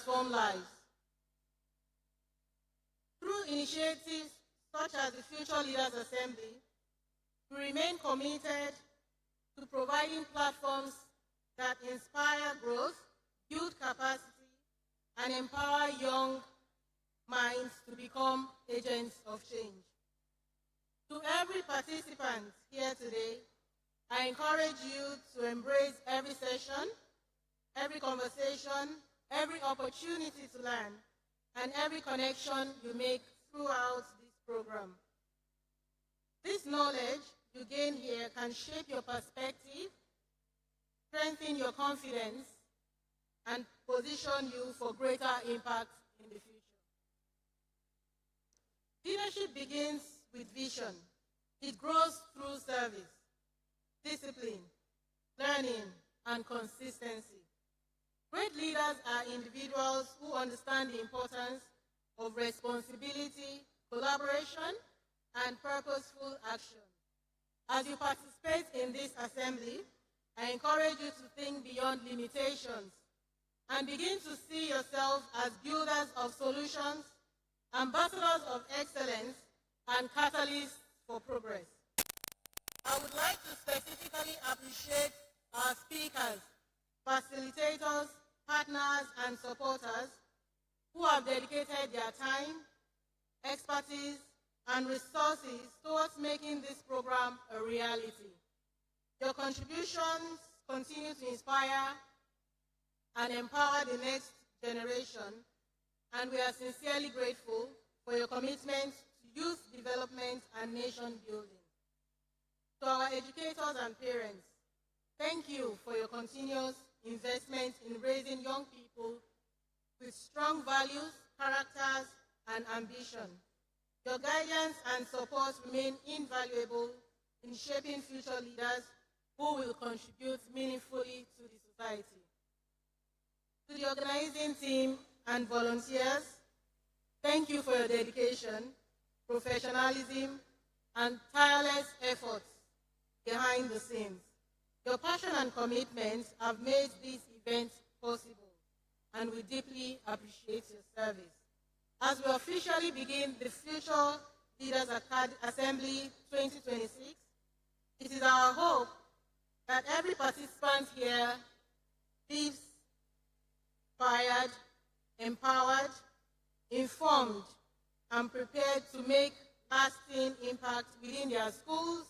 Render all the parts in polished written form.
transform lives. Through initiatives such as the Future Leaders Assembly, we remain committed to providing platforms that inspire growth, build capacity, and empower young minds to become agents of change. To every participant here today, I encourage you to embrace every session, every conversation, every opportunity to learn, and every connection you make throughout this program. This knowledge you gain here can shape your perspective, strengthen your confidence, and position you for greater impact in the future. Leadership begins with vision. It grows through service, discipline, learning, and consistency. Great leaders are individuals who understand the importance of responsibility, collaboration, and purposeful action. As you participate in this assembly, I encourage you to think beyond limitations and begin to see yourself as builders of solutions, ambassadors of excellence, and catalysts for progress. I would like to specifically appreciate our speakers, facilitators, partners, and supporters who have dedicated their time, expertise, and resources towards making this program a reality. Your contributions continue to inspire and empower the next generation, and we are sincerely grateful for your commitment to youth development and nation building. To our educators and parents, thank you for your continuous investment in raising young people with strong values, characters, and ambition. Your guidance and support remain invaluable in shaping future leaders who will contribute meaningfully to the society. To the organizing team and volunteers, thank you for your dedication, professionalism, and tireless efforts behind the scenes. Your passion and commitment have made this event possible, and we deeply appreciate your service. As we officially begin the Future Leaders Assembly 2026, it is our hope that every participant here leaves inspired, empowered, informed, and prepared to make lasting impact within their schools,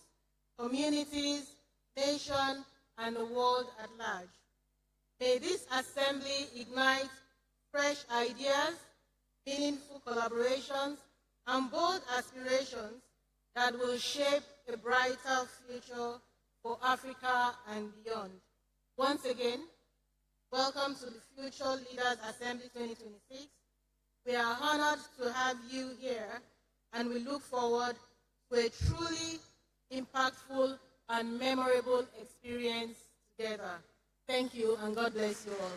communities, nation, and the world at large. May this assembly ignite fresh ideas, meaningful collaborations, and bold aspirations that will shape a brighter future for Africa and beyond. Once again, welcome to the Future Leaders Assembly 2026. We are honored to have you here, and we look forward to a truly impactful and memorable experience together. Thank you, and God bless you all.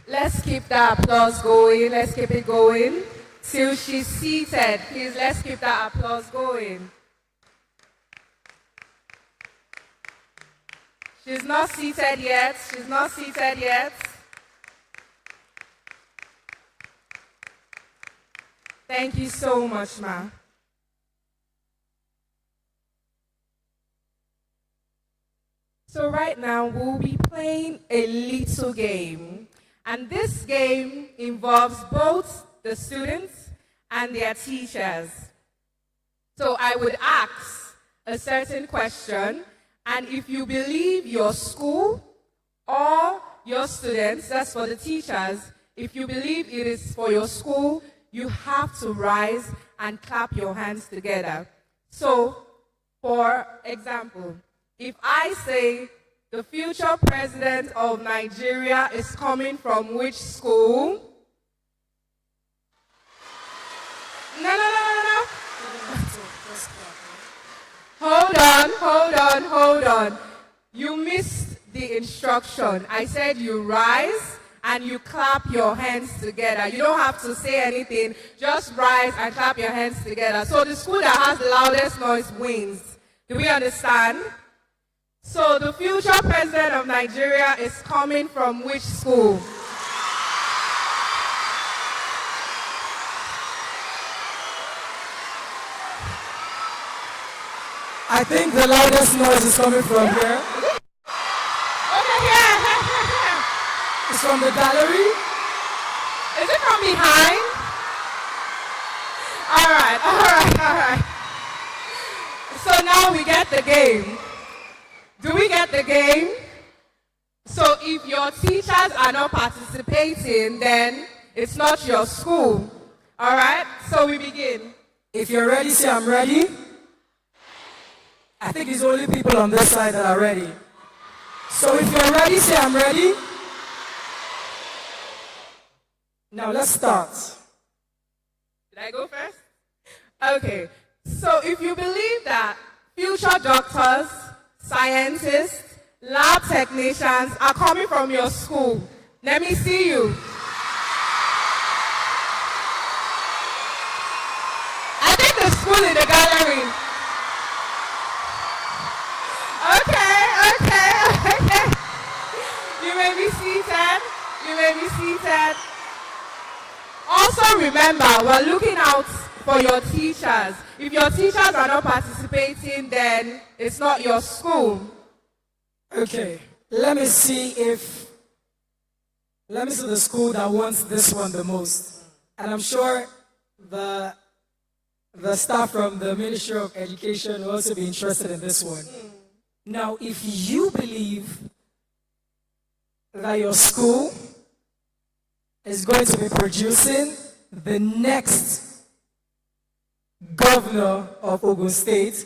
Let's keep that applause going. Let's keep it going till she's seated. Please, let's keep that applause going. She's not seated yet. She's not seated yet. Thank you so much, ma. So right now, we'll be playing a little game. And this game involves both the students and their teachers. So I would ask a certain question, and if you believe your school or your students, that's for the teachers, if you believe it is for your school, you have to rise and clap your hands together. So, for example, if I say, the future president of Nigeria is coming from which school? No. Hold on. You missed the instruction. I said you rise and you clap your hands together. You don't have to say anything. Just rise and clap your hands together. So the school that has the loudest noise wins. Do we understand? So the future president of Nigeria is coming from which school? I think the loudest noise is coming from here. Okay, here. It's from the gallery. Is it from behind? All right. So now we get the game. Do we get the game? So if your teachers are not participating, then it's not your school. All right? So we begin. If you're ready, say I'm ready. I think it's only people on this side that are ready. So if you're ready, say I'm ready. Now let's start. Did I go first? Okay. So if you believe that future doctors, scientists, lab technicians are coming from your school, let me see you. I think the school in the gallery. Okay. You may be seated. Also remember, we're looking out for your teachers. If your teachers are not participating, then it's not your school. Okay, let me see the school that wants this one the most. And I'm sure the staff from the Ministry of Education will also be interested in this one. Now, if you believe that your school is going to be producing the next governor of Ogun State,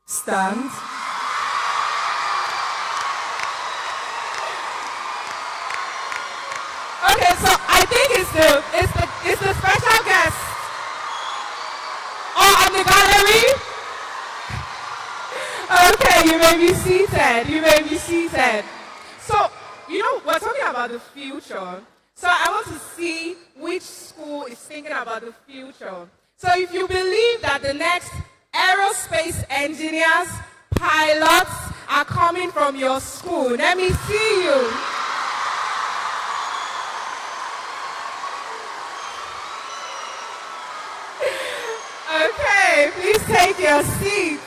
stand. Okay, so I think it's the special guest. Oh, in the gallery? Okay, you may be seated. So, we're talking about the future. So I want to see which school is thinking about the future. So if you believe that the next aerospace engineers, pilots are coming from your school, let me see you. Okay, please take your seats.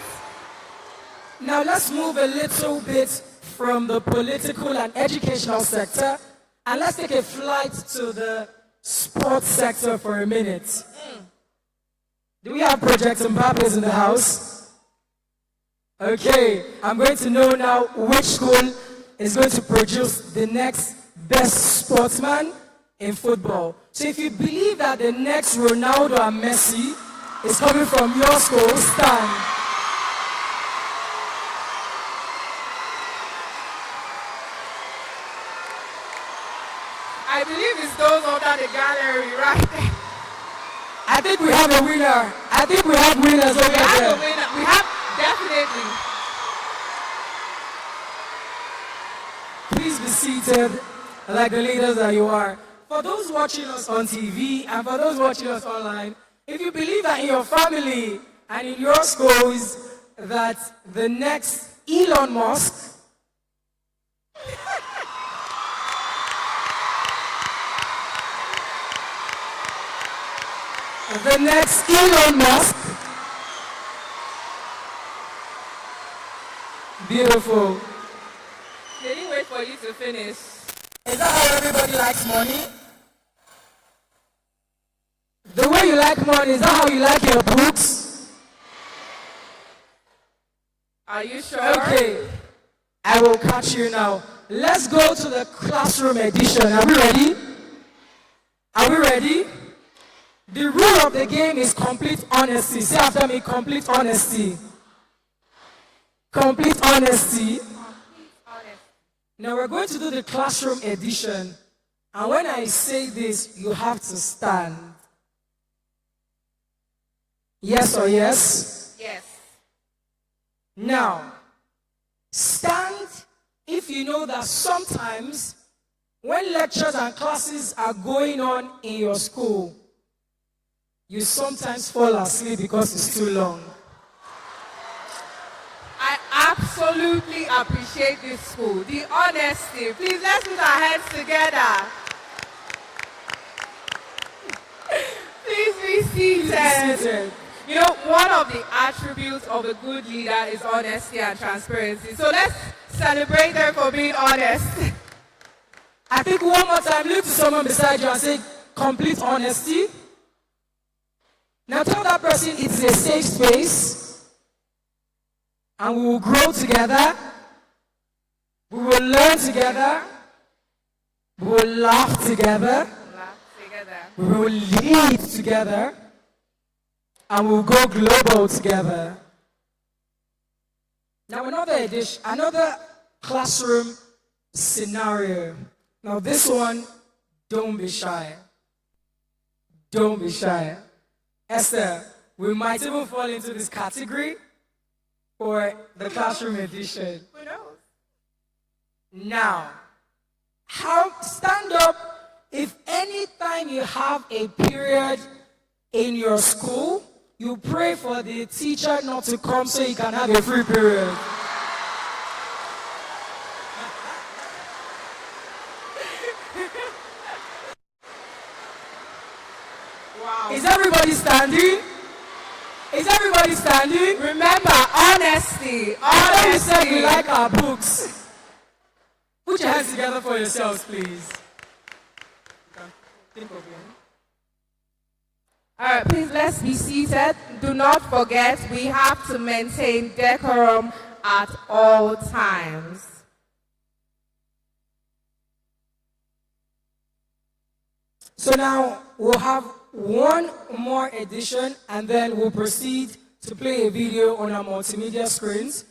Now let's move a little bit from the political and educational sector, and let's take a flight to the sports sector for a minute. Do we have Project Mbappes in the house? Okay, I'm going to know now which school is going to produce the next best sportsman in football. So if you believe that the next Ronaldo and Messi is coming from your school, stand. I believe it's those under the gallery right there. I think we have a winner. I think we have winners over there. We have a winner. We have, definitely. Please be seated like the leaders that you are. For those watching us on TV and for those watching us online, if you believe that in your family and in your schools that the next Elon Musk beautiful. They didn't wait for you to finish. Is that how everybody likes money? The way you like money, is that how you like your books? Are you sure? Okay, I will catch you now. Let's go to the classroom edition. Are we ready? Are we ready? The rule of the game is complete honesty. Say after me, complete honesty. Complete honesty. Now we're going to do the classroom edition. And when I say this, you have to stand. Yes or yes? Yes. Now, stand if you know that sometimes when lectures and classes are going on in your school, you sometimes fall asleep because it's too long. I absolutely appreciate this school, the honesty. Please, let's put our heads together. Please be seated. You know, one of the attributes of a good leader is honesty and transparency. So let's celebrate them for being honest. I think one more time, look to someone beside you and say, complete honesty. Now tell that person it's a safe space, and we will grow together, we will learn together, we will laugh together, we will lead together, and we will go global together. Now another classroom scenario. Now this one, don't be shy. Don't be shy. Esther, we might even fall into this category for the classroom edition. Who knows? Now, stand up if any time you have a period in your school, you pray for the teacher not to come so you can have a free period. Wow. Is everybody standing? Is everybody standing? Remember, honesty. I know we said Honesty. we like our books. Put your hands together for yourselves, please. Think of it. All right, please, let's be seated. Do not forget, we have to maintain decorum at all times. So now we'll have one more edition, and then we'll proceed to play a video on our multimedia screens,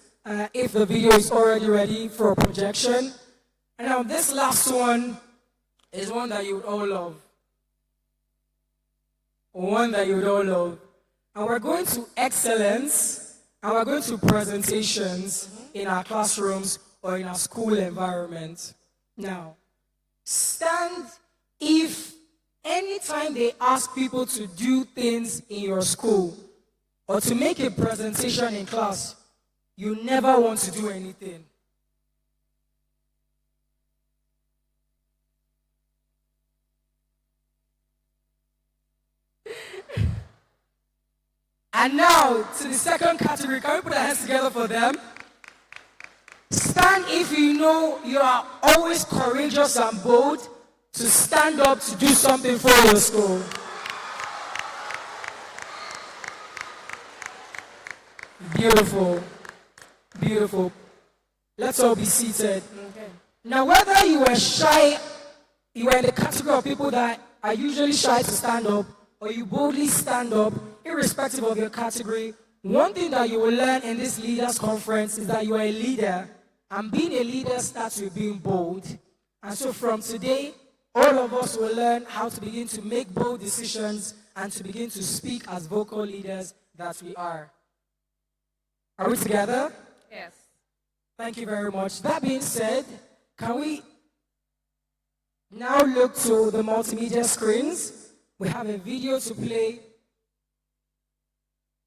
if the video is already ready for projection. And now this last one is one that you would all love. One that you would all love. And we're going to excellence, and we're going to presentations in our classrooms or in our school environment. Now, stand if anytime they ask people to do things in your school or to make a presentation in class, you never want to do anything. And now, to the second category, can we put our hands together for them? Stand if you know you are always courageous and bold to stand up to do something for your school. Beautiful. Beautiful. Let's all be seated. Okay. Now, whether you were shy, you were in the category of people that are usually shy to stand up, or you boldly stand up, irrespective of your category, one thing that you will learn in this leaders conference is that you are a leader, and being a leader starts with being bold. And so from today, all of us will learn how to begin to make bold decisions and to begin to speak as vocal leaders that we are. Are we together? Yes. Thank you very much. That being said, can we now look to the multimedia screens? We have a video to play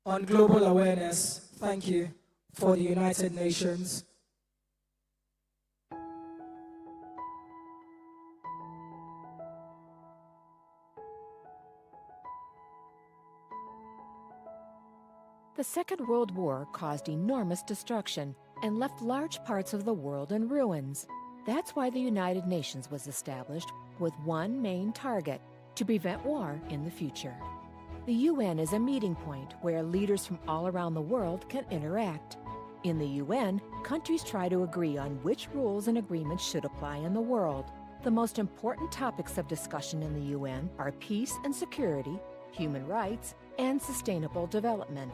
on global awareness. Thank you for the United Nations. The Second World War caused enormous destruction and left large parts of the world in ruins. That's why the United Nations was established with one main target: to prevent war in the future. The UN is a meeting point where leaders from all around the world can interact. In the UN, countries try to agree on which rules and agreements should apply in the world. The most important topics of discussion in the UN are peace and security, human rights, and sustainable development.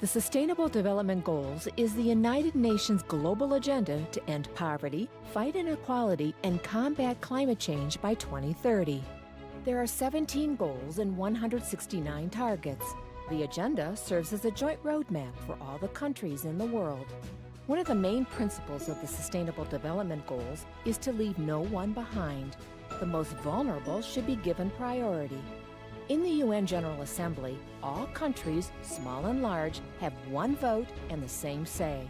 The Sustainable Development Goals is the United Nations global agenda to end poverty, fight inequality, and combat climate change by 2030. There are 17 goals and 169 targets. The agenda serves as a joint roadmap for all the countries in the world. One of the main principles of the Sustainable Development Goals is to leave no one behind. The most vulnerable should be given priority. In the UN General Assembly, all countries, small and large, have one vote and the same say.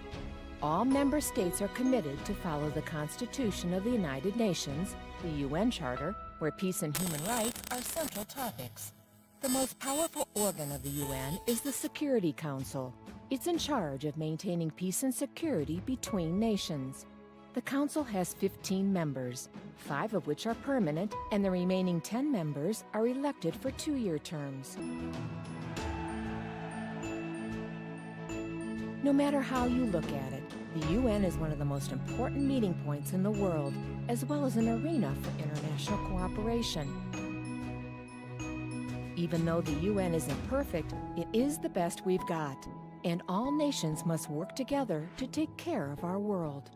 All member states are committed to follow the Constitution of the United Nations, the UN Charter, where peace and human rights are central topics. The most powerful organ of the UN is the Security Council. It's in charge of maintaining peace and security between nations. The Council has 15 members, 5 of which are permanent, and the remaining 10 members are elected for 2-year terms. No matter how you look at it, the UN is one of the most important meeting points in the world, as well as an arena for international cooperation. Even though the UN isn't perfect, it is the best we've got, and all nations must work together to take care of our world.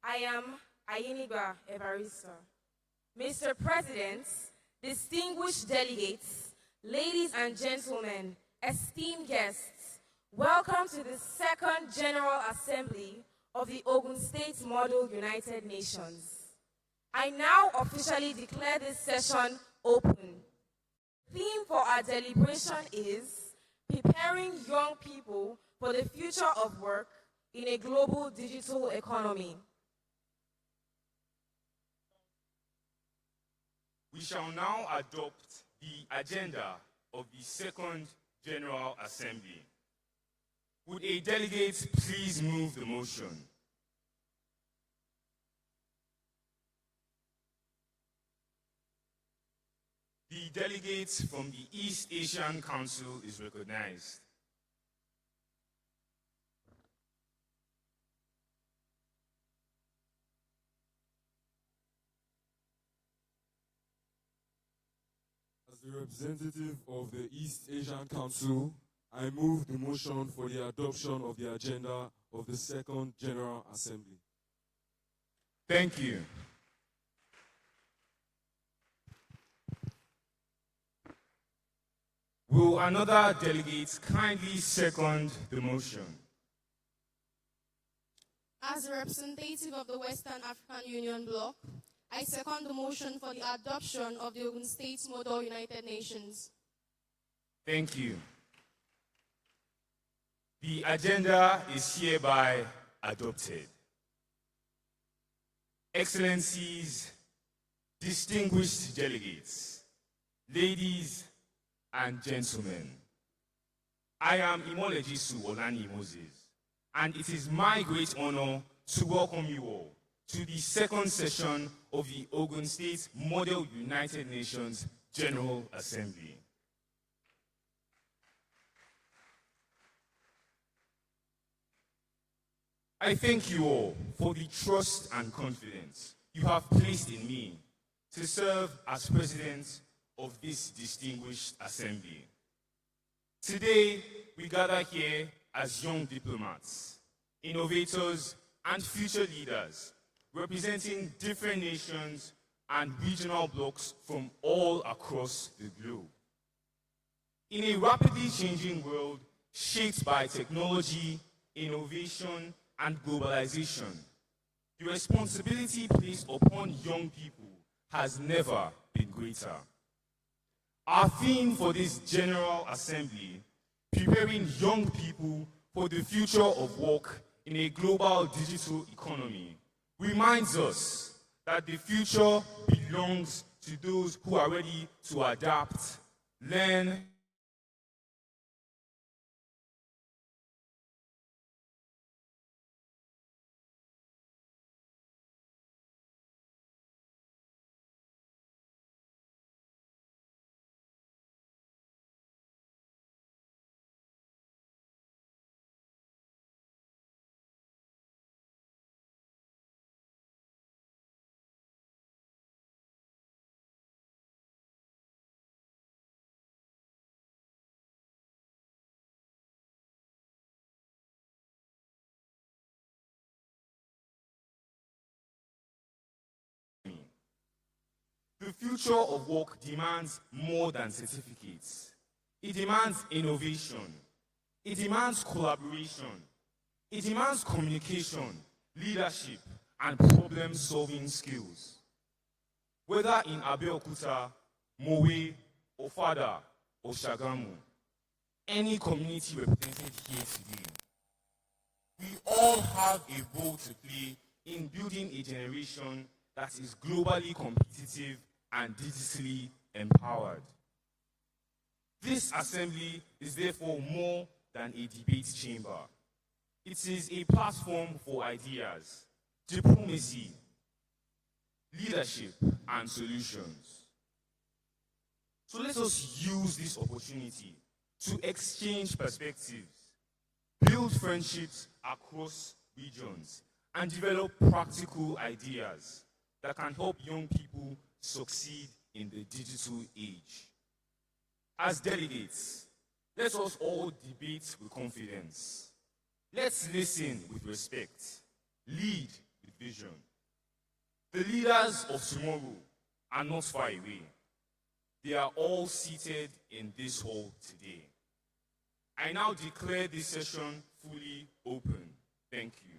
I am Ayiniba Evarista. Mr. President, distinguished delegates, ladies and gentlemen, esteemed guests, welcome to the Second General Assembly of the Ogun State Model United Nations. I now officially declare this session open. The theme for our deliberation is preparing young people for the future of work in a global digital economy. We shall now adopt the agenda of the Second General Assembly. Would a delegate please move the motion? The delegate from the East Asian Council is recognized. As the representative of the East Asian Council, I move the motion for the adoption of the agenda of the Second General Assembly. Thank you. Will another delegate kindly second the motion? As a representative of the Western African Union Bloc, I second the motion for the adoption of the Ogun State Model United Nations. Thank you. The agenda is hereby adopted. Excellencies, distinguished delegates, ladies and gentlemen, I am Imolejisu Olani Moses, and it is my great honor to welcome you all to the second session of the Ogun State Model United Nations General Assembly. I thank you all for the trust and confidence you have placed in me to serve as president of this distinguished assembly. Today, we gather here as young diplomats, innovators, and future leaders representing different nations and regional blocs from all across the globe. In a rapidly changing world shaped by technology, innovation, and globalization. The responsibility placed upon young people has never been greater. Our theme for this General Assembly, preparing young people for the future of work in a global digital economy, reminds us that the future belongs to those who are ready to adapt, learn, The future of work demands more than certificates. It demands innovation. It demands collaboration. It demands communication, leadership, and problem-solving skills. Whether in Abeokuta, Mowe, Ofada, or Shagamu, any community represented here today, we all have a role to play in building a generation that is globally competitive and digitally empowered. This assembly is therefore more than a debate chamber. It is a platform for ideas, diplomacy, leadership, and solutions. So let us use this opportunity to exchange perspectives, build friendships across regions, and develop practical ideas that can help young people succeed in the digital age. As delegates, let us all debate with confidence. Let's listen with respect, lead with vision. The leaders of tomorrow are not far away. They are all seated in this hall today. I now declare this session fully open. Thank you.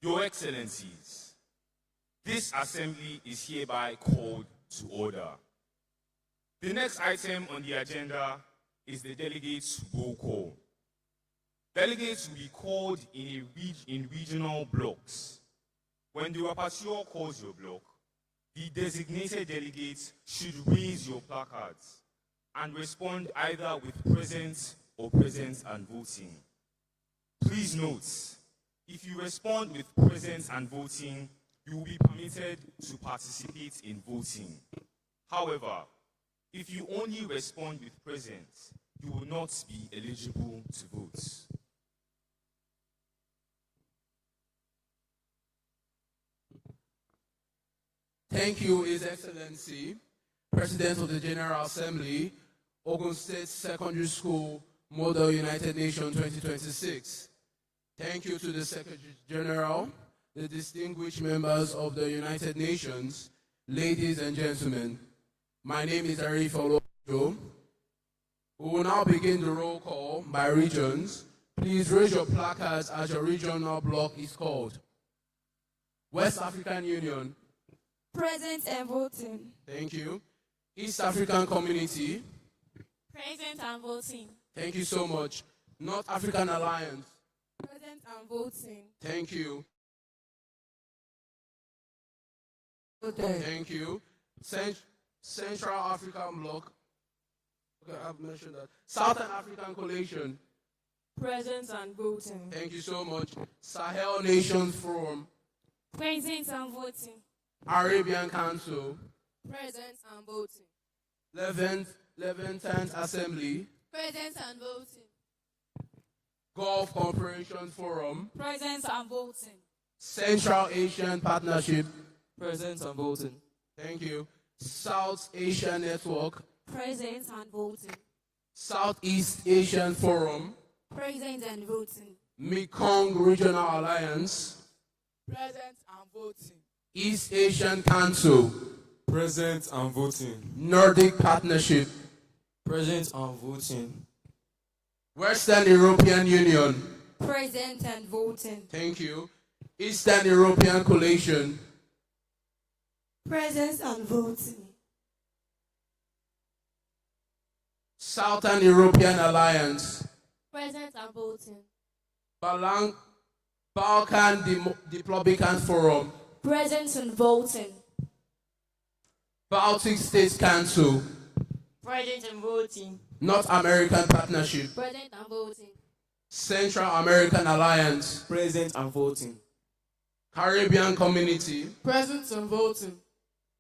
Your Excellencies, this assembly is hereby called to order. The next item on the agenda is the delegates' roll call. Delegates will be called in regional blocks. When the rapporteur calls your block, the designated delegates should raise your placards and respond either with present or present and voting. Please note, if you respond with present and voting, you will be permitted to participate in voting. However, if you only respond with present, you will not be eligible to vote. Thank you, His Excellency, President of the General Assembly, Ogun State Secondary School, Model United Nations 2026. Thank you to the Secretary General, the distinguished members of the United Nations, ladies and gentlemen. My name is Arif Olojo. We will now begin the roll call by regions. Please raise your placards as your regional block is called. West African Union. Present and voting. Thank you. East African Community. Present and voting. Thank you so much. North African Alliance. Present and voting. Thank you. Thank you. Central African Bloc. Okay, I've mentioned that. Southern African Coalition. Present and voting. Thank you so much. Sahel Nations Forum. Present and voting. Arabian Council. Present and voting. Levantine Assembly. Present and voting. Gulf Cooperation Forum. Present and voting. Central Asian Partnership. Present and voting. Thank you. South Asia Network. Present and voting. Southeast Asian Forum. Present and voting. Mekong Regional Alliance. Present and voting. East Asian Council. Present and voting. Nordic Partnership. Present and voting. Western European Union. Present and voting. Thank you. Eastern European Coalition. Present and voting. Southern European Alliance. Present and voting. Balkan Diplomatic Forum. Present and voting. Baltic States Council. Present and voting. North American Partnership. Present and voting. Central American Alliance. Present and voting. Caribbean Community. Present and voting.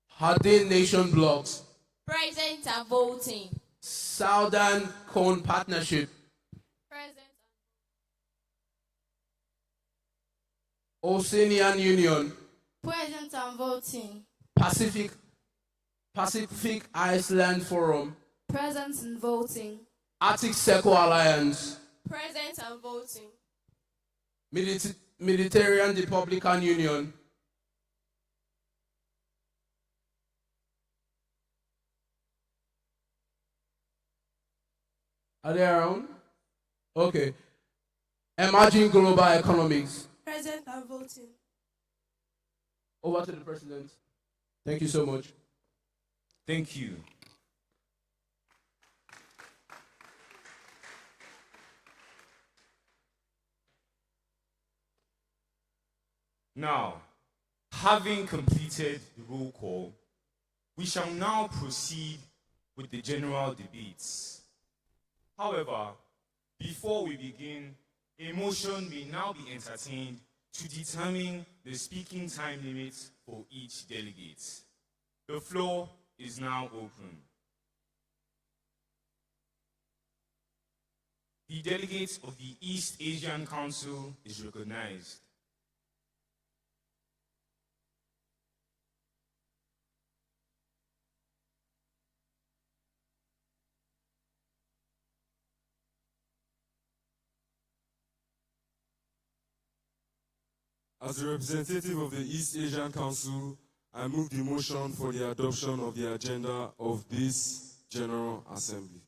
Hardin Nation Blocks. Present and voting. Southern Cone Partnership. Present. Oceanian Union. Present and voting. Pacific Island Forum. Present and voting. Arctic Circle Alliance. Present and voting. Mediterranean Republican Union. Are they around? Okay. Emerging Global Economics. Present and voting. Over to the President. Thank you so much. Thank you. Now, having completed the roll call, we shall now proceed with the general debates. However, before we begin, a motion may now be entertained to determine the speaking time limit for each delegate. The floor is now open. The delegate of the East Asian Council is recognized. As a representative of the East Asian Council, I move the motion for the adoption of the agenda of this General Assembly.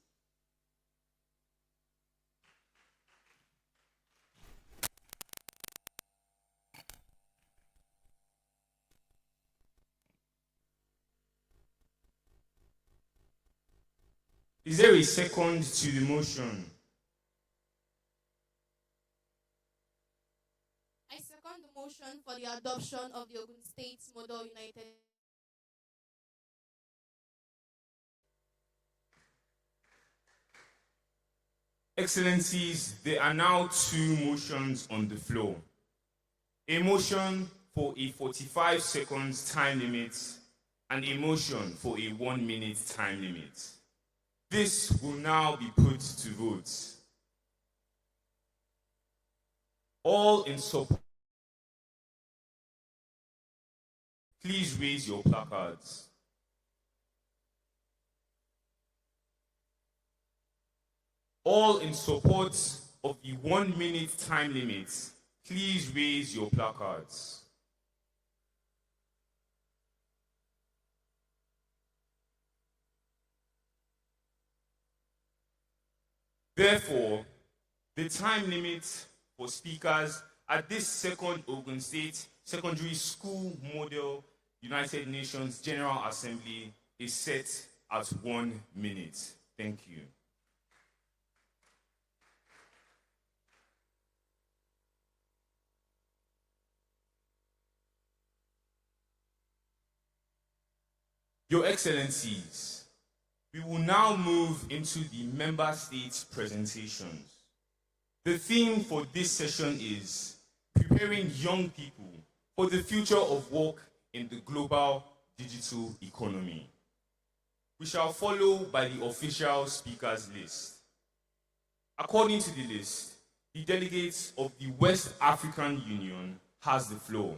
Is there a second to the motion? I second the motion for the adoption of the Ogun State Model United. Excellencies, there are now two motions on the floor. A motion for a 45 seconds time limit and a motion for a 1 minute time limit. This will now be put to vote. All in support, please raise your placards. All in support of the 1 minute time limit, please raise your placards. Therefore, the time limit for speakers at this second Ogun State Secondary School Model United Nations General Assembly is set at 1 minute. Thank you. Your Excellencies, we will now move into the member states' presentations. The theme for this session is preparing young people for the future of work in the global digital economy. We shall follow by the official speakers list. According to the list, the delegates of the West African Union has the floor.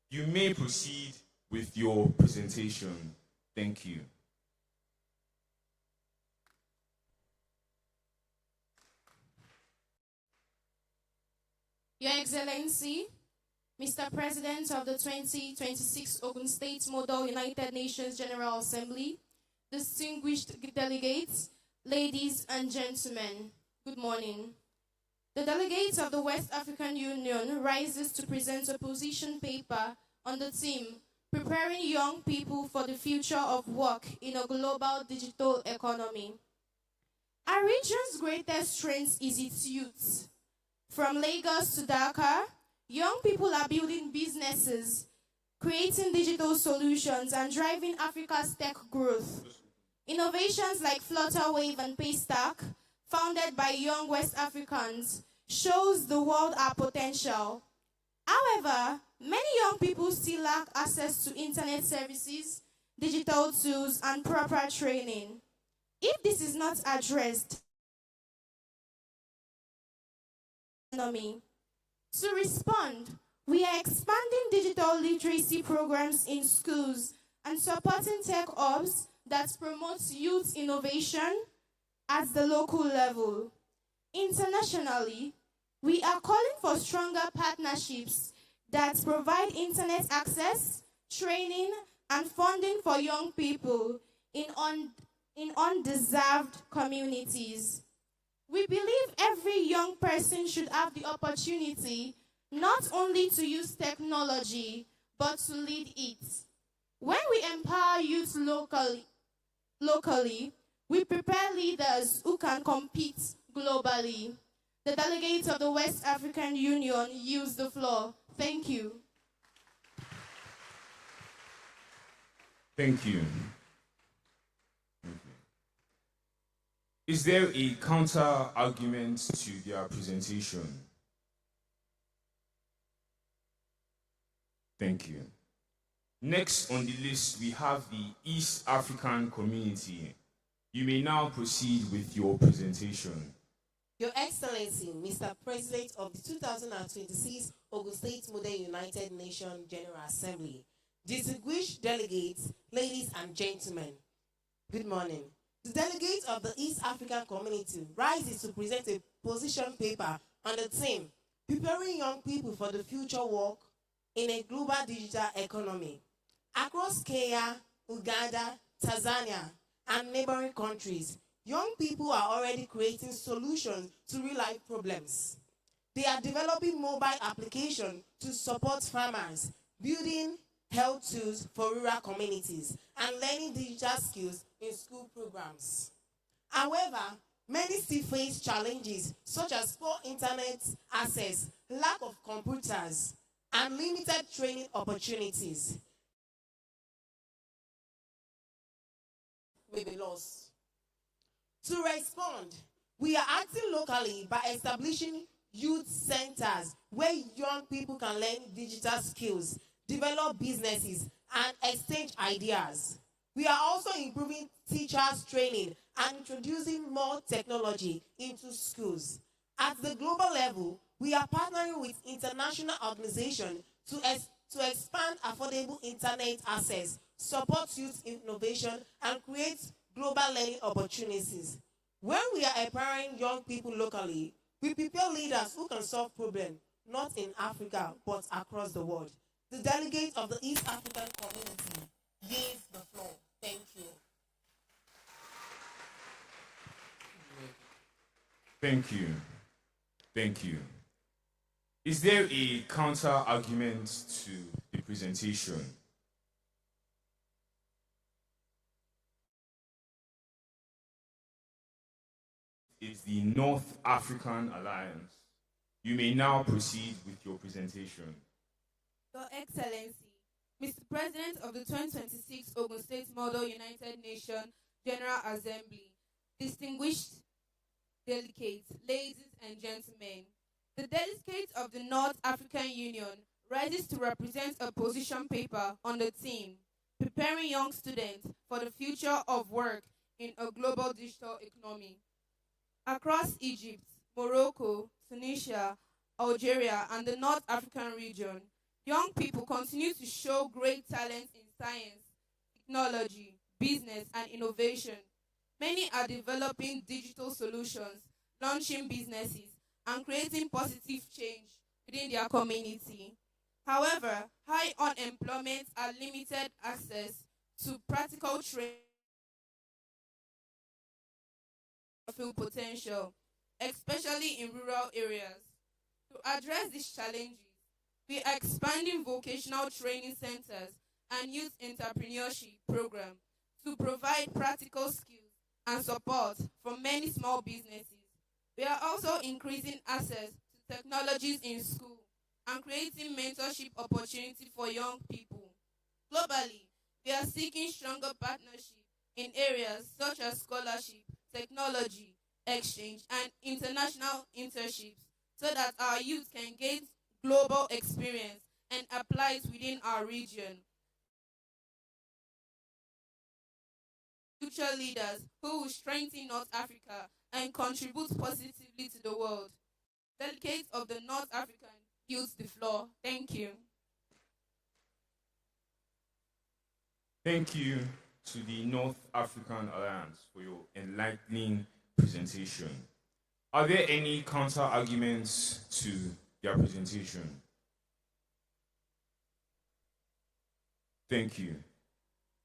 You may proceed with your presentation. Thank you. Your Excellency, Mr. President of the 2026 Ogun State Model United Nations General Assembly, distinguished delegates, ladies and gentlemen, good morning. The delegates of the West African Union rises to present a position paper on the theme, Preparing Young People for the Future of Work in a Global Digital Economy. Our region's greatest strength is its youth. From Lagos to Dakar, young people are building businesses, creating digital solutions, and driving Africa's tech growth. Innovations like Flutterwave and Paystack, founded by young West Africans, shows the world our potential. However, many young people still lack access to internet services, digital tools, and proper training. If this is not addressed, to respond, we are expanding digital literacy programs in schools and supporting tech hubs that promotes youth innovation at the local level. Internationally, we are calling for stronger partnerships that provide internet access, training, and funding for young people in undeserved communities. We believe every young person should have the opportunity not only to use technology, but to lead it. When we empower youth locally, we prepare leaders who can compete globally. The delegates of the West African Union use the floor. Thank you. Thank you. Is there a counter argument to their presentation? Thank you. Next on the list, we have the East African community. You may now proceed with your presentation. Your Excellency, Mr. President of the 2026 Ogun State Model United Nations General Assembly, distinguished delegates, ladies and gentlemen, good morning. The delegates of the East African community rises to present a position paper on the theme, Preparing Young People for the Future Work in a Global Digital Economy. Across Kenya, Uganda, Tanzania, and neighboring countries, young people are already creating solutions to real-life problems. They are developing mobile applications to support farmers, building health tools for rural communities, and learning digital skills in school programs. However, many still face challenges such as poor internet access, lack of computers, and limited training opportunities. May be lost. To respond, we are acting locally by establishing youth centers where young people can learn digital skills, develop businesses, and exchange ideas. We are also improving teachers' training and introducing more technology into schools. At the global level, we are partnering with international organizations to expand affordable internet access, support youth innovation, and create global learning opportunities. When we are empowering young people locally, we prepare leaders who can solve problems, not in Africa, but across the world. The delegate of the East African community gives the floor. Thank you. Thank you. Thank you. Is there a counter argument to the presentation? It's the North African Alliance. You may now proceed with your presentation. Your Excellency, Mr. President of the 2026 Ogun State Model United Nations General Assembly, distinguished delegates, ladies and gentlemen, the delegates of the North African Union rises to represent a position paper on the theme, Preparing Young Students for the Future of Work in a Global Digital Economy. Across Egypt, Morocco, Tunisia, Algeria, and the North African region, young people continue to show great talent in science, technology, business, and innovation. Many are developing digital solutions, launching businesses, and creating positive change within their community. However, high unemployment and limited access to practical training full potential, especially in rural areas. To address these challenges, we are expanding vocational training centers and youth entrepreneurship programs to provide practical skills and support for many small businesses. We are also increasing access to technologies in school and creating mentorship opportunities for young people. Globally, we are seeking stronger partnership in areas such as scholarship, technology, exchange, and international internships so that our youth can gain global experience and apply it within our region. Future leaders who will strengthen North Africa and contribute positively to the world. Delegates of the North African use the floor. Thank you. Thank you to the North African Alliance for your enlightening presentation. Are there any counter-arguments to their presentation? Thank you.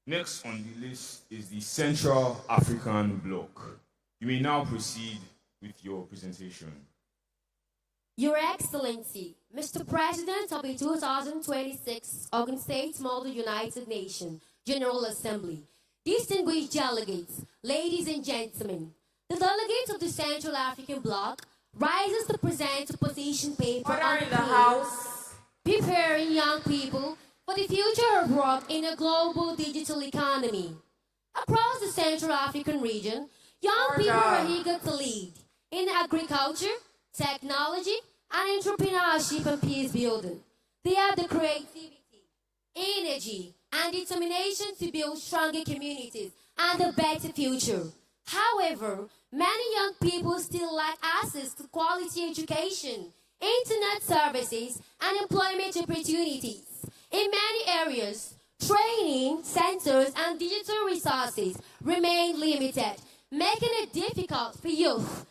Next on the list is the Central African Bloc. You may now proceed with your presentation. Your Excellency, Mr. President of the 2026 Ogun State Model United Nations General Assembly, distinguished delegates, ladies and gentlemen, the delegates of the Central African Bloc rises to present a position paper Order in the House. Preparing young people for the future of work in a global digital economy. Across the Central African region, young people are eager to lead in agriculture, technology, and entrepreneurship and peace building. They have the creativity, energy, and determination to build stronger communities and a better future. However, many young people still lack access to quality education, internet services, and employment opportunities. In many areas, training centers and digital resources remain limited, making it difficult for youth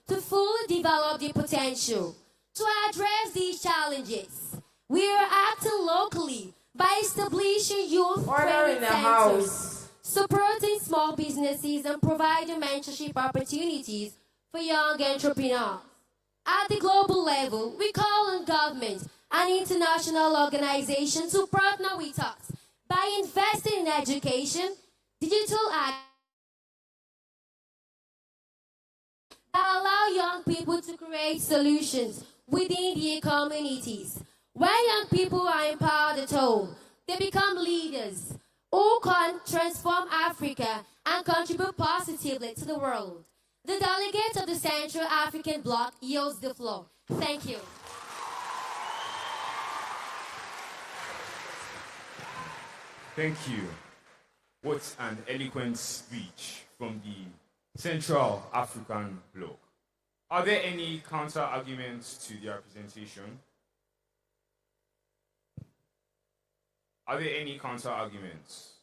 to fully develop their potential. To address these challenges, we are acting locally by establishing youth training centers, supporting small businesses, and providing mentorship opportunities for young entrepreneurs. At the global level, we call on governments and international organizations to partner with us by investing in education, digital that allow young people to create solutions within their communities. When young people are empowered at home, they become leaders who can transform Africa and contribute positively to the world. The delegate of the Central African Bloc yields the floor. Thank you. Thank you. What an eloquent speech from the Central African Bloc. Are there any counter-arguments to their presentation? Are there any counter-arguments?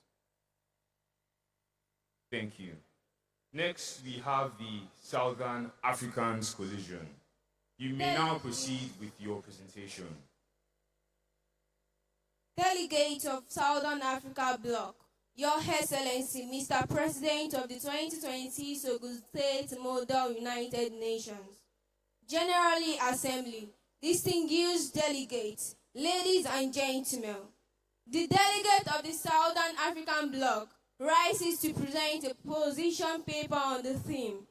Thank you. Next, we have the Southern Africans Coalition. You may now proceed with your presentation. Delegate of Southern Africa Bloc, Your Excellency, Mr. President of the 2020 Ogun State Model United Nations, General Assembly, distinguished delegates, ladies and gentlemen, the delegate of the Southern African Bloc rises to present a position paper on the theme,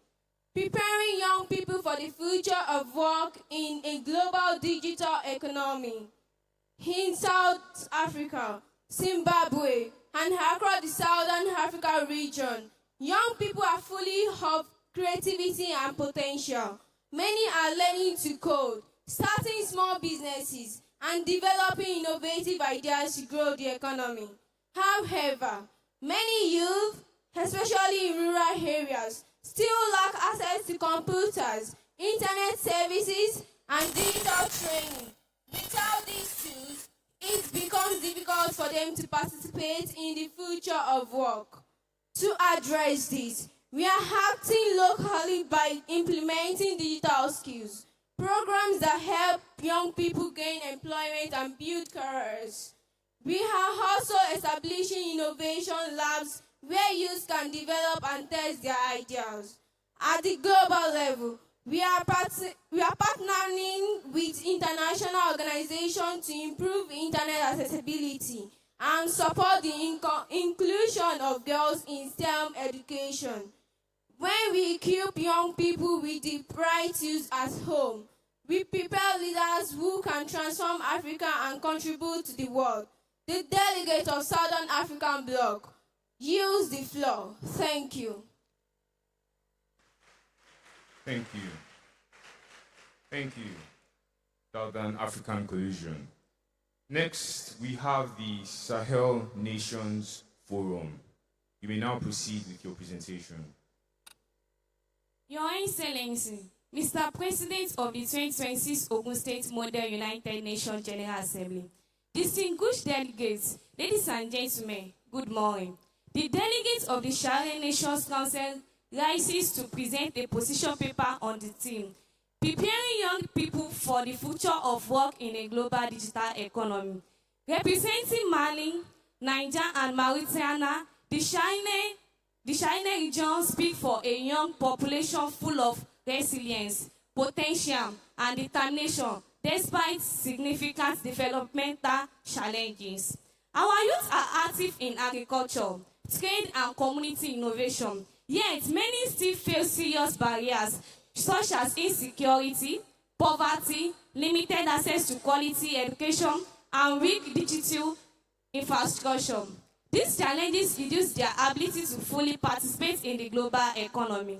Preparing Young People for the Future of Work in a Global Digital Economy. In South Africa, Zimbabwe, and across the Southern Africa region, young people are fully of creativity and potential. Many are learning to code, starting small businesses, and developing innovative ideas to grow the economy. However, many youth, especially in rural areas, still lack access to computers, internet services, and digital training. Without these tools, it becomes difficult for them to participate in the future of work. To address this, we are acting locally by implementing digital skills, programs that help young people gain employment and build careers. We are also establishing innovation labs where youth can develop and test their ideas. At the global level, we are partnering with international organizations to improve internet accessibility and support the inclusion of girls in STEM education. When we equip young people with the right tools at home, we prepare leaders who can transform Africa and contribute to the world. The delegate of Southern African Bloc, use the floor. Thank you. Thank you. Thank you, Southern African Coalition. Next, we have the Sahel Nations Forum. You may now proceed with your presentation. Your Excellency, Mr. President of the 2026 Ogun State Model United Nations General Assembly, distinguished delegates, ladies and gentlemen, good morning. The delegates of the Sahel Nations Council rises to present a position paper on the theme, Preparing Young People for the Future of Work in a Global Digital Economy. Representing Mali, Niger, and Mauritania, the Sahel region speaks for a young population full of resilience, potential, and determination, despite significant developmental challenges. Our youth are active in agriculture, trade, and community innovation, yet many still face serious barriers such as insecurity, poverty, limited access to quality education, and weak digital infrastructure. These challenges reduce their ability to fully participate in the global economy.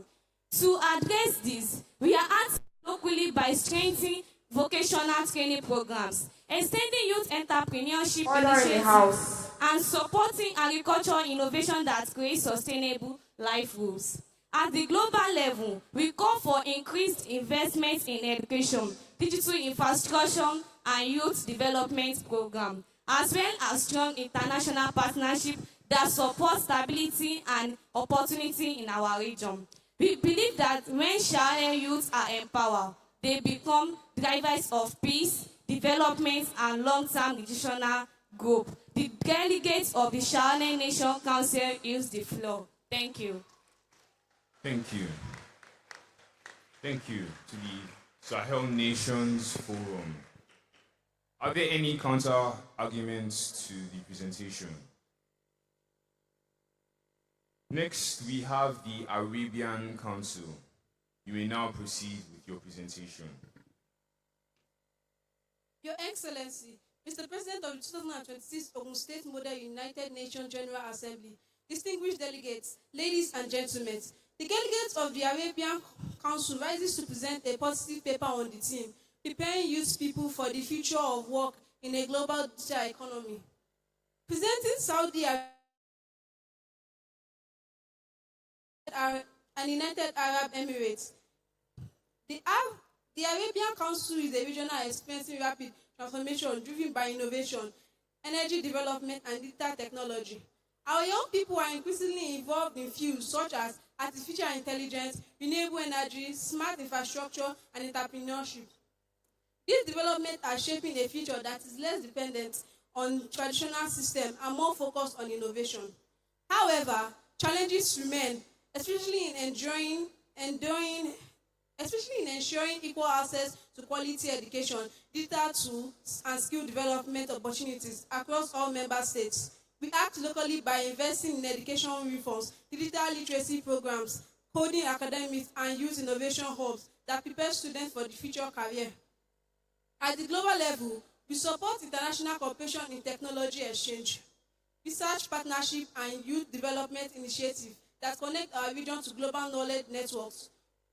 To address this, we are acting locally by strengthening vocational training programs, extending youth entrepreneurship initiatives, and supporting agricultural innovation that creates sustainable livelihoods. At the global level, we call for increased investment in education, digital infrastructure, and youth development programs, as well as strong international partnership that support stability and opportunity in our region. We believe that when Sahel youths are empowered, they become drivers of peace, development, and long-term regional growth. The delegates of the Sahel Nation Council use the floor. Thank you. Thank you. Thank you to the Sahel Nations Forum. Are there any counter-arguments to the presentation? Next, we have the Arabian Council. You may now proceed with your presentation. Your Excellency, Mr. President of the 2026 Ogun State Model United Nations General Assembly, distinguished delegates, ladies and gentlemen, the delegates of the Arabian Council rises to present a positive paper on the theme, Preparing Youth People for the Future of Work in a Global Digital Economy. Presenting Saudi Arabia and United Arab Emirates, the Arabian Council is a regional experiencing rapid transformation driven by innovation, energy development, and digital technology. Our young people are increasingly involved in fields such as artificial intelligence, renewable energy, smart infrastructure, and entrepreneurship. These developments are shaping a future that is less dependent on traditional systems and more focused on innovation. However, challenges remain, especially in ensuring equal access to quality education, digital tools, and skill development opportunities across all member states. We act locally by investing in education reforms, digital literacy programs, coding academics, and youth innovation hubs that prepare students for the future career. At the global level, we support international cooperation in technology exchange, research partnership, and youth development initiatives that connect our region to global knowledge networks.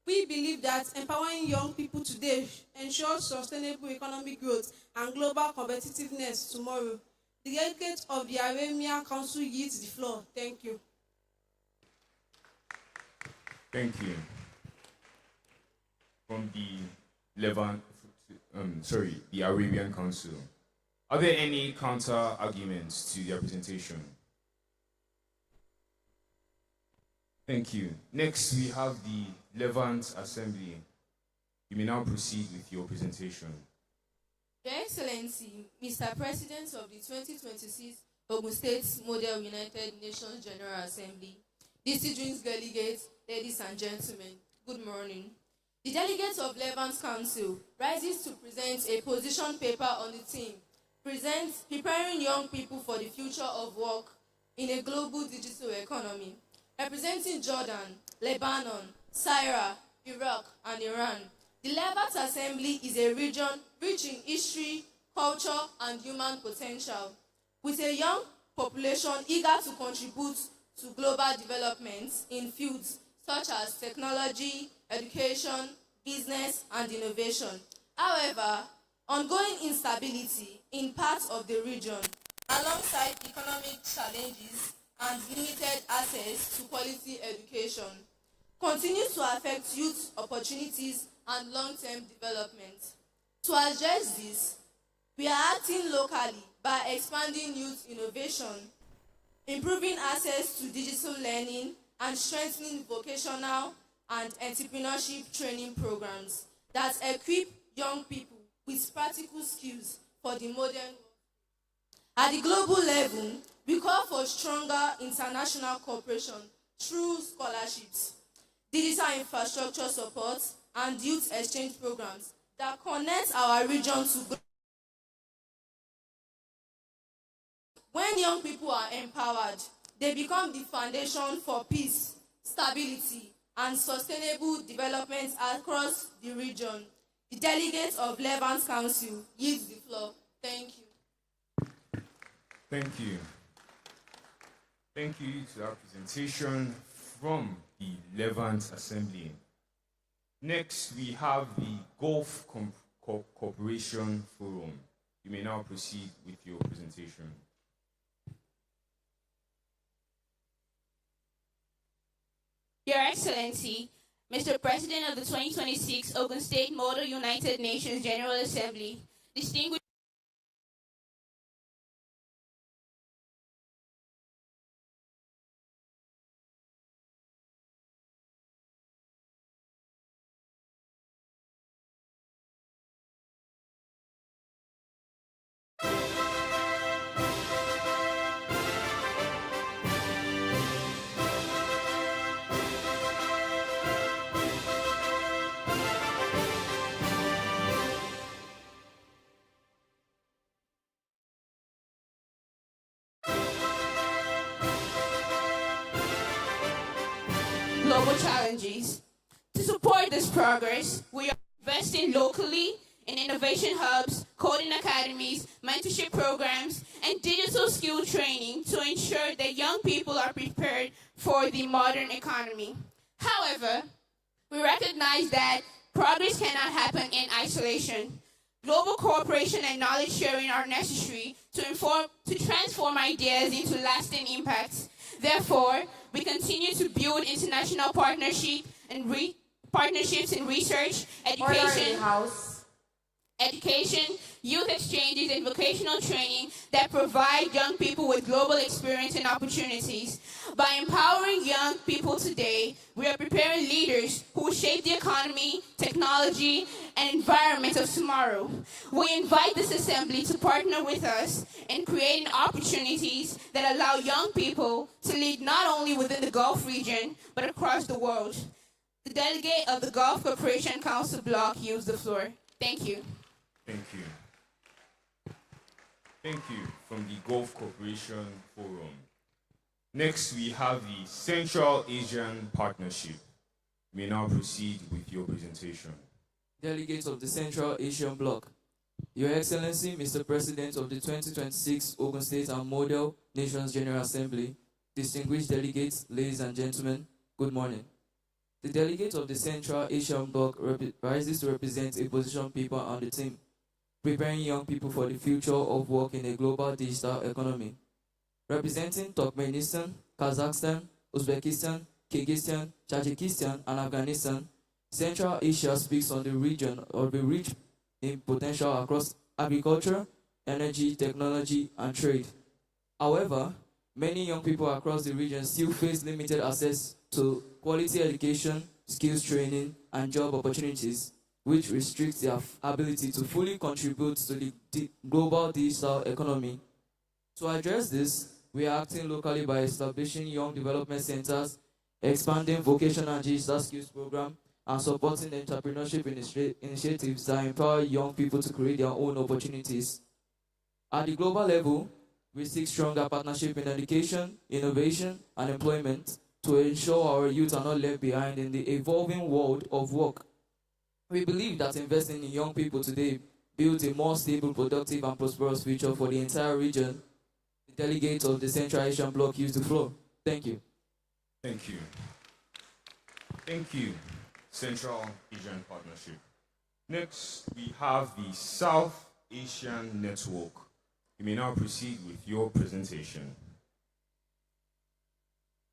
We believe that empowering young people today ensures sustainable economic growth and global competitiveness tomorrow. The delegates of the Arabian Council yields the floor. Thank you. Thank you. From the the Arabian Council. Are there any counter-arguments to their presentation? Thank you. Next, we have the Levant Assembly. You may now proceed with your presentation. Your Excellency, Mr. President of the 2026 Ogun State Model United Nations General Assembly, distinguished delegates, ladies and gentlemen, good morning. The delegates of Levant Council rises to present a position paper on the theme, Preparing Young People for the Future of Work in a Global Digital Economy, representing Jordan, Lebanon, Syria, Iraq, and Iran. The Levant Assembly is a region rich in history, culture, and human potential, with a young population eager to contribute to global development in fields such as technology, education, business, and innovation. However, ongoing instability in parts of the region, alongside economic challenges and limited access to quality education, continue to affect youth opportunities and long-term development. To address this, we are acting locally by expanding youth innovation, improving access to digital learning, and strengthening vocational and entrepreneurship training programs that equip young people with practical skills for the modern world. At the global level, we call for stronger international cooperation through scholarships, digital infrastructure support, and youth exchange programs that connect our region to. When young people are empowered, they become the foundation for peace, stability, and sustainable development across the region. The delegates of Levant Council yield the floor. Thank you. Thank you. Thank you to that presentation from the Levant Assembly. Next, we have the Gulf Cooperation Forum. You may now proceed with your presentation. Your Excellency, Mr. President of the 2026 Ogun State Model United Nations General Assembly, distinguished global challenges. To support this progress, we are investing locally in innovation hubs, coding academies, mentorship programs, and digital skill training to ensure that young people are prepared for the modern economy. However, we recognize that progress cannot happen in isolation. Global cooperation and knowledge sharing are necessary to transform ideas into lasting impacts. Therefore, we continue to build international partnerships in research, education, youth exchanges, and vocational training that provide young people with global experience and opportunities. By empowering young people today, we are preparing leaders who will shape the economy, technology, and environment of tomorrow. We invite this assembly to partner with us in creating opportunities that allow young people to lead not only within the Gulf region, but across the world. The delegate of the Gulf Cooperation Council bloc yields the floor. Thank you. Thank you. Thank you from the Gulf Cooperation Forum. Next, we have the Central Asian Partnership. You may now proceed with your presentation. Delegates of the Central Asian Bloc. Your Excellency, Mr. President of the 2026 Ogun State and Model Nations General Assembly, distinguished delegates, ladies and gentlemen, good morning. The delegate of the Central Asian Bloc rises to represent a position paper on the theme, Preparing Young People for the Future of Work in a Global Digital Economy. Representing Turkmenistan, Kazakhstan, Uzbekistan, Kyrgyzstan, Tajikistan, and Afghanistan, Central Asia speaks on the region of the rich in potential across agriculture, energy, technology, and trade. However, many young people across the region still face limited access to quality education, skills training, and job opportunities. which restricts their ability to fully contribute to the global digital economy. To address this, we are acting locally by establishing young development centers, expanding vocational and digital skills program, and supporting entrepreneurship initiatives that empower young people to create their own opportunities. At the global level, we seek stronger partnership in education, innovation, and employment to ensure our youth are not left behind in the evolving world of work. We believe that investing in young people today builds a more stable, productive, and prosperous future for the entire region. The delegates of the Central Asian Bloc use the floor. Thank you. Thank you. Thank you, Central Asian Partnership. Next, we have the South Asian Network. You may now proceed with your presentation.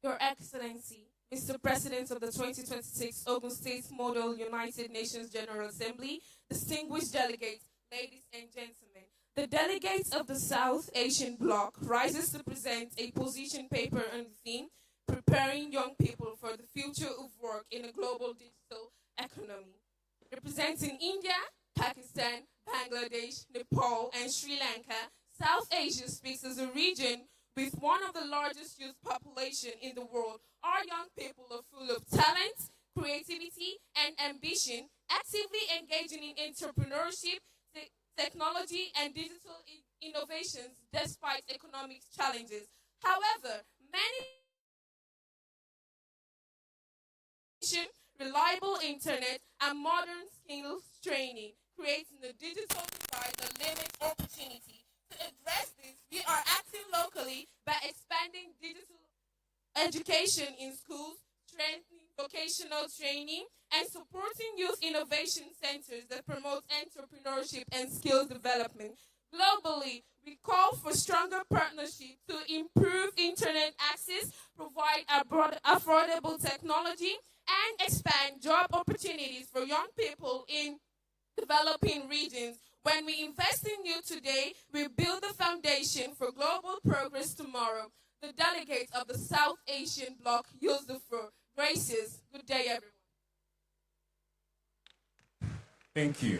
Your Excellency, Mr. President of the 2026 Ogun State Model United Nations General Assembly, distinguished delegates, ladies and gentlemen, the delegates of the South Asian Bloc rises to present a position paper on the theme, Preparing Young People for the Future of Work in a Global Digital Economy. Representing India, Pakistan, Bangladesh, Nepal, and Sri Lanka, South Asia speaks as a region with one of the largest youth population in the world. Our young people are full of talent, creativity, and ambition, actively engaging in entrepreneurship, technology, and digital innovations despite economic challenges. However, many reliable internet and modern skills training, creating a digital divide that limits opportunity. To address this, we are acting locally by expanding digital education in schools, strengthening vocational training, and supporting youth innovation centers that promote entrepreneurship and skills development. Globally, we call for stronger partnership to improve internet access, provide affordable technology, and expand job opportunities for young people in developing regions. When we invest in you today, we build the foundation for global progress tomorrow. The delegates of the South Asian Bloc use the floor. Gracias. Good day, everyone. Thank you.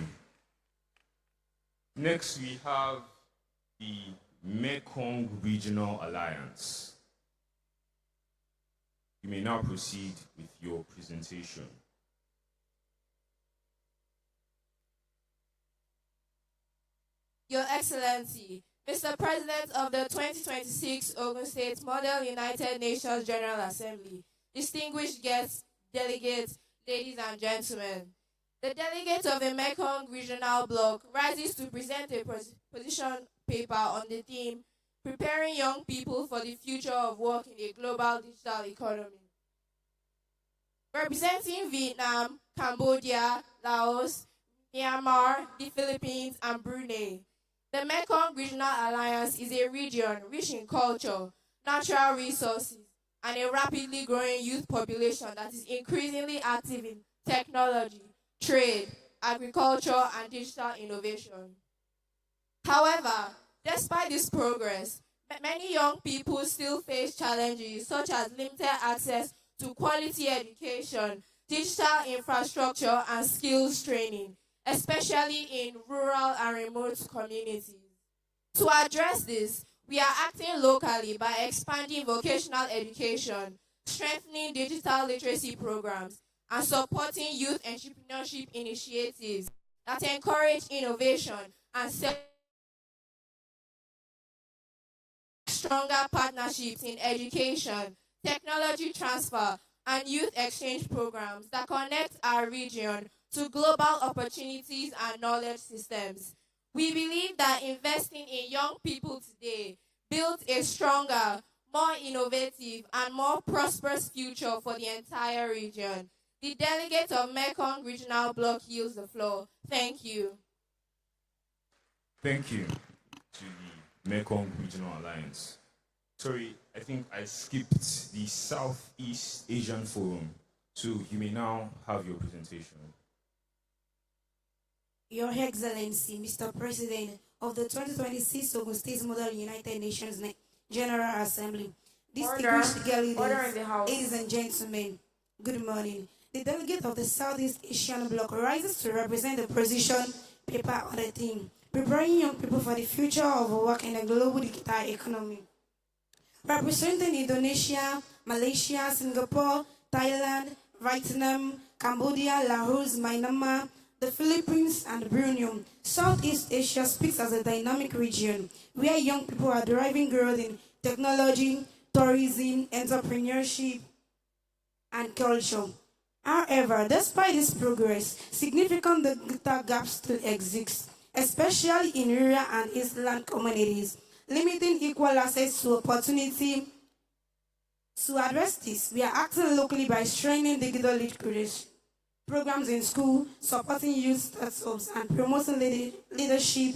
Next, we have the Mekong Regional Alliance. You may now proceed with your presentation. Your Excellency, Mr. President of the 2026 Ogun State Model United Nations General Assembly, distinguished guests, delegates, ladies and gentlemen, the delegates of the Mekong Regional Bloc rises to present a position paper on the theme, Preparing Young People for the Future of Work in a Global Digital Economy. Representing Vietnam, Cambodia, Laos, Myanmar, the Philippines, and Brunei, the Mekong Regional Alliance is a region rich in culture, natural resources, and a rapidly growing youth population that is increasingly active in technology, trade, agriculture, and digital innovation. However, despite this progress, many young people still face challenges such as limited access to quality education, digital infrastructure, and skills training, especially in rural and remote communities. To address this, we are acting locally by expanding vocational education, strengthening digital literacy programs, and supporting youth entrepreneurship initiatives that encourage innovation and stronger partnerships in education, technology transfer, and youth exchange programs that connect our region to global opportunities and knowledge systems. We believe that investing in young people today builds a stronger, more innovative, and more prosperous future for the entire region. The delegates of Mekong Regional Bloc use the floor. Thank you. Thank you to the Mekong Regional Alliance. Sorry, I think I skipped the Southeast Asian Forum, so you may now have your presentation. Your Excellency, Mr. President of the 2026 Ogun State Model United Nations General Assembly, distinguished delegates, ladies and gentlemen, good morning. The delegate of the Southeast Asian bloc rises to represent the position paper on the theme, preparing young people for the future of work in a global digital economy. Representing Indonesia, Malaysia, Singapore, Thailand, Vietnam, Cambodia, Laos, Myanmar, the Philippines, and Brunei, Southeast Asia speaks as a dynamic region where young people are driving growth in technology, tourism, entrepreneurship, and culture. However, despite this progress, significant digital gaps still exist, especially in rural and island communities, limiting equal access to opportunity. To address this, we are acting locally by strengthening digital literacy programs in school, supporting youth startups, and promoting leadership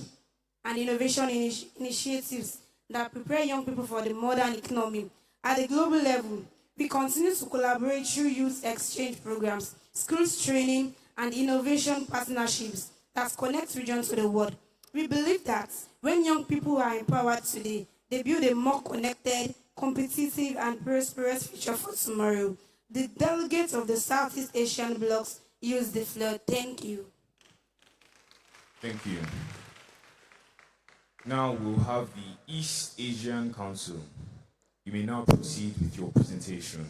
and innovation initiatives that prepare young people for the modern economy. At the global level, we continue to collaborate through youth exchange programs, skills training, and innovation partnerships that connect regions to the world. We believe that when young people are empowered today, they build a more connected, competitive, and prosperous future for tomorrow. The delegates of the Southeast Asian blocs use the floor. Thank you. Thank you. Now we'll have the East Asian Council. You may now proceed with your presentation.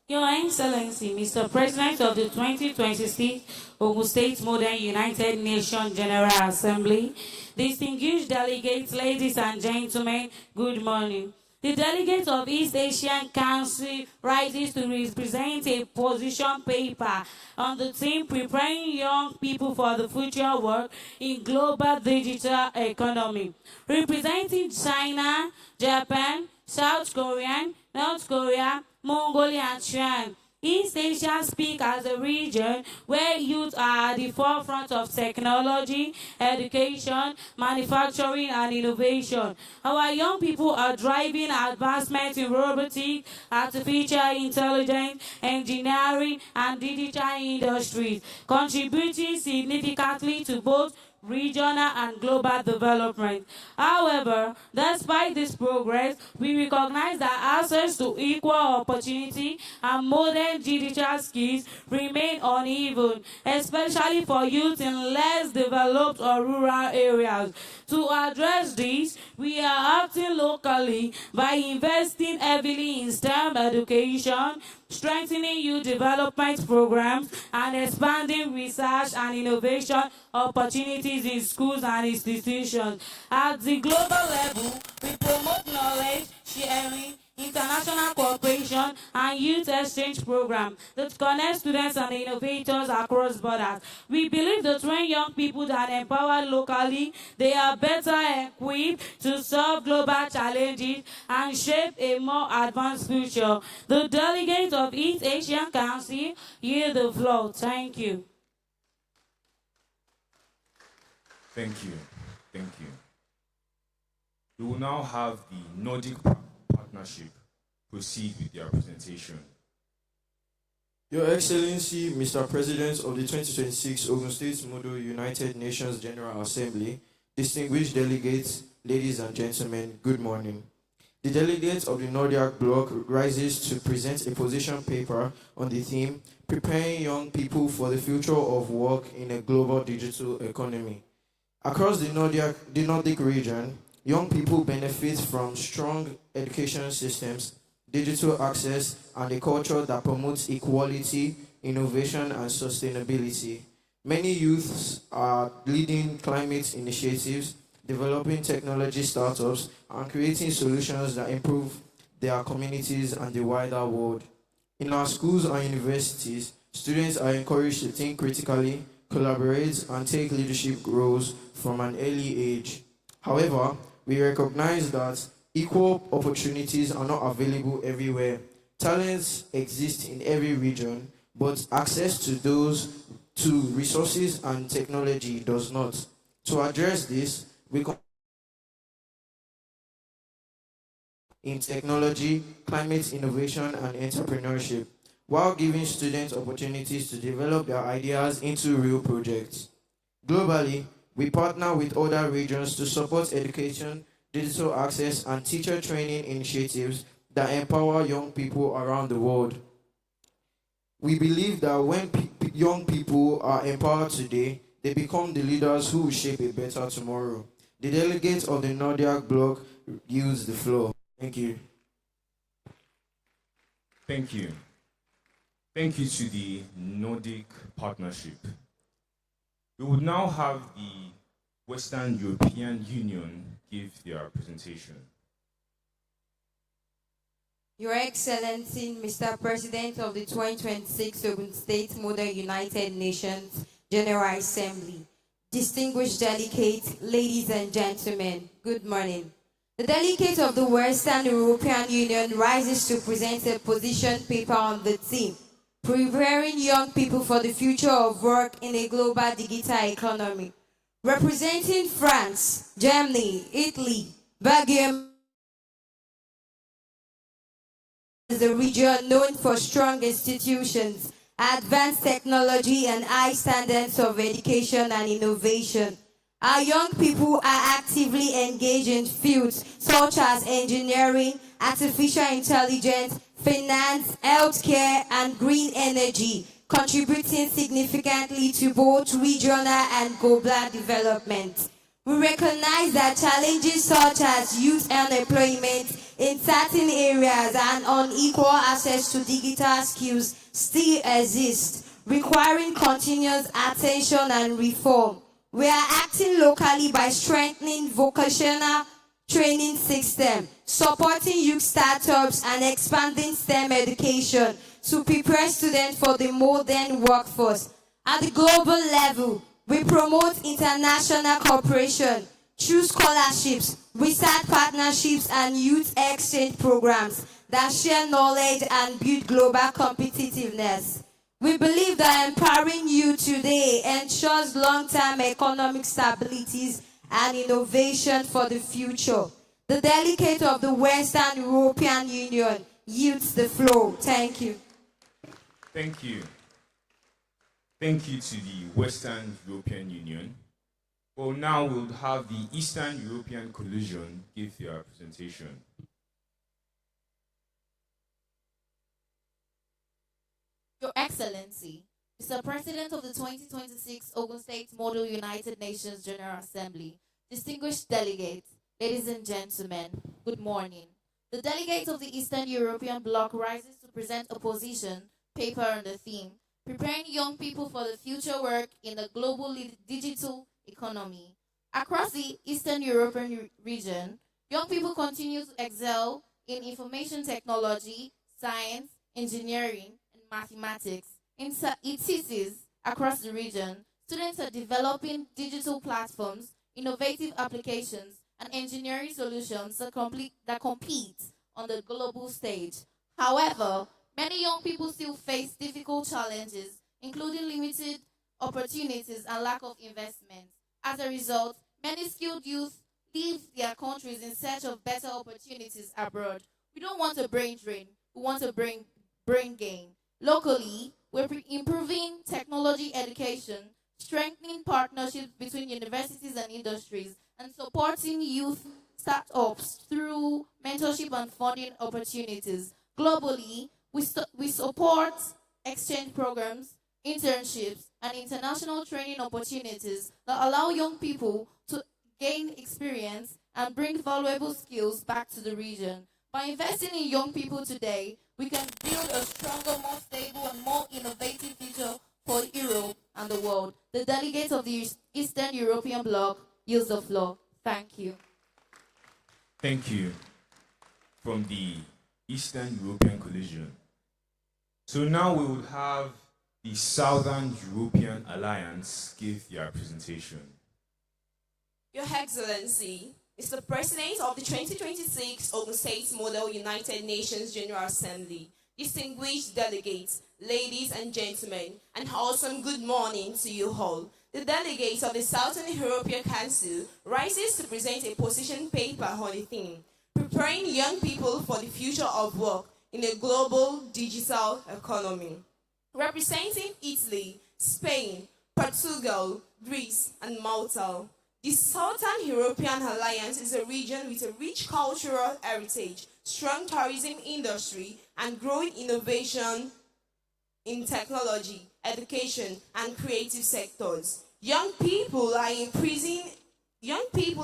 Your Excellency, Mr. President of the 2026 Ogun State Modern United Nations General Assembly, distinguished delegates, ladies and gentlemen, good morning. The delegates of East Asian Council rises to represent a position paper on the theme preparing young people for the future work in global digital economy. Representing China, Japan, South Korea, North Korea, Mongolia, and China, East Asia speaks as a region where youth are at the forefront of technology, education, manufacturing, and innovation. Our young people are driving advancement in robotics, artificial intelligence, engineering, and digital industries, contributing significantly to both regional and global development. However, despite this progress, we recognize that access to equal opportunity and modern digital skills remain uneven, especially for youth in less developed or rural areas. To address this, we are acting locally by investing heavily in STEM education, strengthening youth development programs, and expanding research and innovation opportunities in schools and institutions. At the global level, we promote knowledge sharing, international cooperation, and youth exchange programs that connect students and innovators across borders. We believe that when young people are empowered locally, they are better equipped to solve global challenges and shape a more advanced future. The delegates of East Asian Council yield the floor. Thank you. Thank you. Thank you. We will now have the Nordic Partnership proceed with their presentation. Your Excellency, Mr. President of the 2026 Ogun State Model United Nations General Assembly, distinguished delegates, ladies and gentlemen, good morning. The delegates of the Nordic Bloc rises to present a position paper on the theme, Preparing Young People for the Future of Work in a Global Digital Economy. Across the Nordic region, young people benefit from strong education systems, digital access, and a culture that promotes equality, innovation, and sustainability. Many youths are leading climate initiatives, developing technology startups, and creating solutions that improve their communities and the wider world. In our schools and universities, students are encouraged to think critically, collaborate, and take leadership roles from an early age. However, we recognize that equal opportunities are not available everywhere. Talents exist in every region, but access to resources and technology does not. To address this, we in technology, climate innovation, and entrepreneurship, while giving students opportunities to develop their ideas into real projects. Globally, we partner with other regions to support education, digital access, and teacher training initiatives that empower young people around the world. We believe that when young people are empowered today, they become the leaders who will shape a better tomorrow. The delegates of the Nordic bloc use the floor. Thank you. Thank you. Thank you to the Nordic Partnership. We would now have the Western European Union give their presentation. Your Excellency, Mr. President of the 2026 Ogun State Model United Nations General Assembly, distinguished delegates, ladies and gentlemen, good morning. The delegate of the Western European Union rises to present a position paper on the theme, Preparing Young People for the Future of Work in a Global Digital Economy. Representing France, Germany, Italy, Belgium, is a region known for strong institutions, advanced technology, and high standards of education and innovation. Our young people are actively engaged in fields such as engineering, artificial intelligence, finance, healthcare, and green energy, contributing significantly to both regional and global development. We recognize that challenges such as youth unemployment in certain areas and unequal access to digital skills still exist, requiring continuous attention and reform. We are acting locally by strengthening vocational training system, supporting youth startups, and expanding STEM education to prepare students for the modern workforce. At the global level, we promote international cooperation through scholarships, research partnerships, and youth exchange programs that share knowledge and build global competitiveness. We believe that empowering youth today ensures long-term economic stability and innovation for the future. The delegate of the Western European Union yields the floor. Thank you. Thank you. Thank you to the Western European Union. Well, now we'll have the Eastern European Coalition give their presentation. Your Excellency, Mr. President of the 2026 Ogun State Model United Nations General Assembly, distinguished delegates, ladies and gentlemen, good morning. The delegates of the Eastern European Bloc rises to present a position paper on the theme, Preparing Young People for the Future Work in a Global Digital Economy. Across the Eastern European region, young people continue to excel in information technology, science, engineering, and mathematics. In cities across the region, students are developing digital platforms, innovative applications, and engineering solutions that compete on the global stage. However, many young people still face difficult challenges, including limited opportunities and lack of investment. As a result, many skilled youth leave their countries in search of better opportunities abroad. We don't want a brain drain, we want a brain gain. Locally, we're improving technology education, strengthening partnerships between universities and industries, and supporting youth startups through mentorship and funding opportunities. Globally, we support exchange programs, internships, and international training opportunities that allow young people to gain experience and bring valuable skills back to the region. By investing in young people today, we can build a stronger, more stable, and more innovative future for Europe and the world. The delegates of the Eastern European Bloc use the floor. Thank you. Thank you. From the Eastern European Coalition. So now we will have the Southern European Alliance give their presentation. Your Excellency, Mr. President of the 2026 Ogun State Model United Nations General Assembly, distinguished delegates, ladies and gentlemen, and awesome good morning to you all. The delegates of the Southern European Council rises to present a position paper on the theme, Preparing Young People for the Future of Work in a Global Digital Economy. Representing Italy, Spain, Portugal, Greece, and Malta, the Southern European Alliance is a region with a rich cultural heritage, strong tourism industry, and growing innovation in technology, education, and creative sectors. Young people are increasing, engaged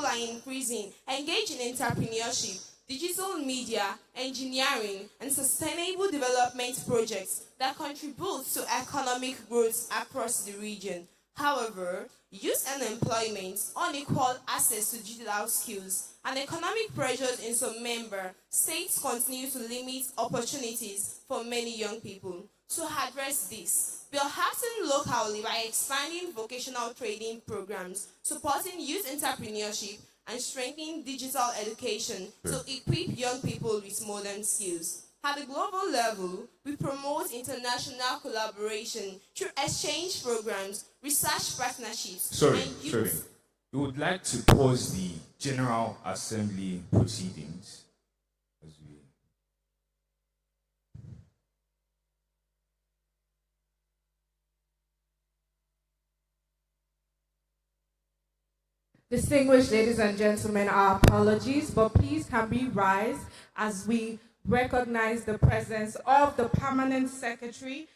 in entrepreneurship, digital media, engineering, and sustainable development projects that contribute to economic growth across the region. However, youth unemployment, unequal access to digital skills, and economic pressures in some member states continue to limit opportunities for many young people. To address this, we are acting locally by expanding vocational training programs, supporting youth entrepreneurship, and strengthening digital education to equip young people with modern skills. At the global level, we promote international collaboration through exchange programs, research partnerships, Sorry. and youth. We would like to pause the General Assembly proceedings. Distinguished ladies and gentlemen, our apologies, but please can we rise as we recognize the presence of the Permanent Secretary,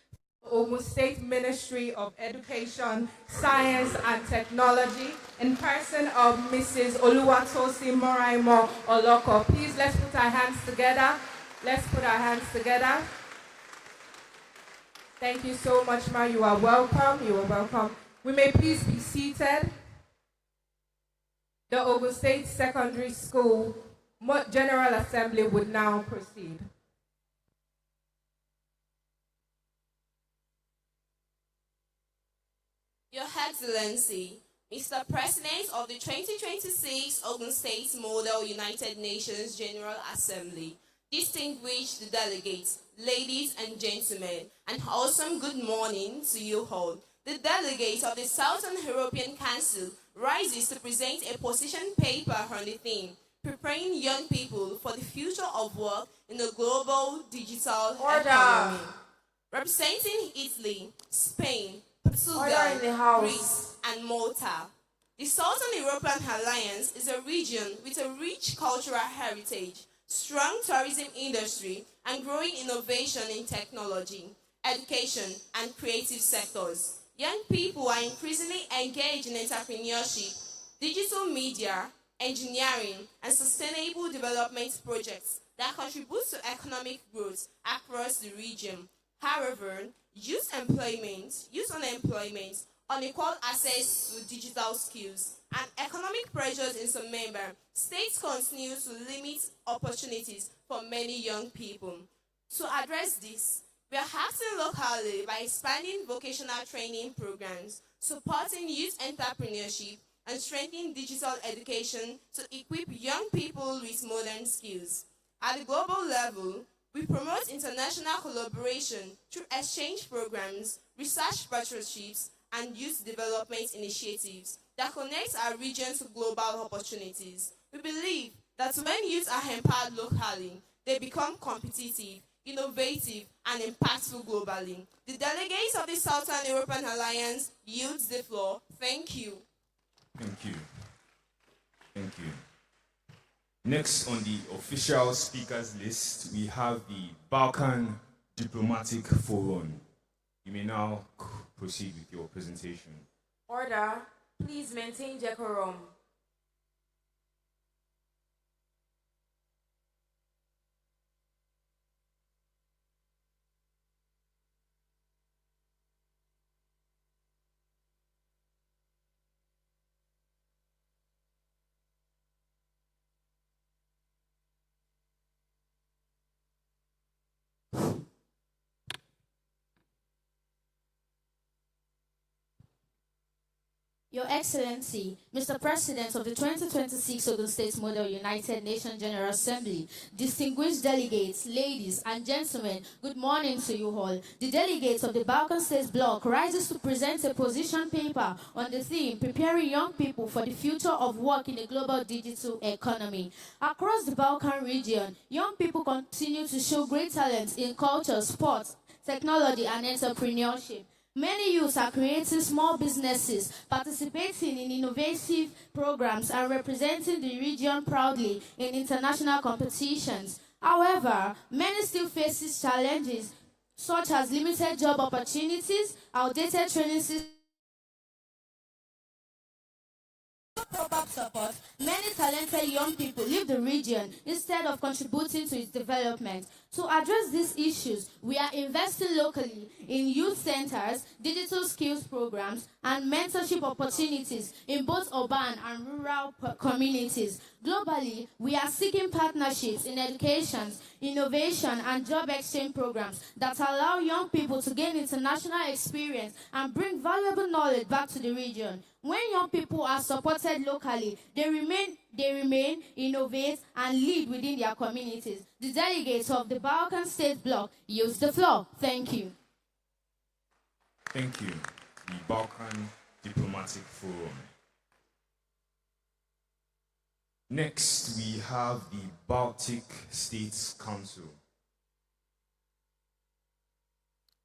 Ogun State Ministry of Education, Science and Technology, in person of Mrs. Oluwatosin Moraimo Oloko. Please, let's put our hands together. Let's put our hands together. Thank you so much, ma. You are welcome. You are welcome. We may please be seated. The Ogun State Secondary School General Assembly would now proceed. Your Excellency, Mr. President of the 2026 Ogun State Model United Nations General Assembly, distinguished delegates, ladies and gentlemen, an awesome good morning to you all. The delegate of the Southern European Council rises to present a position paper on the theme, preparing young people for the future of work in a global digital economy. Representing Italy, Spain, Portugal, Greece, and Malta, the Southern European Alliance is a region with a rich cultural heritage, strong tourism industry, and growing innovation in technology, education, and creative sectors. Young people are increasingly engaged in entrepreneurship, digital media, engineering, and sustainable development projects that contribute to economic growth across the region. However, youth unemployment, unequal access to digital skills, and economic pressures in some member states continue to limit opportunities for many young people. To address this, we are acting locally by expanding vocational training programs, supporting youth entrepreneurship, and strengthening digital education to equip young people with modern skills. At the global level, we promote international collaboration through exchange programs, research partnerships, and youth development initiatives that connect our region to global opportunities. We believe that when youth are empowered locally, they become competitive, innovative, and impactful globally. The delegates of the Southern European Alliance yields the floor. Thank you. Thank you. Thank you. Next on the official speakers list, we have the Balkan Diplomatic Forum. You may now proceed with your presentation. Order. Please maintain decorum. Your Excellency, Mr. President of the 2026 Ogun State Model United Nations General Assembly, distinguished delegates, ladies and gentlemen, good morning to you all. The delegates of the Balkan States Bloc rises to present a position paper on the theme, preparing young people for the future of work in a global digital economy. Across the Balkan region, young people continue to show great talent in culture, sports, technology, and entrepreneurship. Many youths are creating small businesses, participating in innovative programs, and representing the region proudly in international competitions. However, many still face challenges such as limited job opportunities, outdated training systems, proper support, many talented young people leave the region instead of contributing to its development. To address these issues, we are investing locally in youth centers, digital skills programs, and mentorship opportunities in both urban and rural communities. Globally, we are seeking partnerships in education, innovation, and job exchange programs that allow young people to gain international experience and bring valuable knowledge back to the region. When young people are supported locally, they remain, innovate, and lead within their communities. The delegates of the Balkan State Bloc use the floor. Thank you. Thank you. The Balkan Diplomatic Forum. Next, we have the Baltic States Council.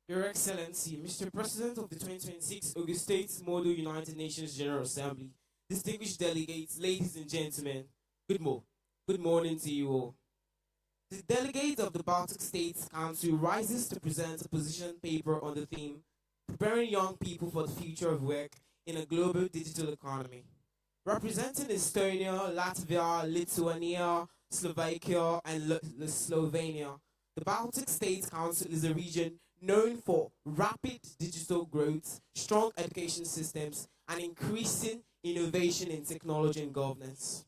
Your Excellency, Mr. President of the 2026 Ogun State Model United Nations General Assembly, distinguished delegates, ladies and gentlemen, good morning to you all. The delegate of the Baltic States Council rises to present a position paper on the theme, Preparing Young People for the Future of Work in a Global Digital Economy. Representing Estonia, Latvia, Lithuania, Slovakia, and Slovenia, the Baltic States Council is a region known for rapid digital growth, strong education systems, and increasing innovation in technology and governance.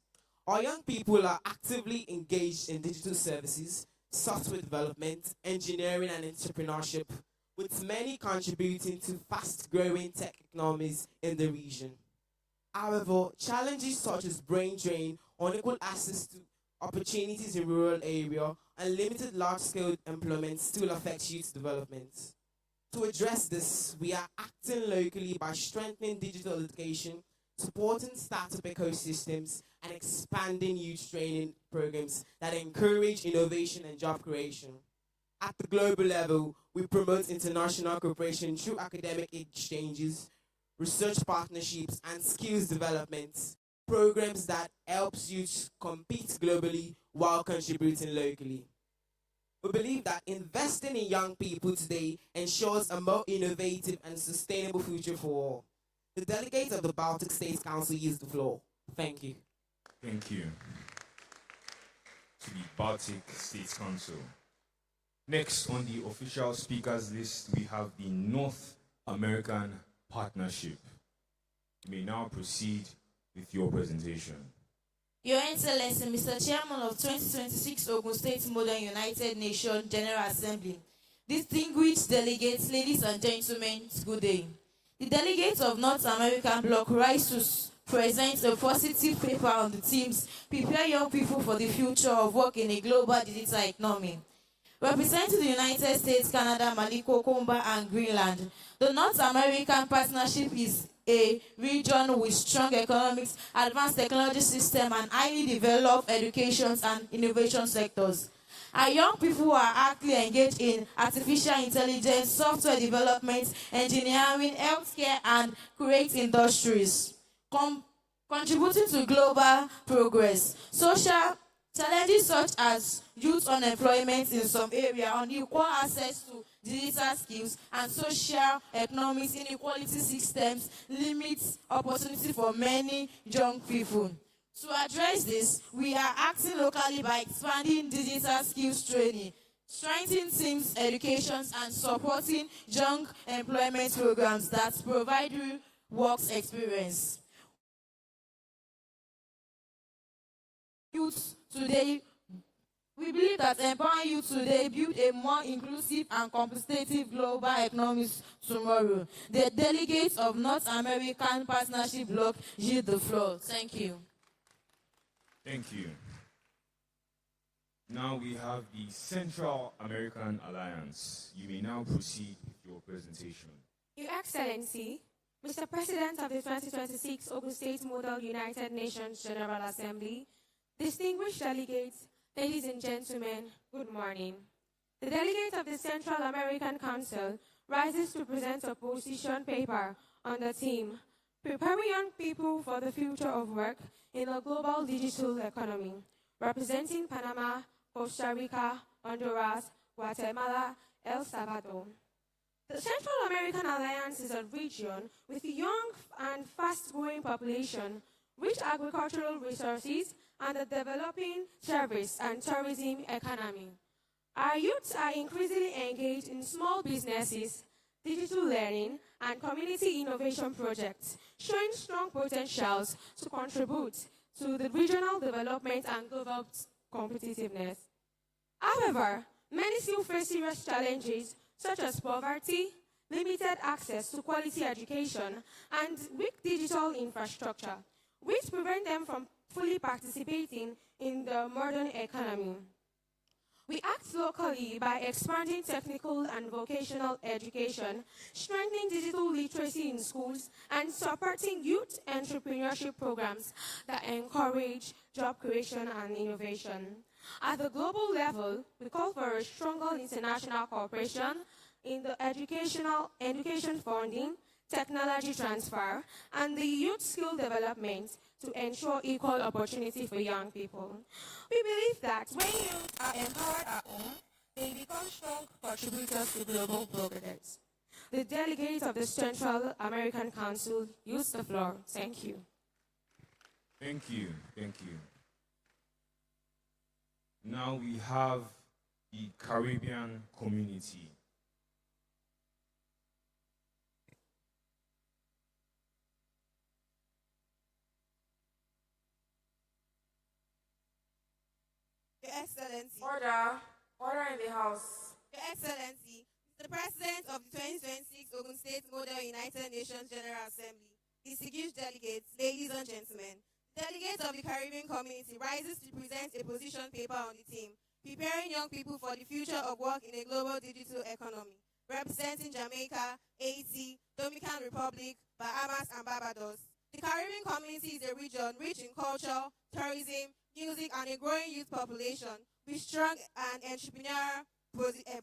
Our young people are actively engaged in digital services, software development, engineering, and entrepreneurship, with many contributing to fast-growing tech economies in the region. However, challenges such as brain drain, unequal access to opportunities in rural areas, and limited large-scale employment still affect youth development. To address this, we are acting locally by strengthening digital education, supporting startup ecosystems, and expanding youth training programs that encourage innovation and job creation. At the global level, we promote international cooperation through academic exchanges, research partnerships, and skills development, programs that helps youth compete globally while contributing locally. We believe that investing in young people today ensures a more innovative and sustainable future for all. The delegates of the Baltic States Council use the floor. Thank you. Thank you to the Baltic States Council. Next on the official speakers list, we have the North American Partnership. You may now proceed with your presentation. Your Excellency, Mr. Chairman of 2026 Ogun State Modern United Nations General Assembly, distinguished delegates, ladies and gentlemen, good day. The delegates of North American Bloc rise to present a positive paper on the themes, Prepare Young People for the Future of Work in a Global Digital Economy. Representing the United States, Canada, Mali, Cuba, and Greenland, the North American Partnership is a region with strong economics, advanced technology system, and highly developed education and innovation sectors. Our young people are actively engaged in artificial intelligence, software development, engineering, healthcare, and creative industries, contributing to global progress. Social challenges such as youth unemployment in some areas, unequal access to digital skills, and social economic inequality systems limits opportunity for many young people. To address this, we are acting locally by expanding digital skills training, strengthening teams education, and supporting young employment programs that provide real work experience. Youth today, we believe that empowering youth today build a more inclusive and competitive global economy tomorrow. The delegates of North American Partnership Bloc yield the floor. Thank you. Thank you. Now we have the Central American Alliance. You may now proceed with your presentation. Your Excellency, Mr. President of the 2026 Ogun State Model United Nations General Assembly, distinguished delegates, ladies and gentlemen, good morning. The delegate of the Central American Council rises to present a position paper on the theme, Preparing Young People for the Future of Work in a Global Digital Economy, representing Panama, Costa Rica, Honduras, Guatemala, El Salvador. The Central American Alliance is a region with a young and fast-growing population, rich agricultural resources, and a developing service and tourism economy. Our youths are increasingly engaged in small businesses, digital learning, and community innovation projects, showing strong potentials to contribute to the regional development and global competitiveness. However, many still face serious challenges such as poverty, limited access to quality education, and weak digital infrastructure, which prevent them from fully participating in the modern economy. We act locally by expanding technical and vocational education, strengthening digital literacy in schools, and supporting youth entrepreneurship programs that encourage job creation and innovation. At the global level, we call for a stronger international cooperation in the education funding, technology transfer, and the youth skill development to ensure equal opportunity for young people. We believe that when youth are empowered at home, they become strong contributors to global progress. The delegates of the Central American Council use the floor. Thank you. Thank you. Thank you. Now we have the Caribbean community. Your Excellency. Order in the House. Your Excellency, Mr. President of the 2026 Ogun State Model United Nations General Assembly, distinguished delegates, ladies and gentlemen, delegates of the Caribbean community rises to present a position paper on the theme, Preparing Young People for the Future of Work in a Global Digital Economy, representing Jamaica, Haiti, Dominican Republic, Bahamas, and Barbados. The Caribbean community is a region rich in culture, tourism, music, and a growing youth population with strong and entrepreneurial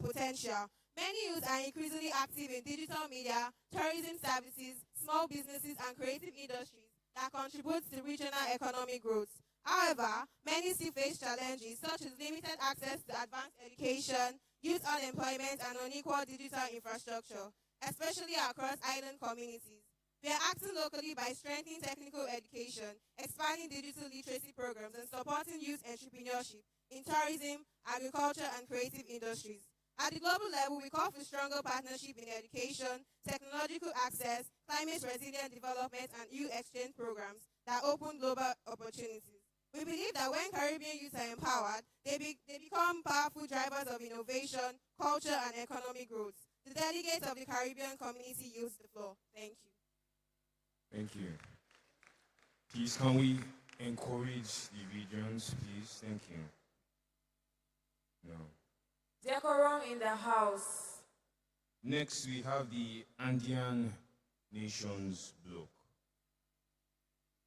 potential. Many youths are increasingly active in digital media, tourism services, small businesses, and creative industries that contributes to regional economic growth. However, many still face challenges such as limited access to advanced education, youth unemployment, and unequal digital infrastructure, especially across island communities. We are acting locally by strengthening technical education, expanding digital literacy programs, and supporting youth entrepreneurship in tourism, agriculture, and creative industries. At the global level, we call for stronger partnership in education, technological access, climate-resilient development, and youth exchange programs that open global opportunities. We believe that when Caribbean youth are empowered, they become powerful drivers of innovation, culture, and economic growth. The delegates of the Caribbean community use the floor. Thank you. Thank you. Please, can we encourage the regions, please? Thank you. No. Decorum in the House. Next, we have the Andean Nations Bloc.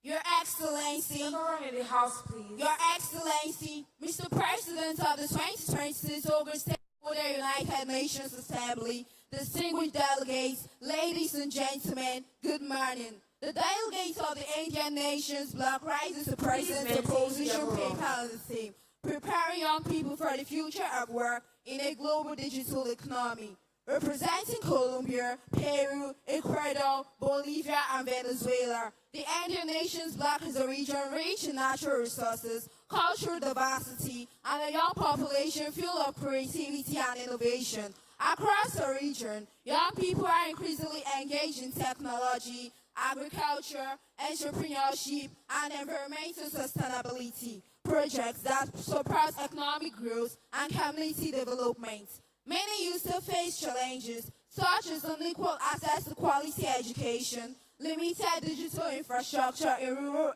Your Excellency. Decorum in the House, please. Your Excellency, Mr. President of the 2026 Ogun State Model United Nations Assembly, distinguished delegates, ladies and gentlemen, good morning. The delegates of the Indian Nations Bloc rises to present a position paper on the theme, Preparing Young People for the Future of Work in a Global Digital Economy, representing Colombia, Peru, Ecuador, Bolivia, and Venezuela. The Indian Nations Bloc is a region rich in natural resources, cultural diversity, and a young population full of creativity and innovation. Across the region, young people are increasingly engaged in technology, agriculture, entrepreneurship, and environmental sustainability projects that support economic growth and community development. Many youth still face challenges such as unequal access to quality education, limited digital infrastructure in rural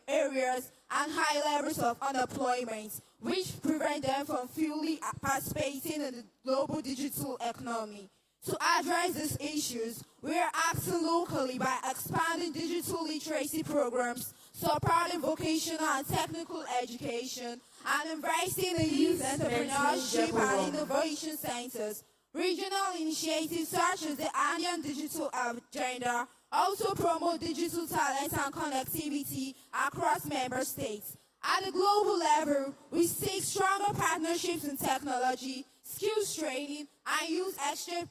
areas, and high levels of unemployment, which prevent them from fully participating in the global digital economy. To address these issues, we are acting locally by expanding digital literacy programs, supporting vocational and technical education, and investing in youth entrepreneurship and innovation centers. Regional initiatives such as the Andean Digital Agenda also promote digital talent and connectivity across member states. At the global level, we seek stronger partnerships in technology, skills training, and youth exchange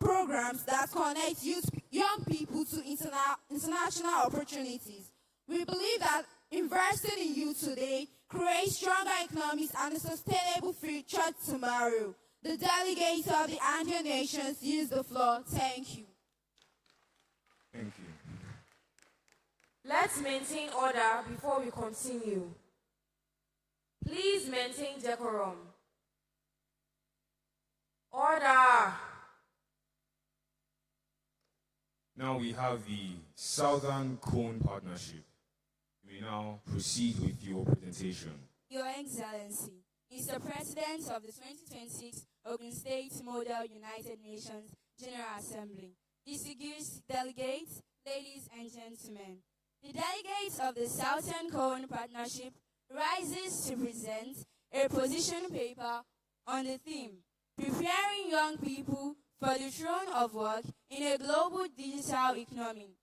programs that connect young people to international opportunities. We believe that investing in youth today creates stronger economies and a sustainable future tomorrow. The delegates of the Andean nations use the floor. Thank you. Thank you. Let's maintain order before we continue. Please maintain decorum. Order. Now we have the Southern Cone Partnership. We now proceed with your presentation. Your Excellency, Mr. President of the 2026 Ogun State Model United Nations General Assembly, distinguished delegates, ladies and gentlemen, the delegates of the Southern Cone Partnership rises to present a position paper on the theme, Preparing Young People for the Throne of Work in a Global Digital Economy,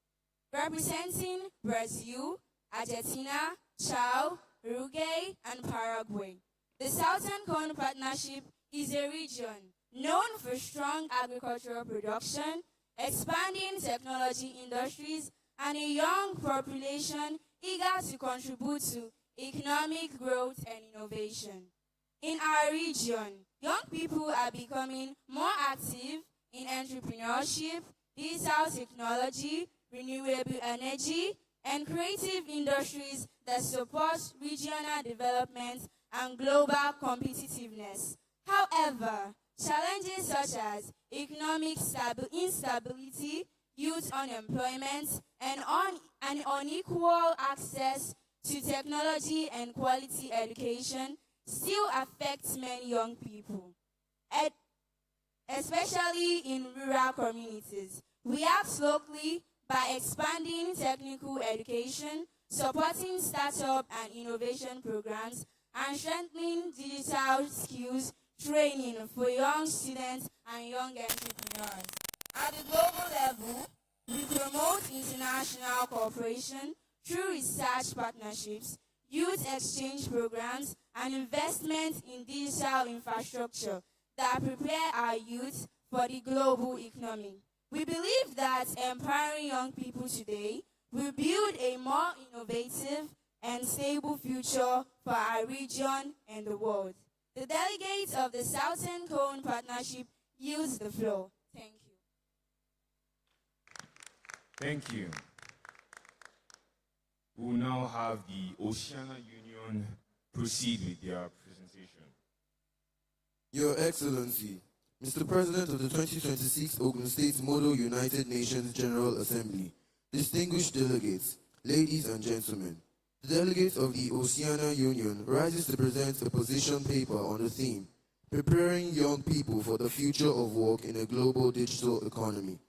representing Brazil, Argentina, Chile, Uruguay, and Paraguay. The Southern Cone Partnership is a region known for strong agricultural production, expanding technology industries, and a young population eager to contribute to economic growth and innovation. In our region, young people are becoming more active in entrepreneurship, digital technology, renewable energy, and creative industries that support regional development and global competitiveness. However, challenges such as economic instability, youth unemployment, and unequal access to technology and quality education still affect many young people, especially in rural communities. We act locally by expanding technical education, supporting startup and innovation programs, and strengthening digital skills training for young students and young entrepreneurs. At the global level, we promote international cooperation through research partnerships, youth exchange programs, and investment in digital infrastructure that prepare our youth for the global economy. We believe that empowering young people today will build a more innovative and stable future for our region and the world. The delegates of the Southern Cone Partnership use the floor. Thank you. Thank you. We will now have the Oceania Union proceed with their presentation. Your Excellency, Mr. President of the 2026 Ogun State Model United Nations General Assembly, distinguished delegates, ladies and gentlemen, the delegates of the Oceania Union rises to present a position paper on the theme, Preparing Young People for the Future of Work in a Global Digital Economy.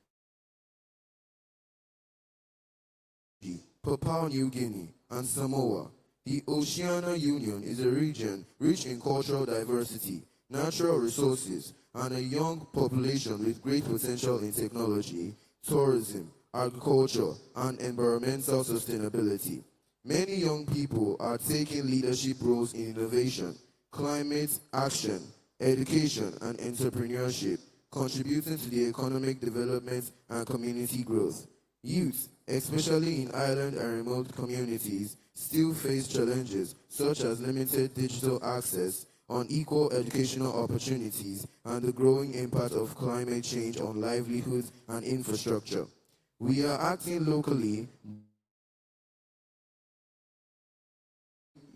Papua New Guinea and Samoa, the Oceania Union is a region rich in cultural diversity, natural resources, and a young population with great potential in technology, tourism, agriculture, and environmental sustainability. Many young people are taking leadership roles in innovation, climate action, education, and entrepreneurship, contributing to the economic development and community growth. Youth, especially in island and remote communities, still face challenges such as limited digital access, unequal educational opportunities, and the growing impact of climate change on livelihoods and infrastructure. We are acting locally,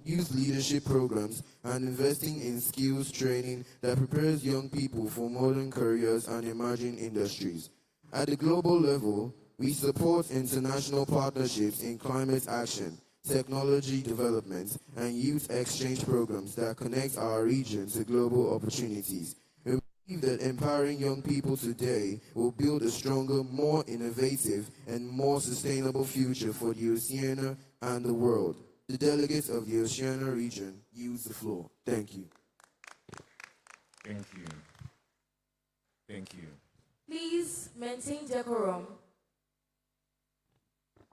youth leadership programs, and investing in skills training that prepares young people for modern careers and emerging industries. At the global level, we support international partnerships in climate action, technology development, and youth exchange programs that connect our region to global opportunities. We believe that empowering young people today will build a stronger, more innovative, and more sustainable future for the Oceania and the world. The delegates of the Oceania region use the floor. Thank you. Thank you. Thank you. Please maintain decorum.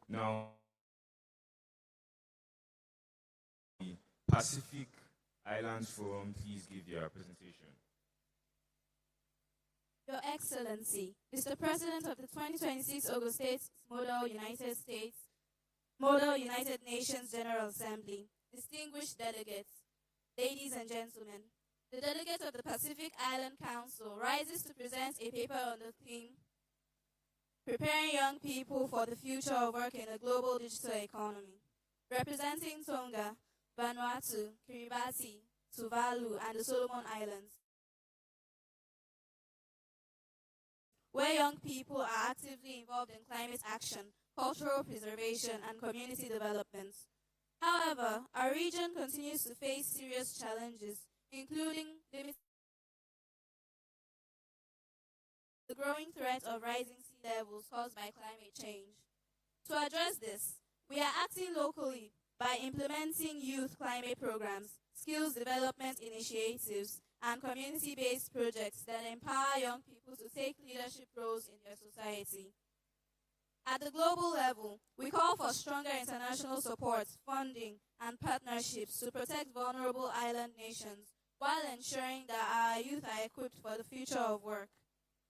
Now, the Pacific Islands Forum, please give their presentation. Your Excellency, Mr. President of the 2026 Ogun State Model United Nations General Assembly, distinguished delegates, ladies and gentlemen, the delegate of the Pacific Island Council rises to present a paper on the theme, Preparing Young People for the Future of Work in a Global Digital Economy. Representing Tonga, Vanuatu, Kiribati, Tuvalu, and the Solomon Islands, where young people are actively involved in climate action, cultural preservation, and community development. However, our region continues to face serious challenges, including the growing threat of rising sea levels caused by climate change. To address this, we are acting locally by implementing youth climate programs, skills development initiatives, and community-based projects that empower young people to take leadership roles in their society. At the global level, we call for stronger international support, funding, and partnerships to protect vulnerable island nations while ensuring that our youth are equipped for the future of work.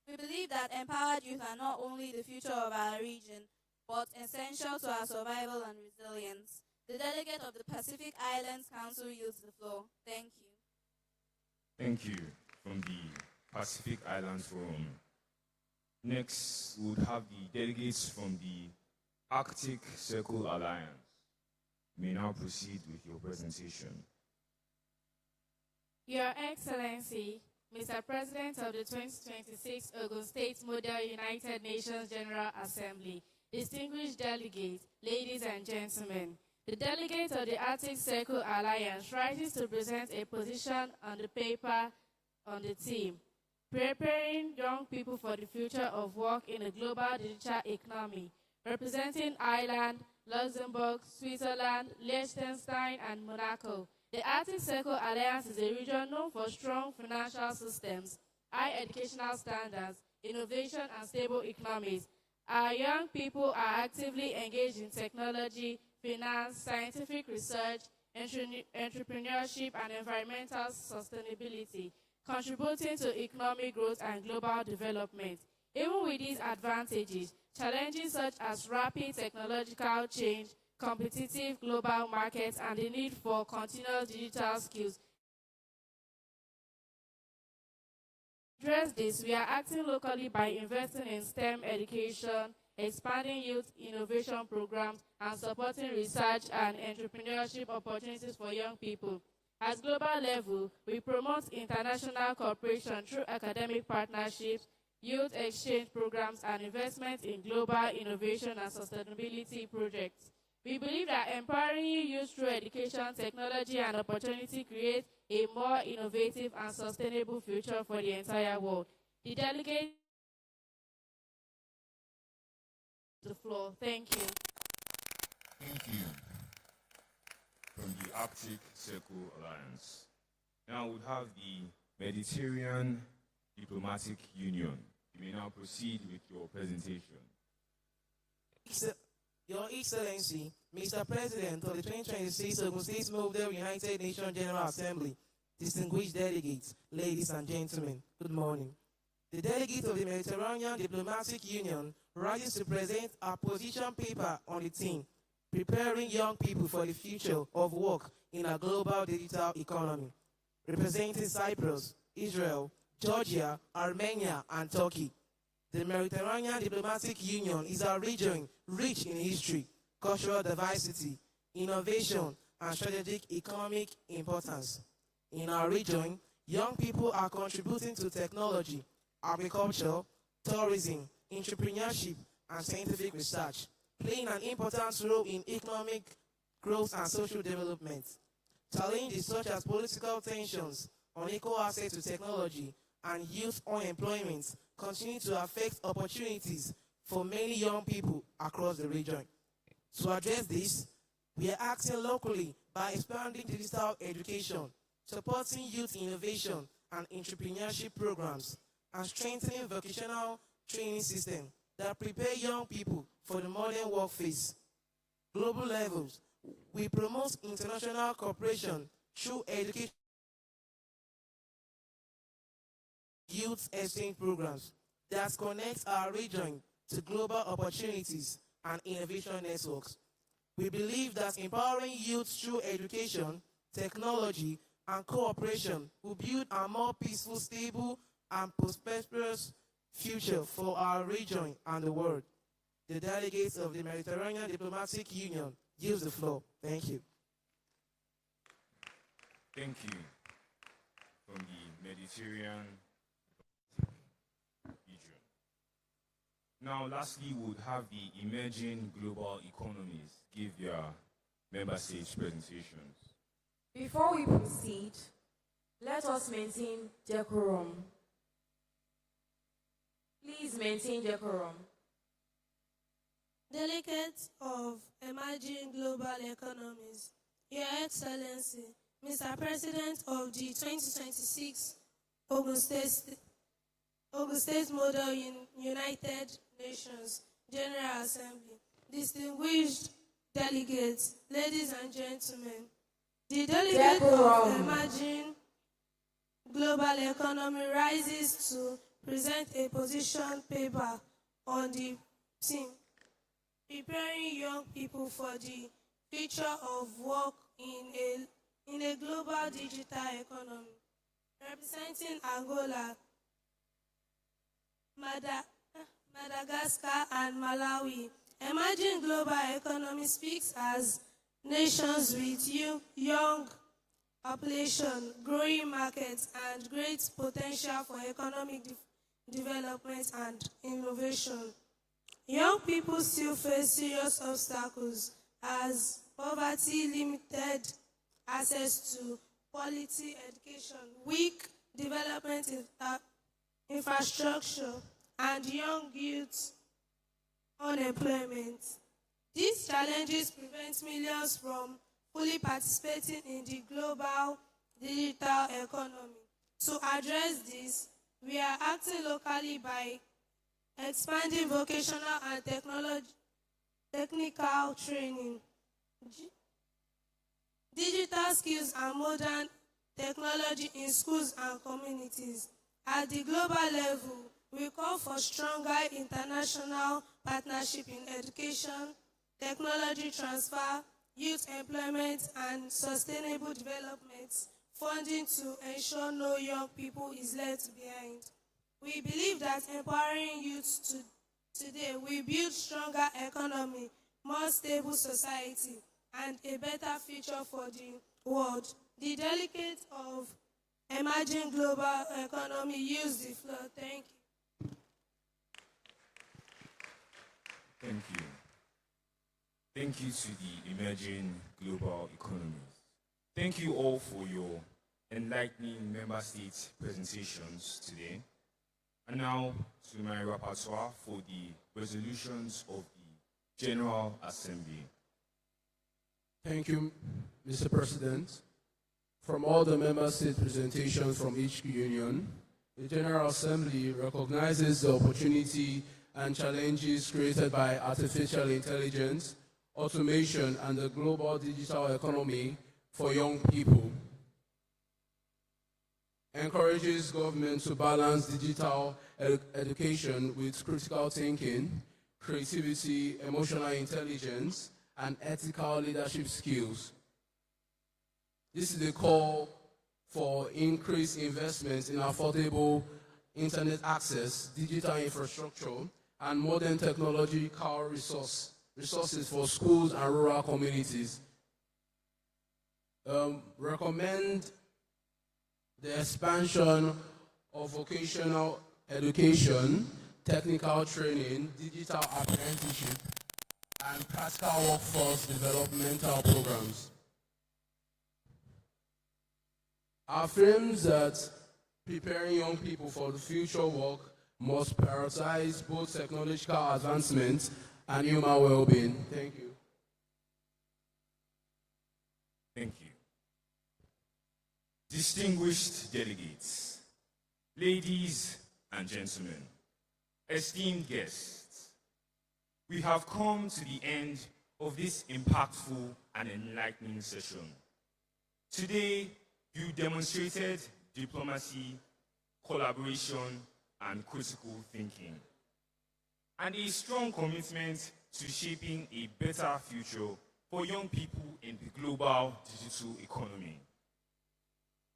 We believe that empowered youth are not only the future of our region, but essential to our survival and resilience. The delegate of the Pacific Islands Council yields the floor. Thank you. Thank you from the Pacific Islands Forum. Next, we would have the delegates from the Arctic Circle Alliance. You may now proceed with your presentation. Your Excellency, Mr. President of the 2026 Ogun State Model United Nations General Assembly, distinguished delegates, ladies and gentlemen, the delegate of the Arctic Circle Alliance rises to present a position on the paper on the theme, Preparing Young People for the Future of Work in a Global Digital Economy, representing Ireland, Luxembourg, Switzerland, Liechtenstein, and Monaco. The Arctic Circle Alliance is a region known for strong financial systems, high educational standards, innovation, and stable economies. Our young people are actively engaged in technology, finance, scientific research, entrepreneurship, and environmental sustainability, contributing to economic growth and global development. Even with these advantages, challenges such as rapid technological change, competitive global markets, and the need for continuous digital skills. To address this, we are acting locally by investing in STEM education, expanding youth innovation programs, and supporting research and entrepreneurship opportunities for young people. At global level, we promote international cooperation through academic partnerships, youth exchange programs, and investment in global innovation and sustainability projects. We believe that empowering youth through education, technology, and opportunity creates a more innovative and sustainable future for the entire world. The delegate the floor. Thank you. Thank you from the Arctic Circle Alliance. Now we have the Mediterranean Diplomatic Union. You may now proceed with your presentation. Your Excellency, Mr. President of the 2026 Ogun State Model United Nations General Assembly, distinguished delegates, ladies and gentlemen, good morning. The delegate of the Mediterranean Diplomatic Union rises to present our position paper on the theme, Preparing Young People for the Future of Work in a Global Digital Economy, representing Cyprus, Israel, Georgia, Armenia, and Turkey. The Mediterranean Diplomatic Union is a region rich in history, cultural diversity, innovation, and strategic economic importance. In our region, young people are contributing to technology, agriculture, tourism, entrepreneurship, and scientific research, playing an important role in economic growth and social development. Challenges such as political tensions, unequal access to technology, and youth unemployment continue to affect opportunities for many young people across the region. To address this, we are acting locally by expanding digital education, supporting youth innovation and entrepreneurship programs, and strengthening vocational training systems that prepare young people for the modern workforce. Global levels, we promote international cooperation through education youth exchange programs that connect our region to global opportunities and innovation networks. We believe that empowering youth through education, technology, and cooperation will build a more peaceful, stable, and prosperous future for our region and the world. The delegates of the Mediterranean Diplomatic Union use the floor. Thank you. Thank you. From the Mediterranean region. Now, lastly, we would have the emerging global economies give their member states presentations. Before we proceed, let us maintain decorum. Please maintain decorum. Delegates of emerging global economies, Your Excellency, Mr. President of the 2026 Ogun State Model United Nations General Assembly, distinguished delegates, ladies and gentlemen, the delegate of emerging global economy rises to present a position paper on the theme, preparing young people for the future of work in a global digital economy. Representing Angola, Madagascar, and Malawi, emerging global economy speaks as nations with young population, growing markets, and great potential for economic development and innovation. Young people still face serious obstacles as poverty, limited access to quality education, weak development infrastructure, and young youth unemployment. These challenges prevent millions from fully participating in the global digital economy. To address this, we are acting locally by expanding vocational and technical training, digital skills, and modern technology in schools and communities. At the global level, we call for stronger international partnership in education, technology transfer, youth employment, and sustainable development, funding to ensure no young people is left behind. We believe that empowering youth today will build stronger economy, more stable society, and a better future for the world. The delegates of emerging global economy use the floor. Thank you. Thank you. Thank you to the emerging global economies. Thank you all for your enlightening member state presentations today. And now to my repertoire for the resolutions of the General Assembly. Thank you, Mr. President. From all the member state presentations from each union, the General Assembly recognizes the opportunity and challenges created by artificial intelligence, automation, and the global digital economy for young people. Encourages government to balance digital education with critical thinking, creativity, emotional intelligence, and ethical leadership skills. This is a call for increased investments in affordable internet access, digital infrastructure, and modern technological resources for schools and rural communities. Recommend the expansion of vocational education, technical training, digital apprenticeship, and practical workforce developmental programs. Affirms that preparing young people for the future work must prioritize both technological advancement and human well-being. Thank you. Thank you. Distinguished delegates, ladies and gentlemen, esteemed guests, we have come to the end of this impactful and enlightening session. Today, you demonstrated diplomacy, collaboration, and critical thinking, and a strong commitment to shaping a better future for young people in the global digital economy.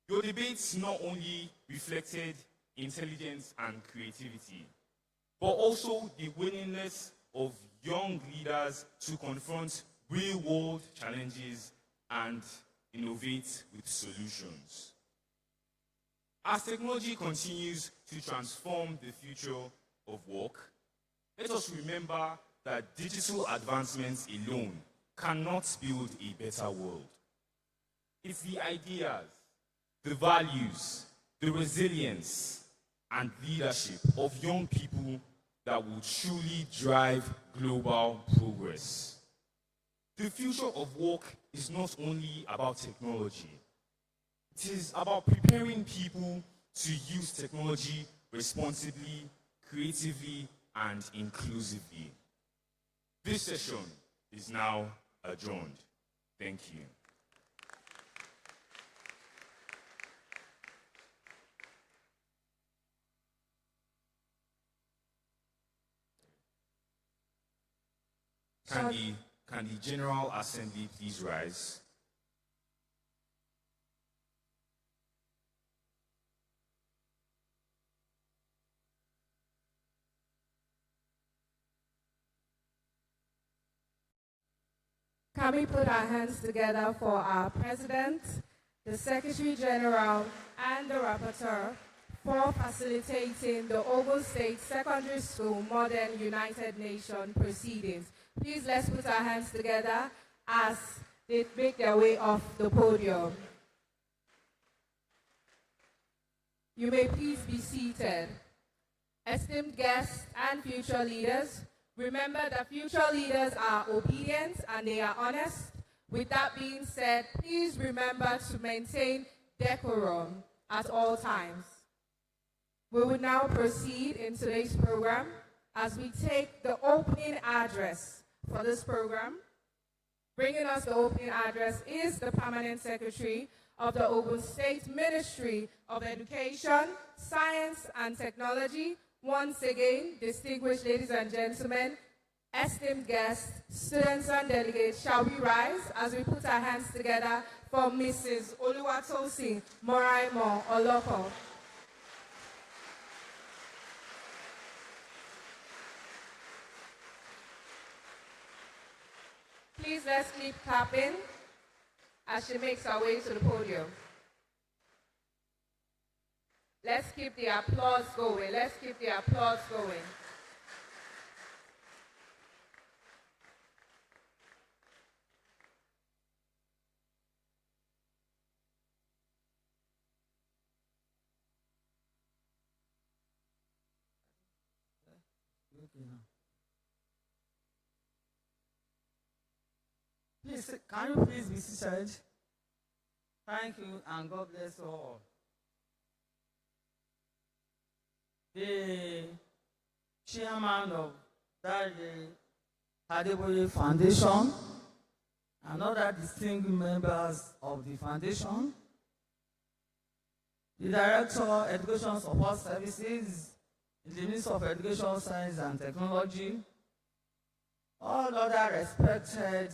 Your debates not only reflected intelligence and creativity, but also the willingness of young leaders to confront real-world challenges and innovate with solutions. As technology continues to transform the future of work, let us remember that digital advancements alone cannot build a better world. It's the ideas, the values, the resilience, and leadership of young people that will truly drive global progress. The future of work is not only about technology. It is about preparing people to use technology responsibly, creatively, and inclusively. This session is now adjourned. Thank you. Can the General Assembly please rise? Can we put our hands together for our President, the Secretary General, and the Rapporteur for facilitating the Ogun State Secondary School Modern United Nations proceedings. Please let's put our hands together as they make their way off the podium. You may please be seated. Esteemed guests and future leaders, remember that future leaders are obedient and they are honest. With that being said, please remember to maintain decorum at all times. We will now proceed in today's program as we take the opening address for this program. Bringing us the opening address is the Permanent Secretary of the Ogun State Ministry of Education, Science and Technology. Once again, distinguished ladies and gentlemen, esteemed guests, students and delegates, shall we rise as we put our hands together for Mrs. Oluwatosin Moraimo Oloko. Please let's keep clapping as she makes her way to the podium. Let's keep the applause going. Let's keep the applause going. Please, can you please be seated? Thank you, and God bless you all. The chairman of Dare Adeboye Foundation and other distinguished members of the foundation, the Director, Education Support Services in the Ministry of Education, Science and Technology, all other respected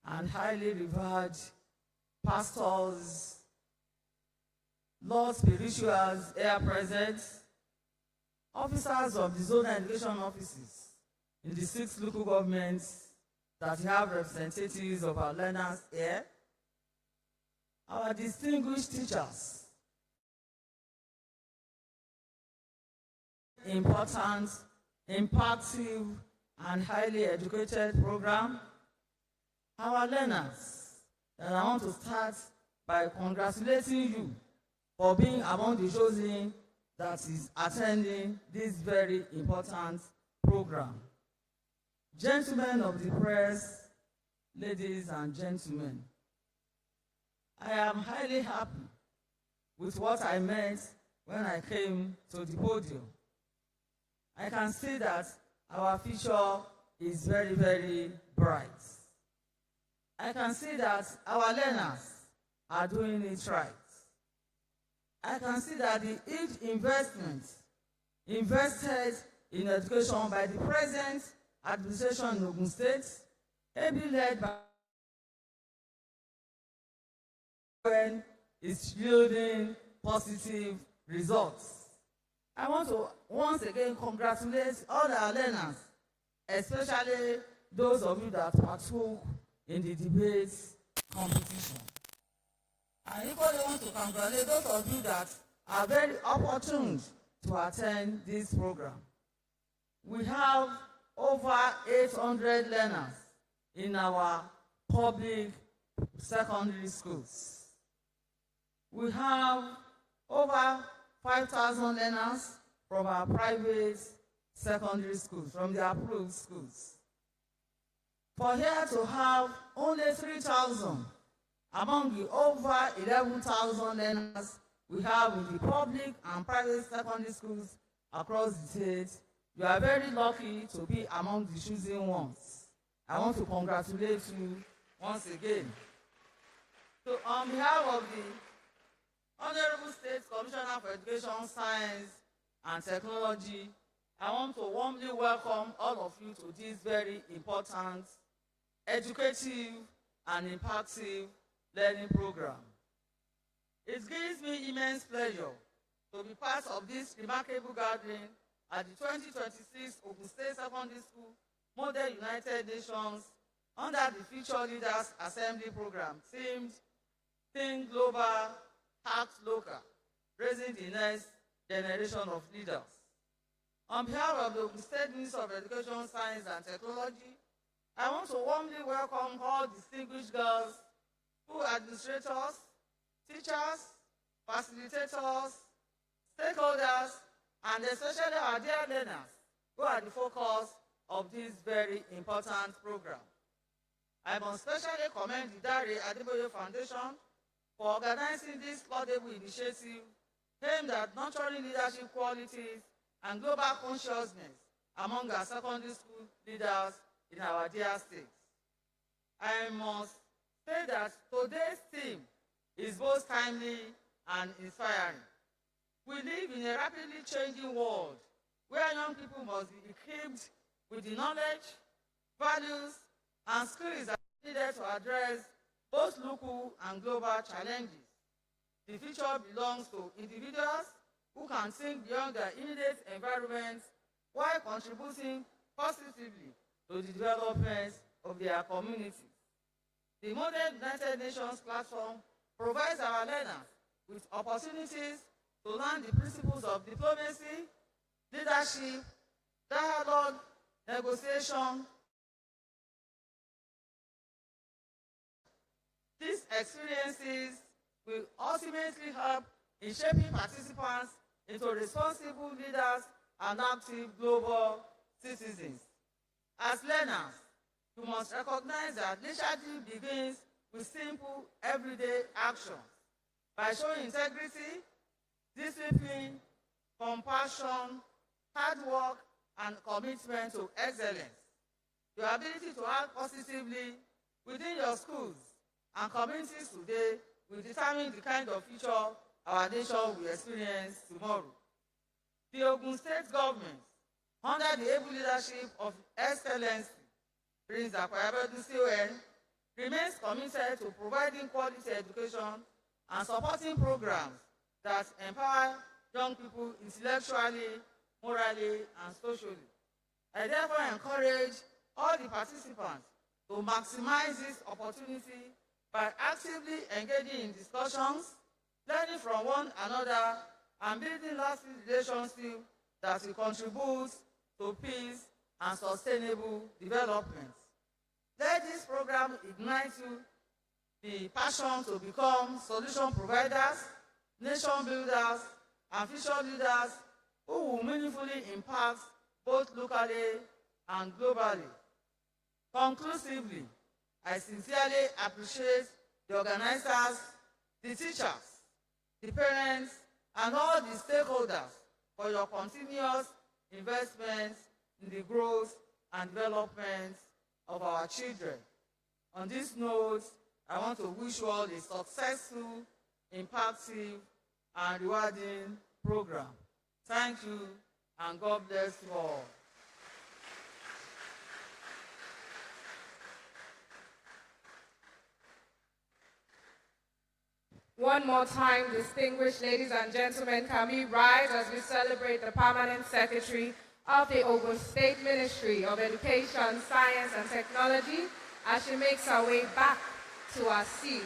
and highly revered pastors, Lord spirituals here present, officers of the zone education offices in the 6 local governments that have representatives of our learners here, our distinguished teachers, important, impactful, and highly educated program, our learners, and I want to start by congratulating you for being among the chosen that is attending this very important program. Gentlemen of the press, ladies and gentlemen, I am highly happy with what I met when I came to the podium. I can see that our future is very, very bright. I can see that our learners are doing it right. I can see that the huge investment invested in education by the present administration in Ogun State, ably led by is yielding positive results. I want to once again congratulate all our learners, especially those of you that partook in the debate competition. I equally want to congratulate those of you that are very opportune to attend this program. We have over 800 learners in our public secondary schools. We have over 5,000 learners from our private secondary schools, from the approved schools. For here to have only 3,000 among the over 11,000 learners we have in the public and private secondary schools across the state, you are very lucky to be among the chosen ones. I want to congratulate you once again. So on behalf of the Honorable State Commissioner for Education, Science and Technology, I want to warmly welcome all of you to this very important, educative and impactful learning program. It gives me immense pleasure to be part of this remarkable gathering at the 2026 Ogun State Secondary School Model United Nations under the Future Leaders Assembly Program themed Think Global, Act Local, raising the next generation of leaders. On behalf of the Ogun State Ministry of Education, Science and Technology, I want to warmly welcome all distinguished girls, school administrators, teachers, facilitators, stakeholders, and especially our dear learners who are the focus of this very important program. I must especially commend the Dare Adeboye Foundation for organizing this laudable initiative aimed at nurturing leadership qualities and global consciousness among our secondary school leaders in our dear state. I must say that today's theme is both timely and inspiring. We live in a rapidly changing world where young people must be equipped with the knowledge, values, and skills that are needed to address both local and global challenges. The future belongs to individuals who can think beyond their immediate environment while contributing positively to the development of their communities. The Modern United Nations platform provides our learners with opportunities to learn the principles of diplomacy, leadership, dialogue, negotiation. These experiences will ultimately help in shaping participants into responsible leaders and active global citizens. As learners, you must recognize that leadership begins with simple, everyday actions. By showing integrity, discipline, compassion, hard work, and commitment to excellence, your ability to act positively within your schools and communities today will determine the kind of future our nation will experience tomorrow. The Ogun State government, under the able leadership of Excellency Prince Akwayabedu CON, remains committed to providing quality education and supporting programs that empower young people intellectually, morally, and socially. I therefore encourage all the participants to maximize this opportunity by actively engaging in discussions, learning from one another, and building lasting relationships that will contribute to peace and sustainable development. Let this program ignite you the passion to become solution providers, nation builders, and future leaders who will meaningfully impact both locally and globally. Conclusively, I sincerely appreciate the organizers, the teachers, the parents, and all the stakeholders for your continuous investment in the growth and development of our children. On this note, I want to wish you all a successful, impactful, and rewarding program. Thank you, and God bless you all. One more time, distinguished ladies and gentlemen, can we rise as we celebrate the permanent secretary of the Ogun State Ministry of Education, Science and Technology as she makes her way back to her seat.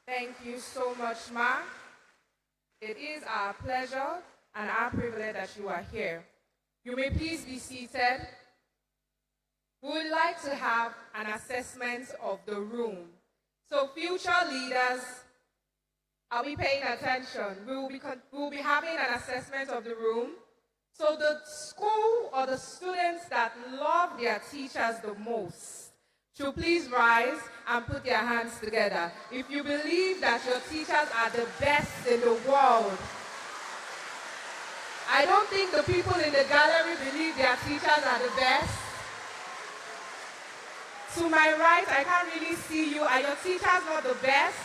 Thank you so much, Ma. It is our pleasure and our privilege that you are here. You may please be seated. We would like to have an assessment of the room. So future leaders, are we paying attention? We will be having an assessment of the room. So the school or the students that love their teachers the most should please rise and put their hands together. If you believe that your teachers are the best in the world, I don't think the people in the gallery believe their teachers are the best. To my right, I can't really see you. Are your teachers not the best?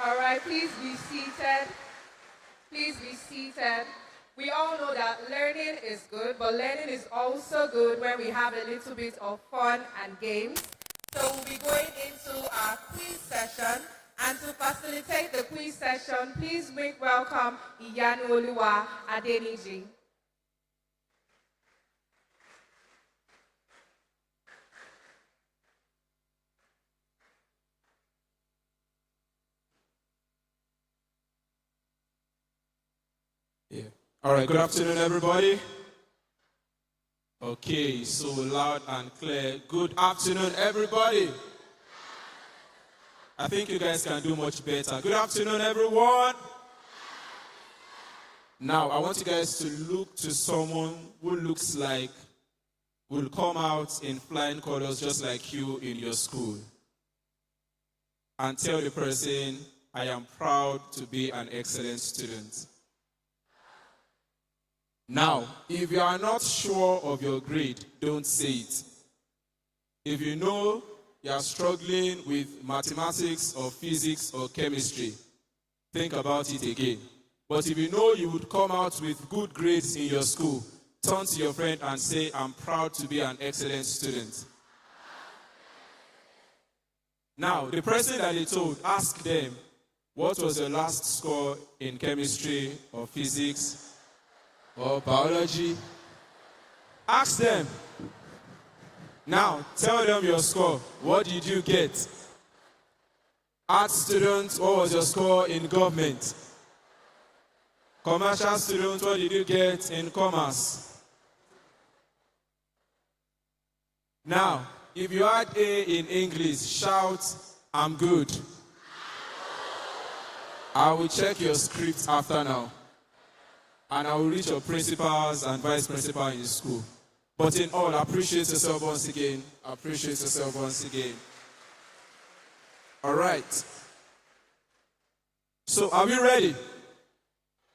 All right, please be seated. Please be seated. We all know that learning is good, but learning is also good when we have a little bit of fun and games. So we'll be going into our quiz session. And to facilitate the quiz session, please make welcome Iyanuoluwa Adeniji. Yeah. All right, good afternoon, everybody. Okay, so loud and clear. Good afternoon, everybody. I think you guys can do much better. Good afternoon, everyone. Now, I want you guys to look to someone who looks like will come out in flying colors just like you in your school. And tell the person, I am proud to be an excellent student. Now, if you are not sure of your grade, don't say it. If you know you are struggling with mathematics or physics or chemistry, think about it again. But if you know you would come out with good grades in your school, turn to your friend and say, I'm proud to be an excellent student. Now, the person that they told, ask them, what was your last score in chemistry or physics or biology? Ask them. Now, tell them your score. What did you get? Art student, what was your score in government? Commercial student, what did you get in commerce? Now, if you had A in English, shout, I'm good. I will check your script after now. And I will reach your principals and vice principal in school. But in all, appreciate yourself once again. Appreciate yourself once again. All right. So are we ready?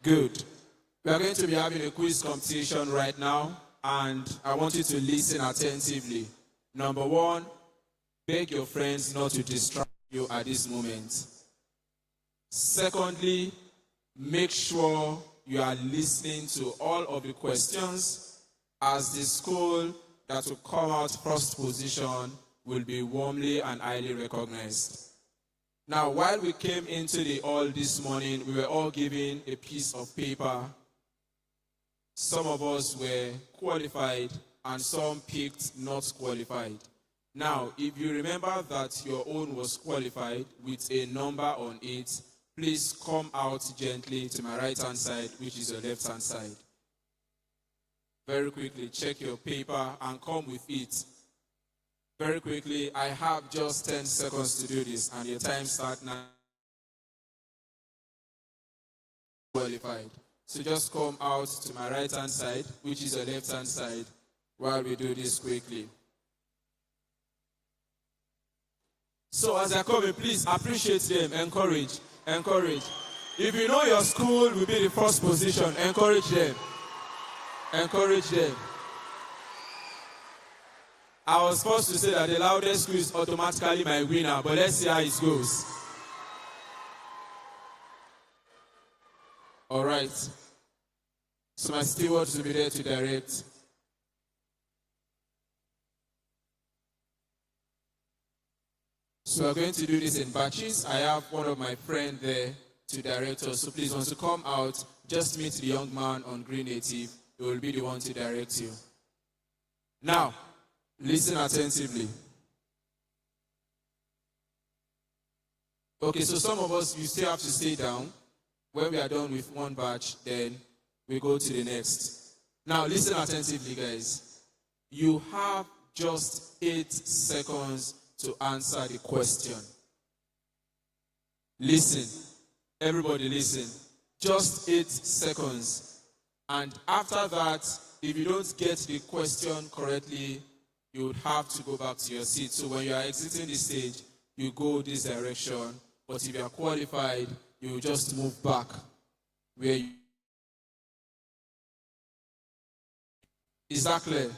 Good. We are going to be having a quiz competition right now, and I want you to listen attentively. Number one, beg your friends not to distract you at this moment. Secondly, make sure you are listening to all of the questions, as the school that will come out first position will be warmly and highly recognized. Now, while we came into the hall this morning, we were all given a piece of paper. Some of us were qualified and some picked not qualified. Now, if you remember that your own was qualified with a number on it, please come out gently to my right-hand side, which is your left-hand side. Very quickly, check your paper and come with it. Very quickly, I have just 10 seconds to do this, and your time starts now. Qualified. So just come out to my right-hand side, which is your left-hand side, while we do this quickly. So as they're coming, please appreciate them, encourage. If you know your school will be the first position, encourage them. Encourage them. I was forced to say that the loudest school is automatically my winner, but let's see how it goes. All right. So my stewards will be there to direct. So we're going to do this in batches. I have one of my friends there to direct us. So please, once you come out, just meet the young man on Green Native. He will be the one to direct you. Now, listen attentively. Okay, so some of us, you still have to stay down. When we are done with one batch, then we go to the next. Now, listen attentively, guys. You have just 8 seconds to answer the question. Listen. Everybody listen. Just 8 seconds. And after that, if you don't get the question correctly, you would have to go back to your seat. So when you are exiting the stage, you go this direction. But if you are qualified, you will just move back where you. Is that clear?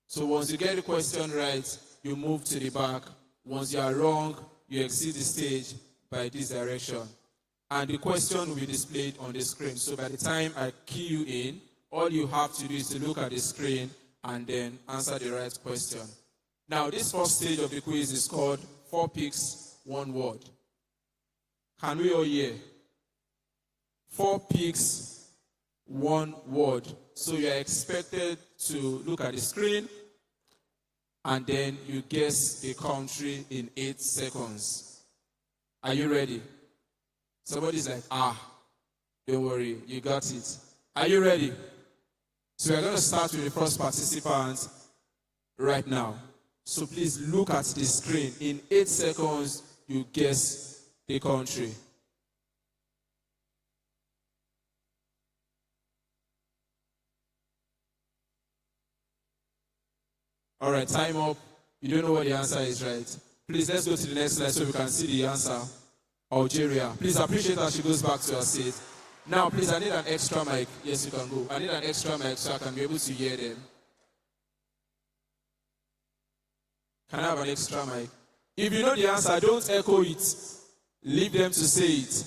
So once you get the question right, you move to the back. Once you are wrong, you exit the stage by this direction. And the question will be displayed on the screen. So by the time I key you in, all you have to do is to look at the screen and then answer the right question. Now, this first stage of the quiz is called 4 picks, 1 word. Can we all hear? 4 picks, 1 word. So you are expected to look at the screen and then you guess the country in 8 seconds. Are you ready? Somebody's like, don't worry, you got it. Are you ready? So we're going to start with the first participant right now. So please look at the screen. In 8 seconds, you guess the country. All right, time up. You don't know what the answer is, right? Please, let's go to the next slide so we can see the answer. Algeria. Please appreciate that she goes back to her seat. Now, please, I need an extra mic. Yes, you can go. I need an extra mic so I can be able to hear them. Can I have an extra mic? If you know the answer, don't echo it. Leave them to say it.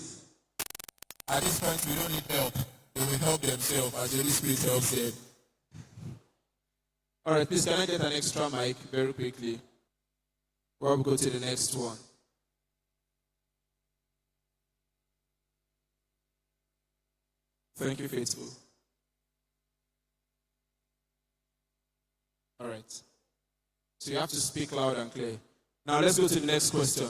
At this point, we don't need help. They will help themselves as the Holy Spirit helps them. All right, please, can I get an extra mic very quickly? While we go to the next one. Thank you, faithful. All right. So you have to speak loud and clear. Now let's go to the next question.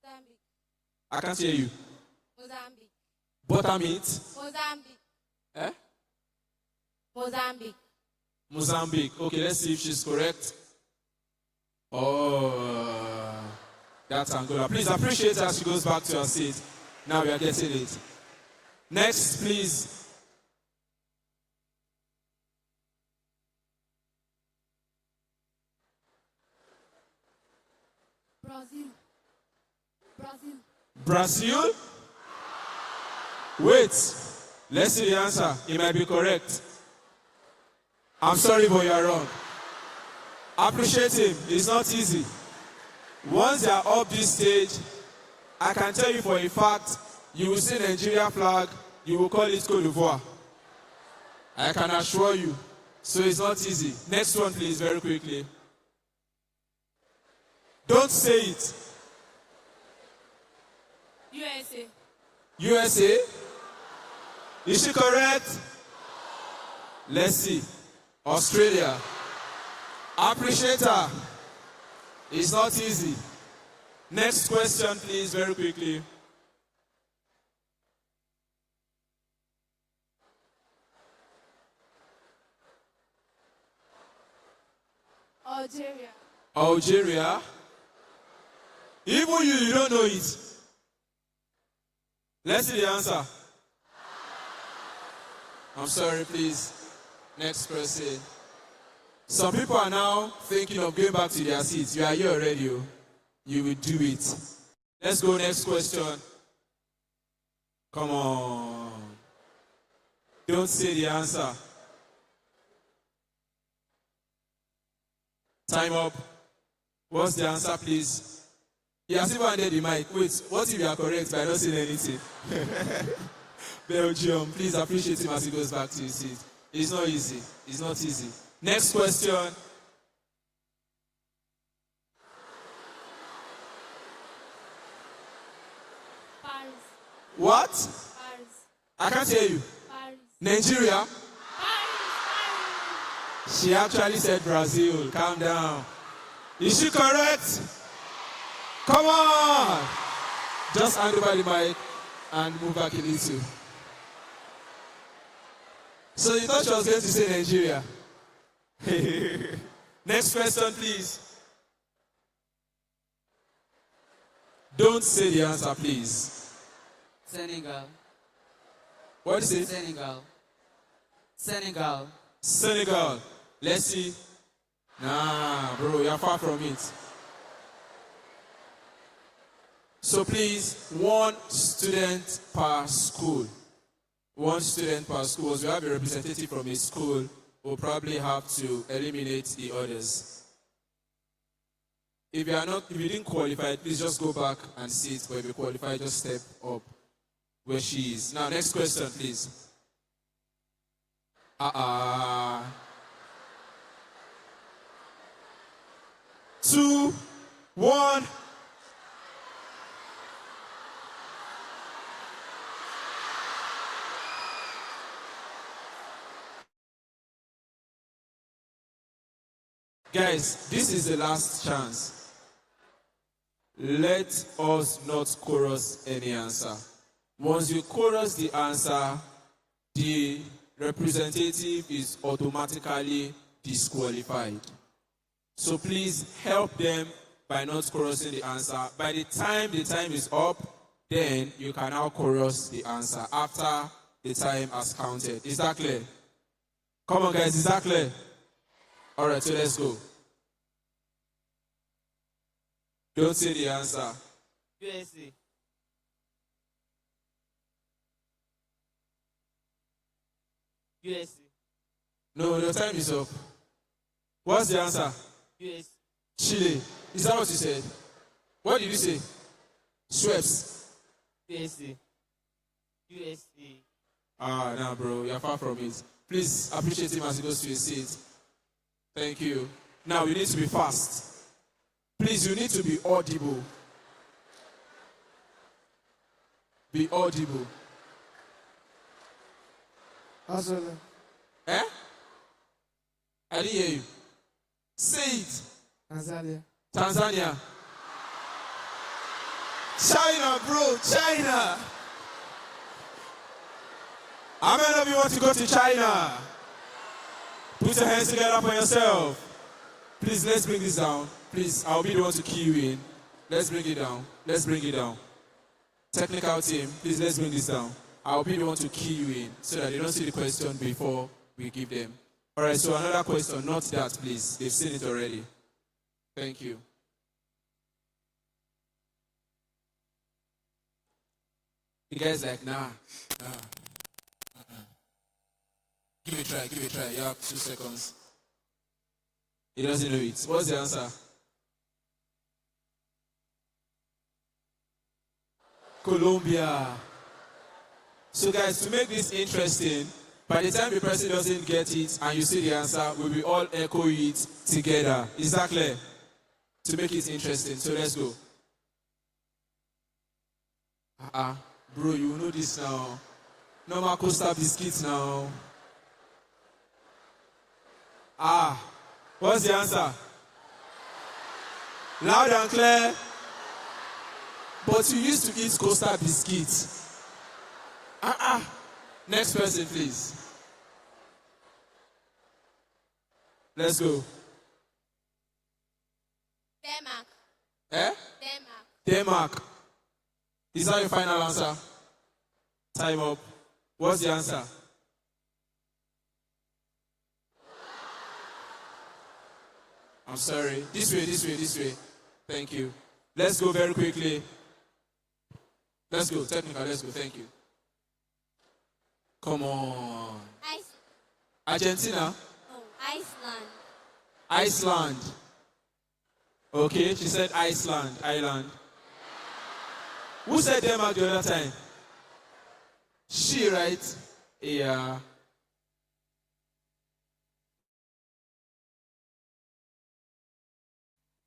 Mozambique. I can't hear you. Mozambique. Buttermeat? Mozambique. Eh? Mozambique. Mozambique. Okay, let's see if she's correct. Oh, that's Angola. Please appreciate her. She goes back to her seat. Now we are getting it. Next, please. Brazil. Brazil. Brazil? Wait. Let's see the answer. It might be correct. I'm sorry, but you are wrong. Appreciate him. It's not easy. Once they are up this stage, I can tell you for a fact, you will see Nigeria flag, you will call it Côte d'Ivoire. I can assure you. So it's not easy. Next one, please, very quickly. Don't say it. USA. USA? Is she correct? Let's see. Australia. Appreciate her. It's not easy. Next question, please, very quickly. Algeria. Algeria? Even you don't know it. Let's see the answer. I'm sorry, please. Next person. Some people are now thinking of going back to their seats. You are here already. You will do it. Let's go next question. Come on. Don't say the answer. Time up. What's the answer, please? He has even handed the mic. Wait, what if you are correct by not saying anything? Belgium, please appreciate him as he goes back to his seat. It's not easy. It's not easy. Next question. Paris. What? Paris. I can't hear you. Paris. Nigeria? She actually said Brazil. Calm down. Is she correct? Come on! Just hand over the mic and move back a little. So you thought she was going to say Nigeria? Next question, please. Don't say the answer, please. Senegal. What is it? Senegal. Senegal. Senegal. Let's see. Nah, bro, you're far from it. So please, one student per school. One student per school. As we have a representative from a school, we'll probably have to eliminate the others. If you didn't qualify, please just go back and sit. But if you qualify, just step up where she is. Now, next question, please. 2, 1. Guys, this is the last chance. Let us not chorus any answer. Once you chorus the answer, the representative is automatically disqualified. So please help them by not chorusing the answer. By the time is up, then you can now chorus the answer after the time has counted. Is that clear? Come on, guys, is that clear? All right, so let's go. Don't say the answer. USA. USA. No, your time is up. What's the answer? US. Chile. Is that what you said? What did you say? Schweppes. USA. USA. Nah, bro, you're far from it. Please appreciate him as he goes to his seat. Thank you. Now, you need to be fast. Please, you need to be audible. Be audible. Australia. Eh? I didn't hear you. Say it. Tanzania. Tanzania. China, bro. China. How many of you want to go to China? Put your hands together for yourself. Please, let's bring this down. Please, I'll be the one to key you in. Let's bring it down. Let's bring it down. Technical team, please, let's bring this down. I'll be the one to key you in so that they don't see the question before we give them. All right, so another question, not that, please. They've seen it already. Thank you. You guys like, nah. Give it a try. You have 2 seconds. He doesn't know it. What's the answer? Colombia. So guys, to make this interesting, by the time the person doesn't get it and you see the answer, we will all echo it together. Is that clear? To make it interesting. So let's go. Bro, you know this now. Normal Costa biscuits now. What's the answer? Loud and clear. But you used to eat Costa biscuits. Next person, please. Let's go. Denmark. Eh? Denmark. Denmark. Is that your final answer? Time up. What's the answer? I'm sorry. This way. Thank you. Let's go very quickly. Let's go. Technical, let's go. Thank you. Come on. Ice. Argentina? Oh, Iceland. Iceland. Okay, she said Iceland, Island. Who said Denmark the other time? She, right? Yeah.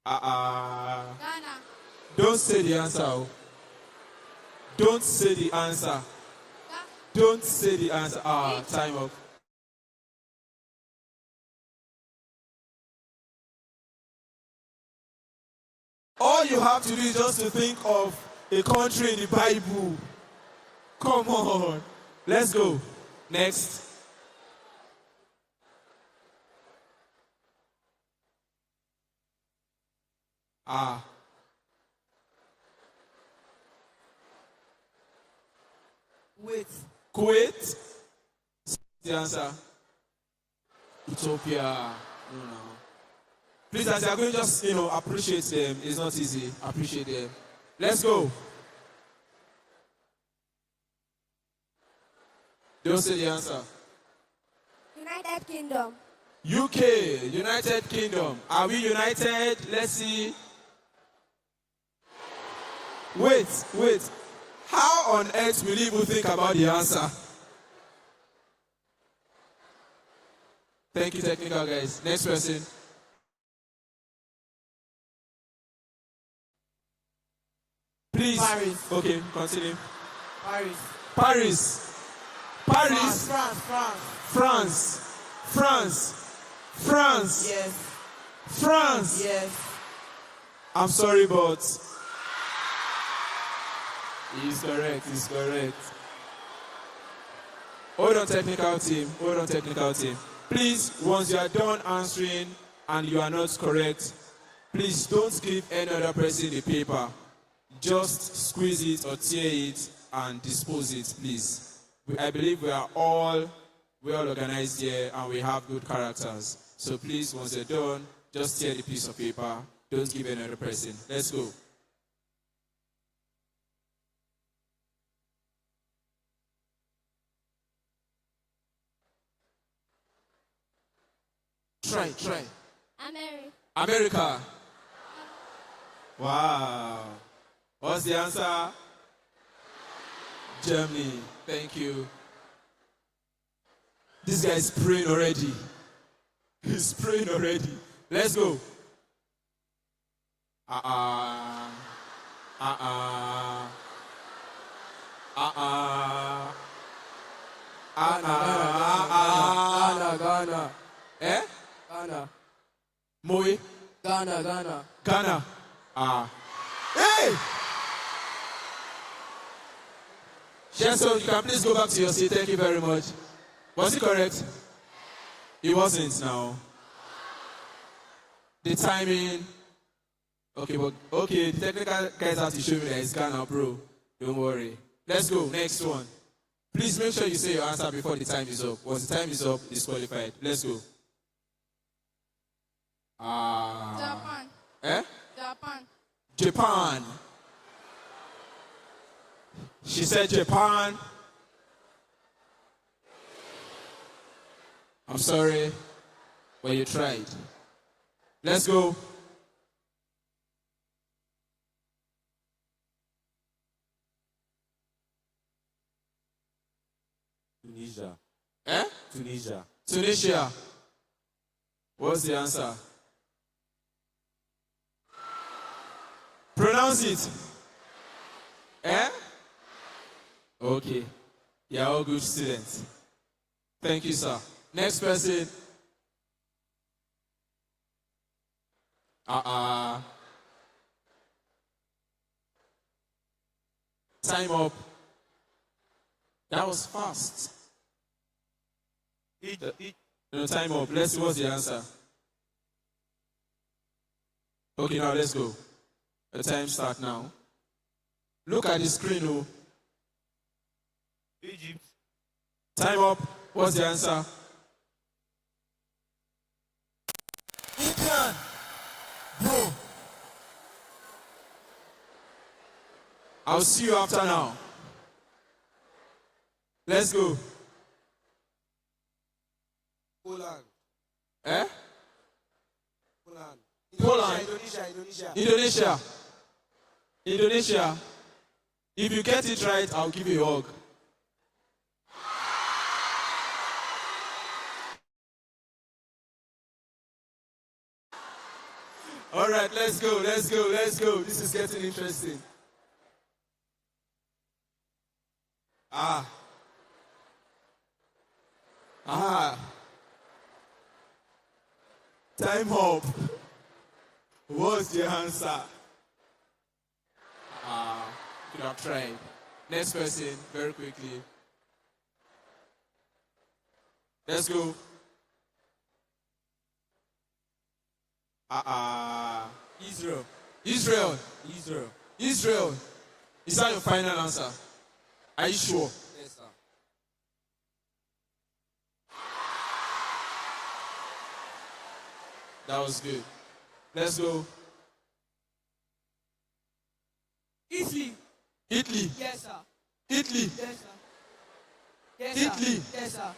Ghana. Don't say the answer. Don't say the answer. Don't say the answer. Time up. All you have to do is just to think of a country in the Bible. Come on. Let's go. Next. Kuwait. The answer. Ethiopia. Please, as you are going, just appreciate them. It's not easy. Appreciate them. Let's go. Don't say the answer. United Kingdom. UK, United Kingdom. Are we united? Let's see. Wait. How on earth will you even think about the answer? Thank you, technical guys. Next person. Please. Paris. Okay, continue. Paris. Paris. France. Yes. France. Yes. I'm sorry, but he's correct. Hold on, technical team. Please, once you are done answering and you are not correct, please don't give any other person the paper. Just squeeze it or tear it and dispose it, please. I believe we are all well organized here and we have good characters. So please, once you're done, just tear the piece of paper. Don't give any other person. Let's go. Try. America. Wow. What's the answer? Germany. Thank you. This guy is praying already. He's praying already. Let's go. Ghana. Eh? Ghana. Moe? Ghana. Hey! So you can please go back to your seat. Thank you very much. Was it correct? It wasn't now. The timing. Okay, the technical guys have to show me that it's Ghana, bro. Don't worry. Let's go. Next one. Please make sure you say your answer before the time is up. Once the time is up, disqualified. Let's go. Japan. Eh? Japan. She said Japan. I'm sorry, but you tried. Let's go. Tunisia. Eh? Tunisia. What's the answer? Pronounce it. Eh? Okay. You're all good students. Thank you, sir. Next person. Time up. That was fast. No, time up. Let's see what's the answer. Okay, now let's go. The time start now. Look at the screen, oh. Egypt. Time up. What's the answer? England. Bro. I'll see you after now. Let's go. Poland. Indonesia. Indonesia. Indonesia. If you get it right, I'll give you a hug. All right, let's go. This is getting interesting. Ah. Time up. What's the answer? Could have tried. Next person, very quickly. Let's go. Israel. Israel. Israel. Israel. Is that your final answer? Are you sure? Yes, sir. That was good. Let's go. Italy. Italy. Yes, sir. Italy. Yes, sir. Yes, Italy. sir. Yes, sir.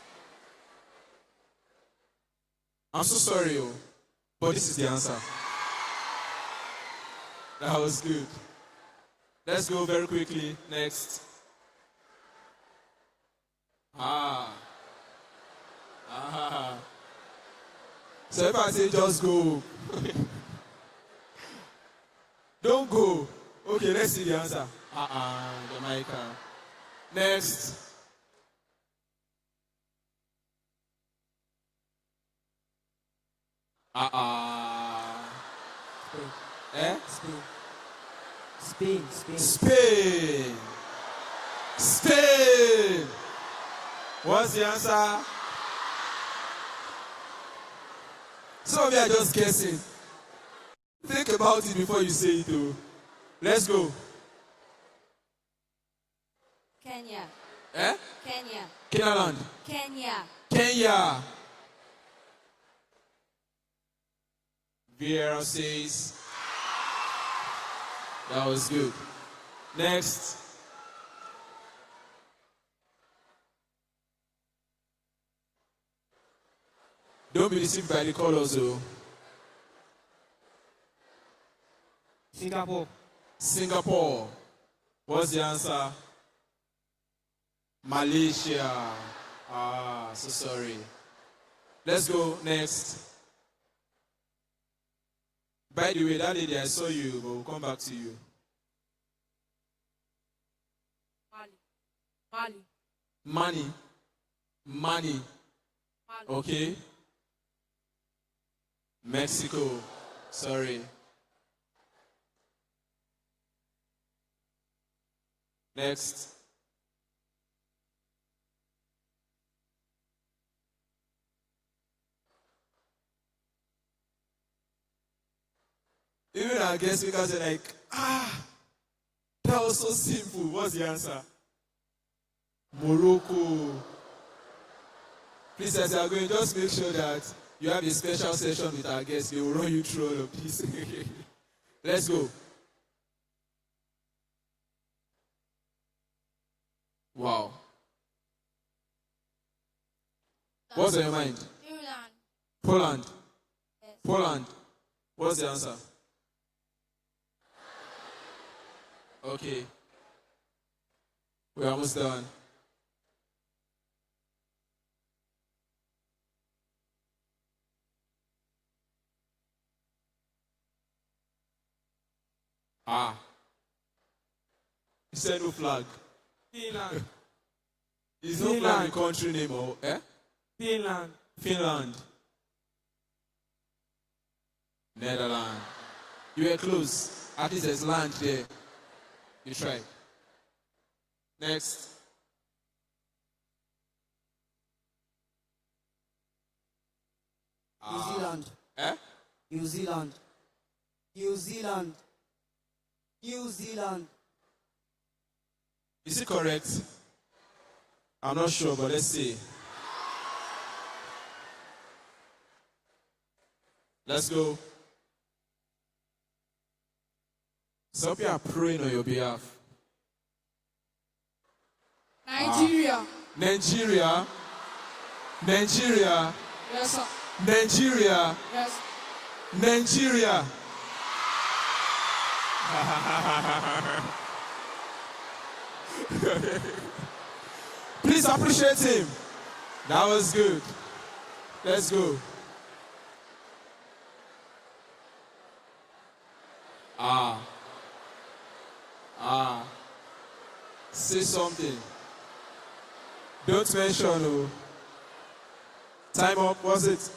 I'm so sorry, but this is the answer. That was good. Let's go very quickly. Next. So if I say just go, don't go. Okay, let's see the answer. Jamaica. Next. Spain. Spain. What's the answer? Some of you are just guessing. Think about it before you say it, though. Let's go. Kenya. Kenya. Kenya. Vieira says that was good. Next. Don't be deceived by the colors, though. Singapore. What's the answer? Malaysia. So sorry. Let's go next. By the way, that lady, I saw you, but we'll come back to you. Money. Okay. Mexico. Sorry. Next. Even our guest speakers are like, that was so simple. What's the answer? Morocco. Please, as you are going, just make sure that you have a special session with our guests. They will run you through all of this. Let's go. Wow. What's on your mind? Poland. Yes. Poland. What's the answer? Okay. We're almost done. He said no flag. Finland. Is no flag a country name or Finland. Netherlands. You were close. At least there's land there. You tried. Next. New Zealand. New Zealand. New Zealand. New Zealand. Is it correct? I'm not sure, but let's see. Let's go. Some people are praying on your behalf. Nigeria. Nigeria. Yes, sir. Nigeria. Yes. Nigeria. Please appreciate him. That was good. Let's go. Say something. Don't mention. Oh. Time up, was it?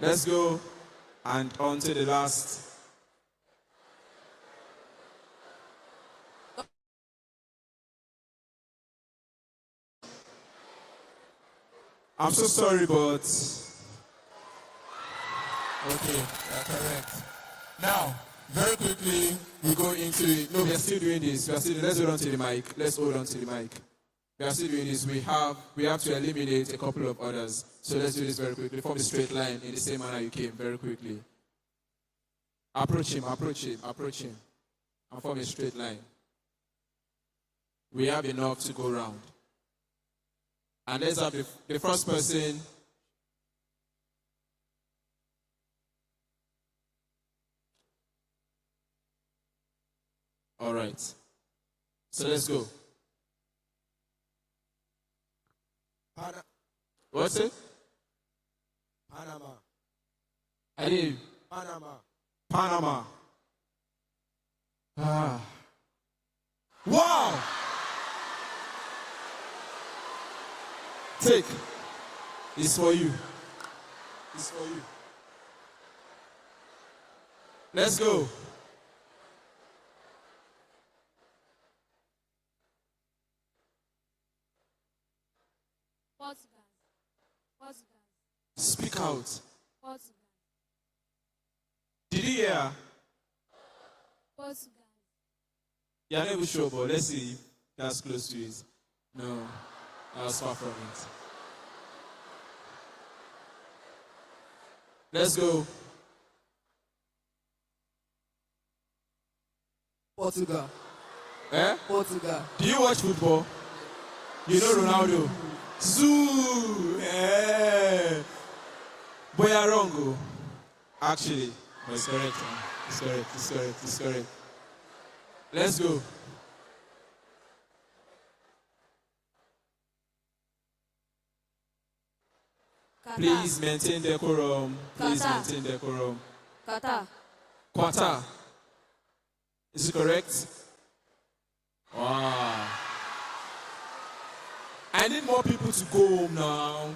Let's go. And on to the last. I'm so sorry, but okay, yeah, correct. Now, very quickly, we go into it. No, we are still doing this. Let's hold on to the mic. Let's hold on to the mic. We are still doing this. We have to eliminate a couple of others. So let's do this very quickly. Form a straight line in the same manner you came, very quickly. Approach him. And form a straight line. We have enough to go round. And let's have the first person. All right. So let's go. What's it? Panama. I did. Panama. Wow! Take. It's for you. It's for you. Let's go. Portugal. Speak out. Portugal. Did you hear? Portugal. You're not even sure, but let's see if that's close to it. No, that was far from it. Let's go. Portugal. Eh? Portugal. Do you watch football? You know Ronaldo? Zoo! Eh. Boy, you're wrong. Oh. Actually, but it's correct. It's correct. Let's go. Qatar. Please maintain decorum. Qatar. Is it correct? Wow. I need more people to go home now.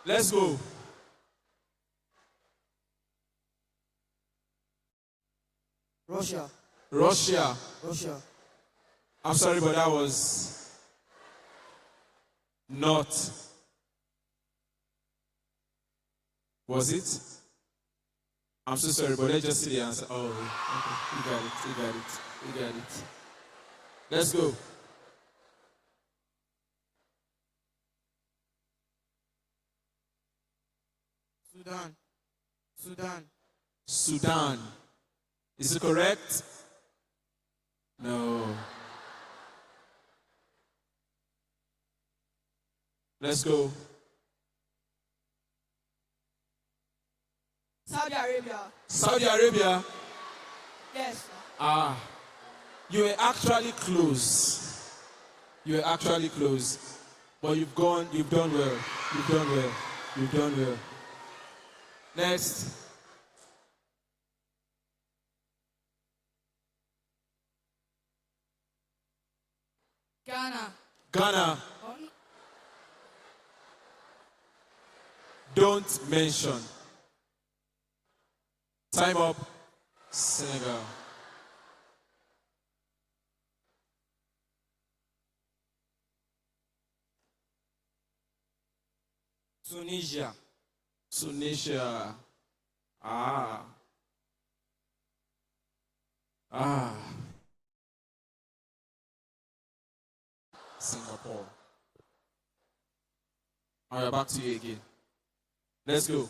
Let's go. Russia. I'm sorry, but that was not. Was it? I'm so sorry, but let's just see the answer. Oh, okay. You got it. Let's go. Sudan. Is it correct? No. Let's go. Saudi Arabia? Yes. You were actually close. But you've done well. Next. Ghana. Don't mention. Time up. Senegal. Tunisia. Singapore. All right, back to you again. Let's go.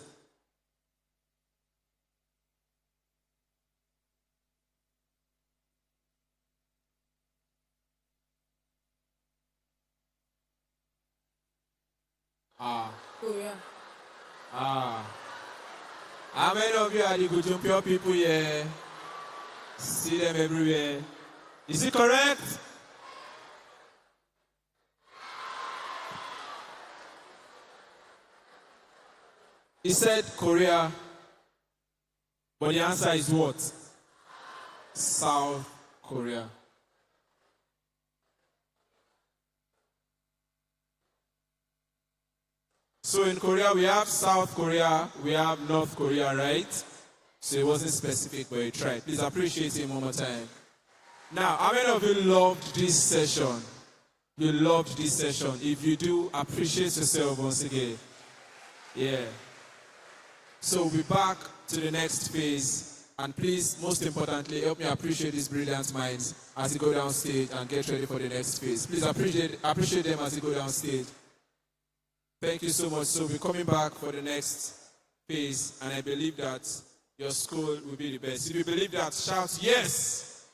Korea. How many of you are the Gujumpio people here? See them everywhere. Is it correct? He said Korea, but the answer is what? South Korea. So in Korea, we have South Korea, we have North Korea, right? So it wasn't specific, but he tried. Please appreciate him one more time. Now, how many of you loved this session? You loved this session. If you do, appreciate yourself once again. Yeah. So we'll be back to the next phase. And please, most importantly, help me appreciate these brilliant minds as they go down stage and get ready for the next phase. Please appreciate them as they go down stage. Thank you so much. So we're coming back for the next phase, and I believe that your school will be the best. If you believe that, shout yes.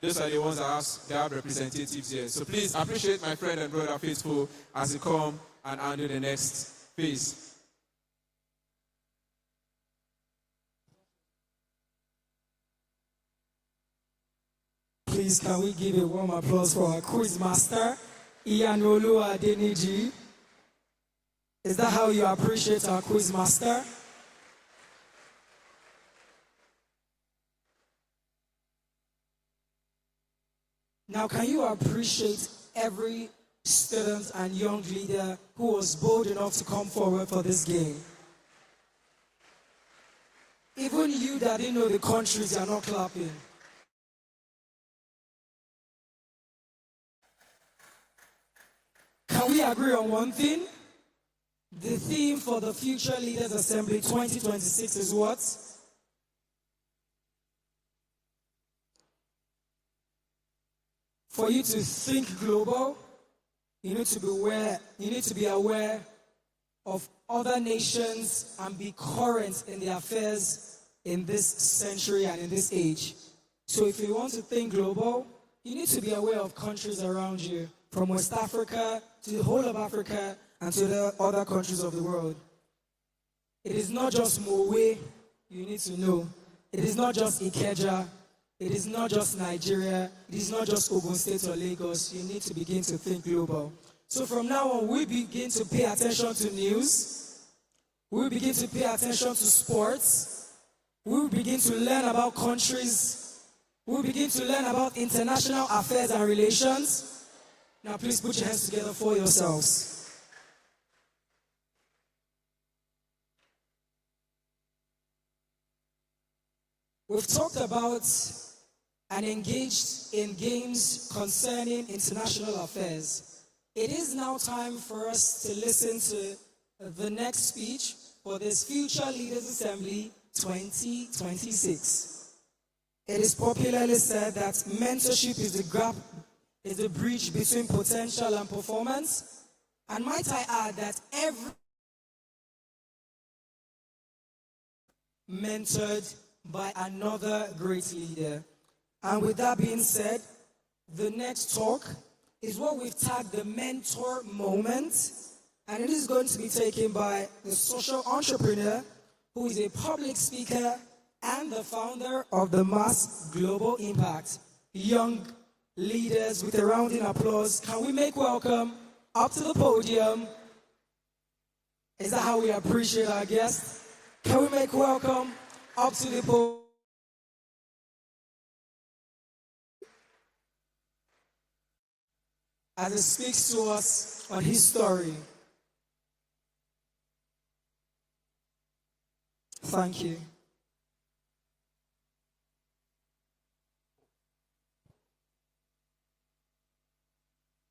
Those are the ones that have representatives here. So please appreciate my friend and brother Faithful as they come and handle the next phase. Please, can we give a warm applause for our quiz master, Iyanolu Adeniji? Is that how you appreciate our quiz master? Now, can you appreciate every student and young leader who was bold enough to come forward for this game? Even you that didn't know the countries, are not clapping. Can we agree on one thing? The theme for the Future Leaders Assembly 2026 is what? For you to think global, you need to be aware of other nations and be current in the affairs in this century and in this age. So if you want to think global, you need to be aware of countries around you, from West Africa to the whole of Africa and to the other countries of the world. It is not just Mowe you need to know. It is not just Ikeja. It is not just Nigeria. It is not just Ogun State or Lagos. You need to begin to think global. So from now on, we begin to pay attention to news. We begin to pay attention to sports. We begin to learn about countries. We begin to learn about international affairs and relations. Now please put your hands together for yourselves. We've talked about and engaged in games concerning international affairs. It is now time for us to listen to the next speech for this Future Leaders Assembly 2026. It is popularly said that mentorship is the bridge between potential and performance. And might I add that every mentored by another great leader. And with that being said, the next talk is what we've tagged the mentor moment. And it is going to be taken by the social entrepreneur who is a public speaker and the founder of the Mass Global Impact. Young leaders, with a rounding applause, can we make welcome up to the podium? Is that how we appreciate our guests? Can we make welcome up to the podium? As he speaks to us on his story. Thank you.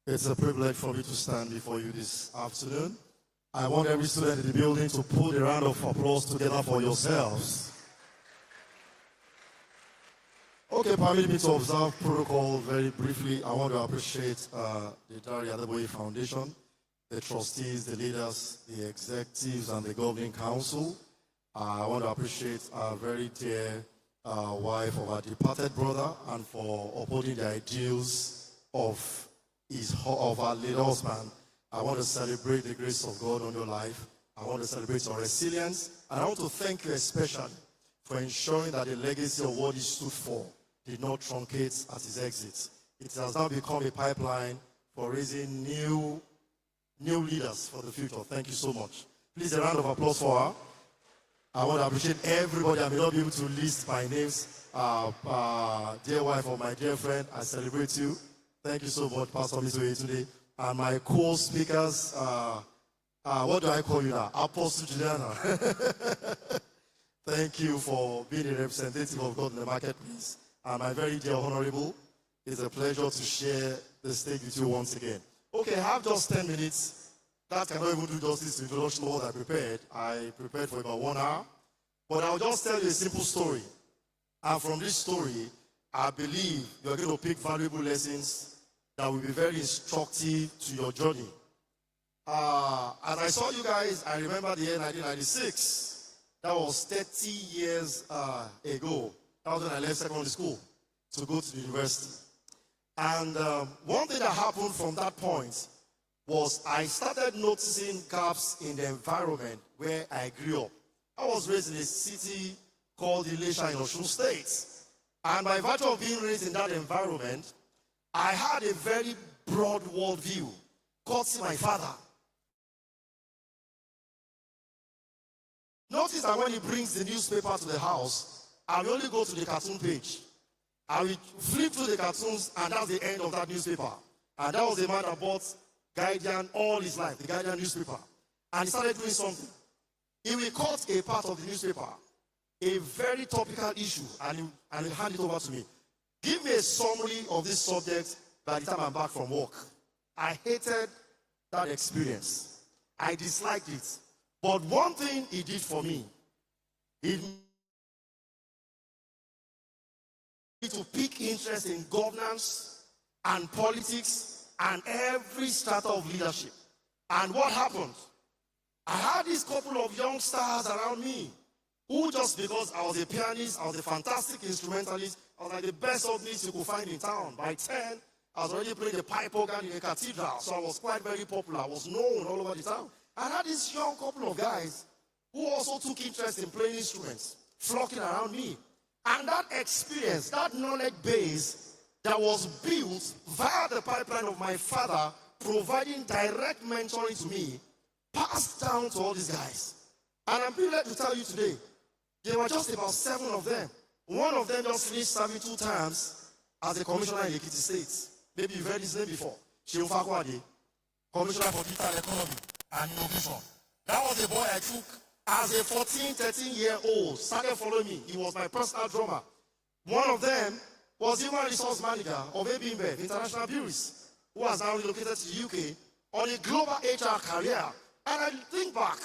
It's a privilege for me to stand before you this afternoon. I want every student in the building to put a round of applause together for yourselves. Okay, permit me to observe protocol very briefly. I want to appreciate the Dare Adeboye Foundation, the trustees, the leaders, the executives, and the governing council. I want to appreciate our very dear wife of our departed brother and for upholding the ideals of our late husband. I want to celebrate the grace of God on your life. I want to celebrate your resilience. And I want to thank you especially for ensuring that the legacy of what he stood for did not truncate at his exit. It has now become a pipeline for raising new leaders for the future. Thank you so much. Please, a round of applause for her. I want to appreciate everybody. I may not be able to list by names. Dear wife of my dear friend, I celebrate you. Thank you so much, Pastor Misoye today. And my co-speakers, what do I call you now? Apostle Juliana. Thank you for being a representative of God in the marketplace. And my very dear honorable, it's a pleasure to share the stage with you once again. Okay, I have just 10 minutes. That cannot even do justice to the introduction of what I prepared. I prepared for about 1 hour. But I'll just tell you a simple story. And from this story, I believe you're going to pick valuable lessons that will be very instructive to your journey. As I saw you guys, I remember the year 1996. That was 30 years ago. That was when I left secondary school to go to the university. And one thing that happened from that point was I started noticing gaps in the environment where I grew up. I was raised in a city called Ilesha in Ogun State. And by virtue of being raised in that environment, I had a very broad worldview, courtesy my father. Notice that when he brings the newspaper to the house, I will only go to the cartoon page. I will flip through the cartoons, and that's the end of that newspaper. And that was the man that bought Guardian all his life, the Guardian newspaper. And he started doing something. He will cut a part of the newspaper, a very topical issue, and he'll hand it over to me. Give me a summary of this subject by the time I'm back from work. I hated that experience. I disliked it. But one thing he did for me, he to pick interest in governance and politics and every strata of leadership. And what happened? I had this couple of young stars around me who, just because I was a pianist, I was a fantastic instrumentalist, I was like the best organist you could find in town. By 10, I was already playing the pipe organ in a cathedral, so I was quite very popular. I was known all over the town. I had this young couple of guys who also took interest in playing instruments, flocking around me. And that experience, that knowledge base that was built via the pipeline of my father, providing direct mentoring to me, passed down to all these guys. And I'm privileged to tell you today, there were just about 7 of them. One of them just finished serving 2 terms as a commissioner in Ekiti State. Maybe you've heard his name before. Shehu Fakwade, Commissioner for Digital Economy and Innovation. That was the boy I took as a 14, 13-year-old. Started following me. He was my personal drummer. One of them was Human Resource Manager of ABIMBEV, International Breweries, who has now relocated to the UK on a global HR career. And I think back,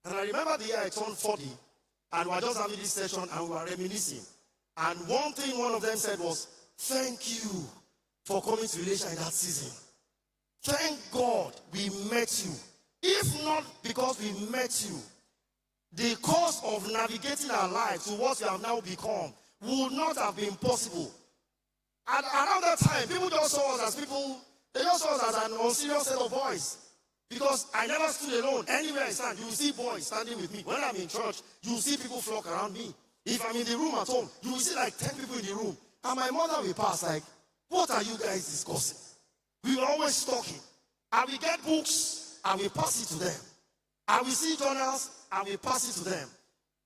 and I remember the year I turned 40, and we were just having this session and we were reminiscing. And one thing one of them said was, thank you for coming to Elisha in that season. Thank God we met you. If not because we met you, the course of navigating our lives to what we have now become would not have been possible. And around that time, people just saw us as people, they just saw us as an unserious set of boys. Because I never stood alone. Anywhere I stand, you will see boys standing with me. When I'm in church, you will see people flock around me. If I'm in the room at home, you will see like 10 people in the room. And my mother will pass like, what are you guys discussing? We were always talking. And we get books, and we pass it to them. And we see journals, and we pass it to them.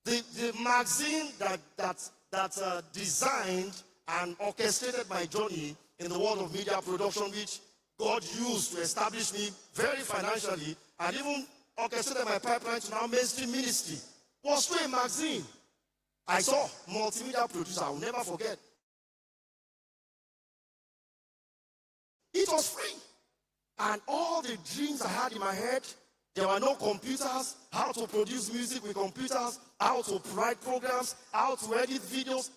The magazine that designed and orchestrated my journey in the world of media production, which God used to establish me very financially, and even orchestrated my pipeline to now mainstream ministry, was through a magazine. I saw multimedia producer, I will never forget. It was free. And all the dreams I had in my head, there were no computers, how to produce music with computers, how to write programs, how to edit videos.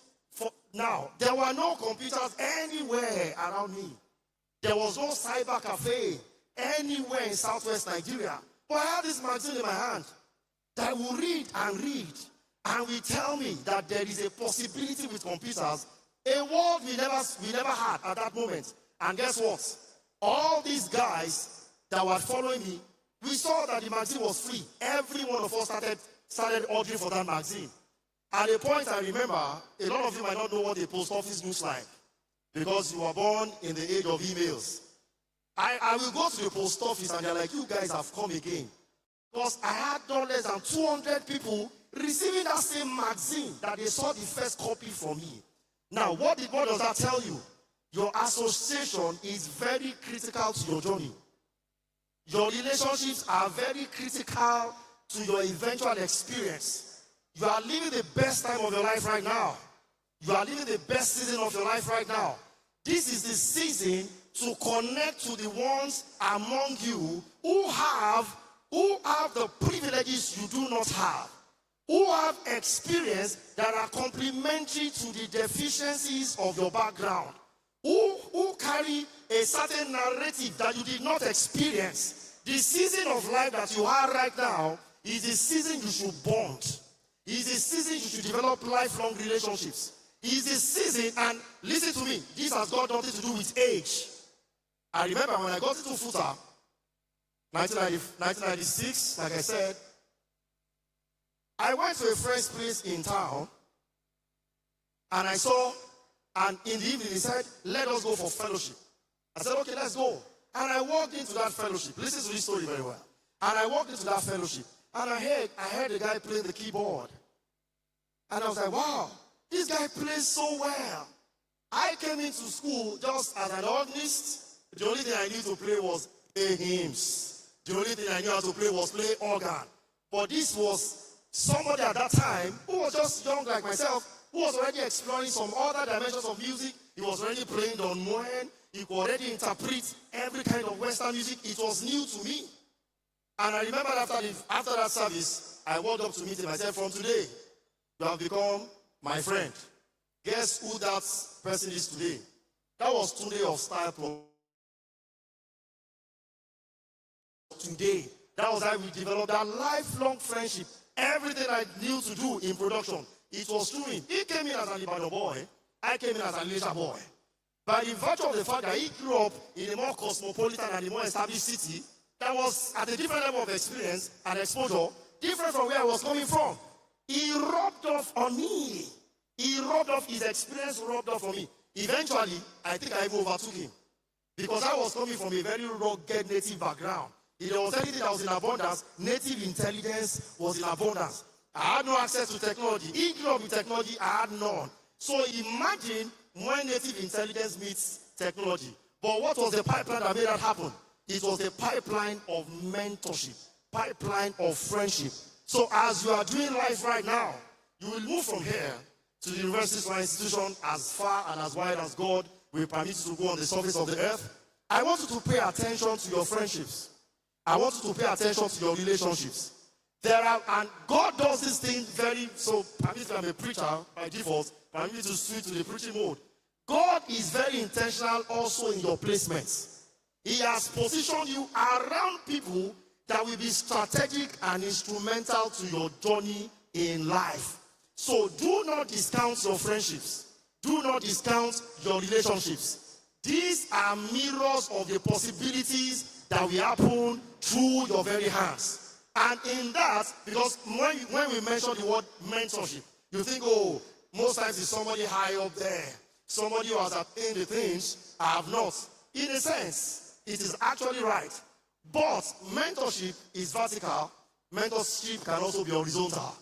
Now, there were no computers anywhere around me. There was no cyber cafe anywhere in southwest Nigeria. But I had this magazine in my hand that will read and will tell me that there is a possibility with computers, a world we never had at that moment. And guess what? All these guys that were following me, we saw that the magazine was free. Every one of us started ordering for that magazine. At a point, I remember, a lot of you might not know what a post office looks like because you were born in the age of emails. I will go to the post office and they're like, you guys have come again. Because I had no less than 200 people receiving that same magazine that they saw the first copy from me. Now, what does that tell you? Your association is very critical to your journey. Your relationships are very critical to your eventual experience. You are living the best time of your life right now. You are living the best season of your life right now. This is the season to connect to the ones among you who have the privileges you do not have, who have experience that are complementary to the deficiencies of your background, who carry a certain narrative that you did not experience. The season of life that you are right now is the season you should bond. It's the season you should develop lifelong relationships. It's the season, and listen to me, this has got nothing to do with age. I remember when I got into FUTA, 1996, like I said, I went to a friend's place in town, and I saw, and in the evening he said, let us go for fellowship. I said, okay, let's go. And I walked into that fellowship. Listen to this story very well. And I walked into that fellowship, and I heard the guy playing the keyboard. And I was like, wow, this guy plays so well. I came into school just as an organist. The only thing I knew to play was play hymns. The only thing I knew how to play was play organ. But this was somebody at that time who was just young like myself, who was already exploring some other dimensions of music. He was already playing Don Moen. He could already interpret every kind of Western music. It was new to me. And I remember after that service, I walked up to meet him. I said, from today, you have become my friend. Guess who that person is today? That was Tunde of Style Plus. Today, that was how we developed that lifelong friendship. Everything I knew to do in production, it was through him. He came in as an Ibadan boy. I came in as an Elisha boy. By the virtue of the fact that he grew up in a more cosmopolitan and a more established city, that was at a different level of experience and exposure, different from where I was coming from. He rubbed off on me. He rubbed off, his experience rubbed off on me. Eventually, I think I even overtook him. Because I was coming from a very rugged native background. If there was anything that was in abundance, native intelligence was in abundance. I had no access to technology. He grew up with technology, I had none. So imagine when native intelligence meets technology. But what was the pipeline that made that happen? It was the pipeline of mentorship, pipeline of friendship. So as you are doing life right now, you will move from here to the universities or institution as far and as wide as God will permit you to go on the surface of the earth. I want you to pay attention to your friendships. I want you to pay attention to your relationships. And God does this thing so permit me, I'm a preacher by default, permit me to switch to the preaching mode. God is very intentional also in your placements. He has positioned you around people that will be strategic and instrumental to your journey in life. So do not discount your friendships. Do not discount your relationships. These are mirrors of the possibilities that will happen through your very hands. And in that, because when we mention the word mentorship, you think, oh, most times it's somebody high up there. Somebody who has attained the things I have not. In a sense, it is actually right. But mentorship is vertical. Mentorship can also be horizontal.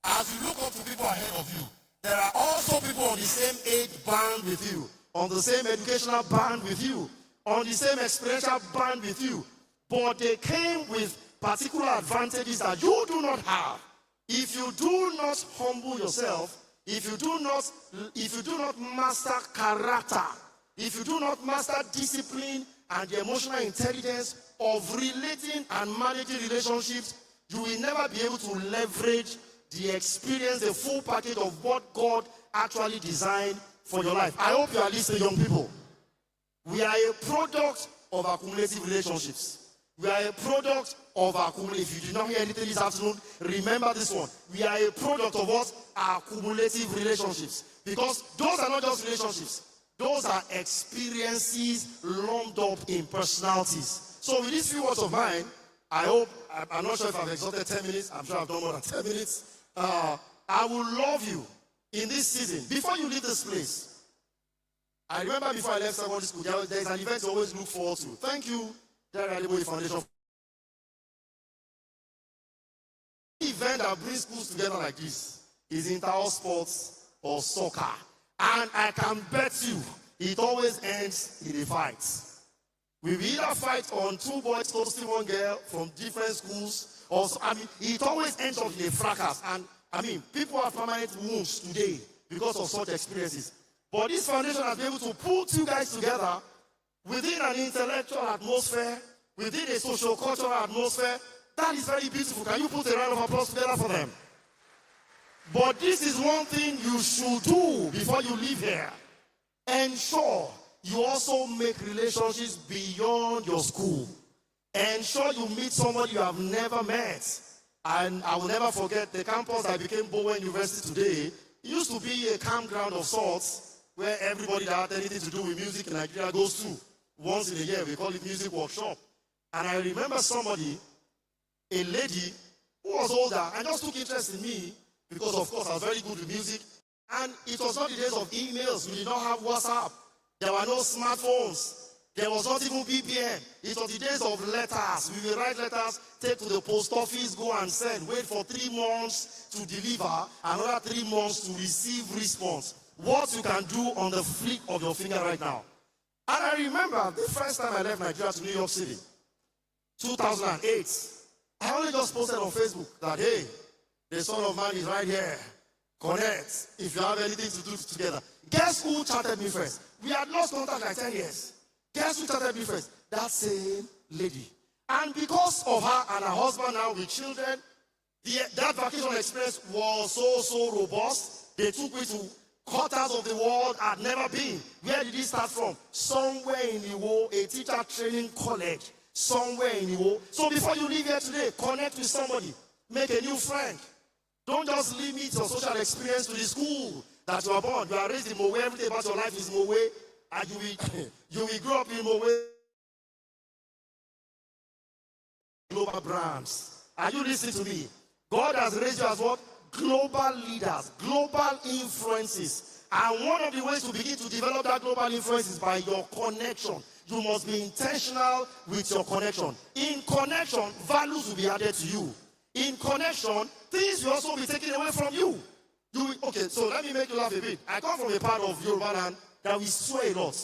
As you look up to people ahead of you, there are also people on the same age band with you, on the same educational band with you, on the same experiential band with you. But they came with particular advantages that you do not have. If you do not humble yourself, if you do not master character, if you do not master discipline and the emotional intelligence of relating and managing relationships, you will never be able to leverage the experience, the full package of what God actually designed for your life. I hope you are listening, young people. We are a product of accumulative relationships. We are a product of accumulative. If you did not hear anything this afternoon, remember this one. We are a product of what? Accumulative relationships. Because those are not just relationships. Those are experiences lumped up in personalities. So with these few words of mine, I hope, I'm not sure if I've exhausted 10 minutes. I'm sure I've done more than 10 minutes. I will love you in this season. Before you leave this place, I remember before I left secondary school, there is an event you always look forward to. Thank you, Dare Adeboye Foundation. The event that brings schools together like this is inter-house sports or soccer. And I can bet you, it always ends in a fight. We will either fight on two boys toasting one girl from different schools, or it always ends up in a fracas. And people have permanent wounds today because of such experiences. But this foundation has been able to put you guys together within an intellectual atmosphere, within a socio-cultural atmosphere. That is very beautiful. Can you put a round of applause together for them? But this is one thing you should do before you leave here. Ensure you also make relationships beyond your school. Ensure you meet somebody you have never met. And I will never forget the campus that became Bowen University today. It used to be a campground of sorts where everybody that had anything to do with music in Nigeria goes to. Once in a year, we call it music workshop. And I remember somebody, a lady who was older and just took interest in me because, of course, I was very good with music. And it was not the days of emails. We did not have WhatsApp. There were no smartphones. There was not even BBM. It was the days of letters. We will write letters, take to the post office, go and send, wait for 3 months to deliver, another 3 months to receive response. What you can do on the flick of your finger right now. And I remember the first time I left Nigeria to New York City, 2008. I only just posted on Facebook that, hey, the Son of Man is right here. Connect if you have anything to do together. Guess who chatted me first? We had lost contact like 10 years. Guess who chatted me first? That same lady. And because of her and her husband now with children, that vacation experience was so robust. They took me to quarters of the world I'd never been. Where did it start from? Somewhere in Iwo, a teacher training college. Somewhere in Iwo. So before you leave here today, connect with somebody. Make a new friend. Don't just limit your social experience to the school that you are born. You are raised in Mowe. Everything about your life is Mowe. And you will grow up in Mowe. Global brands. Are you listening to me? God has raised you as what? Global leaders, global influences. And one of the ways to begin to develop that global influence is by your connection. You must be intentional with your connection. In connection, values will be added to you. In connection, things will also be taken away from you. Okay, so let me make you laugh a bit. I come from a part of Yoruba land that we swear a lot.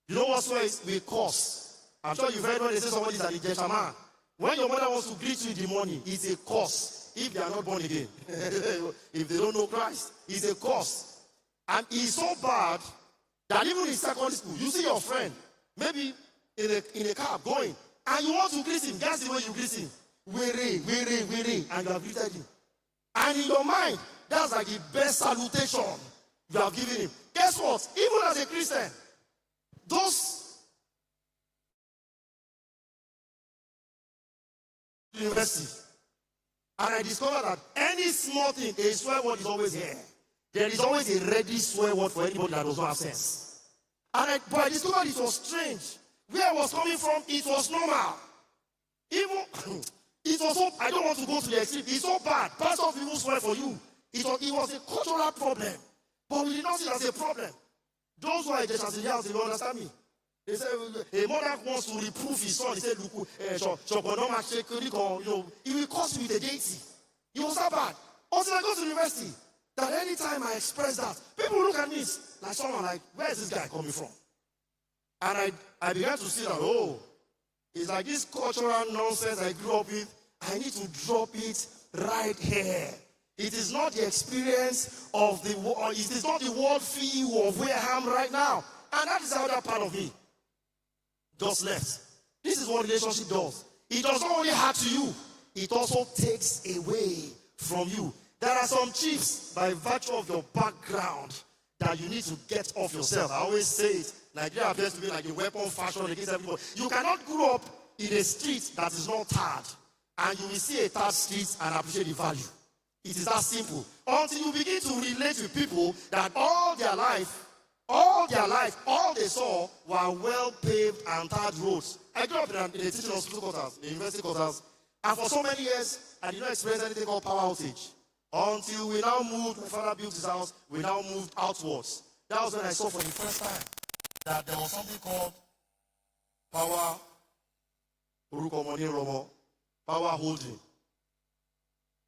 You know what swear is? We curse. I'm sure you've heard when they say somebody is an Ijesha man. When your mother wants to greet you in the morning, it's a curse. If they are not born again. If they don't know Christ, it's a curse. And it's so bad that even in secondary school, you see your friend, maybe in a car going, and you want to greet him. Guess the way you greet him. Were, and you have greeted him. And in your mind, that's like the best salutation you have given him. Guess what? Even as a Christian, those university, and I discovered that any small thing, a swear word is always here. There is always a ready swear word for anybody that does not have sense. But I discovered it was strange. Where I was coming from, it was normal. Even it was so, I don't want to go to the extreme. It's so bad. Pastors people swear for you. It was a cultural problem. But we did not see it as a problem. Those who are just as in the house, they will understand me. They say a mother wants to reprove his son. He said, look, it will cost you with a deity. It was that bad. Until I go to university, that anytime I express that, people look at me like someone like, where is this guy coming from? And I began to see that, oh, it's like this cultural nonsense I grew up with. I need to drop it right here. It is not the experience of the world. It is not the world view of where I am right now. And that is the other part of me just left. This is what relationship does. It does not only add to you, it also takes away from you. There are some chiefs, by virtue of your background, that you need to get off yourself. I always say it. Nigeria appears to be like a weapon fashioned against everybody. You cannot grow up in a street that is not tarred, and you will see a tarred street and appreciate the value. It is that simple. Until you begin to relate with people that all their life All their life, all they saw were well-paved and tarred roads. I grew up in a teaching hospital quarters, in university quarters, and for so many years, I did not experience anything called power outage. Until we now moved, my father built his house, we now moved outwards. That was when I saw for the first time that there was something called power, power holding.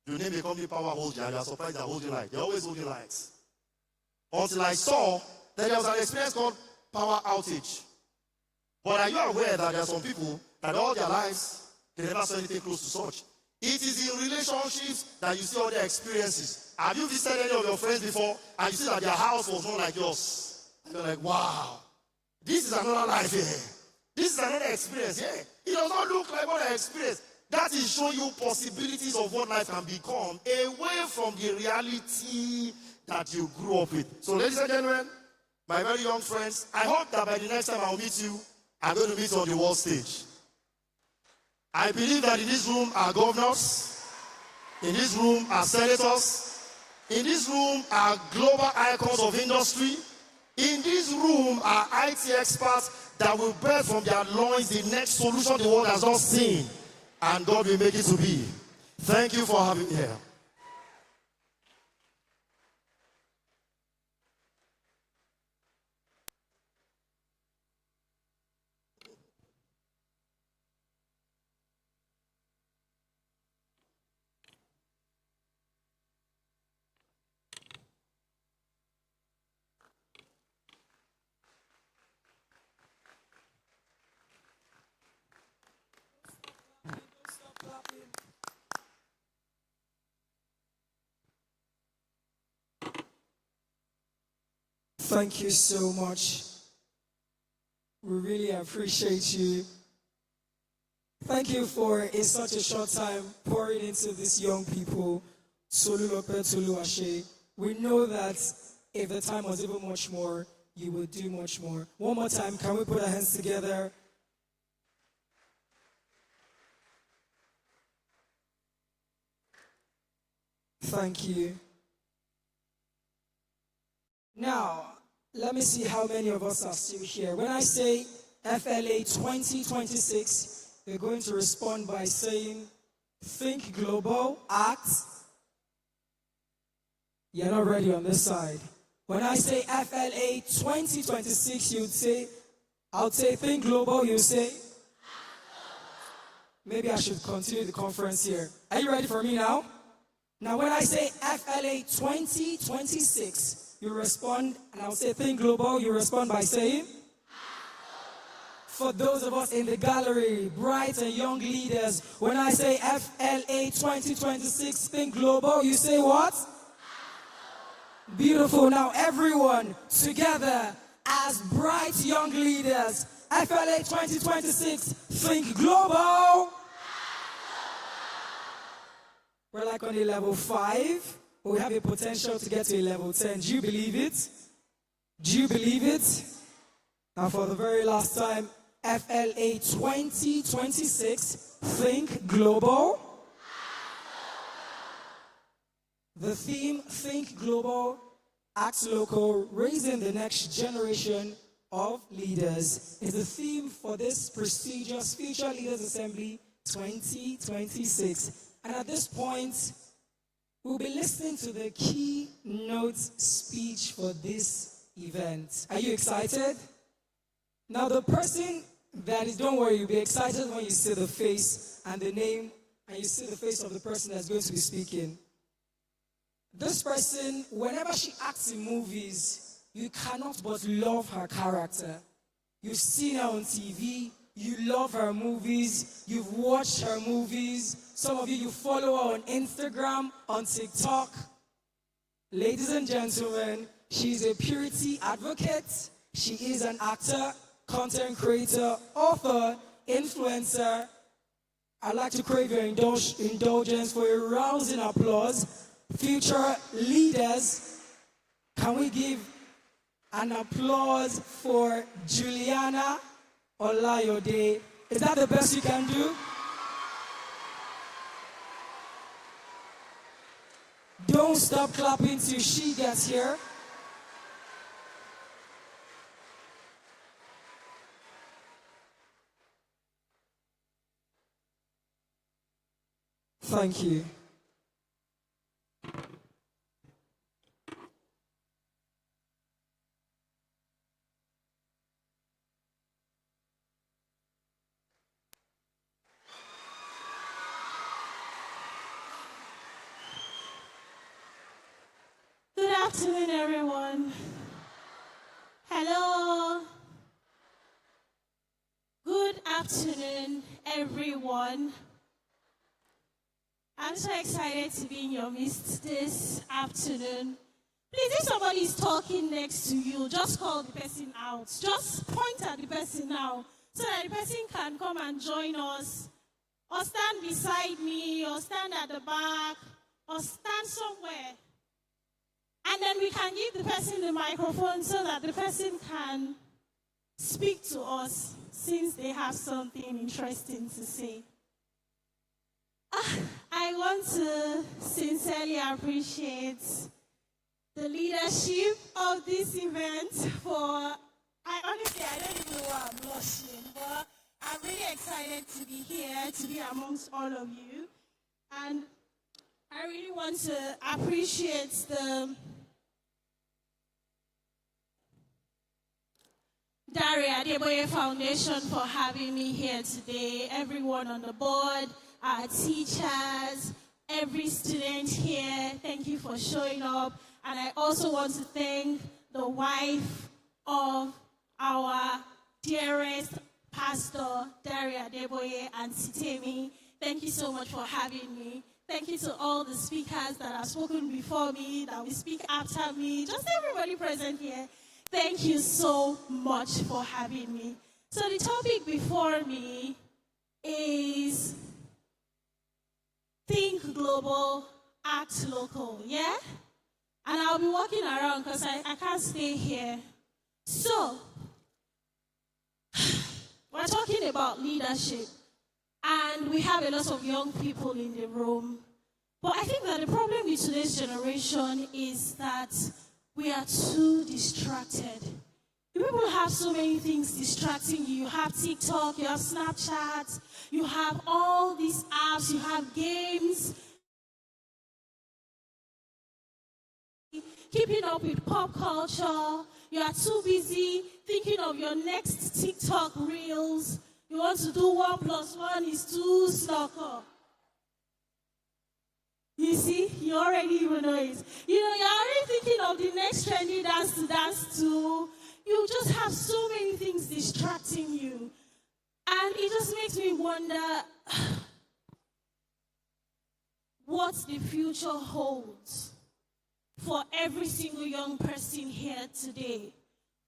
You name a company power holding, and you are surprised they're holding lights. They're always holding lights. Until I saw that there was an experience called power outage. But are you aware that there are some people that all their lives, they never saw anything close to such? It is in relationships that you see all their experiences. Have you visited any of your friends before and you see that their house was not like yours? And you're like, wow, this is another life here. This is another experience here. It does not look like what I experienced. That is showing you possibilities of what life can become away from the reality that you grew up with. So ladies and gentlemen, my very young friends, I hope that by the next time I'll meet you, I'm going to meet you on the world stage. I believe that in this room are governors, in this room are senators, in this room are global icons of industry, in this room are IT experts that will birth from their loins the next solution the world has not seen, and God will make it to be. Thank you for having me here. Thank you so much. We really appreciate you. Thank you for, in such a short time, pouring into these young people. Tolulope, Toluashe. We know that if the time was even much more, you would do much more. One more time, can we put our hands together? Thank you. Now, let me see how many of us are still here. When I say FLA 2026, you're going to respond by saying, think global, act. You're not ready on this side. When I say FLA 2026, you'd say, I'll say think global, you say, maybe I should continue the conference here. Are you ready for me now? Now, when I say FLA 2026, you respond, and I'll say think global, you respond by saying, for those of us in the gallery, bright and young leaders, when I say FLA 2026, think global, you say what? Beautiful. Now everyone together as bright young leaders, FLA 2026, think global. We're like on a level 5. We have a potential to get to a level 10. Do you believe it? Do you believe it? And for the very last time, FLA 2026, think global. The theme, think global, act local, raising the next generation of leaders, is the theme for this prestigious Future Leaders Assembly 2026. And at this point, we'll be listening to the keynote speech for this event. Are you excited? Now, the person that is, don't worry, you'll be excited when you see the face and the name, and you see the face of the person that's going to be speaking. This person, whenever she acts in movies, you cannot but love her character. You've seen her on TV, you love her movies, you've watched her movies. Some of you follow her on Instagram, on TikTok. Ladies and gentlemen, she's a purity advocate. She is an actor, content creator, author, influencer. I'd like to crave your indulgence for a rousing applause. Future leaders, can we give an applause for Juliana Olayode? Is that the best you can do? Don't stop clapping till she gets here. Thank you. Good afternoon, everyone. Hello. Good afternoon, everyone. I'm so excited to be in your midst this afternoon. Please, if somebody is talking next to you, just call the person out. Just point at the person now so that the person can come and join us, or stand beside me, or stand at the back, or stand somewhere. And then we can give the person the microphone so that the person can speak to us since they have something interesting to say. I want to sincerely appreciate the leadership of this event I don't even know why I'm blushing, but I'm really excited to be here, to be amongst all of you. And I really want to appreciate the Dare Adeboye Foundation for having me here today, everyone on the board, our teachers, every student here, thank you for showing up. And I also want to thank the wife of our dearest pastor, Dare Adeboye and Sitemi. Thank you so much for having me. Thank you to all the speakers that have spoken before me, that will speak after me, just everybody present here. Thank you so much for having me. So the topic before me is think global, act local, yeah? And I'll be walking around because I can't stay here. So, we're talking about leadership, and we have a lot of young people in the room. But I think that the problem with today's generation is that we are too distracted. People have so many things distracting you. You have TikTok, you have Snapchat, you have all these apps, you have games. Keeping up with pop culture. You are too busy thinking of your next TikTok reels. You want to do 1 + 1 is 2 soccer. You see, you already even know it. You know, you're already thinking of the next trendy dance to dance to. You just have so many things distracting you. And it just makes me wonder what the future holds for every single young person here today.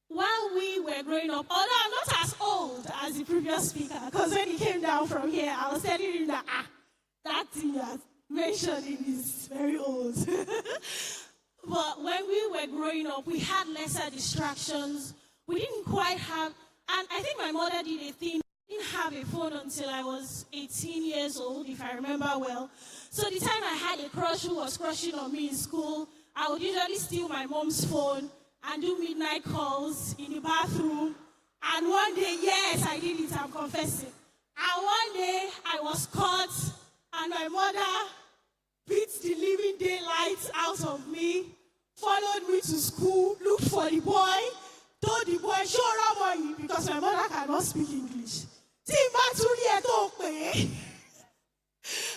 While we were growing up, although I'm not as old as the previous speaker, because when he came down from here, I was telling him that, that thing that mentioning is very old. But when we were growing up, we had lesser distractions. We didn't quite have, and I think my mother did a thing. I didn't have a phone until I was 18 years old, if I remember well. So the time I had a crush who was crushing on me in school, I would usually steal my mom's phone and do midnight calls in the bathroom. And one day, yes, I did it, I'm confessing. And one day, I was caught, and my mother beat the living daylights out of me, followed me to school, looked for the boy, told the boy, show Ramon, because my mother cannot speak English.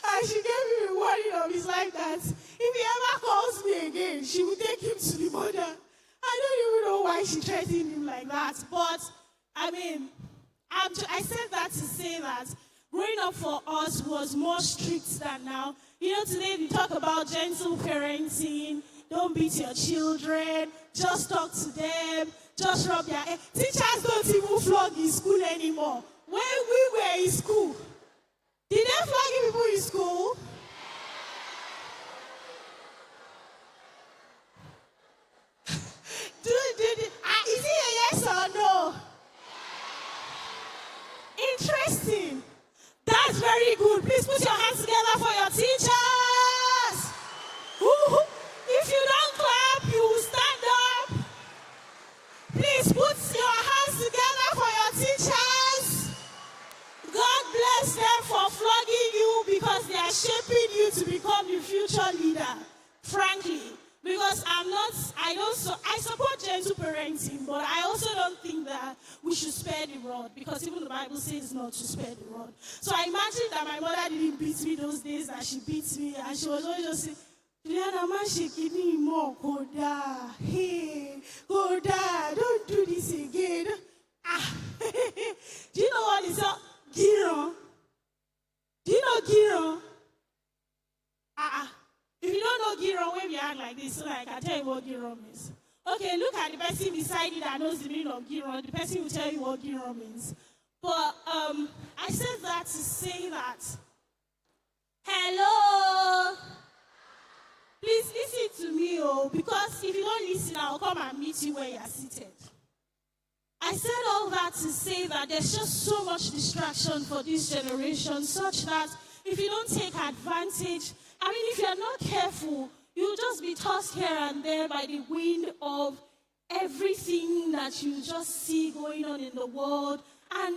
And she gave me a warning of his life that if he ever calls me again, she will take him to the mother. I don't even know why she threatened him like that. But, I mean, I said that to say that growing up for us was more strict than now. You know, today we talk about gentle parenting, don't beat your children, just talk to them, just rub their head. Teachers don't even flog in school anymore. When we were in school, did they flog people in school? Is it a yes or no? Interesting. That's very good. Please put your hands together for your teachers. Ooh, if you don't clap, you will stand up. Please put your hands together for your teachers. God bless them for flogging you because they are shaping frankly, because I support gentle parenting, but I also don't think that we should spare the rod, because even the Bible says not to spare the rod. So I imagine that my mother didn't beat me those days that she beats me, and she was always just saying, Juliana, man, shaking me more, Koda, hey, Koda, don't do this again. Ah, do you know what is up? Giron? Do you know Giron? If you don't know Giron, when we act like this, so I can tell you what Giron means. Okay, look at the person beside you that knows the meaning of Giron. The person will tell you what Giron means. But I said that to say that, hello, please listen to me, because if you don't listen, I'll come and meet you where you are seated. I said all that to say that there's just so much distraction for this generation, such that if you don't take advantage, if you're not careful, you'll just be tossed here and there by the wind of everything that you just see going on in the world. And,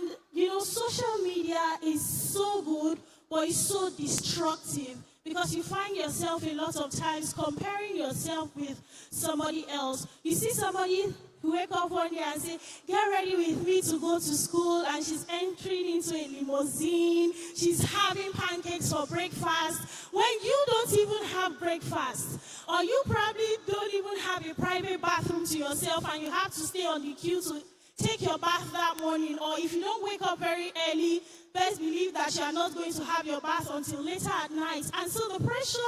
social media is so good, but it's so destructive, because you find yourself a lot of times comparing yourself with somebody else. You see somebody who wake up one day and say, get ready with me to go to school, and she's entering into a limousine, she's having pancakes for breakfast, when you don't even have breakfast, or you probably don't even have a private bathroom to yourself, and you have to stay on the queue to take your bath that morning, or if you don't wake up very early, best believe that you are not going to have your bath until later at night. And so the pressure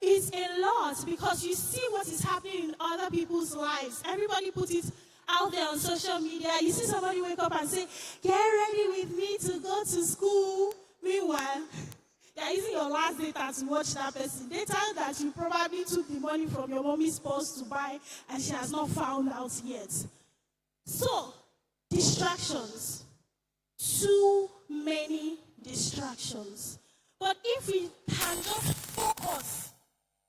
is a lot, because you see what is happening in other people's lives. Everybody puts it out there on social media. You see somebody wake up and say, get ready with me to go to school. Meanwhile, they're using your last data to watch that person. Data that you probably took the money from your mommy's purse to buy, and she has not found out yet. So, distractions. Too many distractions. But if we can just focus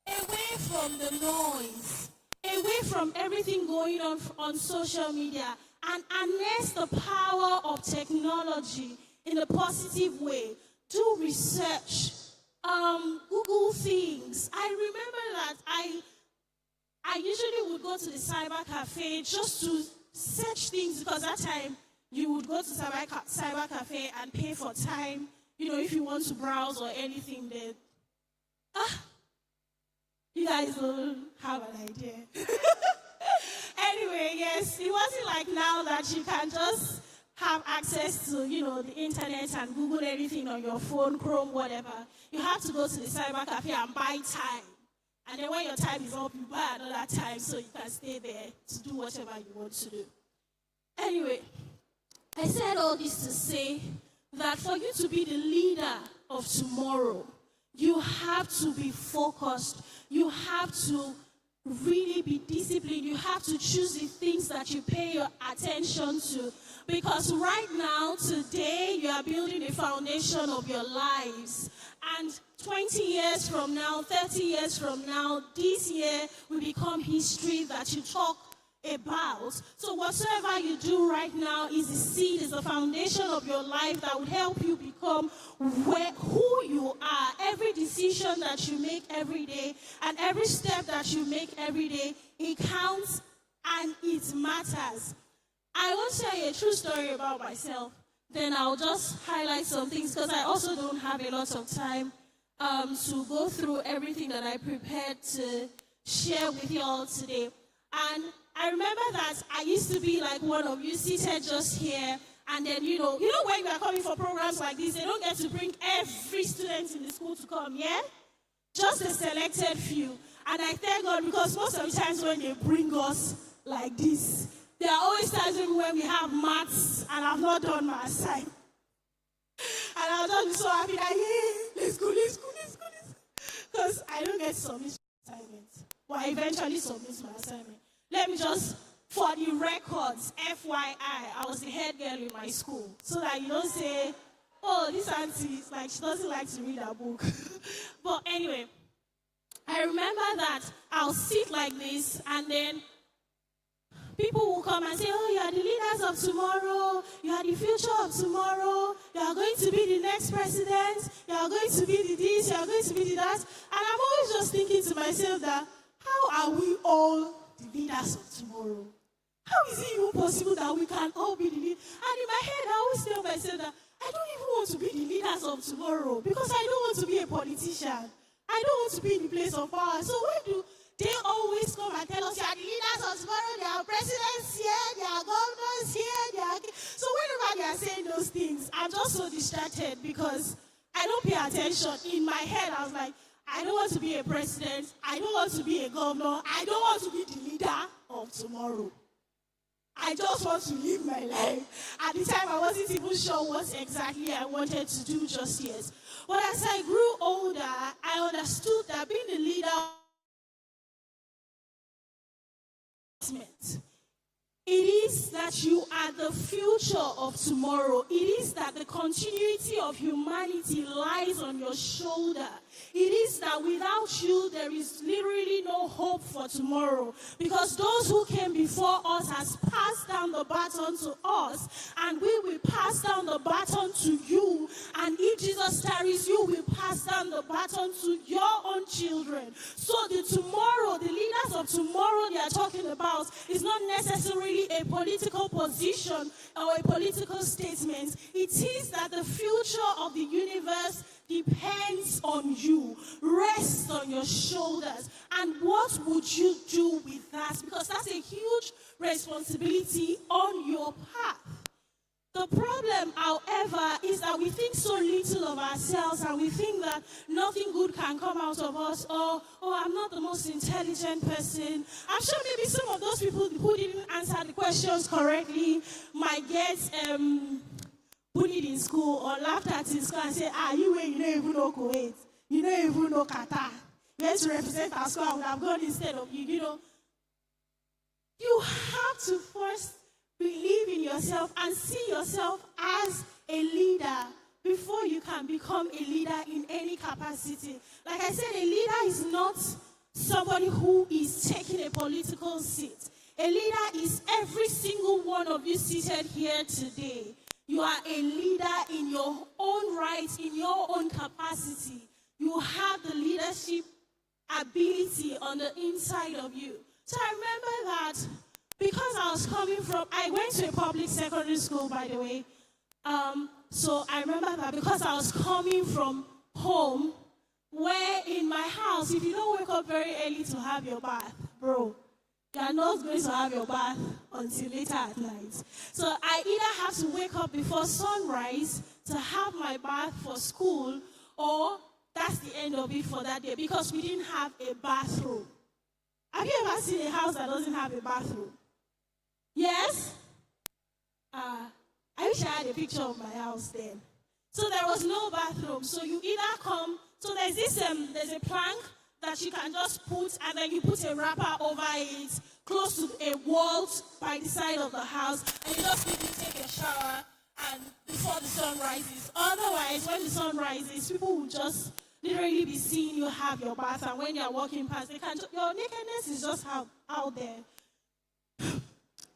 away from the noise, away from everything going on social media, and harness the power of technology in a positive way, do research, Google things. I remember that I usually would go to the cyber cafe just to search things, because that time you would go to cyber cafe and pay for time, if you want to browse or anything there. You guys don't have an idea. Anyway, yes, it wasn't like now that you can just have access to, the internet and Google everything on your phone, Chrome, whatever. You have to go to the cyber cafe and buy time. And then when your time is up, you buy another time so you can stay there to do whatever you want to do. Anyway, I said all this to say that for you to be the leader of tomorrow, you have to be focused. You have to really be disciplined. You have to choose the things that you pay your attention to. Because right now, today, you are building a foundation of your lives. And 20 years from now, 30 years from now, this year will become history that you talk about. So whatsoever you do right now is the seed, is the foundation of your life that will help you become who you are. Every decision that you make every day and every step that you make every day, it counts and it matters. I won't tell you a true story about myself. Then I'll just highlight some things, because I also don't have a lot of time to go through everything that I prepared to share with you all today. And I remember that I used to be like one of you, seated just here, and then, when we are coming for programs like this, they don't get to bring every student in the school to come, yeah? Just a selected few. And I thank God, because most of the times when they bring us like this, there are always times when we have maths and I've not done my assignment. And I'll just be so happy that, yeah, let's go. Because I don't get to submit my assignment. But I eventually submit my assignment. Let me just, for the records, FYI, I was the head girl in my school. So that you don't say, oh, this auntie is like, she doesn't like to read a book. But anyway, I remember that I'll sit like this, and then people will come and say, oh, you are the leaders of tomorrow. You are the future of tomorrow. You are going to be the next president. You are going to be the this. You are going to be the that. And I'm always was just thinking to myself that how are we all the leaders of tomorrow? How is it even possible that we can all be the leaders? And in my head, I always tell myself that I don't even want to be the leaders of tomorrow because I don't want to be a politician. I don't want to be in the place of power. So when do they always come and tell us, you are the leaders of tomorrow, there are presidents here, there are governors here, So whenever they are saying those things, I'm just so distracted because I don't pay attention. In my head, I was like, I don't want to be a president. I don't want to be a governor. I don't want to be the leader of tomorrow. I just want to live my life. At the time, I wasn't even sure what exactly I wanted to do just yet. But as I grew older, I understood that being the leader it is that you are the future of tomorrow. It is that the continuity of humanity lies on your shoulder. It is that without you, there is literally no hope for tomorrow. Because those who came before us has passed down the baton to us, and we will pass down the baton to you. And if Jesus tarries, you will pass down the baton to your own children. So the tomorrow, the leaders of tomorrow they are talking about is not necessarily a political position or a political statement. It is that the future of the universe depends on you, rests on your shoulders. And what would you do with that? Because that's a huge responsibility on your path. The problem, however, is that we think so little of ourselves and we think that nothing good can come out of us, or, oh, I'm not the most intelligent person. I'm sure maybe some of those people who didn't answer the questions correctly might get bullied in school or laughed at in school and say, you don't even know Kuwait. You don't even know Qatar. You have to represent our school. I would have gone instead of you, You have to first believe in yourself and see yourself as a leader before you can become a leader in any capacity. Like I said, a leader is not somebody who is taking a political seat. A leader is every single one of you seated here today. You are a leader in your own right, in your own capacity. You have the leadership ability on the inside of you. So I remember that because I went to a public secondary school, by the way. So I remember that because I was coming from home, where in my house, if you don't wake up very early to have your bath, bro, you are not going to have your bath until later at night. So I either have to wake up before sunrise to have my bath for school, or that's the end of it for that day because we didn't have a bathroom. Have you ever seen a house that doesn't have a bathroom? Yes? I wish I had a picture of my house then. So there was no bathroom. So you either come, so there's a plank that you can just put, and then you put a wrapper over it, close to a wall by the side of the house, and you just need to take a shower and before the sun rises. Otherwise, when the sun rises, people will just literally be seeing you have your bath, and when you're walking past, your nakedness is just out there.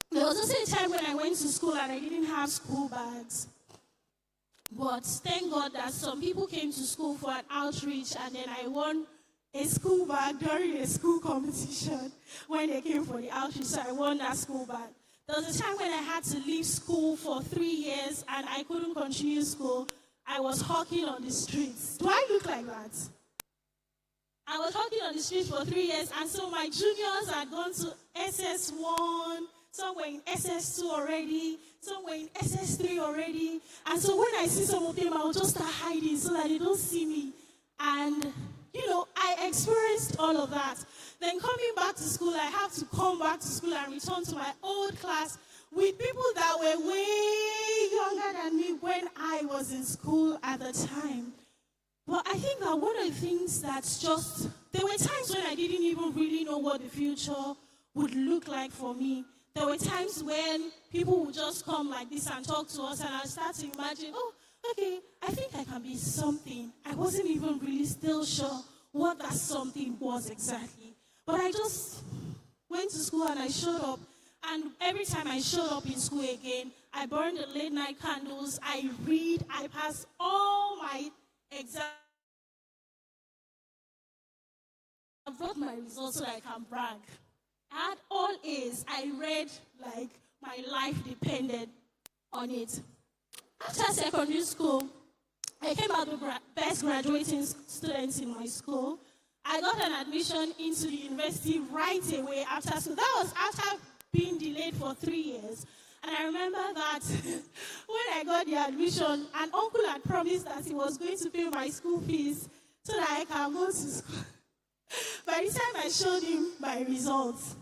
There was also a time when I went to school and I didn't have school bags. But thank God that some people came to school for an outreach, and then I won a school bag during a school competition when they came for the outreach, so I won that school bag. There was a time when I had to leave school for 3 years and I couldn't continue school. I was hawking on the streets. Do I look like that? I was hawking on the streets for 3 years, and so my juniors had gone to SS1, some were in SS2 already, some were in SS3 already. And so when I see some of them, I'll just start hiding so that they don't see me. And, I experienced all of that. Then coming back to school, I have to come back to school and return to my old class with people that were way younger than me when I was in school at the time. But I think that one of the things that's there were times when I didn't even really know what the future would look like for me. There were times when people would just come like this and talk to us, and I start to imagine, okay, I think I can be something. I wasn't even really still sure what that something was exactly. But I just went to school and I showed up. And every time I showed up in school again, I burned the late night candles, I read, I passed all my exams. brought my results so that I can brag. I had all A's. I read like my life depended on it. After secondary school, I came out the best graduating students in my school. I got an admission into the university right away after school. That was after being delayed for 3 years. And I remember that when I got the admission, an uncle had promised that he was going to pay my school fees so that I can go to school. By the time I showed him my results,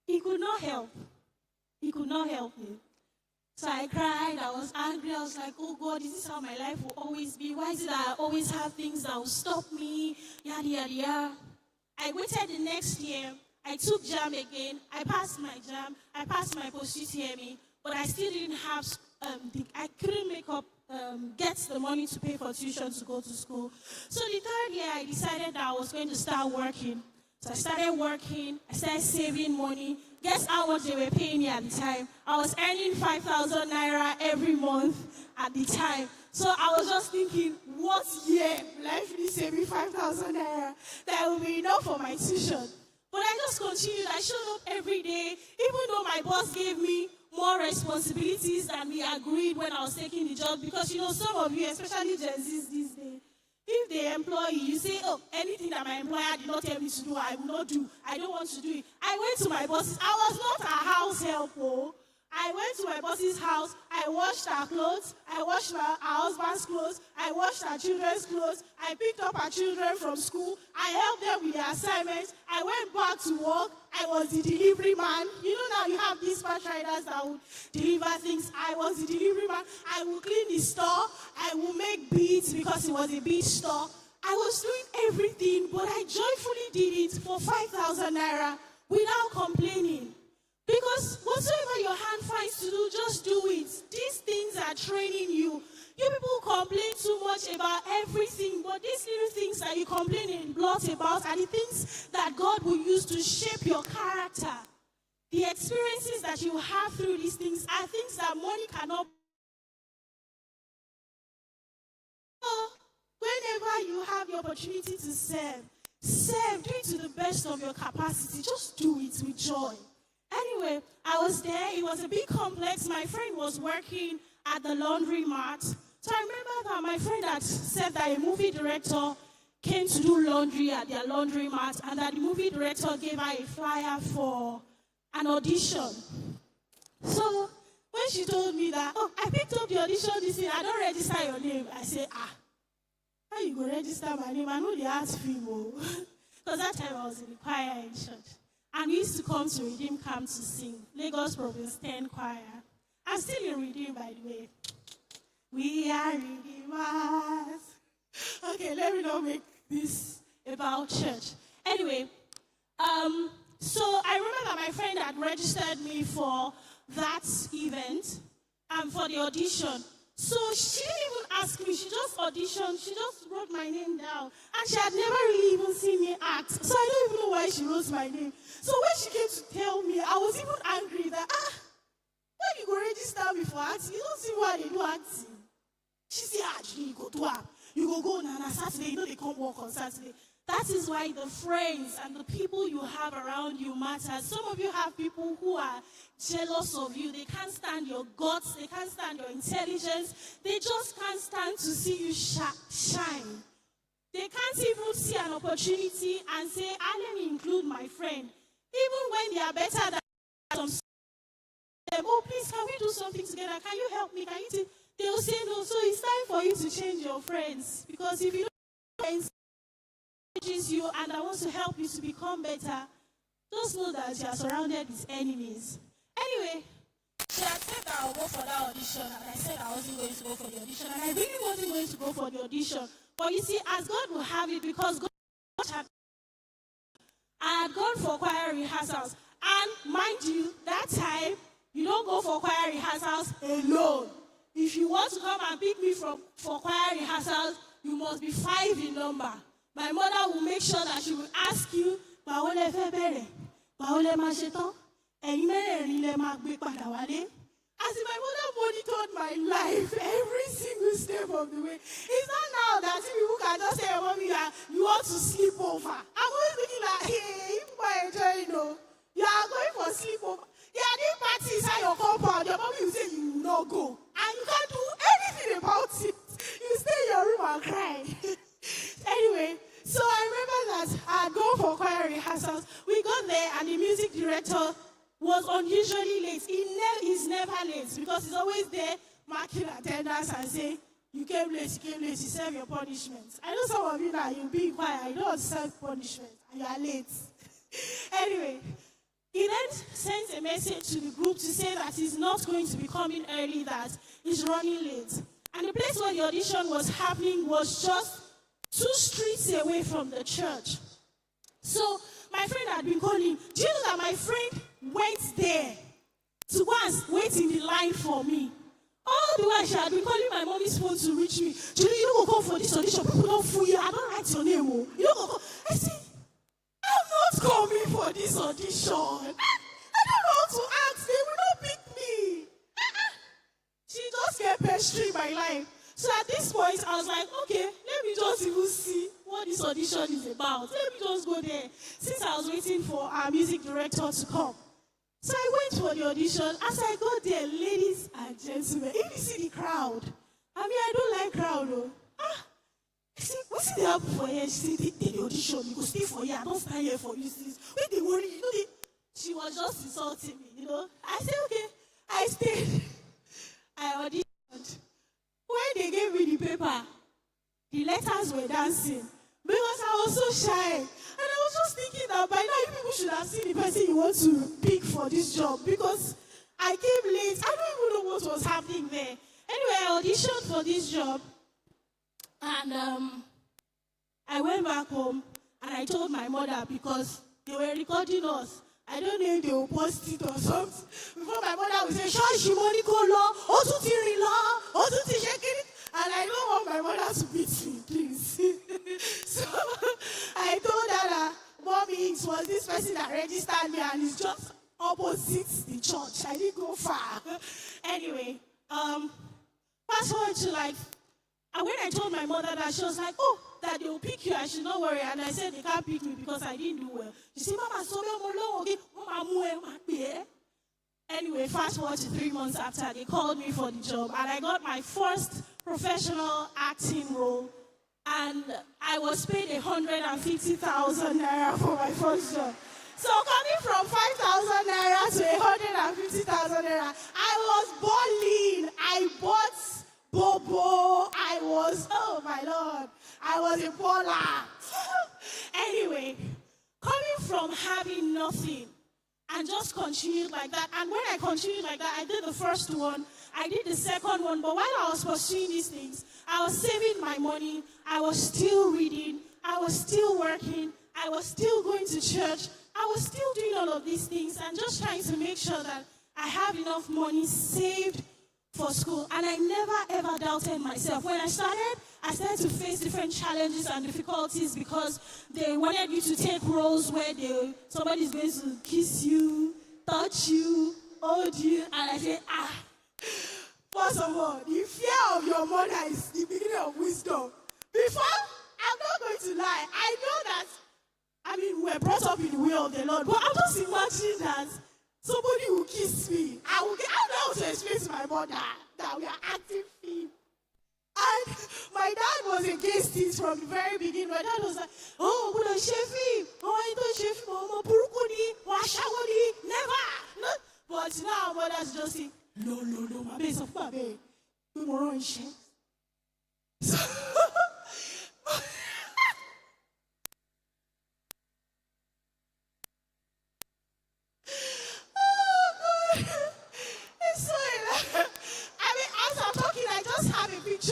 he could not help. He could not help me. So I cried, I was angry, I was like, oh God, is this how my life will always be? Why is it that I always have things that will stop me? Yada, yada, yada. I waited the next year, I took JAM again, I passed my JAM, I passed my post-UTME, but I still didn't have, I couldn't get the money to pay for tuition to go to school. So the third year, I decided that I was going to start working. So I started working, I started saving money. Guess how much they were paying me at the time? I was earning 5,000 naira every month at the time. So I was just thinking, what year will I finish saving 5,000 naira? That will be enough for my tuition. But I just continued. I showed up every day, even though my boss gave me more responsibilities than we agreed when I was taking the job. Because, you know, some of you, especially Gen Zs these days, if they employ you, you say, oh, anything that my employer did not tell me to do, I will not do. I don't want to do it. I went to my boss's. I was not a house help. Oh. I went to my boss's house. I washed her clothes. I washed her husband's clothes. I washed her children's clothes. I picked up her children from school. I helped them with their assignments. I went back to work. I was the delivery man. You know now you have dispatch riders that would deliver things. I was the delivery man. I would clean the store. I would make beads because it was a bead store. I was doing everything, but I joyfully did it for 5,000 naira without complaining. Because whatsoever your hand finds to do, just do it. These things are training you. You people complain too much about everything, but these little things that you complain a lot about are the things that God will use to shape your character. The experiences that you have through these things are things that money cannot. So, whenever you have the opportunity to serve, do it to the best of your capacity. Just do it with joy. Anyway, I was there. It was a big complex. My friend was working at the laundry mat. So I remember that my friend had said that a movie director came to do laundry at their laundry mat and that the movie director gave her a flyer for an audition. So when she told me that, oh, I picked up the audition this year, I don't register your name. I said, how you go register my name? I know the arts film. Because that time I was in the choir in church. And we used to come to Redeem Camp to sing. Lagos Province 10 choir. I'm still in Redeem, by the way. We are Redeemers. Okay, let me not make this about church. Anyway, so I remember that my friend had registered me for that event and for the audition. So she didn't even ask me, she just auditioned, she just wrote my name down. And she had never really even seen me act. So I don't even know why she wrote my name. So when she came to tell me, I was even angry that, when you go register me for acting, you don't see why they do acting. She said, you go do it. You go on Saturday, you know they come work on Saturday. That is why the friends and the people you have around you matter. Some of you have people who are jealous of you. They can't stand your guts. They can't stand your intelligence. They just can't stand to see you shine. They can't even see an opportunity and say, let me include my friend. Even when they are better than some, oh, please, can we do something together? Can you help me? Can you they will say no. So it's time for you to change your friends. Because if you don't friends, you and I want to help you to become better, just know that you are surrounded with enemies. Anyway, she had said that I'll go for that audition, and I said I wasn't going to go for the audition, and I really wasn't going to go for the audition. But you see, as God will have it, because God had, I had gone for choir rehearsals, and mind you, that time you don't go for choir rehearsals alone. If you want to come and pick me for choir rehearsals, you must be 5 in number. My mother will make sure that she will ask you, as if my mother monitored my life every single step of the way. It's not now that people can just say, Mommy, you are that you want to sleep over. I'm always looking like, hey, you people are enjoying, you are going for sleepover. They are doing parties inside your compound. Your mommy will say you will not go. And you can't do anything about it. You stay in your room and cry. Anyway, so I remember that I had gone for choir rehearsals. We got there and the music director was unusually late. He's never late because he's always there marking attendance and saying, you came late, you serve your punishment. I know some of you now, you'll be in choir, you don't serve punishment, and you are late. Anyway, he then sent a message to the group to say that he's not going to be coming early, that he's running late. And the place where the audition was happening was just 2 streets away from the church. So my friend had been calling. Do you know that my friend went there to go and wait in the line for me? All the while she had been calling my mommy's phone to reach me. Julie, you don't go come for this audition. People don't fool you. I don't write your name. You don't go come. I said, I'm not coming for this audition. I don't know how to ask. They will not pick me. She just kept pestering my life. So at this point, I was like, okay, let me just even see what this audition is about. Let me just go there. Since I was waiting for our music director to come. So I went for the audition. As I got there, ladies and gentlemen, if you see the crowd, I mean, I don't like crowd, though. I said, what's the help for here? She said, the audition, you go stay for here. I don't stand here for you. When they worry, she was just insulting me, I said, okay. I stayed. I auditioned. When they gave me the paper, the letters were dancing because I was so shy. And I was just thinking that by now you people should have seen the person you want to pick for this job because I came late. I don't even know what was happening there. Anyway, I auditioned for this job and I went back home and I told my mother because they were recording us. I don't know if they will post it or something. Before my mother would say, Shashi money law, Otutiri law, Otuti shaking it. And I don't want my mother to beat me, please. So I told her that Mommy, it was this person that registered me and it's just opposite the church. I didn't go far. Anyway, fast forward to when I told my mother that, she was like, oh, that they will pick you, I should not worry. And I said, they can't pick me because I didn't do well. She said, Mama, so anyway, fast forward to 3 months after, they called me for the job. And I got my first professional acting role. And I was paid 150,000 naira for my first job. So coming from 5,000 naira to 150,000 naira, I was balling. I bought Bobo. I was, oh my Lord, I was in Pola. Anyway, coming from having nothing and just continued like that. And when I continued like that, I did the first one, I did the second one. But while I was pursuing these things, I was saving my money. I was still reading. I was still working. I was still going to church. I was still doing all of these things and just trying to make sure that I have enough money saved for school. And I never ever doubted myself. When I started to face different challenges and difficulties because they wanted you to take roles where somebody's going to kiss you, touch you, hold you. And I said, first of all, the fear of your mother is the beginning of wisdom. Before, I'm not going to lie, I know that, we're brought up in the way of the Lord, but I'm just imagining that somebody will kiss me. I don't know how to explain to my mother that we are acting film. And my dad was against it from the very beginning. My dad was like, oh, but I'm chefing. Oh, I don't chef. Oh, Purukuni, Washawani, never. No. But now, mother's just saying, no, my base of my baby. We were on chef. So,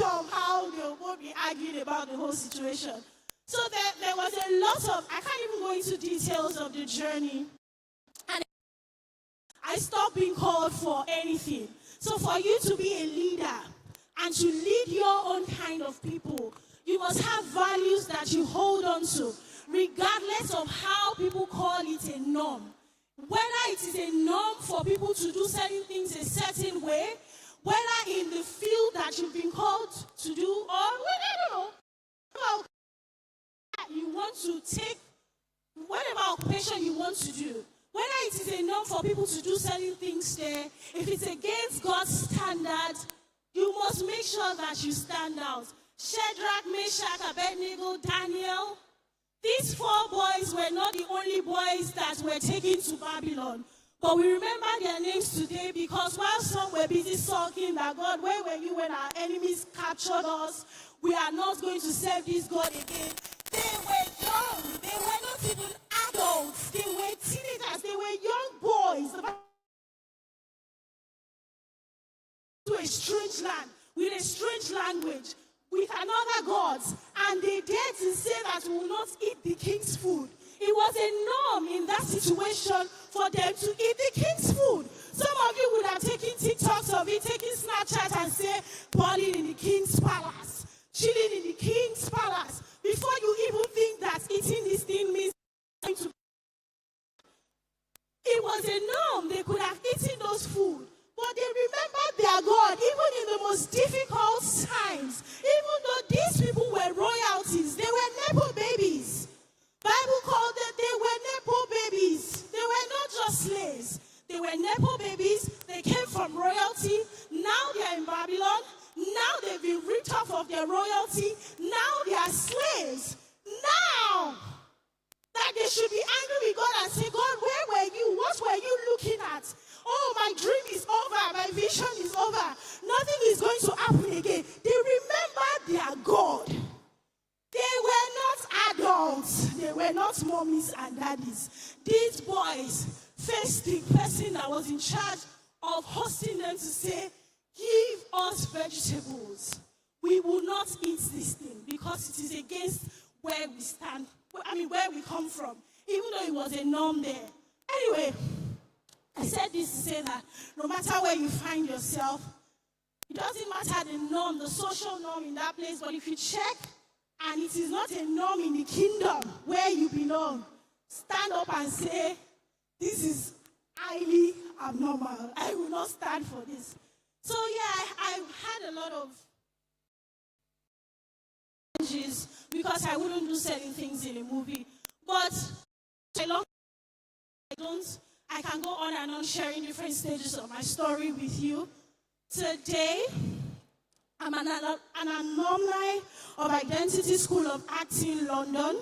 of how they will be arguing about the whole situation. So there was a lot of, I can't even go into details of the journey. And I stopped being called for anything. So for you to be a leader and to lead your own kind of people, you must have values that you hold on to, regardless of how people call it a norm. Whether it is a norm for people to do certain things a certain way, whether in the field that you've been called to do, or I don't know. want to take whatever occupation you want to do, whether it is a norm for people to do certain things there, if it's against God's standard, you must make sure that you stand out. Shadrach, Meshach, Abednego, Daniel, these 4 boys were not the only boys that were taken to Babylon. But we remember their names today because while some were busy sulking that, God, where were you when our enemies captured us? We are not going to serve this God again. They were young. They were not even adults. They were teenagers. They were young boys. To a strange land, with a strange language, with another God, and they dared to say that we will not eat the king's food. It was a norm in that situation for them to eat the king's food. Some of you would have taken TikToks of it, taken Snapchat and say, balling in the king's palace, chilling in the king's palace, before you even think that eating this thing means to. It was a norm. They could have eaten those food. But they remembered their God, even in the most difficult times. Even though these people were royalties, they were Nepo babies. Bible called them, they were Nepo babies. They were not just slaves. They were Nepo babies. They came from royalty. Now they are in Babylon. Now they've been ripped off of their royalty. Now they are slaves. Now that they should be angry with God and say, God, where were you? What were you looking at? Oh, my dream is over. My vision is over. Nothing is going to happen again. They remember their God. They were not adults. They were not mommies and daddies. These boys faced the person that was in charge of hosting them to say, give us vegetables. We will not eat this thing because it is against where we stand. Where we come from. Even though it was a norm there. Anyway, I said this to say that no matter where you find yourself, it doesn't matter the norm, the social norm in that place, but if you check and it is not a norm in the kingdom where you belong, stand up and say, this is highly abnormal. I will not stand for this. So yeah, I've had a lot of challenges because I wouldn't do certain things in a movie. But I can go on and on sharing different stages of my story with you. Today, I'm an alumni of Identity School of Acting, London.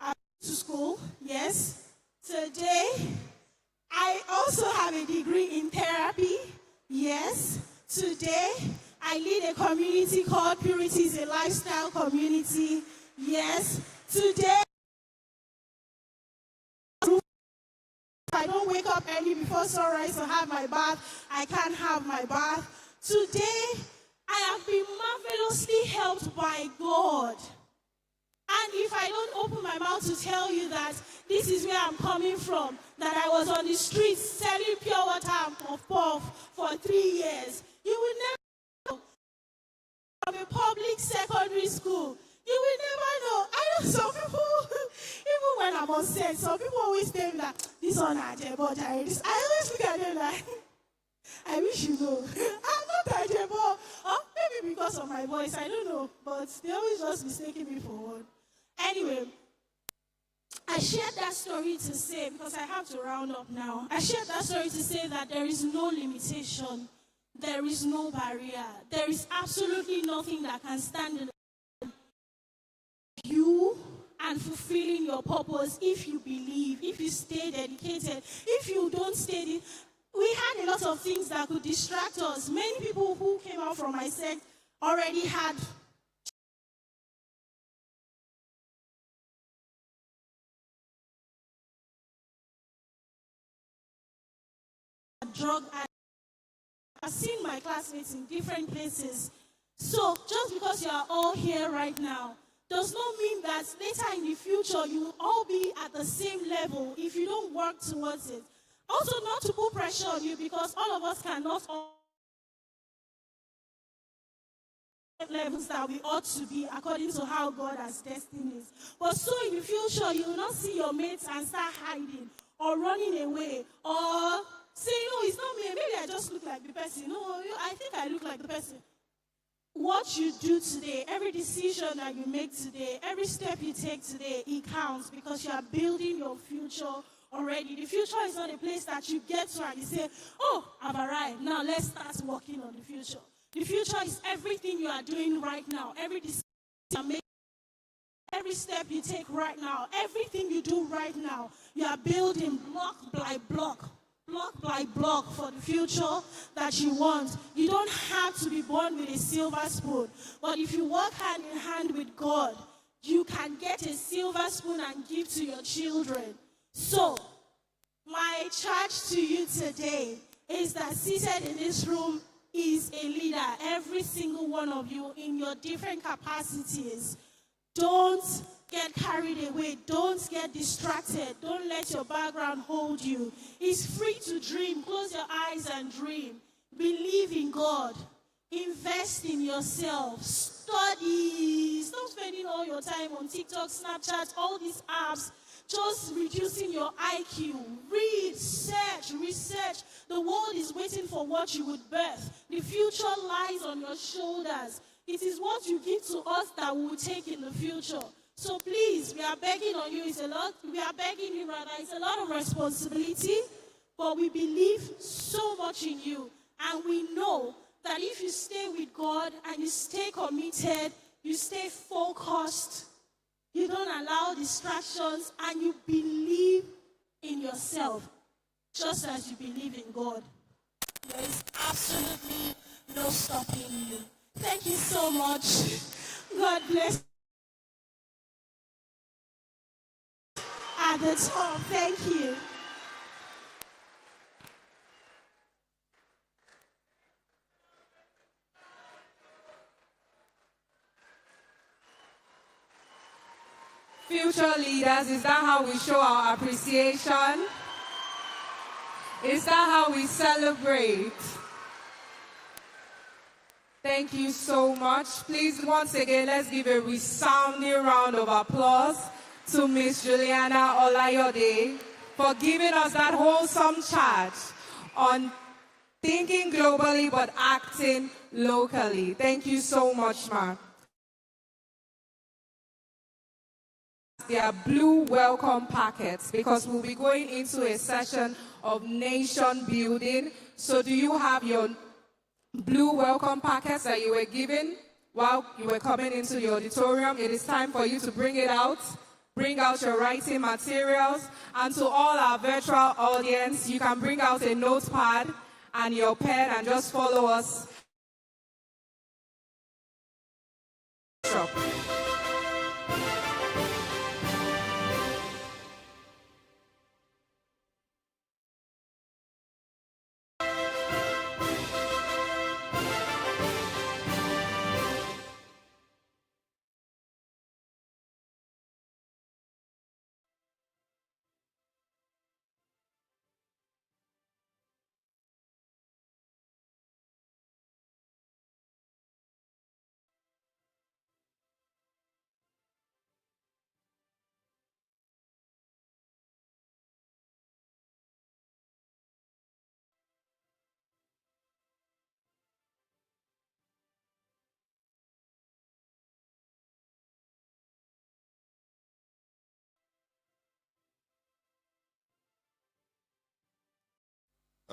I've been to school, yes. Today, I also have a degree in therapy, yes. Today, I lead a community called Purity is a Lifestyle Community, yes. Today, I don't wake up early before sunrise to have my bath. I can't have my bath. Today, I have been marvelously helped by God. And if I don't open my mouth to tell you that this is where I'm coming from, that I was on the streets selling pure water and puff-puff for 3 years, you will never know. From a public secondary school, you will never know. I know some people, even when I'm on set, some people always tell me that this one Adeboye. I always look at them like, I wish you know. I'm not Adeboye. Maybe because of my voice, I don't know. But they always just mistaking me for one. Anyway, I shared that story to say, because I have to round up now. I shared that story to say that there is no limitation. There is no barrier. There is absolutely nothing that can stand in you and fulfilling your purpose if you believe, if you stay dedicated. If you don't stay, we had a lot of things that could distract us. Many people who came out from my sect already had drug addict. I've seen my classmates in different places. So just because you are all here right now does not mean that later in the future you will all be at the same level if you don't work towards it. Also, not to put pressure on you, because all of us cannot all levels that we ought to be according to how God has destined us. But so in the future, you will not see your mates and start hiding or running away or saying, no, it's not me. Maybe I just look like the person. No, I think I look like the person. what you do today, every decision that you make today, every step you take today, it counts because you are building your future already. The future is not a place that you get to and you say, oh, I've arrived. Now let's start working on the future. The future is everything you are doing right now, every decision you are making, every step you take right now, everything you do right now. You are building block by block by block for the future that you want. You don't have to be born with a silver spoon, but if you work hand in hand with God, you can get a silver spoon and give to your children. So, my charge to you today is that seated in this room is a leader, every single one of you in your different capacities. Don't get carried away. Don't get distracted. Don't let your background hold you. It's free to dream. Close your eyes and dream. Believe in God. Invest in yourself. Study. Stop spending all your time on TikTok, Snapchat, all these apps, just reducing your IQ. Read, search, research. The world is waiting for what you would birth. The future lies on your shoulders. It is what you give to us that we will take in the future. So please, we are begging on you. It's a lot of responsibility, but we believe so much in you. And we know that if you stay with God and you stay committed, you stay focused, you don't allow distractions, and you believe in yourself, just as you believe in God, there is absolutely no stopping you. Thank you so much. God bless. At the top, thank you. Future leaders, is that how we show our appreciation? Is that how we celebrate? Thank you so much. Please, once again, let's give a resounding round of applause to Miss Juliana Olayode for giving us that wholesome charge on thinking globally but acting locally. Thank you so much, ma'am. Their blue welcome packets, because we'll be going into a session of nation building. So do you have your blue welcome packets that you were given while you were coming into the auditorium? It is time for you to bring it out. Bring out your writing materials. And to all our virtual audience, you can bring out a notepad and your pen and just follow us.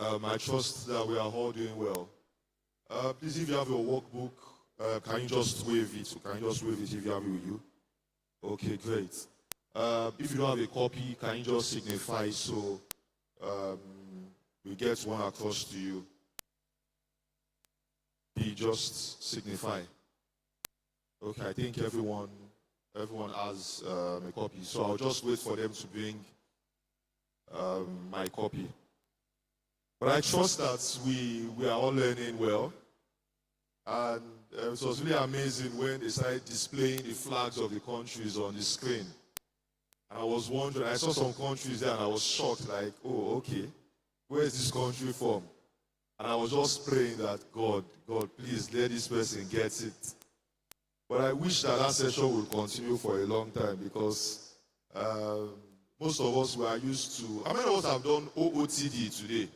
I trust that we are all doing well. Please, if you have your workbook, can you just wave it? Can you just wave it if you have it with you? Okay, great. If you don't have a copy, can you just signify so we get one across to you? Just signify. Okay, I think everyone has a copy, so I'll just wait for them to bring my copy. But I trust that we are all learning well. And it was really amazing when they started displaying the flags of the countries on the screen. And I was wondering, I saw some countries there and I was shocked, like, oh, okay, where is this country from? And I was just praying that, God, please let this person get it. But I wish that session would continue for a long time because most of us were used to, how many of us have done OOTD today?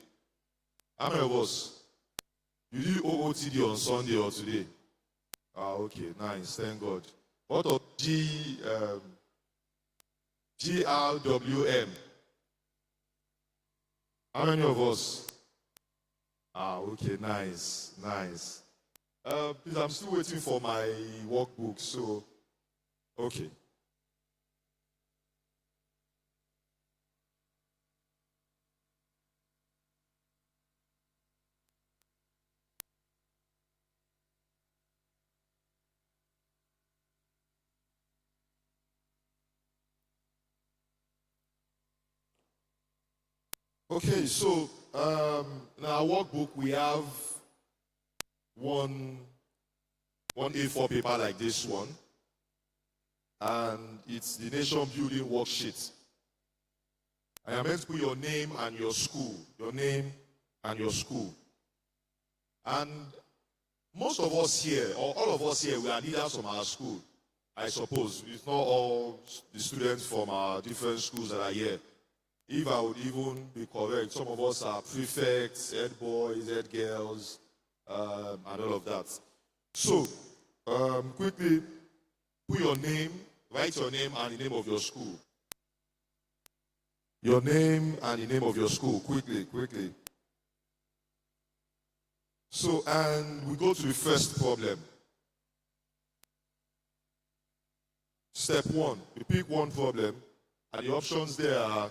How many of us? You did OOTD on Sunday or today? Okay, nice. Thank God. What of GRWM? How many of us? Okay, nice, nice. Please, I'm still waiting for my workbook, so, okay. Okay, so in our workbook we have one A4 paper like this one, and it's the nation building worksheet. I am meant to put your name and your school, and most of us here, or all of us here, we are leaders from our school. I suppose it's not all the students from our different schools that are here. If I would even be correct, some of us are prefects, head boys, head girls, and all of that. So, quickly, put your name, write your name and the name of your school. Your name and the name of your school, quickly, quickly. So, and we go to the first problem. Step one, we pick one problem, and the options there are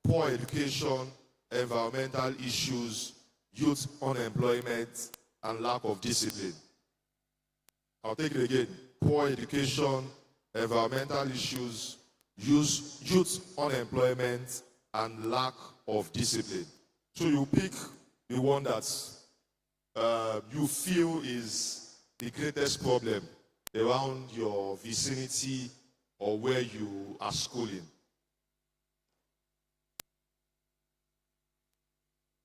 poor education, environmental issues, youth unemployment, and lack of discipline. I'll take it again. Poor education, environmental issues, youth unemployment, and lack of discipline. So you pick the one that you feel is the greatest problem around your vicinity or where you are schooling.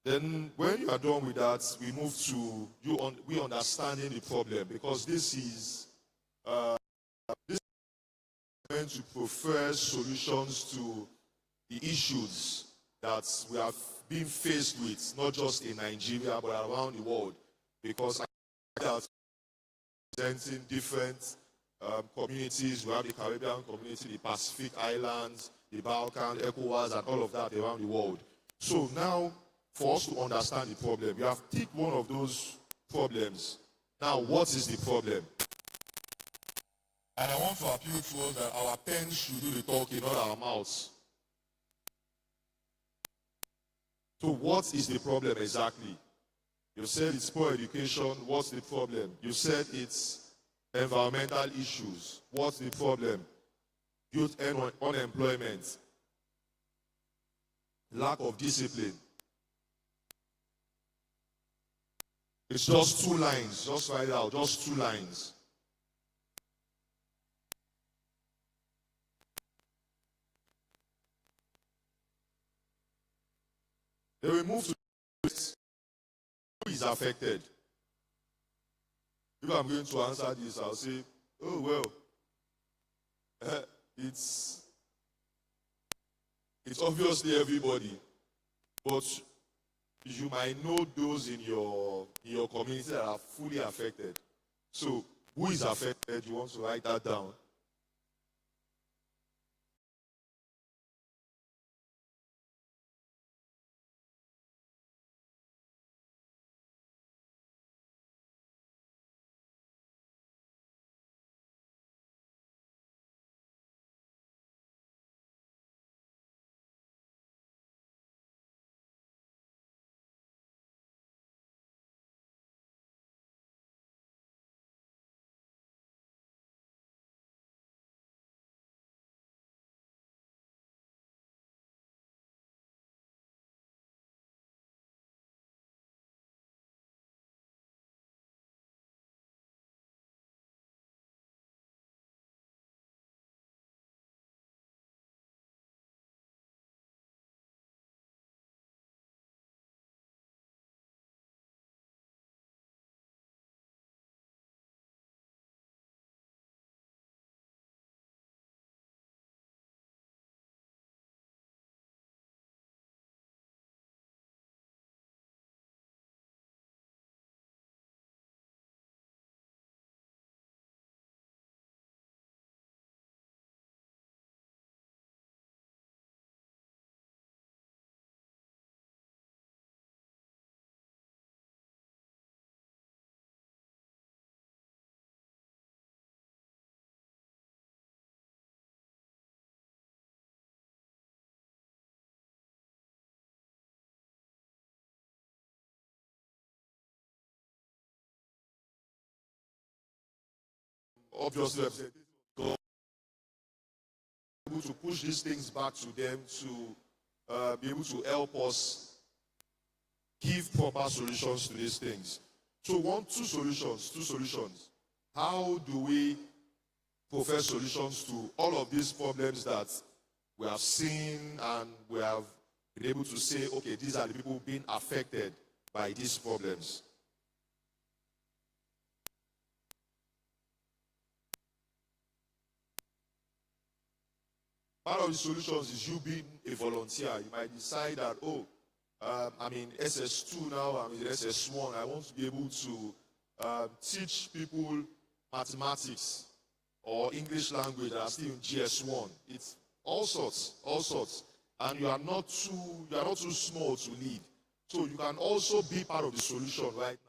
Then when you are done with that, we move to we understanding the problem, because this is meant to prefer solutions to the issues that we have been faced with, not just in Nigeria, but around the world. Because I that representing different communities, we have the Caribbean community, the Pacific Islands, the Balkan, ECOWAS, and all of that around the world. So now, for us to understand the problem, you have to take one of those problems. Now, what is the problem? And I want to appeal to us that our pens should do the talking, not our mouths. So what is the problem exactly? You said it's poor education. What's the problem? You said it's environmental issues. What's the problem? Youth unemployment. Lack of discipline. It's just 2 lines. Just write it out. Just 2 lines. Then we move to who is affected. If I'm going to answer this, I'll say, oh, well, it's obviously everybody. But you might know those in your community that are fully affected. So, who is affected? You want to write that down. obviously representative of God, able to push these things back to them to be able to help us give proper solutions to these things. So two solutions. How do we profess solutions to all of these problems that we have seen and we have been able to say, okay, these are the people being affected by these problems? Part of the solutions is you being a volunteer. You might decide that, I'm in SS2 now, I'm in SS1. I want to be able to teach people mathematics or English language that are still in GS1. It's all sorts. And you are not too small to lead. So you can also be part of the solution right now.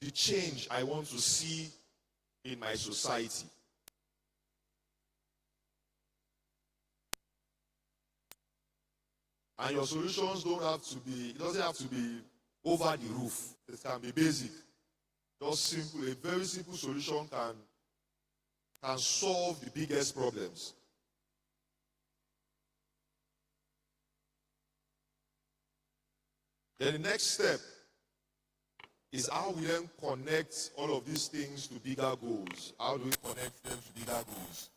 The change I want to see in my society. And your solutions it doesn't have to be over the roof. It can be basic. Just simple, a very simple solution can solve the biggest problems. Then the next step is how we then connect all of these things to bigger goals. How do we connect them to bigger goals?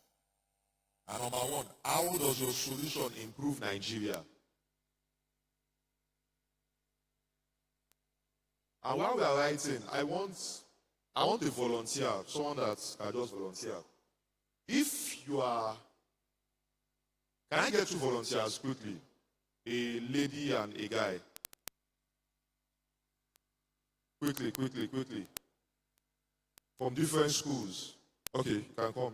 And number one, how does your solution improve Nigeria? And while we are writing, I want a volunteer, someone that can just volunteer. If you are, can I get two volunteers quickly? A lady and a guy. Quickly. From different schools. Okay, you can come.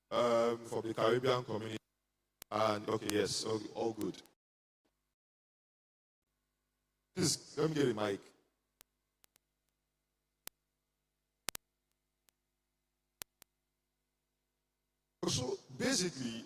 From the Caribbean community. And, okay, yes, all good. Please, let me get a mic. So, basically,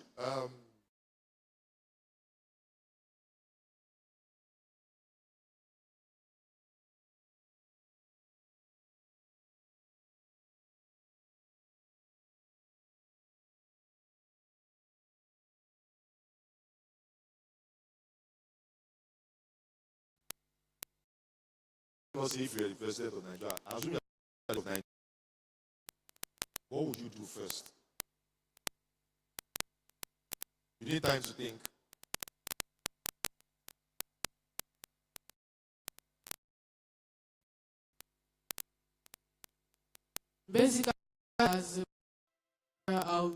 not say if you're the president of Nigeria, assume you're the president of Nigeria, what would you do first? You need time to think. Basically, as out.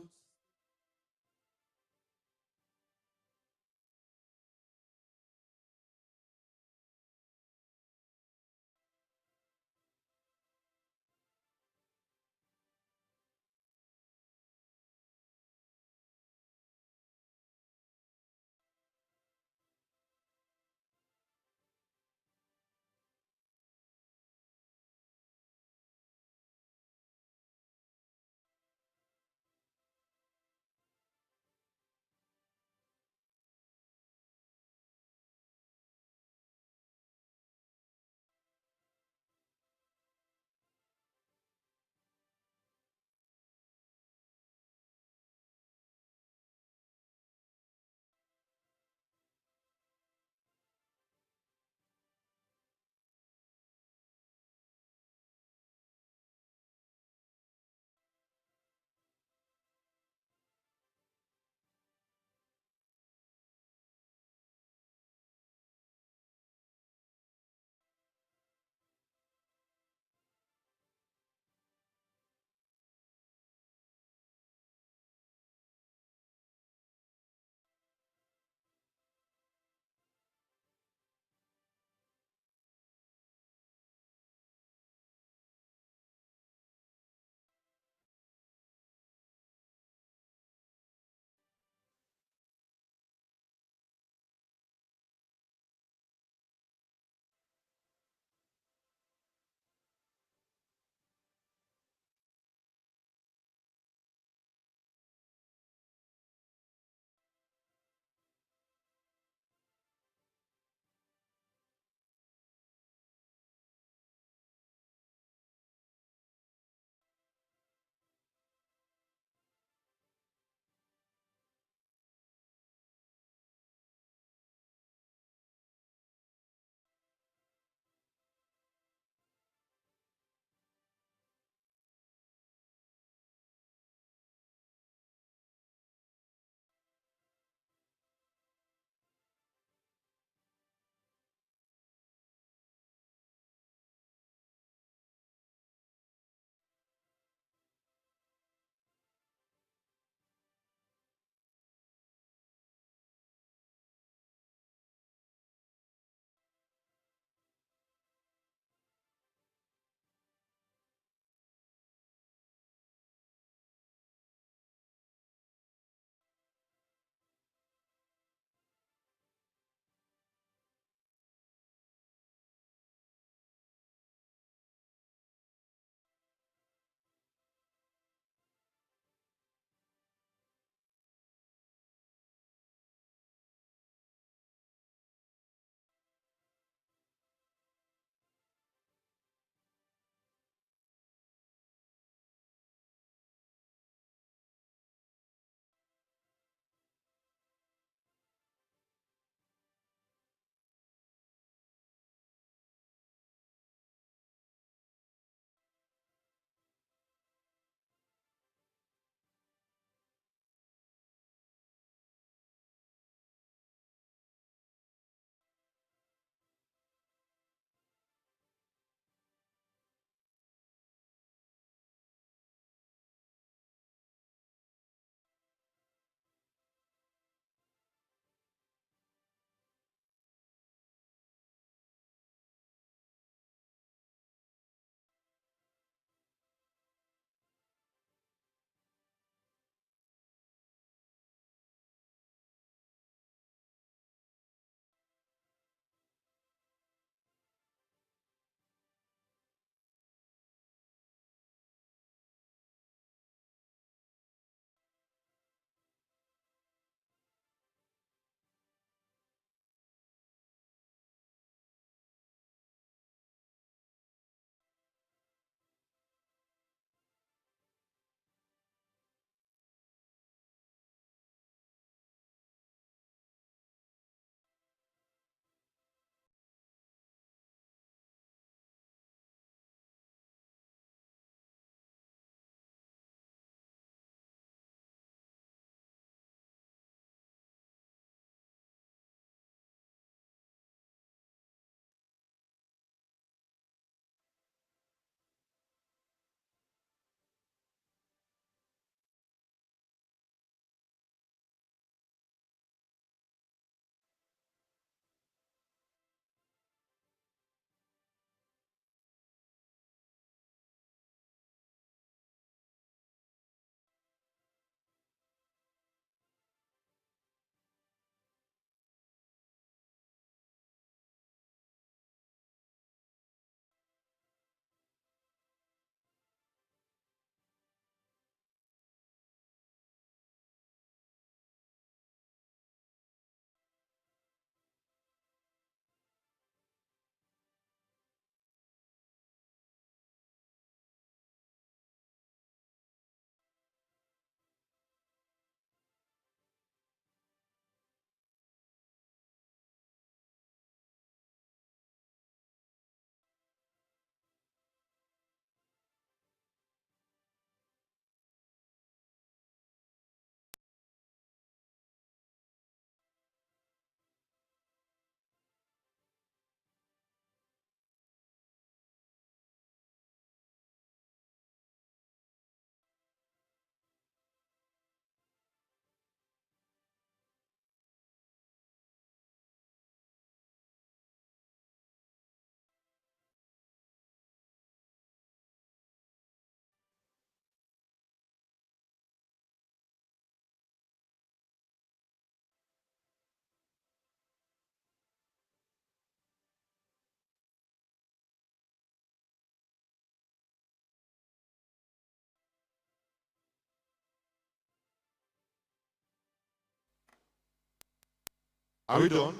Are we done?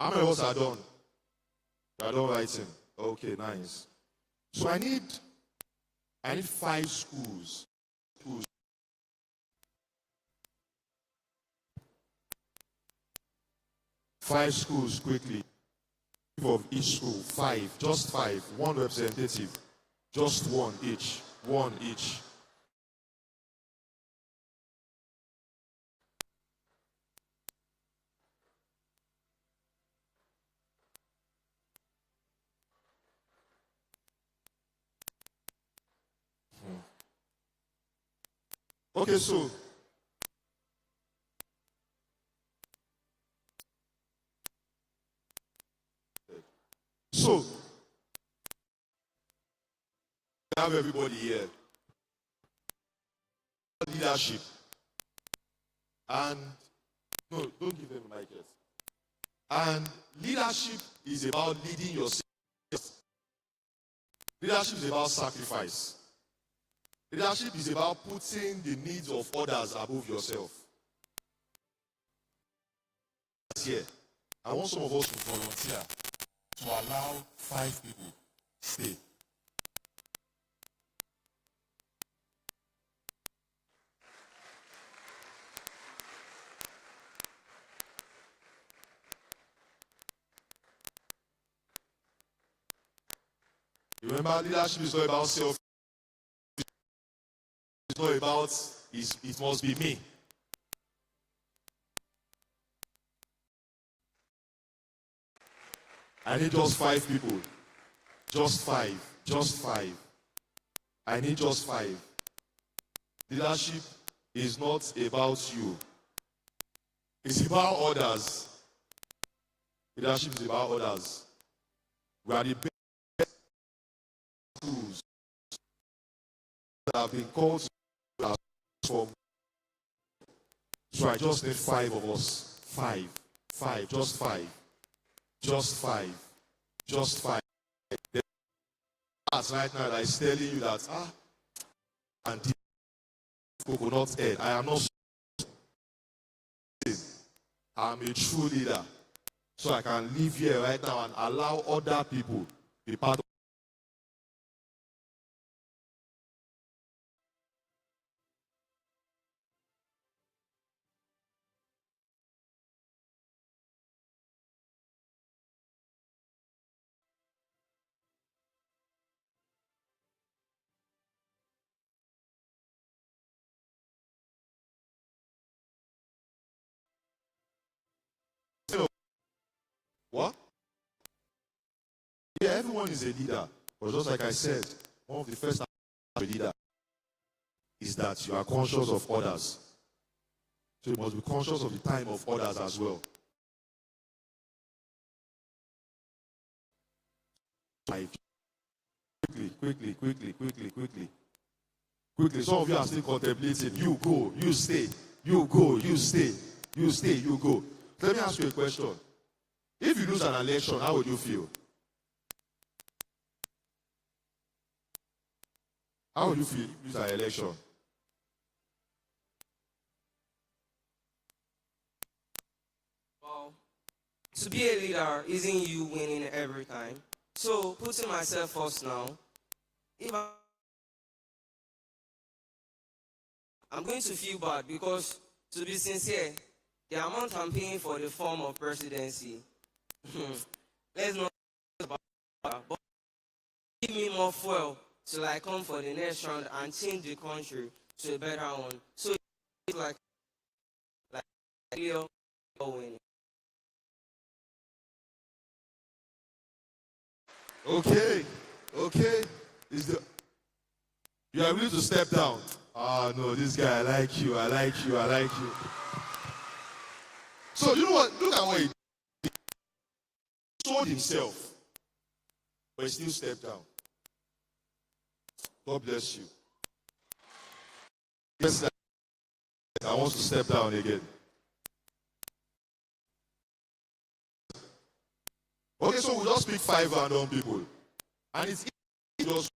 How many of us are done? You are done writing. Okay, nice. So I need 5 schools. 5 schools quickly. Of each school, 5, just 5, 1 representative, just 1 each, 1 each. Okay, so we have everybody here. Leadership. And no, don't give them the mic yet. And leadership is about leading yourself. Leadership is about sacrifice. Leadership is about putting the needs of others above yourself. Here, I want some of us to volunteer to allow 5 people stay. Remember, leadership is not about self. It's not about it must be me. I need just 5 people. Just 5. Just 5. I need just 5. Leadership is not about you. It's about others. Leadership is about others. We are the best schools that have been called to transform. So I just need 5 of us. 5. 5. Just 5. Just 5. Just 5. That's right now that is telling you that, and the coconut head, I am not. I'm a true leader. So I can live here right now and allow other people be part of. What? Yeah, everyone is a leader. But just like I said, one of the first things of a leader is that you are conscious of others. So you must be conscious of the time of others as well. Quickly. Some of you are still contemplating. You go, you stay. You go, you stay. You stay, you go. Let me ask you a question. If you lose an election, how would you feel? How would you feel if you lose an election? Well, to be a leader isn't you winning every time. So, putting myself first now, if I'm going to feel bad because, to be sincere, the amount I'm paying for the form of presidency, let's not talk about that, but give me more fuel till I come for the next round and change the country to a better one. So it's like clear winning. Okay. You are willing to step down. No, this guy, I like you. So you know what? Look at what he sold himself, but he still stepped down. God bless you. Yes, I want to step down again. Okay, so we just pick 5 random people, and it's easy just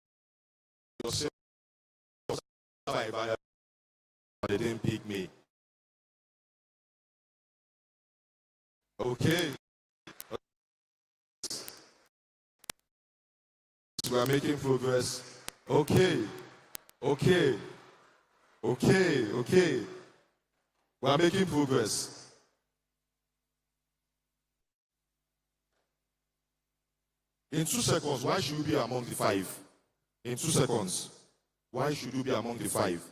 yourself. They didn't pick me. Okay. We are making progress. Okay. Okay. Okay. Okay. We are making progress. In 2 seconds, why should you be among the 5? In 2 seconds, why should you be among the 5?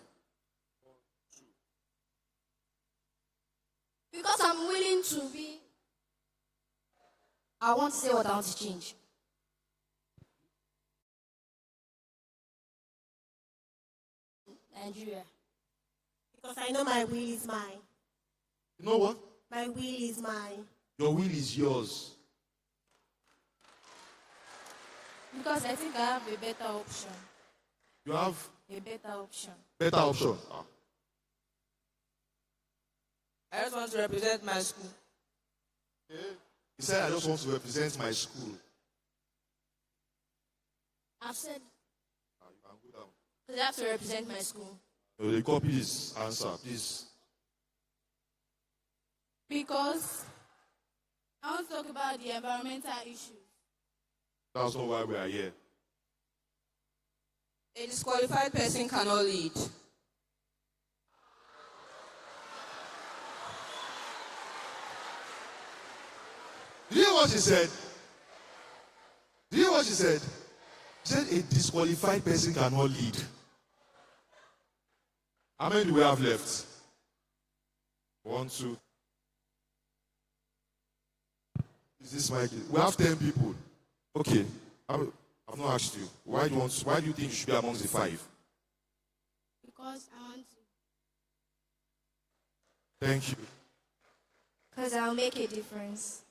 Because I'm willing to be. I want to say what I want to change. Nigeria. Because I know my will is mine. You know what? My will is mine. Your will is yours. Because I think I have a better option. You have A better option. better option. I just want to represent my school. He said, I just want to represent my school. I've said, You can go down. because I have to represent my school. No, they copy his answer, please. Because I want to talk about the environmental issues. That's not why we are here. A disqualified person cannot lead. Did you hear what she said? Did you hear what she said? She said a disqualified person cannot lead. How many do we have left? 1, 2. Is this my? We have 10 people. Okay. I've not asked you. Why do you think you should be amongst the 5? Because I want to. Thank you. Because I'll make a difference.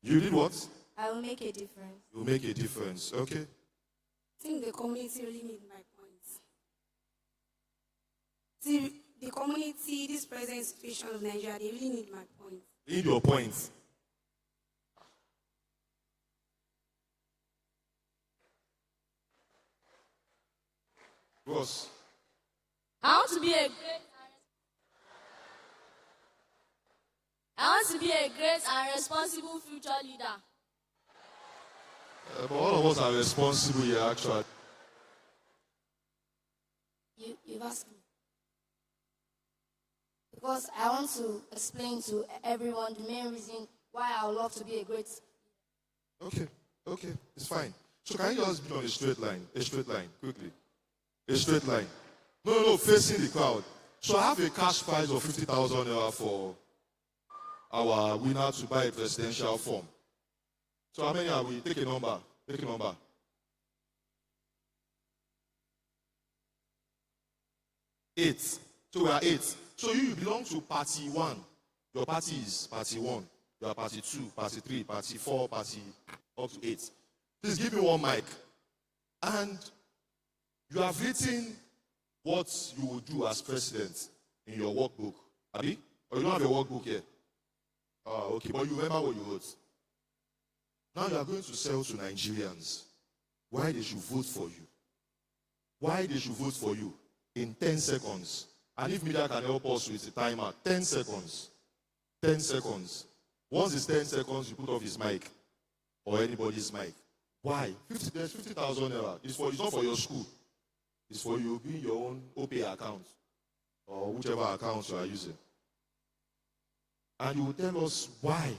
You did what? I will make a difference. You'll make a difference. Okay. I think the community really needs my points. See, the community, this present situation of Nigeria, they really need my points. They need your points. Boss. I want to be a great and responsible future leader. But all of us are responsible here, actually. You've asked me. Because I want to explain to everyone the main reason why I would love to be a great. Okay, it's fine. So can you just be on a straight line, quickly? A straight line. No, facing the crowd. So I have a cash prize of 50,000 naira for our winner to buy a presidential form. So how many are we? Take a number. 8. So we are 8. So you belong to party 1. Your party is party 1. You are party 2, party 3, party 4, party up to 8. Please give me one mic. And you have written what you will do as president in your workbook. Abi? Or you don't have your workbook here? Okay, but you remember what you wrote. Now you are going to sell to Nigerians why they should vote for you. Why they should vote for you in 10 seconds. And if media can help us with the timer, 10 seconds. 10 seconds. Once it's 10 seconds, you put off his mic or anybody's mic. Why? There's 50,000 naira. It's not for your school. It's for you in your own OPay account or whichever account you are using. And you will tell us why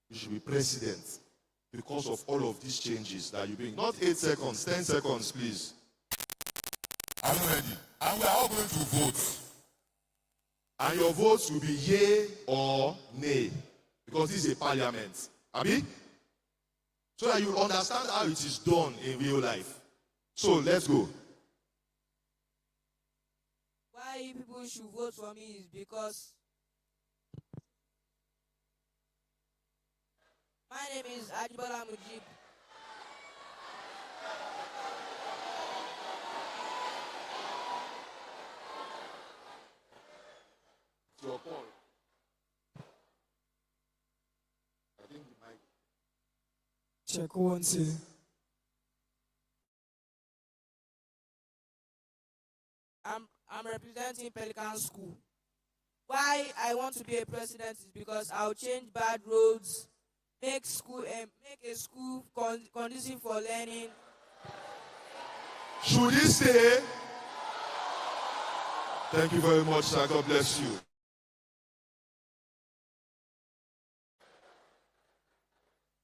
you should be president because of all of these changes that you bring. Not 8 seconds, 10 seconds, please. Are you ready? And we are all going to vote. And your votes will be yay or nay. Because this is a parliament. Abi? So that you understand how it is done in real life. So let's go. Why people should vote for me is because my name is Adeboye Mujib. Your call. I think the mic. Check 1, 2. I'm representing Pelican School. Why I want to be a president is because I'll change bad roads, make a school conducive for learning. Should he stay? Thank you very much, sir. God bless you.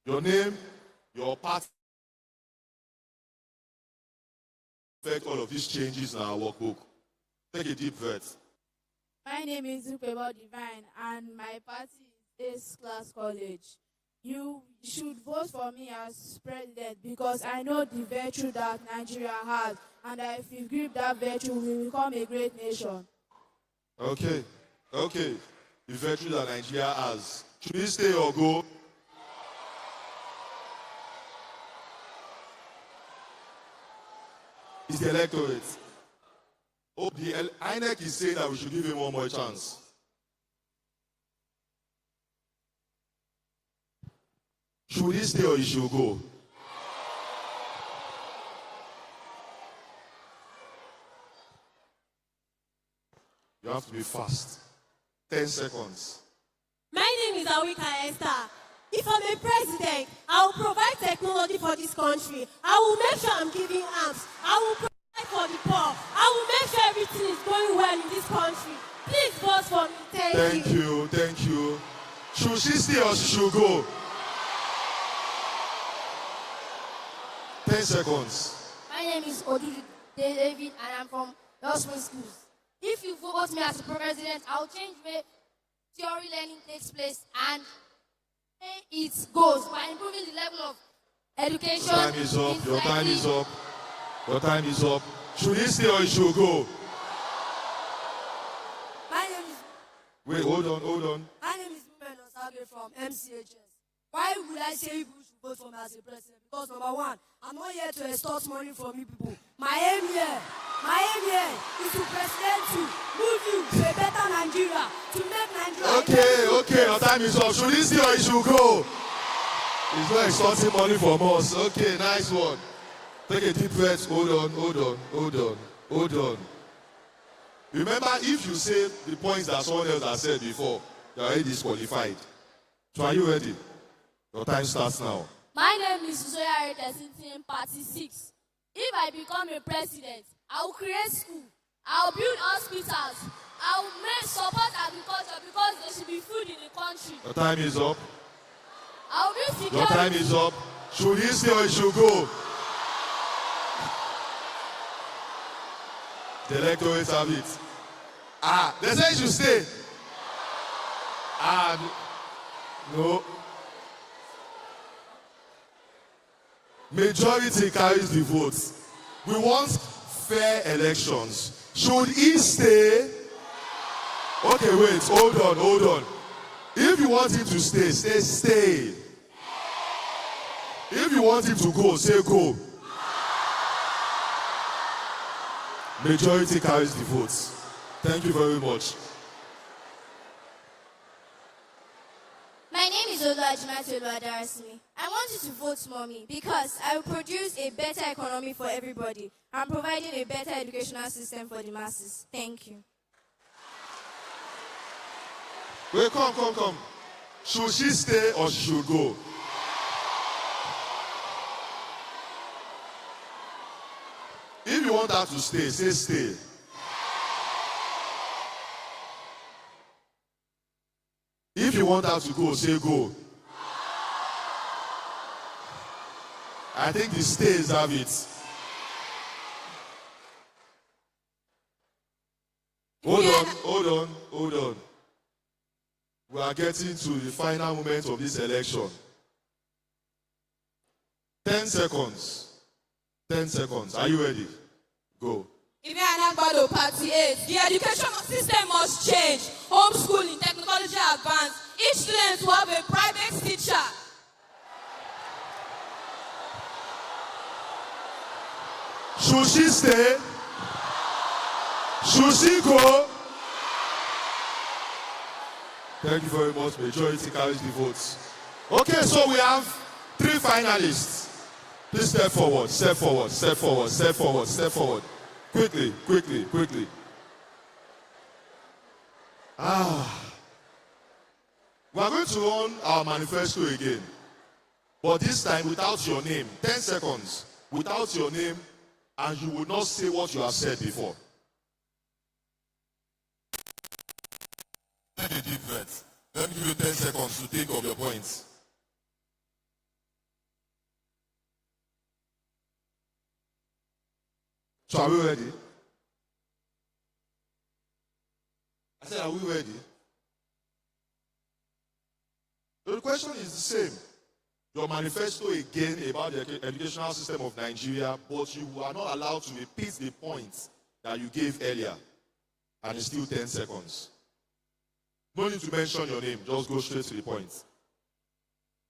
Your name, your party, affect all of these changes in our workbook. Take a deep breath. My name is Upebo Divine, and my party is Class College. You should vote for me as president because I know the virtue that Nigeria has, and that if we grip that virtue, we will become a great nation. Okay. The virtue that Nigeria has. Should he stay or go? It's the electorate. Oh, the INEC is saying that we should give him one more chance. Should he stay or he should go? You have to be fast. 10 seconds. My name is Awika Esther. If I'm a president, I will provide technology for this country. I will make sure I'm giving arms. I will provide for the poor. I will make sure everything is going well in this country. Please vote for me. Thank you. Thank you. Should she stay or she should go? 10 seconds. My name is Odudu David, and I'm from Osman Schools. If you vote me as a president, I'll change where theory learning takes place and it goes by improving the level of education. Your time is up. Your time is up. Your time is up. Should he stay or he should go? My name is... Wait, hold on. My name is Mumen Osage from MCHS. Why would I say people should vote for me as a president? Because number one, I'm not here to extort money from you people. My aim here is to president to move you to a better Nigeria, to make Nigeria... Okay, your time is up. Should he stay or he should go? He's not extorting money from us. Okay, nice one. Take a deep breath. Hold on. Remember, if you say the points that someone else has said before, you're already disqualified. So are you ready? Your time starts now. My name is Zoya Redesintin, Party 6. If I become a president, I will create school. I will build hospitals. I will make support agriculture because there should be food in the country. Your time is up. I will build security. Your time is up. Should he stay or he should go? The electorate have it. They say he should stay. No. Majority carries the votes. We want fair elections. Should he stay? Okay, wait, hold on. If you want him to stay. If you want him to go, say go. Majority carries the votes. Thank you very much. My name is Oluwajimati Oluwadarasimi. I want you to vote for me because I will produce a better economy for everybody. I'm providing a better educational system for the masses. Thank you. Wait, come. Should she stay or she should go? If you want her to stay, say stay. If you want her to go, say go. I think the stays have it. Hold on. We are getting to the final moment of this election. 10 seconds. Are you ready? Go. Party 8. The education system must change. Homeschooling, technology advance. Each student will have a private teacher. Should she stay? Should she go? Thank you very much. Majority carries the votes. Okay, so we have 3 finalists. Please step forward. Quickly. We are going to run our manifesto again, but this time without your name. 10 seconds without your name, and you will not say what you have said before. Take a deep breath. Let me give you 10 seconds to think of your points. So are we ready? I said, are we ready? The question is the same. Your manifesto again about the educational system of Nigeria, but you are not allowed to repeat the points that you gave earlier. And it's still 10 seconds. No need to mention your name, just go straight to the point.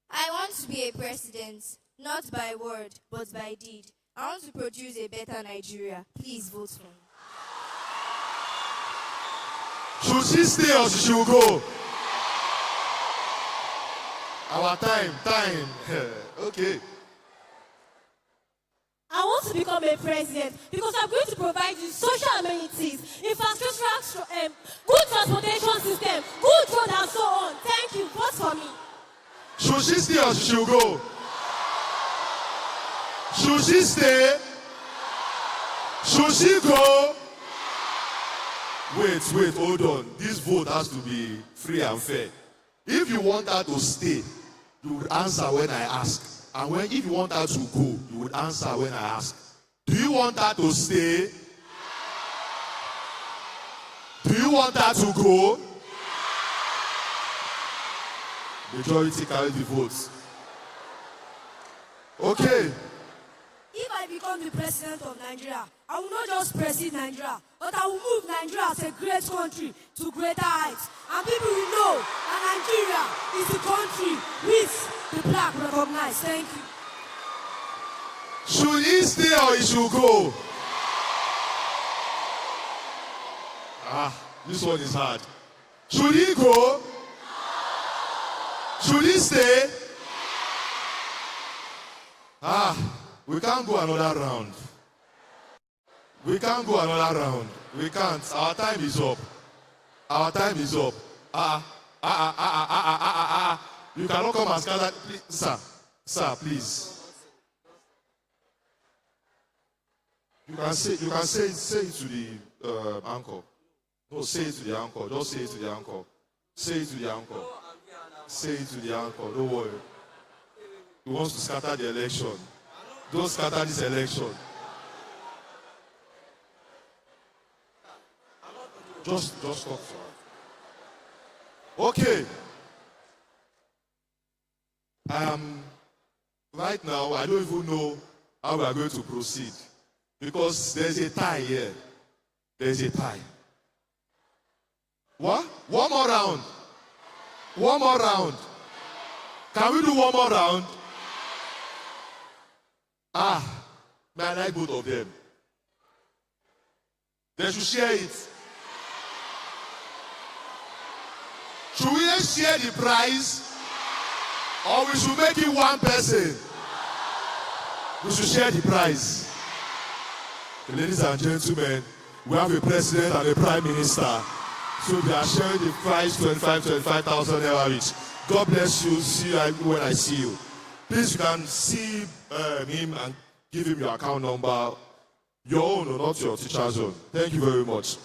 I want to be a president, not by word, but by deed. I want to produce a better Nigeria. Please vote for me. Should she stay or should she go? Our time. Okay. I want to become a president because I'm going to provide you social amenities, infrastructure, good transportation system, good road and so on. Thank you. Vote for me. Should she stay or should she go? Should she stay? Should she go? Wait, hold on. This vote has to be free and fair. If you want her to stay, you would answer when I ask. And if you want her to go, you would answer when I ask. Do you want her to stay? Do you want her to go? Majority carry the votes. Okay. If I become the president of Nigeria, I will not just preside Nigeria, but I will move Nigeria as a great country to greater heights. And people will know that Nigeria is the country which the black recognize. Thank you. Should he stay or he should go? This one is hard. Should he go? Should he stay? We can't go another round. We can't go another round. We can't. Our time is up. Our time is up. You cannot come and scatter. Sir, please. You can say it to the anchor. No, say it to the anchor. Just say it to the anchor. Say it to the anchor. Say it to the anchor. Don't worry. He wants to scatter the election. Don't scatter this election. Just talk to her. Okay. Right now, I don't even know how we are going to proceed. Because there's a tie here. There's a tie. What? One more round. One more round. Can we do one more round? May I like both of them? They should share it. Should we share the prize? Or we should make it one person? We should share the prize. Ladies and gentlemen, we have a president and a prime minister. So they are sharing the prize, 25,000 naira each. God bless you. See you when I see you. Please, you can see him and give him your account number. Your own or not your teacher's own. Thank you very much.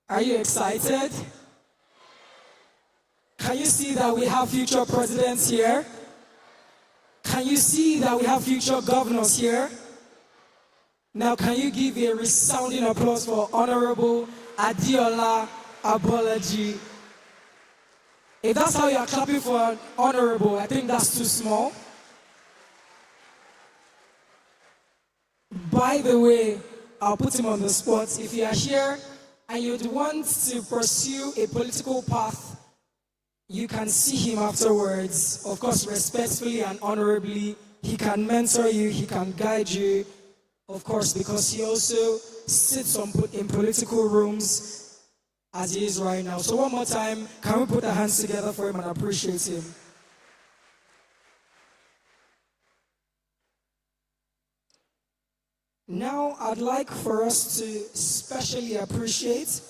Are you excited? Can you see that we have future presidents here? Can you see that we have future governors here? Now, can you give a resounding applause for Honorable Adeola Abolaji? If that's how you are clapping for Honorable, I think that's too small. By the way, I'll put him on the spot. If you are here and you'd want to pursue a political path, you can see him afterwards. Of course, respectfully and honorably, he can mentor you, he can guide you. Of course, because he also sits in political rooms as he is right now. So one more time, can we put our hands together for him and appreciate him? Now, I'd like for us to specially appreciate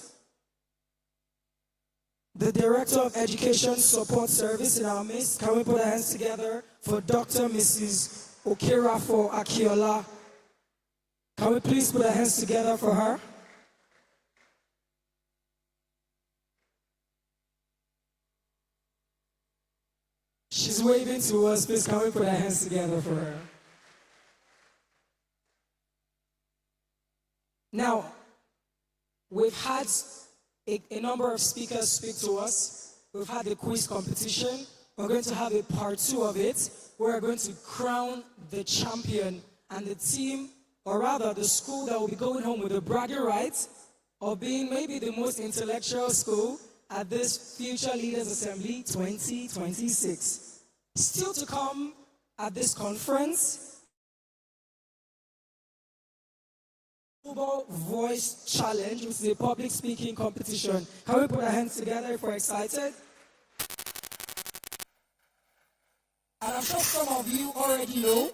the Director of Education Support Service in our midst. Can we put our hands together for Dr. Mrs. Okerafo Akiola? Can we please put our hands together for her? She's waving to us. Please, can we put our hands together for her? Now, we've had a number of speakers speak to us. We've had a quiz competition. We're going to have a part 2 of it. We're going to crown the champion and the team, or rather the school that will be going home with the bragging rights of being maybe the most intellectual school at this Future Leaders Assembly 2026. Still to come at this conference, Global Voice Challenge, which is a public speaking competition. Can we put our hands together if we're excited? And I'm sure some of you already know,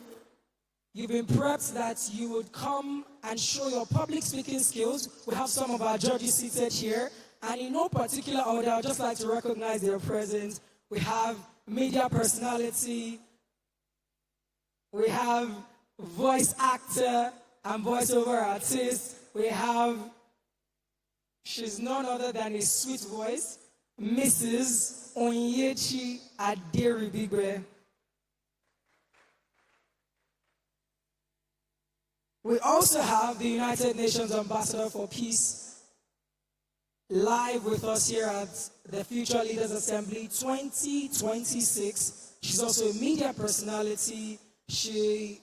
you've been prepped that you would come and show your public speaking skills. We have some of our judges seated here, and in no particular order, I'd just like to recognize their presence. We have media personality, we have voice actor and voiceover artist. We have, she's none other than a sweet voice, Mrs. Onyechi Aderibigbe. We also have the United Nations Ambassador for Peace live with us here at the Future Leaders Assembly 2026. She's also a media personality. She's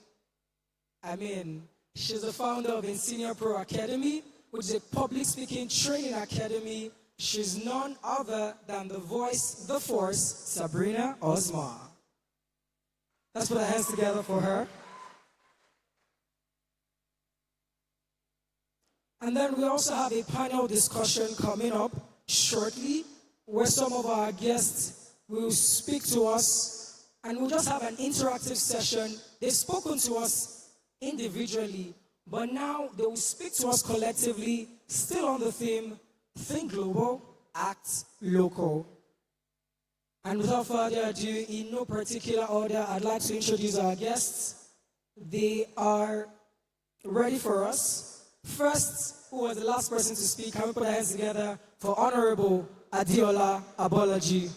the founder of Senior Pro Academy, which is a public speaking training academy. She's none other than the voice, the force, Sabrina Osma. Let's put our hands together for her. And then we also have a panel discussion coming up shortly, where some of our guests will speak to us, and we'll just have an interactive session. They've spoken to us individually, but now they will speak to us collectively, still on the theme, Think Global, Act Local. And without further ado, in no particular order, I'd like to introduce our guests. They are ready for us. First, who was the last person to speak? Can we put our hands together for Honorable Adiola Abolaji?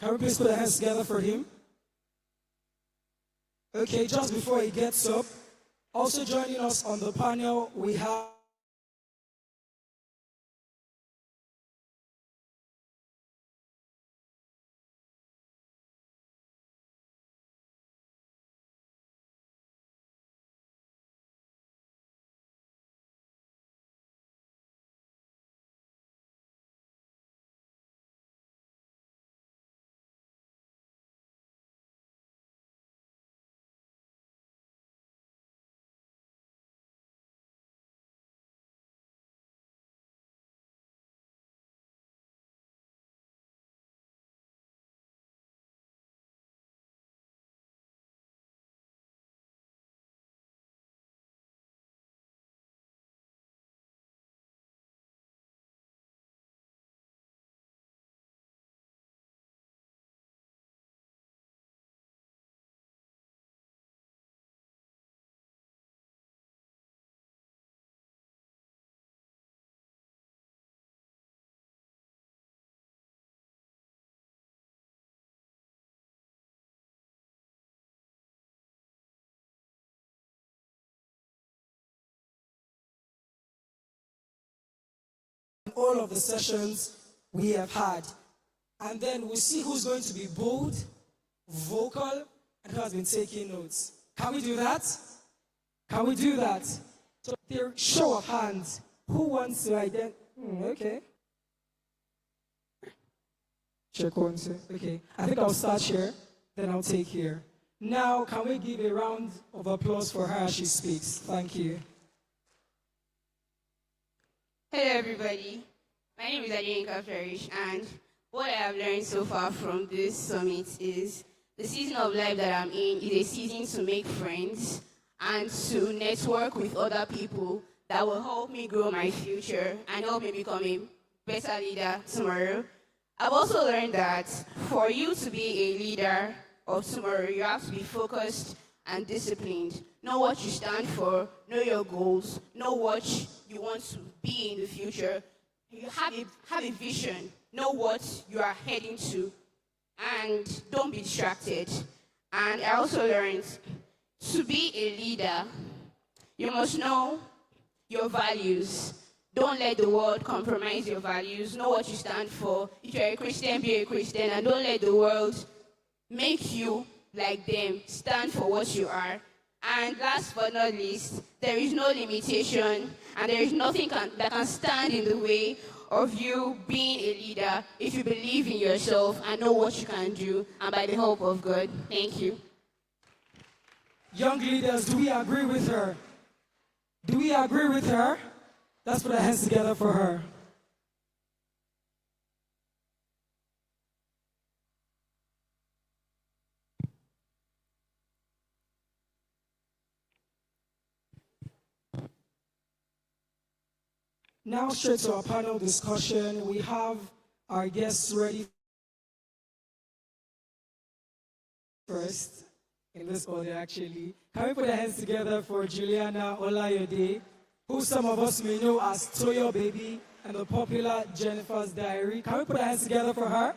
Can we please put our hands together for him? Okay, just before he gets up, also joining us on the panel, we have all of the sessions we have had. And then we'll see who's going to be bold, vocal, and who has been taking notes. Can we do that? Can we do that? So, show of hands. Who wants to identify? Okay. Check one, two. Okay. I think I'll start here, then I'll take here. Now, can we give a round of applause for her as she speaks? Thank you. Hello, everybody. My name is Adeyinka Farish, and what I have learned so far from this summit is the season of life that I'm in is a season to make friends and to network with other people that will help me grow my future and help me become a better leader tomorrow. I've also learned that for you to be a leader of tomorrow, you have to be focused and disciplined. Know what you stand for, know your goals, know what you want to be in the future. You have a vision, know what you are heading to, and don't be distracted. And I also learned to be a leader, you must know your values. Don't let the world compromise your values. Know what you stand for. If you're a Christian, be a Christian, and don't let the world make you like them. Stand for what you are. And last but not least, there is no limitation and there is nothing that can stand in the way of you being a leader if you believe in yourself and know what you can do, and by the help of God. Thank you. Young leaders, do we agree with her? Do we agree with her? Let's put our hands together for her. Now straight to our panel discussion. We have our guests ready first, in this order actually. Can we put our hands together for Juliana Olayode, who some of us may know as Toyo Baby and the popular Jennifer's Diary. Can we put our hands together for her?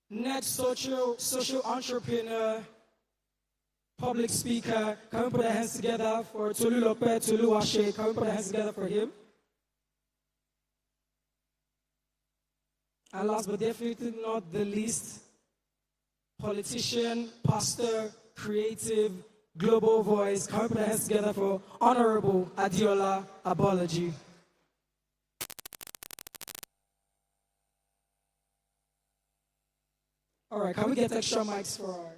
Next, social entrepreneur, public speaker. Can we put our hands together for Tolulope Toluwashe? Can we put our hands together for him? And last but definitely not the least, politician, pastor, creative, global voice. Can we put our hands together for Honorable Adiola Abology? All right, can we get extra mics for our...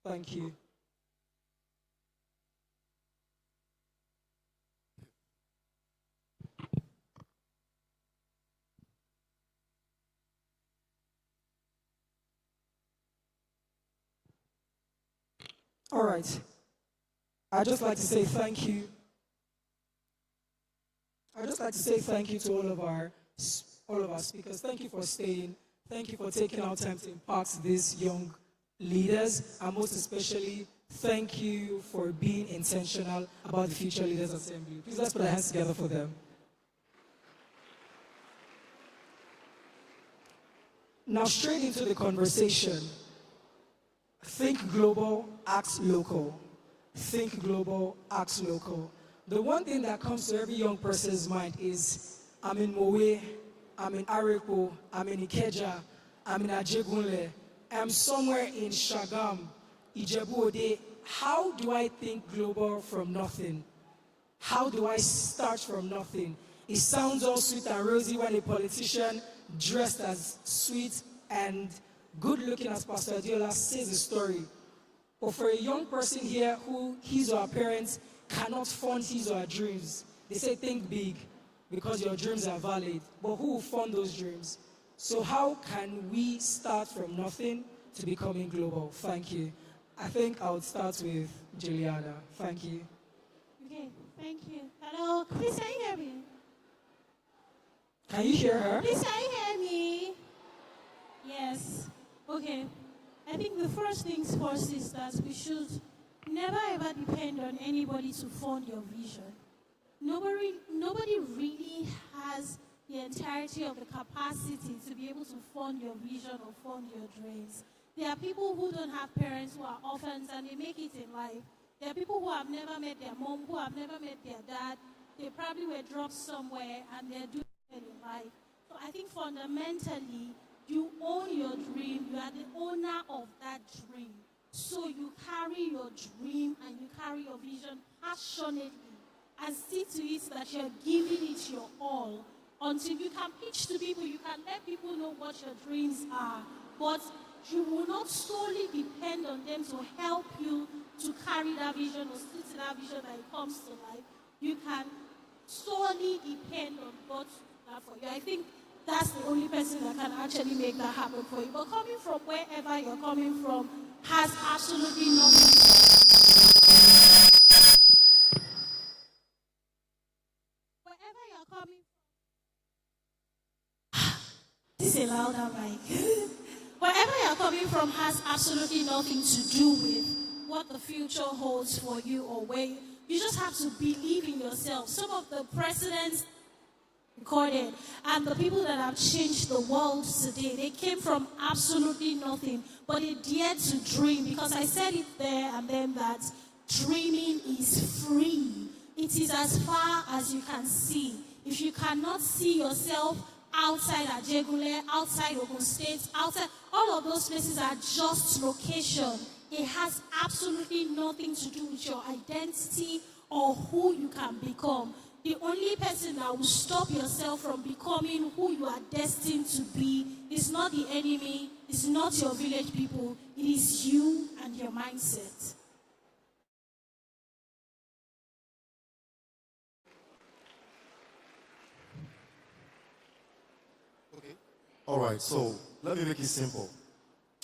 Thank you. All right. I'd just like to say thank you. I'd just like to say thank you to all of our speakers. Thank you for staying. Thank you for taking our time to impact these young leaders. And most especially, thank you for being intentional about the Future Leaders Assembly. Please let's put our hands together for them. Now straight into the conversation. Think global, act local. Think global, act local. The one thing that comes to every young person's mind is, I'm in Mowe, I'm in Arepo, I'm in Ikeja, I'm in Ajegunle, I'm somewhere in Shagam, Ijebu Ode. How do I think global from nothing? How do I start from nothing? It sounds all sweet and rosy when a politician dressed as sweet and good-looking as Pastor Adiola says the story. But for a young person here who his or her parents cannot fund his or her dreams, they say think big because your dreams are valid. But who will fund those dreams? So how can we start from nothing to becoming global? Thank you. I think I would start with Juliana. Thank you. Okay, thank you. Hello, please can you hear me? Can you hear her? Please can you hear me? Yes. Okay. I think the first things first is that we should never ever depend on anybody to fund your vision. Nobody really has the entirety of the capacity to be able to fund your vision or fund your dreams. There are people who don't have parents, who are orphans, and they make it in life. There are people who have never met their mom, who have never met their dad. They probably were dropped somewhere, and they're doing well in life. So I think fundamentally, you own your dream. You are the owner of that dream. So you carry your dream and you carry your vision passionately and see to it that you're giving it your all. until you can pitch to people, you can let people know what your dreams are, but you will not solely depend on them to help you to carry that vision or stick to that vision that it comes to life. You can solely depend on God to do that for you. I think that's the only person that can actually make that happen for you. But coming from wherever you're coming from has absolutely nothing. Wherever you're coming from, this is a louder mic. Wherever you're coming from has absolutely nothing to do with what the future holds for you or where you just have to believe in yourself. Some of the presidents recorded and the people that have changed the world today, they came from absolutely nothing, but they dared to dream, because I said it there and then that dreaming is free. It is as far as you can see. If you cannot see yourself outside Ajegule, outside Ogun State, outside, all of those places are just location. It has absolutely nothing to do with your identity or who you can become. The only person that will stop yourself from becoming who you are destined to be is not the enemy, it's not your village people, it is you and your mindset. All right, so let me make it simple.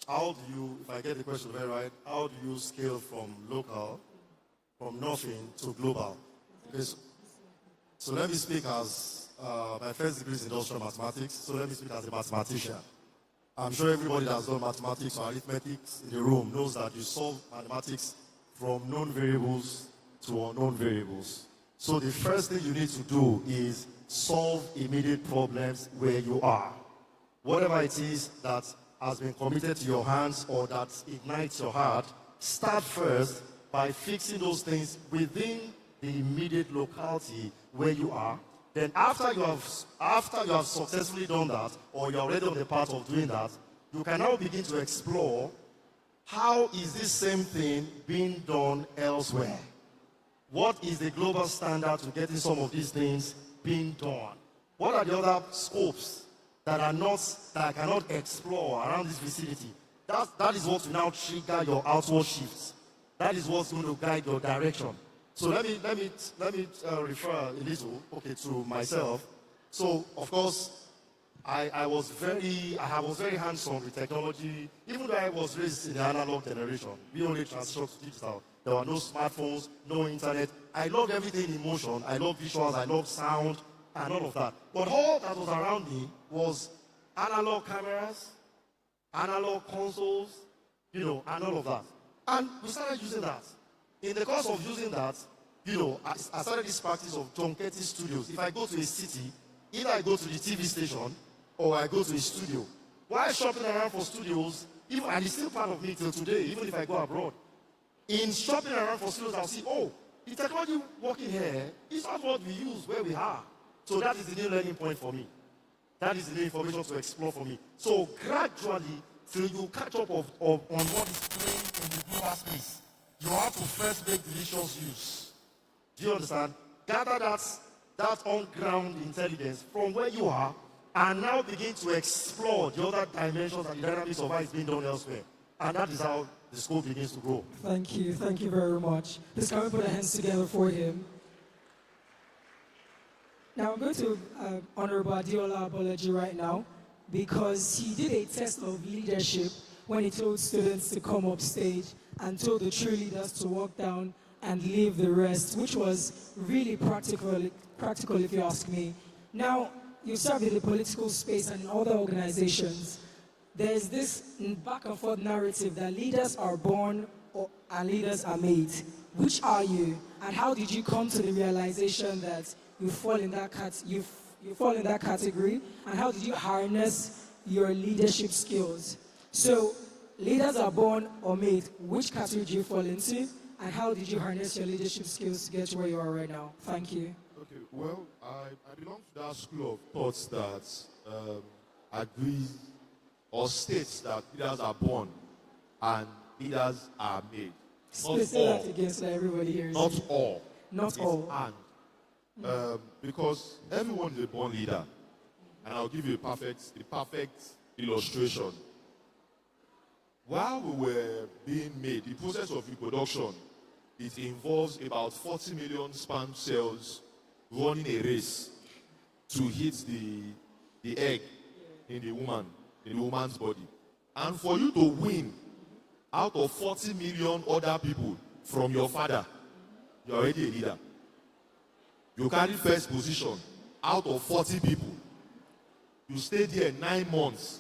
How do you, if I get the question very right, how do you scale from local, from nothing to global? Because, so let me speak as, my first degree is industrial mathematics, so let me speak as a mathematician. I'm sure everybody that's done mathematics or arithmetic in the room knows that you solve mathematics from known variables to unknown variables. So the first thing you need to do is solve immediate problems where you are. Whatever it is that has been committed to your hands or that ignites your heart, start first by fixing those things within the immediate locality where you are. Then after you have successfully done that, or you're already on the path of doing that, you can now begin to explore how is this same thing being done elsewhere? What is the global standard to getting some of these things being done? What are the other scopes that I cannot explore around this vicinity? That is what will now trigger your outward shifts. That is what's going to guide your direction. So let me refer a little, to myself. So of course, I was very hands-on with technology. Even though I was raised in the analog generation, we only transitioned to digital. There were no smartphones, no internet. I loved everything in motion. I loved visuals. I loved sound and all of that. But all that was around me was analog cameras, analog consoles, and all of that. And we started using that. In the course of using that, I started this practice of truncating studios. If I go to a city, either I go to the TV station or I go to a studio. While shopping around for studios, and it's still part of me till today, even if I go abroad. In shopping around for studios, I'll see, the technology working here is not what we use where we are. So that is the new learning point for me. That is the new information to explore for me. So gradually, till you catch up on what is playing in the global space, you have to first make delicious use. Do you understand? Gather that on-ground intelligence from where you are, and now begin to explore the other dimensions and the dynamics of how it's being done elsewhere. And that is how the school begins to grow. Thank you very much. Please can we put our hands together for him? Now I'm going to Honorable Adiola Abolaji right now, because he did a test of leadership when he told students to come up stage and told the true leaders to walk down and leave the rest, which was really practical if you ask me. Now, you serve in the political space and in other organizations. There's this back and forth narrative that leaders are born and leaders are made. Which are you? And how did you come to the realization that you fall in that category? And how did you harness your leadership skills? So, leaders are born or made. Which category do you fall into? And how did you harness your leadership skills to get to where you are right now? Thank you. Okay, well, I belong to that school of thoughts that agrees or states that leaders are born and leaders are made. Say that again so that everybody hears. Not all. Not all. And because everyone is a born leader, And I'll give you the perfect illustration. While we were being made, the process of reproduction, it involves about 40 million sperm cells running a race to hit the egg in the woman's body. And for you to win out of 40 million other people from your father, you're already a leader. You carry first position out of 40 people. You stay there 9 months.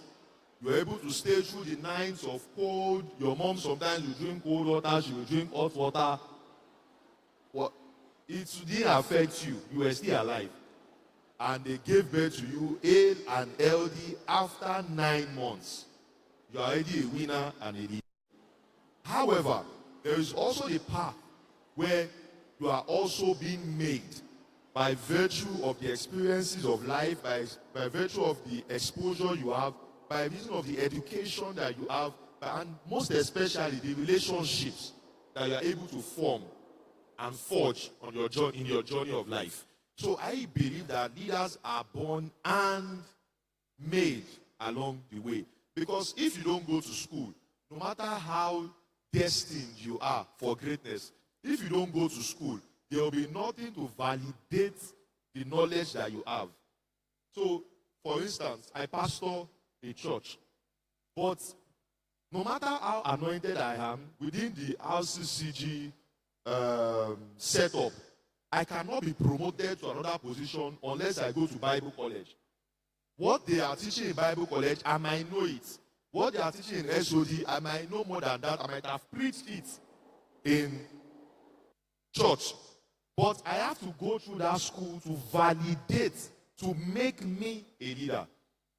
You're able to stay through the nights of cold. Your mom sometimes will drink cold water, she will drink hot water. Well, it didn't affect you. You were still alive. And they gave birth to you, hale and healthy, after 9 months. You're already a winner and a leader. However, there is also a path where you are also being made by virtue of the experiences of life, by virtue of the exposure you have, by reason of the education that you have, and most especially the relationships that you are able to form and forge on your journey, in your journey of life. So I believe that leaders are born and made along the way. Because if you don't go to school, no matter how destined you are for greatness, if you don't go to school, there will be nothing to validate the knowledge that you have. So, for instance, I pastor a church, but no matter how anointed I am within the RCCG setup, I cannot be promoted to another position unless I go to Bible college. What they are teaching in Bible college, I might know it. What they are teaching in SOD, I might know more than that. I might have preached it in church. But I have to go through that school to validate, to make me a leader.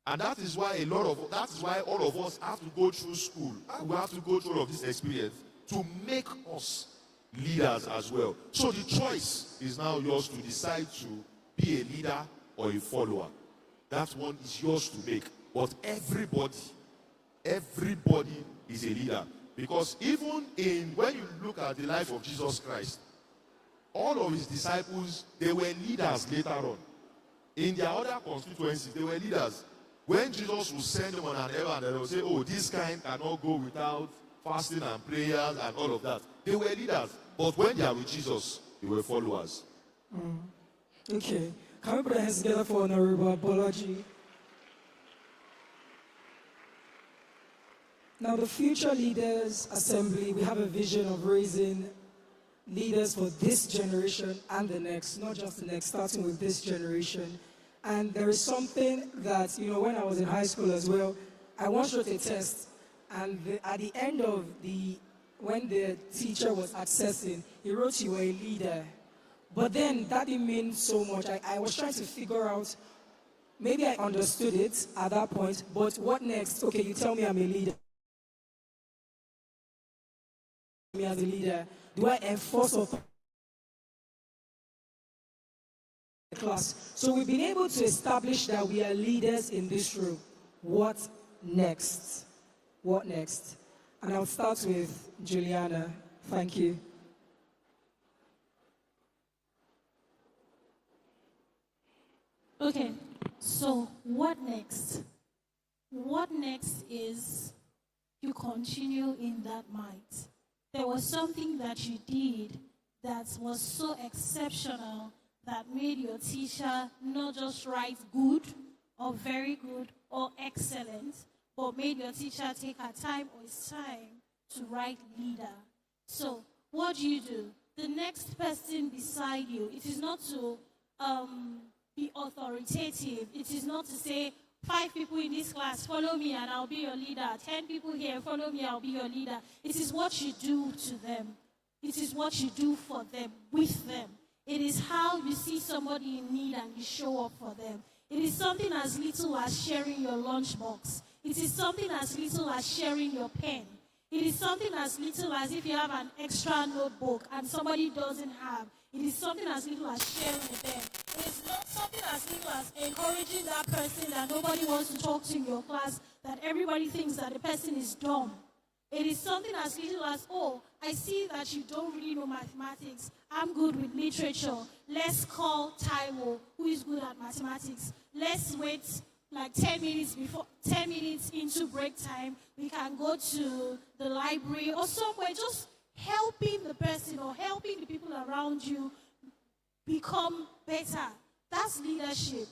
And that is why all of us have to go through school. And we have to go through all of this experience to make us leaders as well. So the choice is now yours to decide to be a leader or a follower. That one is yours to make. But everybody is a leader. Because even when you look at the life of Jesus Christ, all of his disciples, they were leaders later on. In their other constituencies, they were leaders. When Jesus would send them on an errand, they would say, oh, this kind cannot go without fasting and prayers and all of that. They were leaders. But when they are with Jesus, they were followers. Okay. Can we put our hands together for Honorable Apology? Now, the Future Leaders Assembly, we have a vision of raising leaders for this generation and the next, not just the next, starting with this generation. And there is something that, when I was in high school as well, I once wrote a test, and at the end of when the teacher was assessing, he wrote you were a leader. But then that didn't mean so much. I was trying to figure out, maybe I understood it at that point, but what next? Okay, you tell me I'm a leader. Me as a leader, do I enforce authority in the class? So we've been able to establish that we are leaders in this room. What next? What next? And I'll start with Juliana. Thank you. Okay, so what next? What next is you continue in that might. There was something that you did that was so exceptional that made your teacher not just write good or very good or excellent, but made your teacher take her time or his time to write leader. So what do? The next person beside you, it is not to be authoritative. It is not to say, 5 people in this class, follow me and I'll be your leader. 10 people here, follow me, I'll be your leader. It is what you do to them. It is what you do for them, with them. It is how you see somebody in need and you show up for them. It is something as little as sharing your lunchbox. It is something as little as sharing your pen. It is something as little as if you have an extra notebook and somebody doesn't have. It is something as little as sharing with them. It is not something as little as encouraging that person that nobody wants to talk to in your class, that everybody thinks that the person is dumb. It is something as little as, oh, I see that you don't really know mathematics. I'm good with literature. Let's call Taiwo, who is good at mathematics. Let's wait like 10 minutes before, 10 minutes into break time, we can go to the library or somewhere, just helping the person or helping the people around you become better. That's leadership.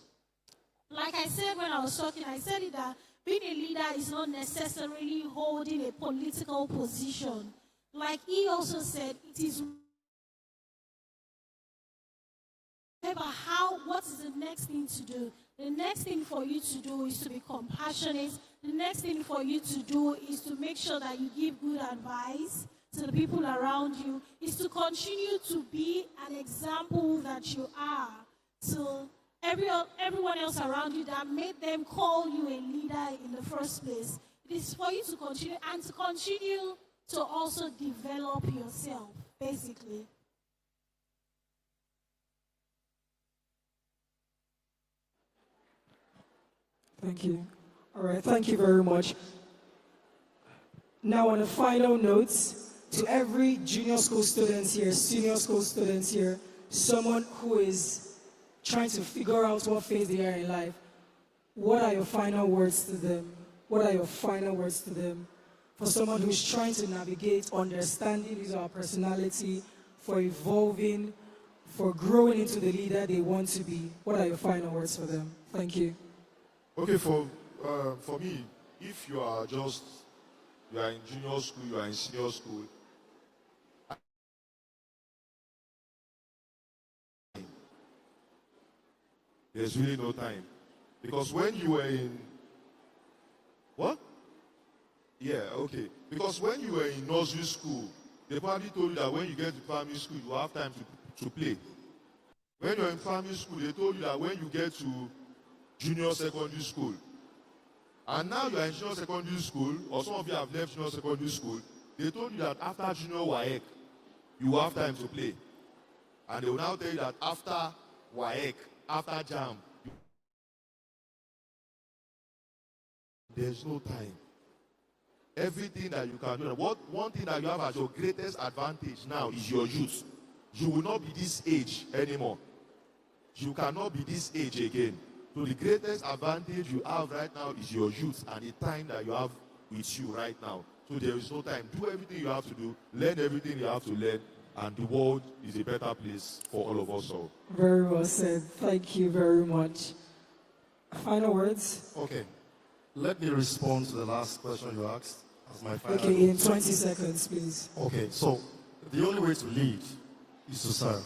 Like I said when I was talking, I said it that being a leader is not necessarily holding a political position. Like he also said, it is about what is the next thing to do. The next thing for you to do is to be compassionate. The next thing for you to do is to make sure that you give good advice to the people around you, is to continue to be an example that you are to everyone else around you that made them call you a leader in the first place. It is for you to continue and to continue to also develop yourself, basically. Thank you. All right, thank you very much. Now, on a final note, to every junior school student here, senior school students here, someone who is trying to figure out what phase they are in life, what are your final words to them? What are your final words to them? For someone who's trying to navigate, understanding his or her personality, for evolving, for growing into the leader they want to be, what are your final words for them? Thank you. Okay, for me, if you are in junior school, you are in senior school, there's really no time. Because when you were in, what? Yeah, okay. Because when you were in nursery school, they probably told you that when you get to primary school, you have time to play. When you're in primary school, they told you that when you get to junior secondary school, and now you are in junior secondary school, or some of you have left junior secondary school, they told you that after junior WAEC, you have time to play. And they will now tell you that after WAEC, after JAM, there's no time. Everything that you can do, one thing that you have as your greatest advantage now is your youth. You will not be this age anymore. You cannot be this age again. So the greatest advantage you have right now is your youth and the time that you have with you right now. So there is no time. Do everything you have to do. Learn everything you have to learn. And the world is a better place for all of us all. Very well said. Thank you very much. Final words? Okay. Let me respond to the last question you asked as my final. Okay, in 20 seconds, please. Okay, so the only way to lead is to serve.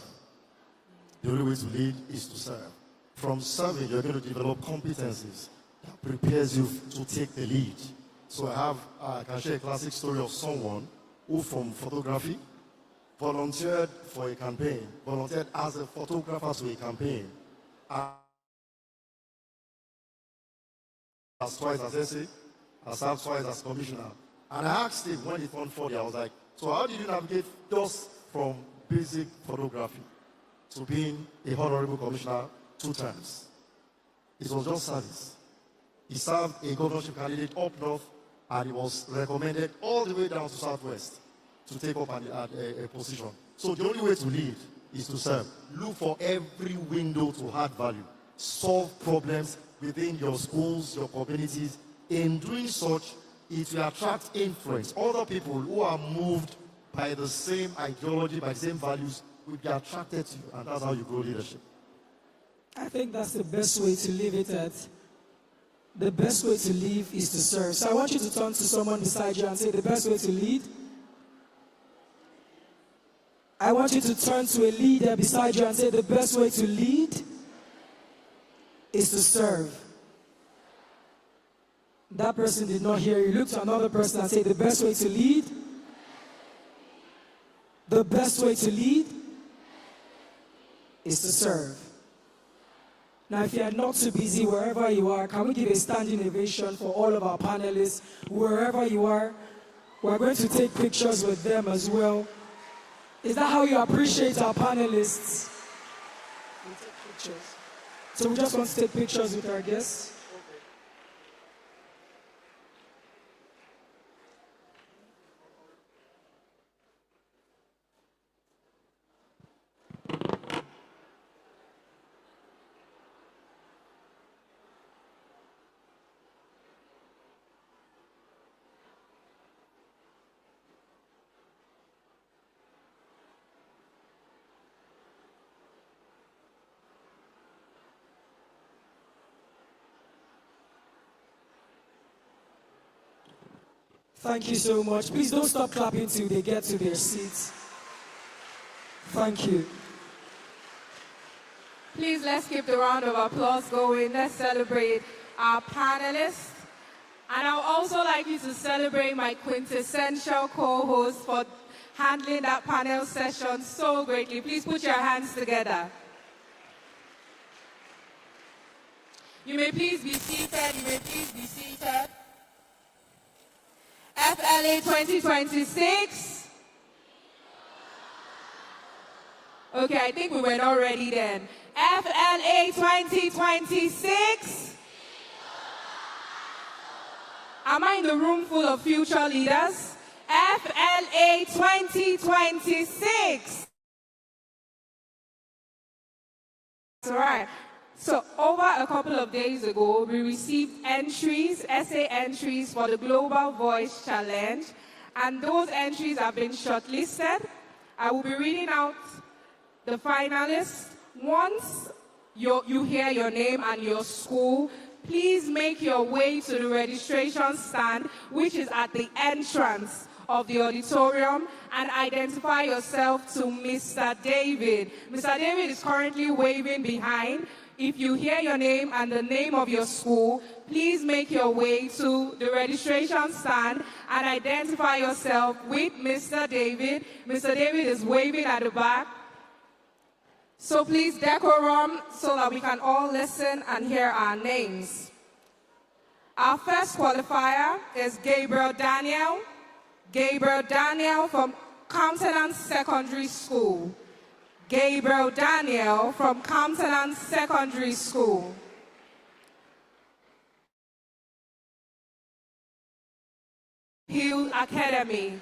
The only way to lead is to serve. From serving, you're going to develop competencies that prepares you to take the lead. So I can share a classic story of someone who from photography volunteered for a campaign, volunteered as a photographer to a campaign. As twice as SA, as served twice as commissioner. And I asked him when he turned 40, I was like, so how did you navigate just from basic photography to being a honorable commissioner 2 times? It was just service. He served a governorship candidate up north, and he was recommended all the way down to southwest to take up a position. So the only way to lead is to serve. Look for every window to add value. Solve problems within your schools, your communities. In doing such, it will attract influence. Other people who are moved by the same ideology, by the same values, will be attracted to you, and that's how you grow leadership. I think that's the best way to live it at. The best way to live is to serve. So I want you to turn to someone beside you and say, the best way to lead. I want you to turn to a leader beside you and say, the best way to lead is to serve. That person did not hear you. Look to another person and say, the best way to lead. The best way to lead is to serve. Now, if you are not too busy, wherever you are, can we give a standing ovation for all of our panelists, wherever you are? We're going to take pictures with them as well. Is that how you appreciate our panelists? We take pictures. So we just want to take pictures with our guests. Thank you so much. Please don't stop clapping till they get to their seats. Thank you. Please let's keep the round of applause going. Let's celebrate our panelists. And I would also like you to celebrate my quintessential co-host for handling that panel session so greatly. Please put your hands together. You may please be seated. You may please be seated. FLA 2026. Okay, I think we were not ready then. FLA 2026. Am I in the room full of future leaders? FLA 2026. All right. So over a couple of days ago, we received essay entries for the Global Voice Challenge, and those entries have been shortlisted. I will be reading out the finalists. Once you hear your name and your school, please make your way to the registration stand, which is at the entrance of the auditorium, and identify yourself to Mr. David. Mr. David is currently waving behind. If you hear your name and the name of your school, please make your way to the registration stand and identify yourself with Mr. David. Mr. David is waving at the back. So please decorum so that we can all listen and hear our names. Our first qualifier is Gabriel Daniel. Gabriel Daniel from Countenance Secondary School. Gabriel Daniel from Countenance Secondary School. Hill Academy.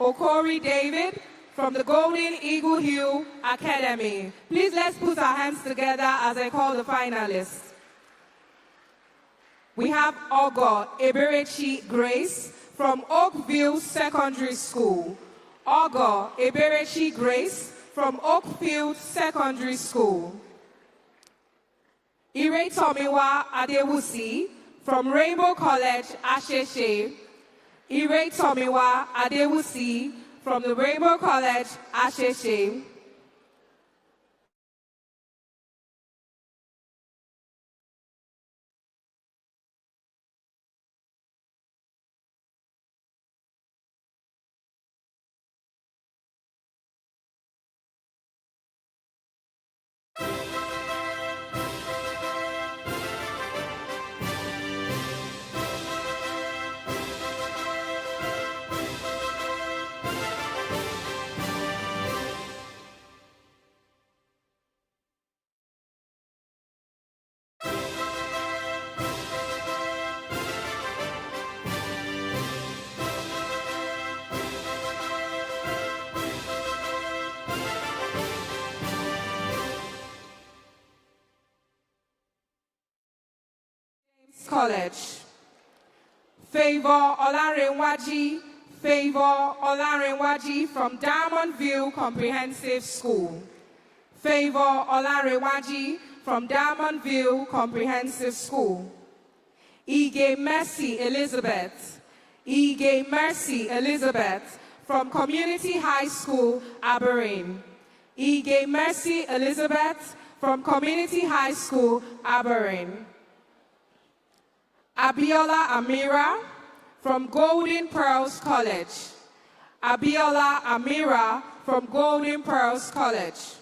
Okori David from the Golden Eagle Hill Academy. Please let's put our hands together as I call the finalists. We have Ogo Eberechi Grace from Oakville Secondary School. Ogo Eberechi Grace from Oakfield Secondary School. Ire Tomiwa Adewusi from Rainbow College, Asheshe. Ire Tomiwa Adewusi from the Rainbow College, Asheshe. College. Favor Olarenwaji from Diamond View Comprehensive School. Favor Olarenwaji from Diamond View Comprehensive School. Ige Mercy Elizabeth. Ige Mercy Elizabeth from Community High School, Aberdeen. Ige Mercy Elizabeth from Community High School, Aberdeen. Abiola Amira from Golden Pearls College. Abiola Amira from Golden Pearls College.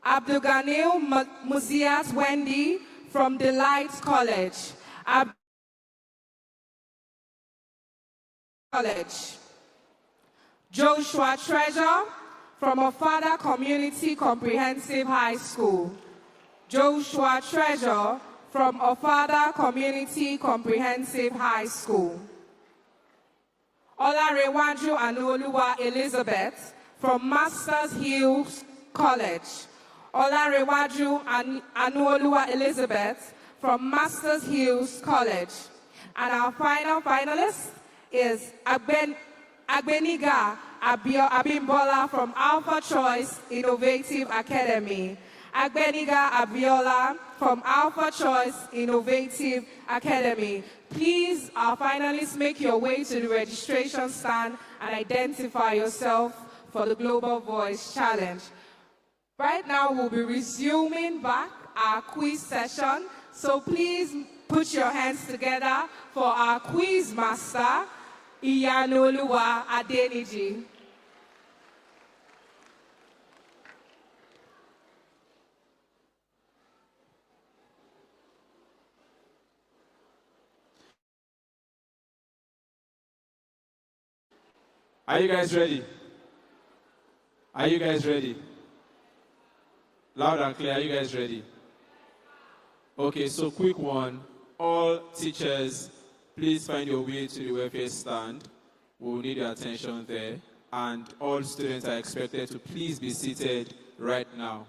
Abdulganil Muziat Wendy from Delight College. College. Joshua Treasure from Ofada Community Comprehensive High School. Joshua Treasure from Ofada Community Comprehensive High School. Olarewaju Anuoluwa Elizabeth from Masters Hills College. Olarewaju Anuoluwa Elizabeth from Masters Hills College. And our final finalist is Agbeniga Abimbola from Alpha Choice Innovative Academy. Agbeniga Abiola from Alpha Choice Innovative Academy. Please, our finalists, make your way to the registration stand and identify yourself for the Global Voice Challenge. Right now, we'll be resuming back our quiz session, so please put your hands together for our quiz master, Iyanoluwa Adeniji. Are you guys ready? Are you guys ready? Loud and clear, are you guys ready? Okay, so quick one. All teachers, please find your way to the welfare stand. We'll need your attention there. And all students are expected to please be seated right now.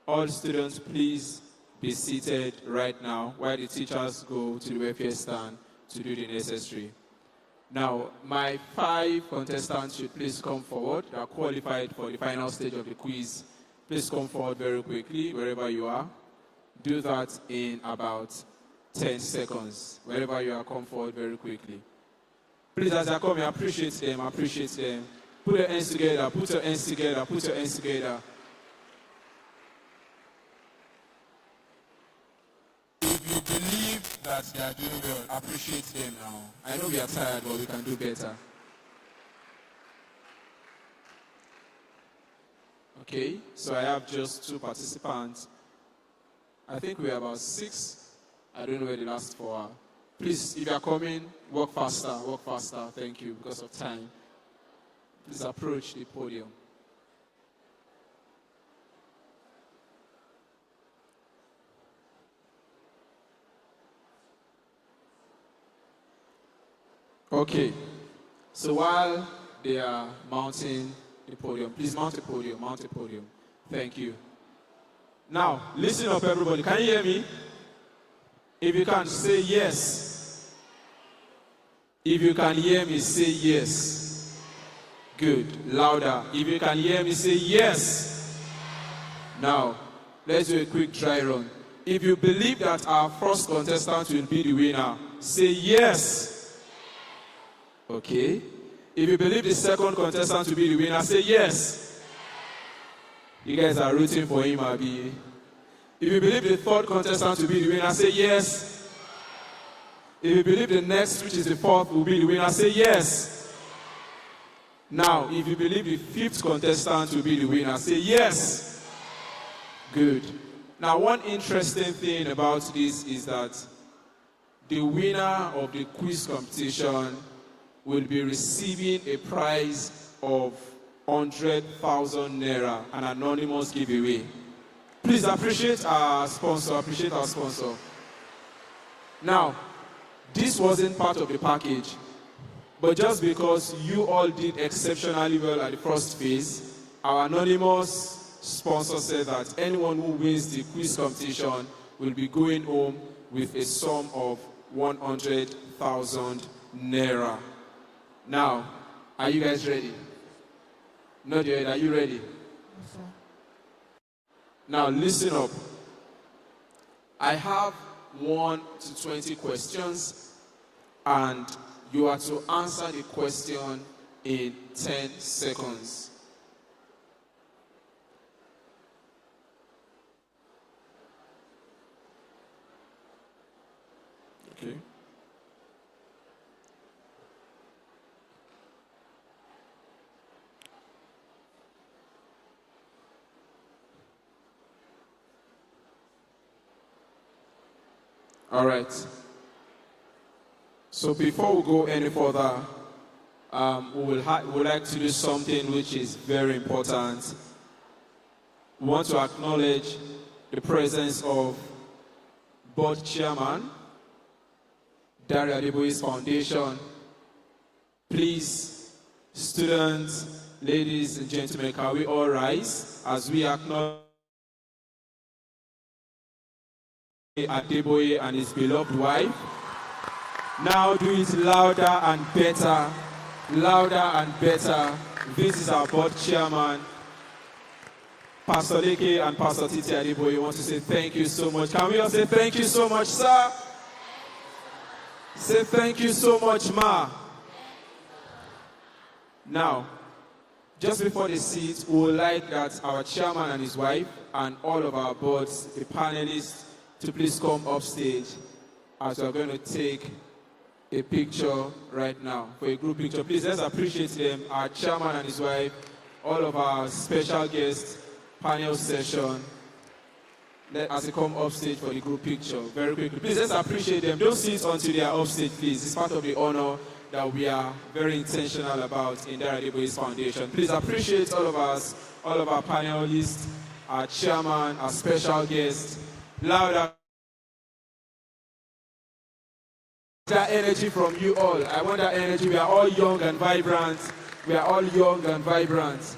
All students, please be seated right now while the teachers go to the welfare stand to do the necessary. Now, my 5 contestants should please come forward. They are qualified for the final stage of the quiz. Please come forward very quickly, wherever you are. Do that in about 10 seconds. Wherever you are, come forward very quickly. Please, as I come, appreciate them, appreciate them. Put your hands together, put your hands together, put your hands together. If you believe that they are doing well, appreciate them now. I know we are tired, but we can do better. Okay, so I have just 2 participants. I think we have about 6. I don't know where the last 4 are. Please, if you are coming, work faster, thank you, because of time. Please approach the podium. Okay, so while they are mounting the podium, please mount the podium, mount the podium. Thank you. Now, listen up everybody, can you hear me? If you can, say yes. If you can hear me, say yes. Good, louder. If you can hear me, say yes. Now, let's do a quick dry run. If you believe that our first contestant will be the winner, say yes. Okay. If you believe the second contestant will be the winner, say yes. You guys are rooting for him, Abi. If you believe the third contestant will be the winner, say yes. If you believe the next, which is the fourth, will be the winner, say yes. Now, if you believe the 5th contestant will be the winner, say yes. Good. Now, one interesting thing about this is that the winner of the quiz competition will be receiving a prize of 100,000 naira, an anonymous giveaway. Please appreciate our sponsor, Now, this wasn't part of the package, but just because you all did exceptionally well at the first phase, our anonymous sponsor said that anyone who wins the quiz competition will be going home with a sum of 100,000 naira. Now, are you guys ready? Not yet, are you ready? Yes, sir. Now, listen up. I have 1 to 20 questions, and you are to answer the question in 10 seconds. Okay. All right. So before we go any further, we would like to do something which is very important. We want to acknowledge the presence of Board Chairman, Dare Adeboye Foundation. Please, students, ladies and gentlemen, can we all rise as we acknowledge Adeboye and his beloved wife? Now do it louder and better. Louder and better. This is our board chairman. Pastor Leke and Pastor Titi Adeboye want to say thank you so much. Can we all say thank you so much, sir? Say thank you so much, ma. Now, just before they sit, we would like that our chairman and his wife and all of our boards, the panelists, to please come upstage as we're going to take a picture right now, for a group picture. Please, let's appreciate them, our chairman and his wife, all of our special guests, panel session, as they come upstage for the group picture, very quickly. Please, let's appreciate them. Don't sit until they are upstage, please. It's part of the honor that we are very intentional about in Dare Adeboye Foundation. Please appreciate all of us, all of our panelists, our chairman, our special guests. Louder. That energy from you all. I want that energy. We are all young and vibrant. We are all young and vibrant.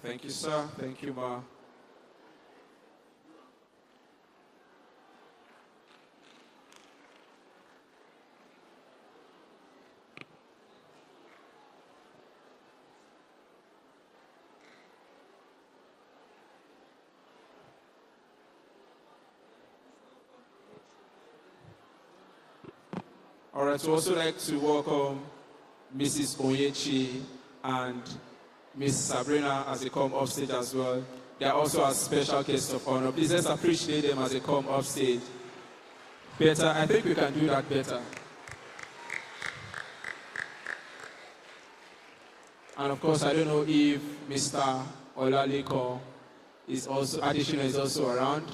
Thank you, sir. Thank you, ma. All right, so also like to welcome Mrs. Onyechi and Miss Sabrina as they come upstage as well. They are also our special guests of honor. Please let's appreciate them as they come upstage. Better, I think we can do that better. And of course, I don't know if Mr. Olaleko is also, additional is also around.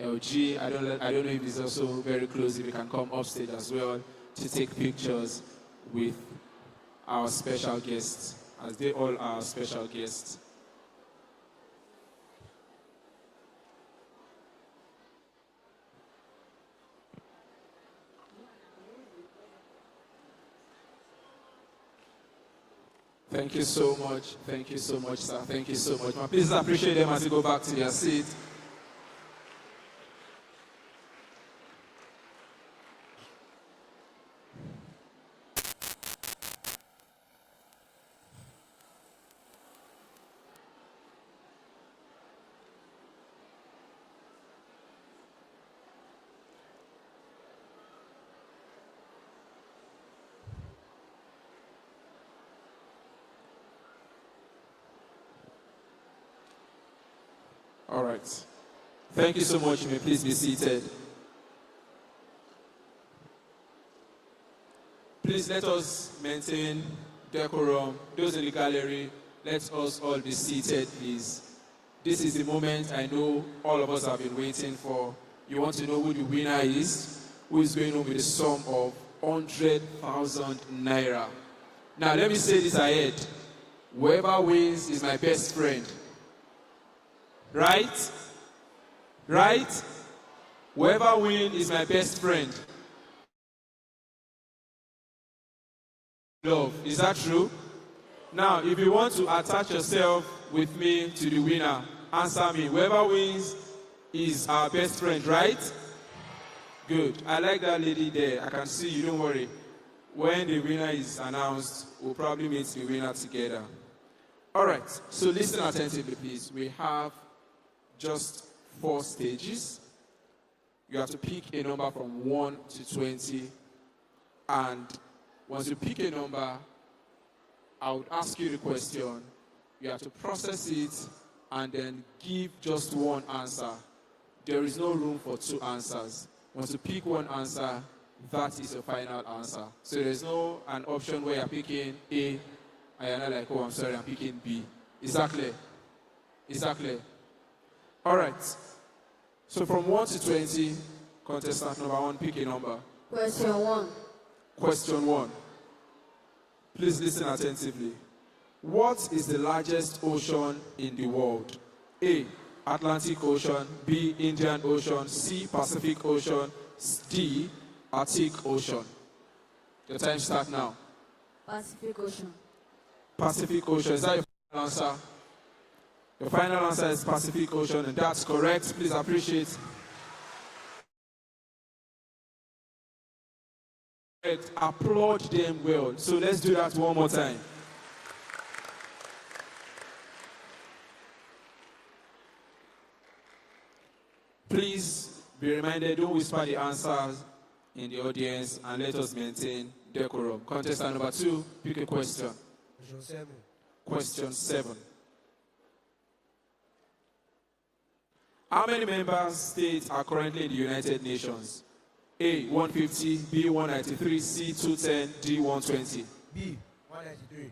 LG, I don't know if he's also very close, if he can come upstage as well to take pictures with our special guests, as they all are special guests. Thank you so much. Thank you so much, sir. Thank you so much. Please appreciate them as they go back to their seat. All right. Thank you so much. You may please be seated. Please let us maintain decorum. Those in the gallery, let us all be seated, please. This is the moment I know all of us have been waiting for. You want to know who the winner is? Who is going home with a sum of 100,000 naira? Now, let me say this ahead. Whoever wins is my best friend. Right? Right? Whoever wins is my best friend. Love, is that true? Now, if you want to attach yourself with me to the winner, answer me. Whoever wins is our best friend, right? Good. I like that lady there. I can see you, don't worry. When the winner is announced, we'll probably meet the winner together. All right, so listen attentively, please. We have just 4 stages. You have to pick a number from 1 to 20. And once you pick a number, I would ask you the question. You have to process it and then give just one answer. There is no room for 2 answers. Once you pick one answer, that is your final answer. So there's no an option where you're picking A and you're not like, oh, I'm sorry, I'm picking B. Exactly. Exactly. All right. So from 1 to 20, contestant number 1, pick a number. Question 1. Question 1. Please listen attentively. What is the largest ocean in the world? A, Atlantic Ocean. B, Indian Ocean. C, Pacific Ocean. D, Arctic Ocean. Your time starts now. Pacific Ocean. Pacific Ocean. Is that your final answer? Your final answer is Pacific Ocean, and that's correct. Please appreciate Applaud them well. So let's do that one more time. Please be reminded, don't whisper the answers in the audience and let us maintain decorum. Contestant number 2, pick a question. Question 7. Question 7. How many member states are currently in the United Nations? A, 150, B, 193, C, 210, D, 120. B, 193.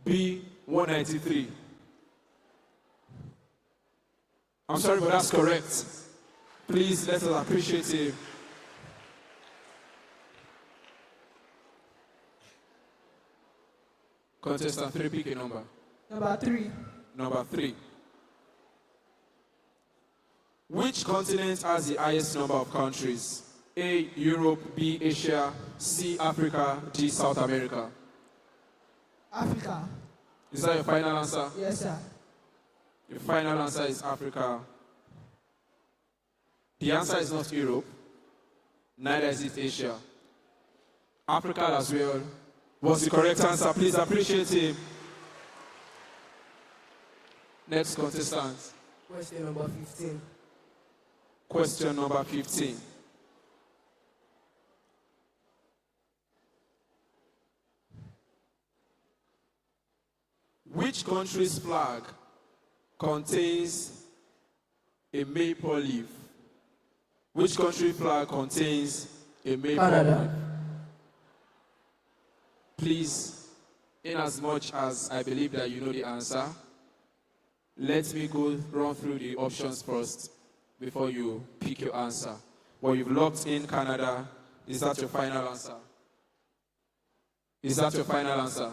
B, 193. I'm sorry, but that's correct. Please let us appreciate him. Contestant 3, pick a number. Number 3. Number 3. Which continent has the highest number of countries? A, Europe, B, Asia, C, Africa, D, South America. Africa. Is that your final answer? Yes, sir. Your final answer is Africa. The answer is not Europe, neither is it Asia. Africa as well was the correct answer. Please appreciate him. Next contestant. Question number 15. Question number 15. Which country's flag contains a maple leaf? Which country flag contains a maple leaf? Please, in as much as I believe that you know the answer, let me run through the options first before you pick your answer. Well, you've locked in Canada. Is that your final answer? Is that your final answer?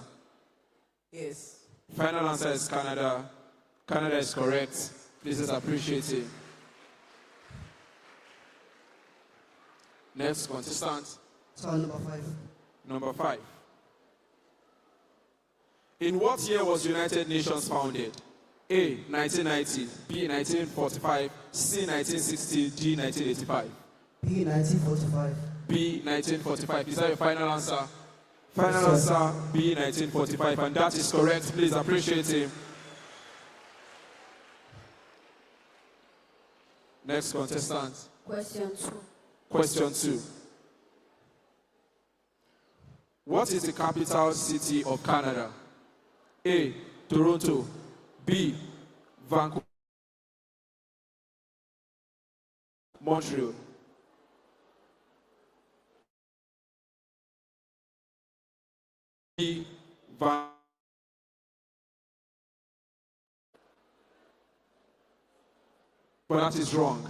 Yes. Final answer is Canada. Canada is correct. Please just appreciate it. Next contestant. Number 5. Number 5. In what year was United Nations founded? A, 1990, B, 1945, C, 1960, D, 1985. B, 1945. B, 1945. Is that your final answer? Final answer, B, 1945, and that is correct. Please appreciate him. Next contestant. Question 2. Question 2. What is the capital city of Canada? A, Toronto, B, Vancouver, Montreal. B, but that is wrong.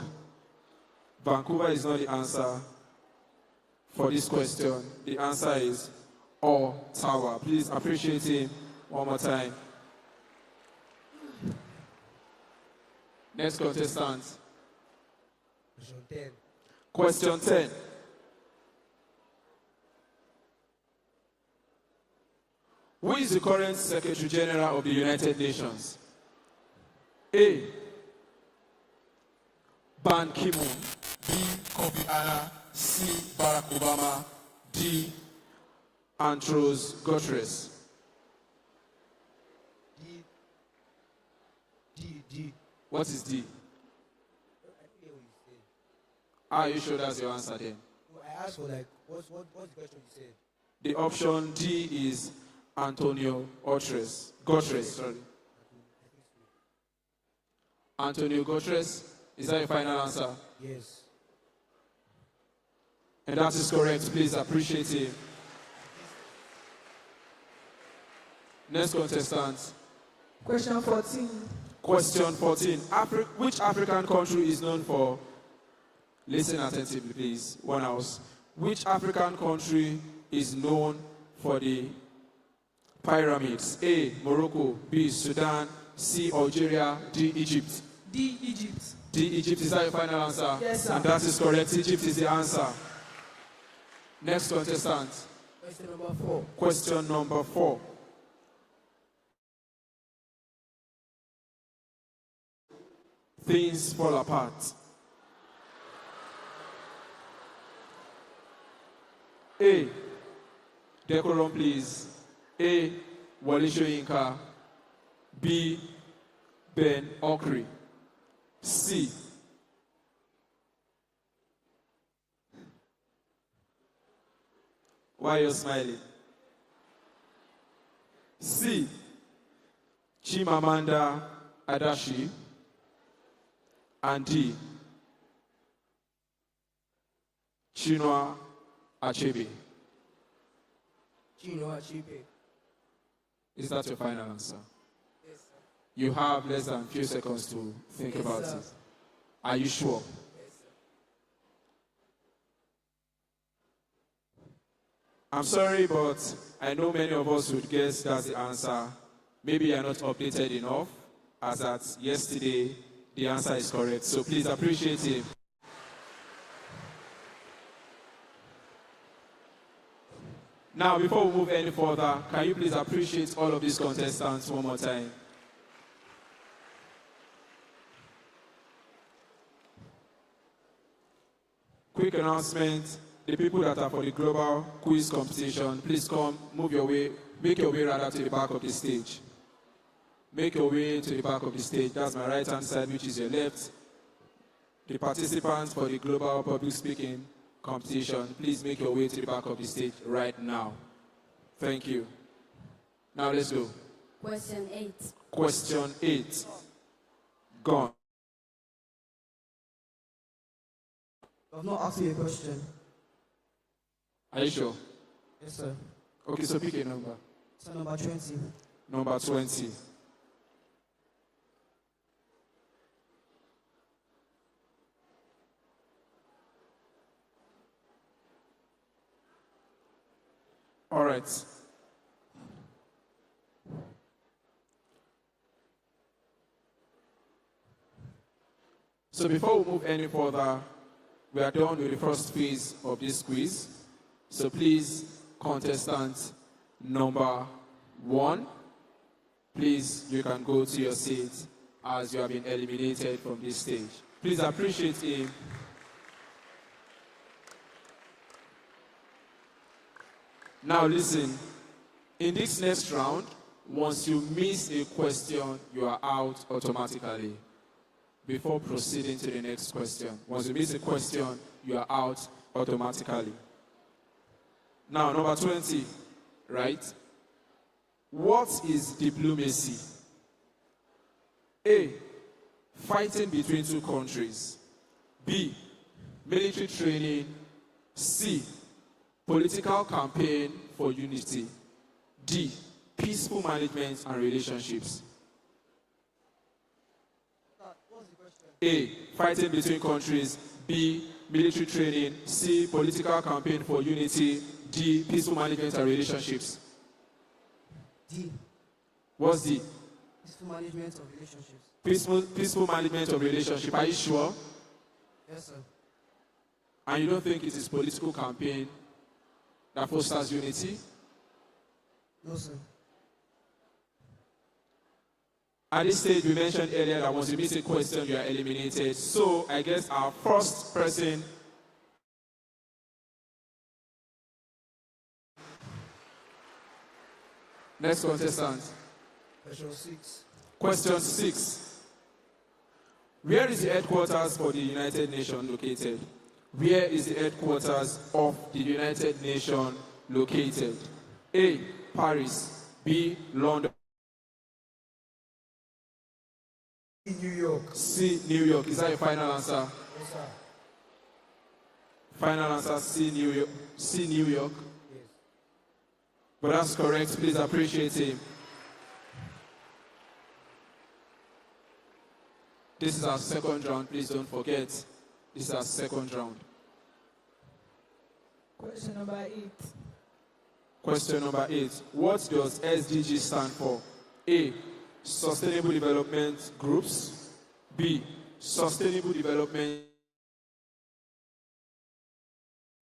Vancouver is not the answer for this question. The answer is Ottawa. Please appreciate him one more time. Next contestant. Question 10. Question 10. Who is the current Secretary General of the United Nations? A, Ban Ki-moon, B, Kofi Annan, C, Barack Obama, D, Andros Guterres. D. What is D? Are you sure that's your answer then? No, I asked for what's the question you said? The option D is Antonio Guterres, sorry. Antonio Guterres, is that your final answer? Yes. And that is correct. Please appreciate him. Next contestant. Question 14. Question 14. Which African country is known for, listen attentively please, one house. Which African country is known for the pyramids? A, Morocco, B, Sudan, C, Algeria, D, Egypt. D, Egypt. D, Egypt, is that your final answer? Yes, sir. And that is correct. Egypt is the answer. Next contestant. Question number 4. Question number 4. Things fall apart. A. Decorum, please. A. Wale Soyinka. B. Ben Okri. C. Why are you smiling? C. Chimamanda Adachi. And D. Chinua Achebe. Chinua Achebe. Is that your final answer? Yes, sir. You have less than a few seconds to think Yes, about sir. it. Are you sure? Yes, sir. I'm sorry, but I know many of us would guess that's the answer. Maybe you're not updated enough, as at yesterday, the answer is correct. So please appreciate him. Now, before we move any further, can you please appreciate all of these contestants one more time? Quick announcement. The people that are for the global quiz competition, please come, move your way, make your way rather to the back of the stage. Make your way to the back of the stage. That's my right hand side, which is your left. The participants for the global public speaking competition, please make your way to the back of the stage right now. Thank you. Now let's go. Question 8. Question 8. Gone. I've not asked you a question. Are you sure? Yes, sir. Okay, so pick a number. So number 20. Number 20. All right. So before we move any further, we are done with the first phase of this quiz. So please, contestant number 1, please, you can go to your seat as you have been eliminated from this stage. Please appreciate him. Now listen, in this next round, once you miss a question, you are out automatically. Before proceeding to the next question, once you miss a question, you are out automatically. Now, number 20, right? What is diplomacy? A, fighting between two countries. B, military training. C, political campaign for unity. D, peaceful management and relationships. A, fighting between countries. B, military training. C, political campaign for unity. D, peaceful management and relationships. D. What's D? Peaceful management of relationships. Peaceful management of relationship. Are you sure? Yes, sir. And you don't think it is political campaign that fosters unity? No, sir. At this stage, we mentioned earlier that once you miss a question, you are eliminated. So I guess our first person next contestant. Question 6. Question 6. Where is the headquarters for the United Nations located? Where is the headquarters of the United Nations located? A, Paris. B, London. New York. C, New York. Is that your final answer? Yes, sir. Final answer, C, New York. C, New York. Yes. But that's correct. Please appreciate him. This is our second round. Please don't forget. This is our second round. Question number 8. Question number 8. What does SDG stand for? A, Sustainable Development Groups. B, Sustainable Development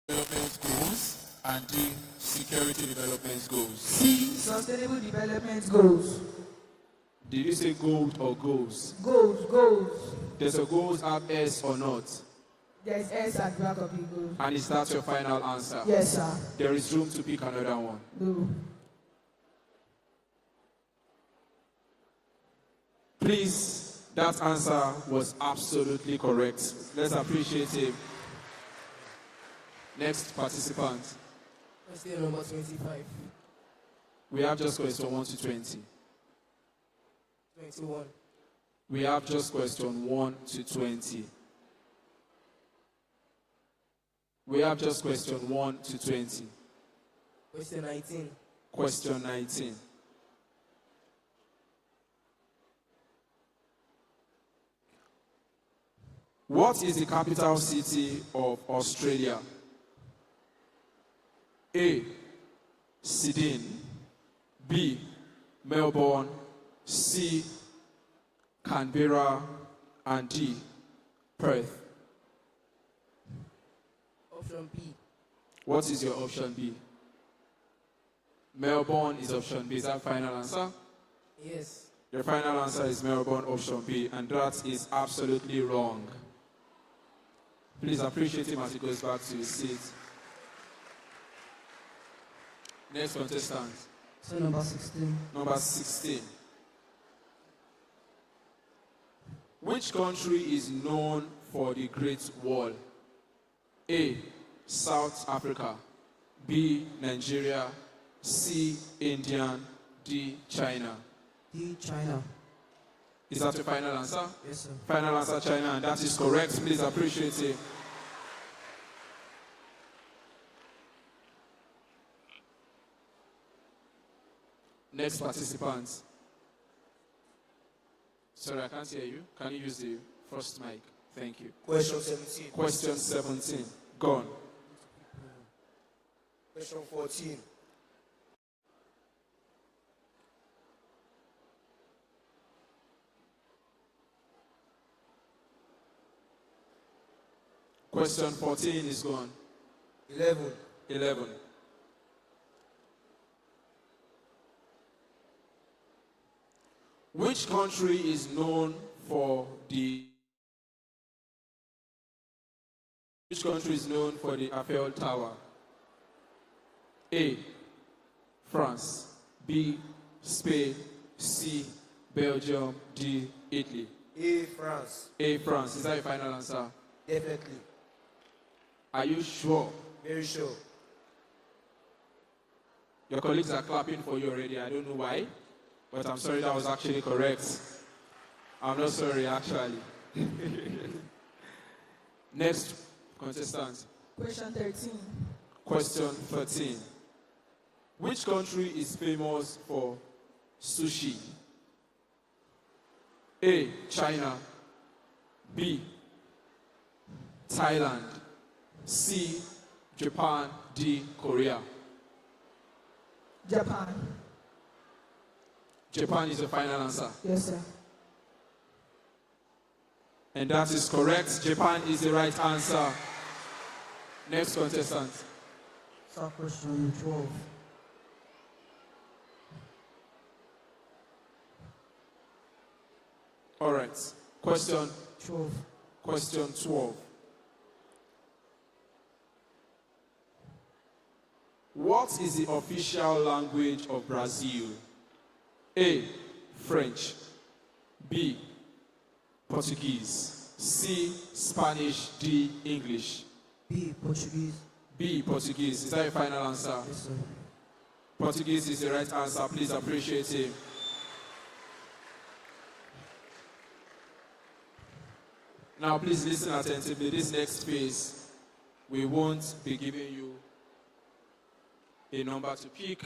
Goals. And D, Security Development Goals. C. Sustainable Development Goals. Did you say gold or goals? Goals. Does a goals have S or not? There is S at the back of the goal. And is that your final answer? Yes, sir. There is room to pick another one. No. Please, that answer was absolutely correct. Let's appreciate him. Next participant. Question number 25. We have just question 1 to 20. 21. We have just question 1 to 20. We have just question 1 to 20. Question 19. Question 19. What is the capital city of Australia? A. Sydney. B. Melbourne. C. Canberra. And D. Perth. Option B. What is your option B? Melbourne is option B. Is that final answer? Yes. Your final answer is Melbourne, option B, and that is absolutely wrong. Please appreciate him as he goes back to his seat. Next contestant. So number 16. Number 16. Which country is known for the Great Wall? A. South Africa. B. Nigeria. C. India. D. China. D. China. Is that your final answer? Yes, sir. Final answer, China, and that is correct. Please appreciate it. Next participant. Sorry, I can't hear you. Can you use the first mic? Thank you. Question 17. Question 17. Gone. Question 14. Question 14 is gone. 11. 11. Which country is known for the Eiffel Tower? A. France. B. Spain. C. Belgium. D. Italy. A. France. A. France. Is that your final answer? Definitely. Are you sure? Very sure. Your colleagues are clapping for you already. I don't know why, but I'm sorry, that was actually correct. I'm not sorry, actually. Next contestant. Question 13. Question 13. Which country is famous for sushi? A. China. B. Thailand. C. Japan. D. Korea. Japan. Japan is the final answer. Yes, sir. And that is correct. Japan is the right answer. Next contestant. Sir, question 12. All right. Question 12. Question 12. What is the official language of Brazil? A. French. B. Portuguese. C. Spanish. D. English. B. Portuguese. B. Portuguese. Is that your final answer? Yes, sir. Portuguese is the right answer. Please appreciate him. Now, please listen attentively. This next phase, we won't be giving you a number to pick,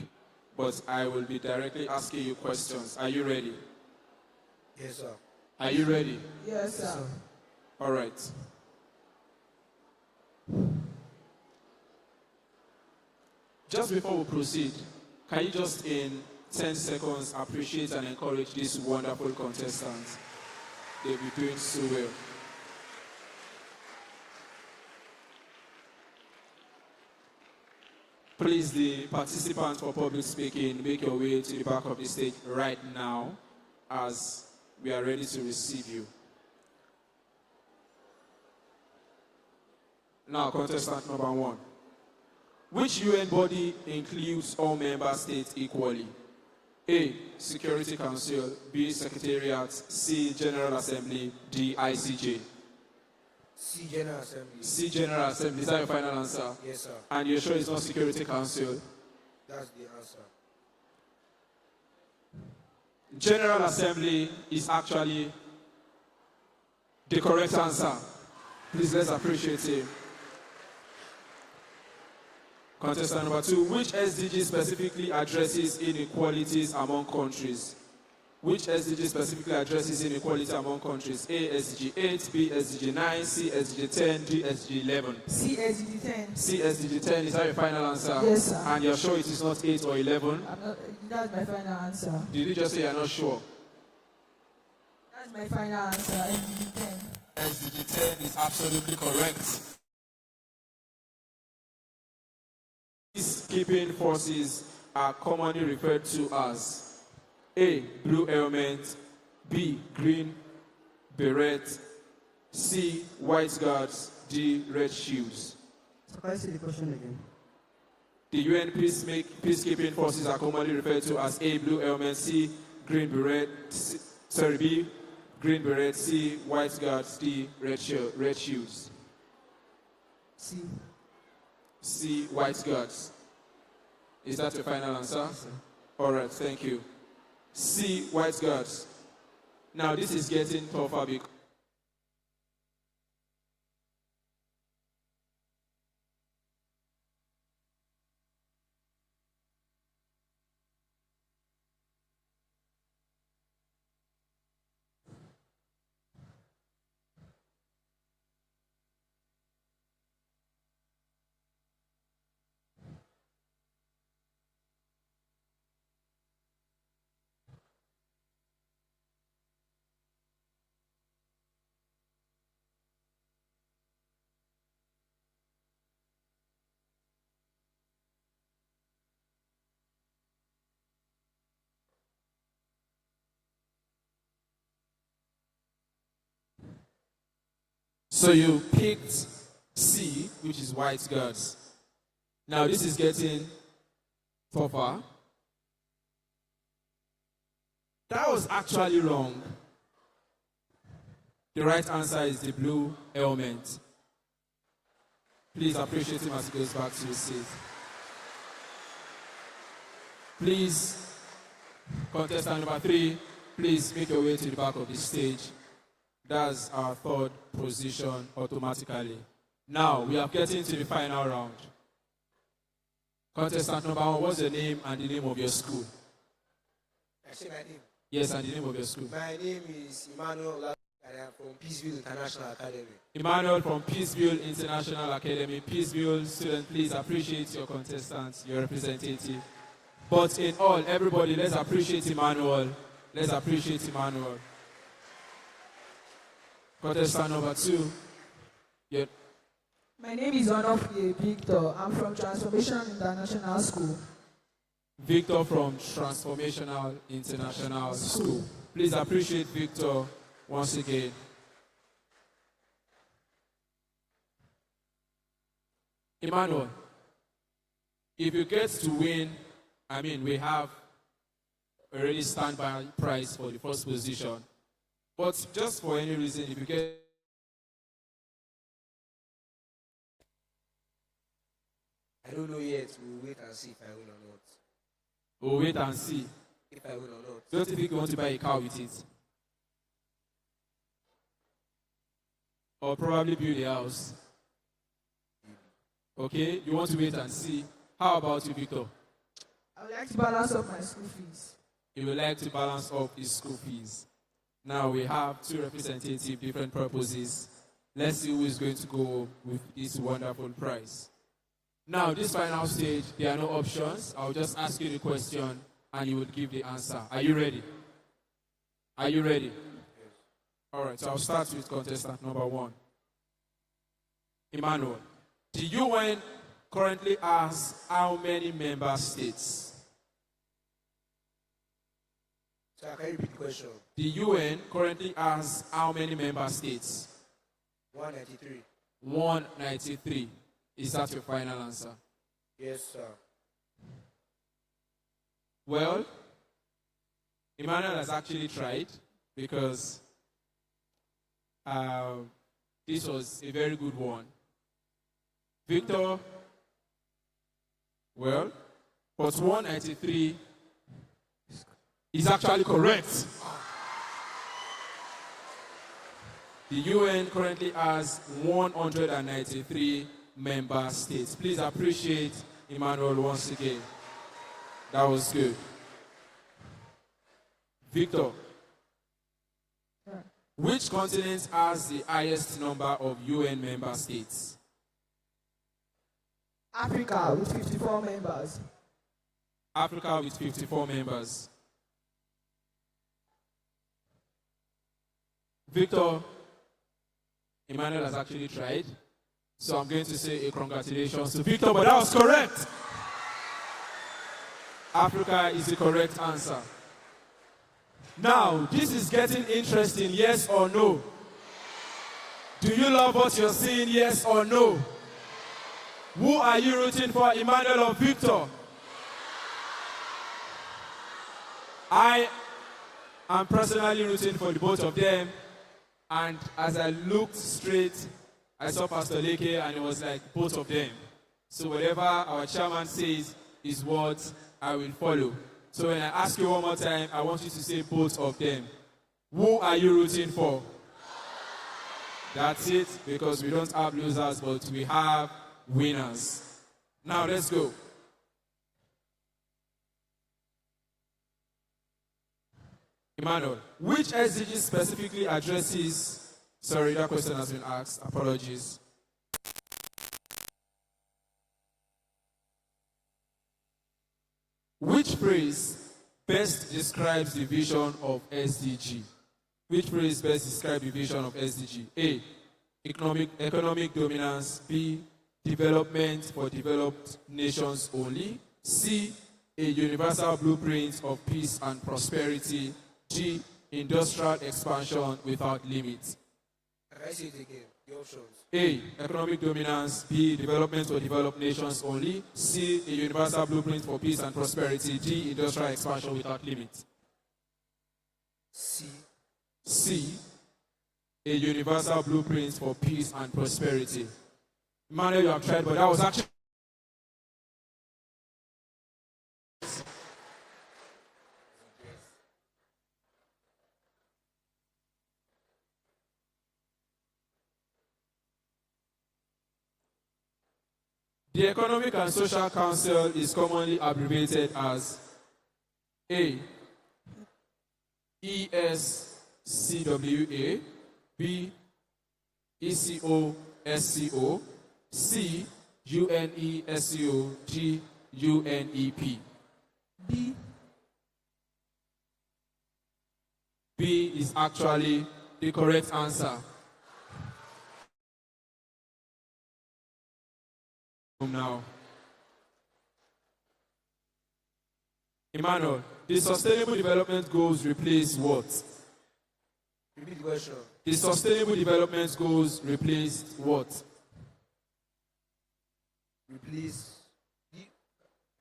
but I will be directly asking you questions. Are you ready? Yes, sir. Are you ready? Yes, sir. All right. Just before we proceed, can you just in 10 seconds appreciate and encourage these wonderful contestants? They'll be doing so well. Please, the participants for public speaking, make your way to the back of the stage right now as we are ready to receive you. Now, contestant number 1. Which UN body includes all member states equally? A. Security Council. B. Secretariat. C. General Assembly. D. ICJ. C, General Assembly. C. General Assembly. Is that your final answer? Yes, sir. And you're sure it's not Security Council? That's the answer. General Assembly is actually the correct answer. Please, let's appreciate him. Contestant number 2. Which SDG specifically addresses inequalities among countries? Which SDG specifically addresses inequality among countries? A. SDG 8, B. SDG 9, C. SDG 10, D. SDG 11. C, SDG 10. C. SDG 10. Is that your final answer? Yes, sir. And you're sure it is not 8 or 11? That's my final answer. Did you just say you're not sure? That's my final answer, SDG 10. SDG 10 is absolutely correct. Peacekeeping forces are commonly referred to as A. Blue helmet, B. Green beret, C. White guards, D. Red shields. So can I say the question again? The UN peacekeeping forces are commonly referred to as A. Blue helmet, C. Green beret, B. Green beret, C. White guards, D. Red shields. C. C. White guards. Is that your final answer? Yes, sir. All right, thank you. C. White guards. Now this is getting tougher because so you picked C, which is white guards. Now this is getting tougher. That was actually wrong. The right answer is the blue helmet. Please appreciate him as he goes back to his seat. Please, contestant number 3, please make your way to the back of the stage. That's our third position automatically. Now, we are getting to the final round. Contestant number 1, what's your name and the name of your school? I say my name. Yes, and the name of your school. My name is Emmanuel, and I'm from Peaceville International Academy. Emmanuel from Peaceville International Academy. Peaceville student, please appreciate your contestant, your representative. But in all, everybody, let's appreciate Emmanuel. Let's appreciate Emmanuel. Contestant number 2. Yeah. My name is Onofie Victor. I'm from Transformation International School. Victor from Transformational International School. Please appreciate Victor once again. Emmanuel, if you get to win, we have already standby prize for the first position. But just for any reason, if you get I don't know yet. We'll wait and see if I win or not. We'll wait and see. If I win or not. Don't you think you want to buy a car with it? Or probably build a house? Okay, you want to wait and see. How about you, Victor? I would like to balance up my school fees. He would like to balance up his school fees. Now we have 2 representatives, different purposes. Let's see who is going to go with this wonderful prize. Now, this final stage, there are no options. I'll just ask you the question and you would give the answer. Are you ready? Are you ready? Yes. All right, so I'll start with contestant number 1. Emmanuel, the UN currently has how many member states? So can you repeat the question? The UN currently has how many member states? 193. 193. Is that your final answer? Yes, sir. Well, Emmanuel has actually tried because this was a very good one. Victor, well, but 193 is actually correct. The UN currently has 193 member states. Please appreciate Emmanuel once again. That was good. Victor, which continent has the highest number of UN member states? Africa with 54 members. Africa with 54 members. Victor, Emmanuel has actually tried, so I'm going to say a congratulations to Victor, but that was correct. Africa is the correct answer. Now, this is getting interesting, yes or no? Do you love what you're seeing, yes or no? Who are you rooting for, Emmanuel or Victor? I am personally rooting for the both of them. And as I looked straight, I saw Pastor Leke and it was like both of them. So whatever our chairman says is what I will follow. So when I ask you one more time, I want you to say both of them. Who are you rooting for? That's it, because we don't have losers, but we have winners. Now let's go. Emmanuel, which SDG specifically addresses, sorry, that question has been asked, apologies. Which phrase best describes the vision of SDG? Which phrase best describes the vision of SDG? A, economic dominance. B, development for developed nations only. C, a universal blueprint of peace and prosperity. G, industrial expansion without limits. Can I say it again? The options. A, economic dominance. B, development for developed nations only. C, a universal blueprint for peace and prosperity. D, industrial expansion without limits. C. C, a universal blueprint for peace and prosperity. Emmanuel, you have tried, but that was actually... The Economic and Social Council is commonly abbreviated as A, ESCWA, B, ECOSCO, C, UNESCO, D, UNEP. B. B is actually the correct answer. Now, Emmanuel, the Sustainable Development Goals replace what? Repeat the question. The Sustainable Development Goals replaced what? Replace. I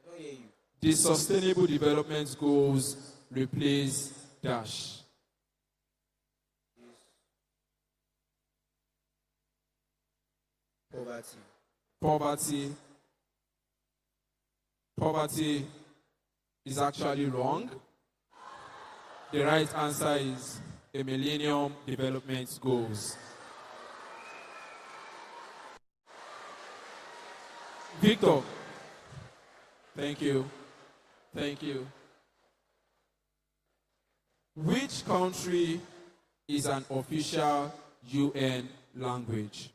don't hear you. The Sustainable Development Goals replace dash. Poverty. Poverty. Poverty is actually wrong. The right answer is the Millennium Development Goals. Victor, thank you. Thank you. Which country is an official UN language?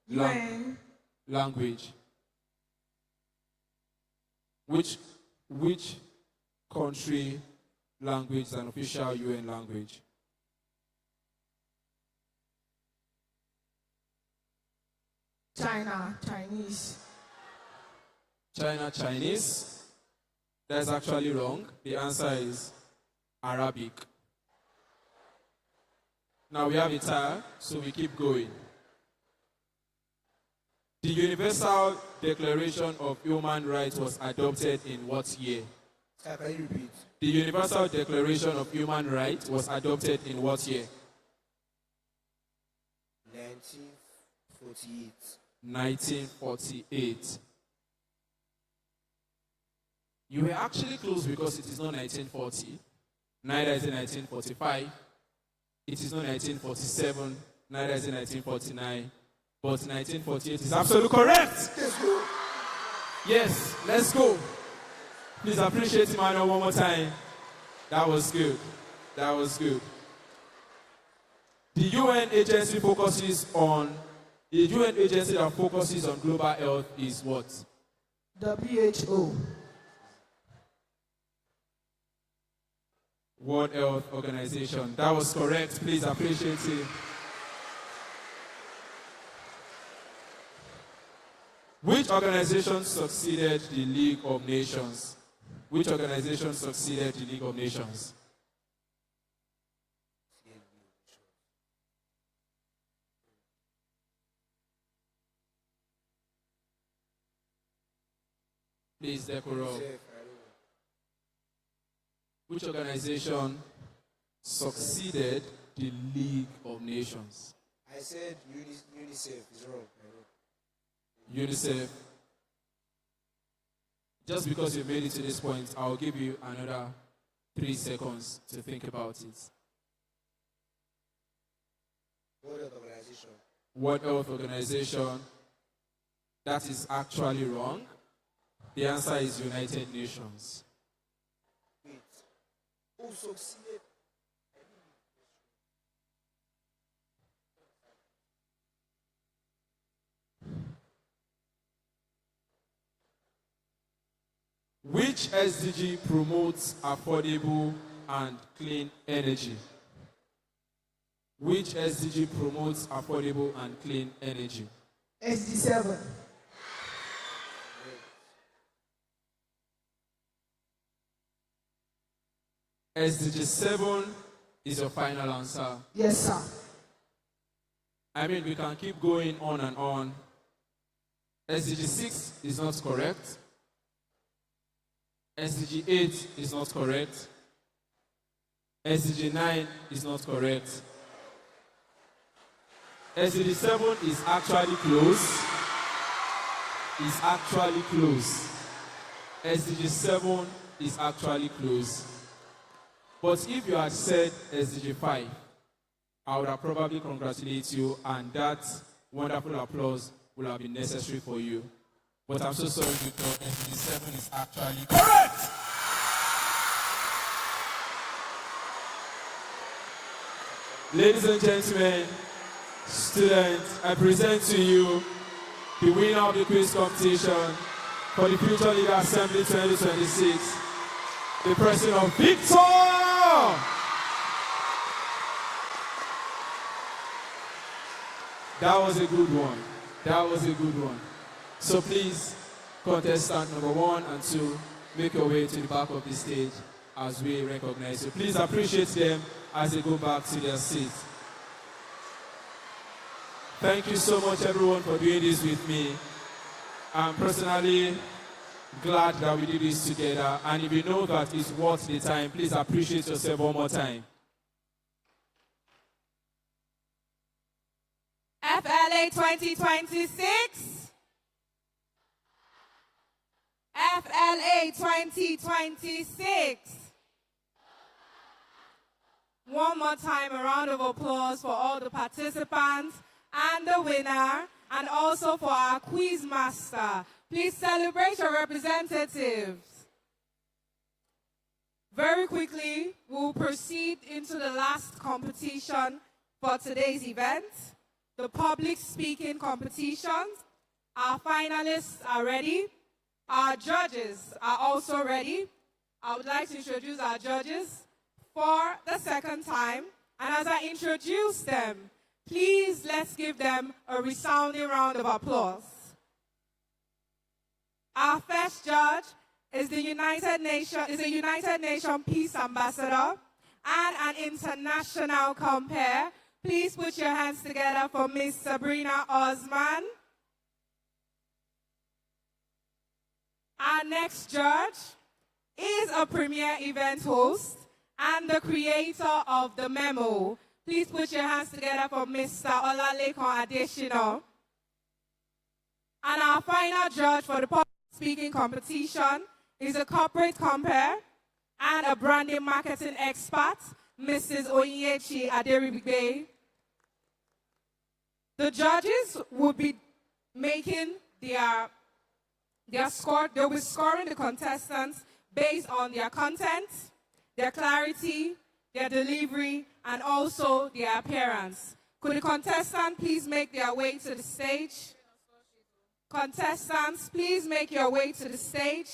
UN. Language. Which country language is an official UN language? China, Chinese. China, Chinese. That's actually wrong. The answer is Arabic. Now we have a tie, so we keep going. The Universal Declaration of Human Rights was adopted in what year? Sir, can you repeat? The Universal Declaration of Human Rights was adopted in what year? 1948. 1948. You were actually close because it is not 1940, neither is it 1945, it is not 1947, neither is it 1949, but 1948 is absolutely correct. Let's go. Yes, let's go. Please appreciate Emmanuel one more time. That was good. That was good. The UN agency that focuses on global health is what? WHO. World Health Organization. That was correct. Please appreciate it. Which organization succeeded the League of Nations? Which organization succeeded the League of Nations? Please, Decorah. Which organization succeeded the League of Nations? I said UNICEF is wrong. UNICEF. Just because you made it to this point, I'll give you another 3 seconds to think about it. World Health Organization. World Health Organization. That is actually wrong. The answer is United Nations. Wait. Who succeeded? Which SDG promotes affordable and clean energy? Which SDG promotes affordable and clean energy? SG7. SDG 7 is your final answer. Yes, sir. I mean, we can keep going on and on. SDG 6 is not correct. SDG 8 is not correct. SDG 9 is not correct. SDG 7 is actually close. Is actually close. SDG 7 is actually close. But if you had said SDG 5, I would have probably congratulated you, and that wonderful applause would have been necessary for you. But I'm so sorry, Victor, SDG 7 is actually correct! Ladies and gentlemen, students, I present to you the winner of the quiz competition for the Future Leader Assembly 2026, the person of Victor! That was a good one. That was a good one. So please, contestant number 1 and 2, make your way to the back of the stage as we recognize you. Please appreciate them as they go back to their seats. Thank you so much, everyone, for doing this with me. I'm personally glad that we did this together. And if you know that it's worth the time, please appreciate yourself one more time. FLA 2026. FLA 2026. One more time, a round of applause for all the participants and the winner, and also for our quiz master. Please celebrate your representatives. Very quickly, we'll proceed into the last competition for today's event, the public speaking competition. Our finalists are ready. Our judges are also ready. I would like to introduce our judges for the second time. And as I introduce them, please let's give them a resounding round of applause. Our first judge is a United Nations Peace Ambassador and an international compere Please put your hands together for Miss Sabrina Osman. Our next judge is a premier event host and the creator of the memo. Please put your hands together for Mr. Olalekan Adeshina. And our final judge for the public speaking competition is a corporate compere and a branding marketing expert, Mrs. Onyechi Aderibigbe. The judges will be making their score. They'll be scoring the contestants based on their content, their clarity, their delivery, and also their appearance. Could the contestants please make their way to the stage? Contestants, please make your way to the stage.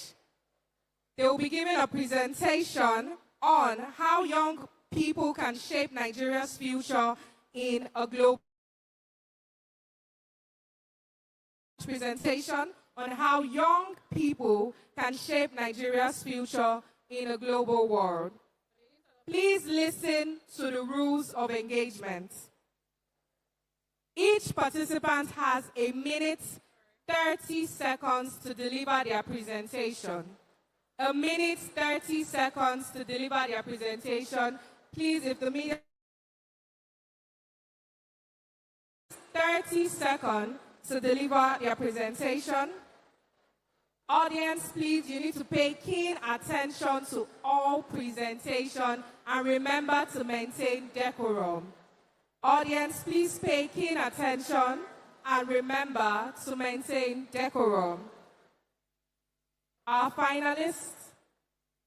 They will be giving a presentation on how young people can shape Nigeria's future in a global presentation on how young people can shape Nigeria's future in a global world. Please listen to the rules of engagement. Each participant has a minute, 30 seconds to deliver their presentation. A minute, 30 seconds to deliver their presentation. Please, if the media 30 seconds to deliver their presentation. Audience, please, you need to pay keen attention to all presentation and remember to maintain decorum. Audience, please pay keen attention and remember to maintain decorum. Our finalists,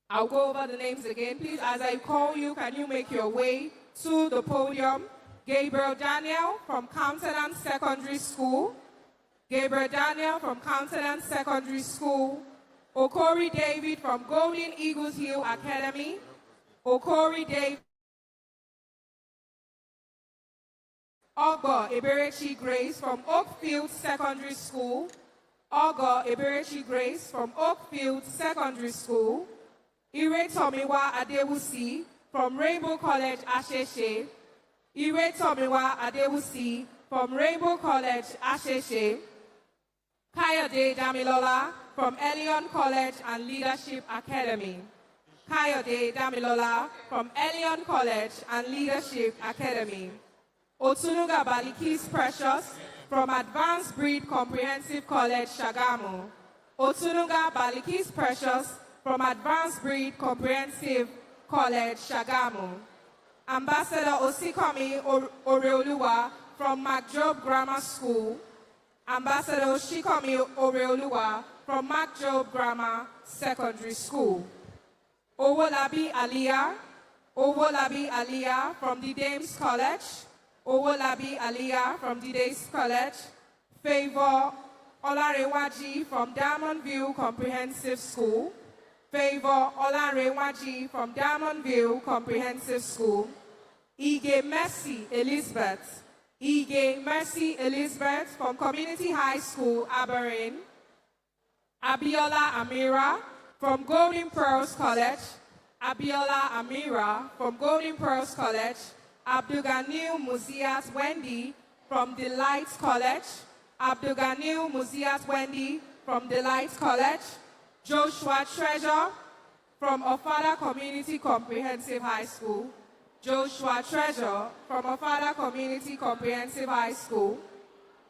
I'll go over the names again. Please, as I call you, can you make your way to the podium? Gabriel Daniel from Countenance Secondary School. Gabriel Daniel from Countenance Secondary School. Okori David from Golden Eagles Hill Academy. Okori David. Ogo Eberechi Grace from Oakfield Secondary School. Ogo Eberechi Grace from Oakfield Secondary School. Ire Tomiwa Adewusi from Rainbow College Asheshe. Ire Tomiwa Adewusi from Rainbow College Asheshe. Kayode Damilola from Elion College and Leadership Academy. Kayode Damilola from Elion College and Leadership Academy. Otunuga Balikis Precious from Advanced Breed Comprehensive College, Shagamu. Otunuga Balikis Precious from Advanced Breed Comprehensive College, Shagamu. Ambassador Osikomi Oreoluwa from MacJob Grammar School. Ambassador Oshikomi Oreoluwa from MacJob Grammar Secondary School. Owolabi Aliyah from the Dames College. Owolabi Aliyah from the Dames College. Favor Olarewaji from Diamond View Comprehensive School. Favor Olarewaji from Diamond View Comprehensive School. Ige Mercy Elizabeth. Ige Mercy Elizabeth from Community High School, Aberrin. Abiola Amira from Golden Pearls College. Abiola Amira from Golden Pearls College. Abdulganil Muzias Wendy from Delight College. Abdulganil Muzias Wendy from Delight College. Joshua Treasure from Ofada Community Comprehensive High School. Joshua Treasure from Ofada Community Comprehensive High School.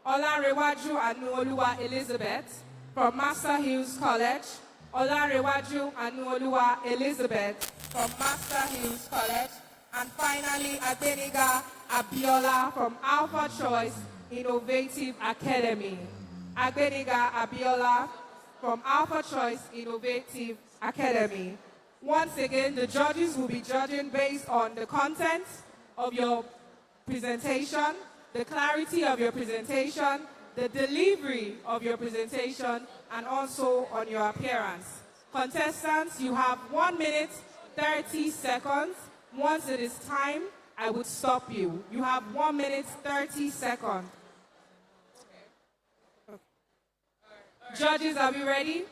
Olarewaju Anuoluwa Elizabeth from Master Hills College. Olarewaju Anuoluwa Elizabeth from Master Hills College. And finally, Adeniga Abiola from Alpha Choice Innovative Academy. Adeniga Abiola from Alpha Choice Innovative Academy. Once again, the judges will be judging based on the content of your presentation, the clarity of your presentation, the delivery of your presentation, and also on your appearance. Contestants, you have 1 minute, 30 seconds. Once it is time, I would stop you. You have 1 minute, 30 seconds. Judges, are we ready?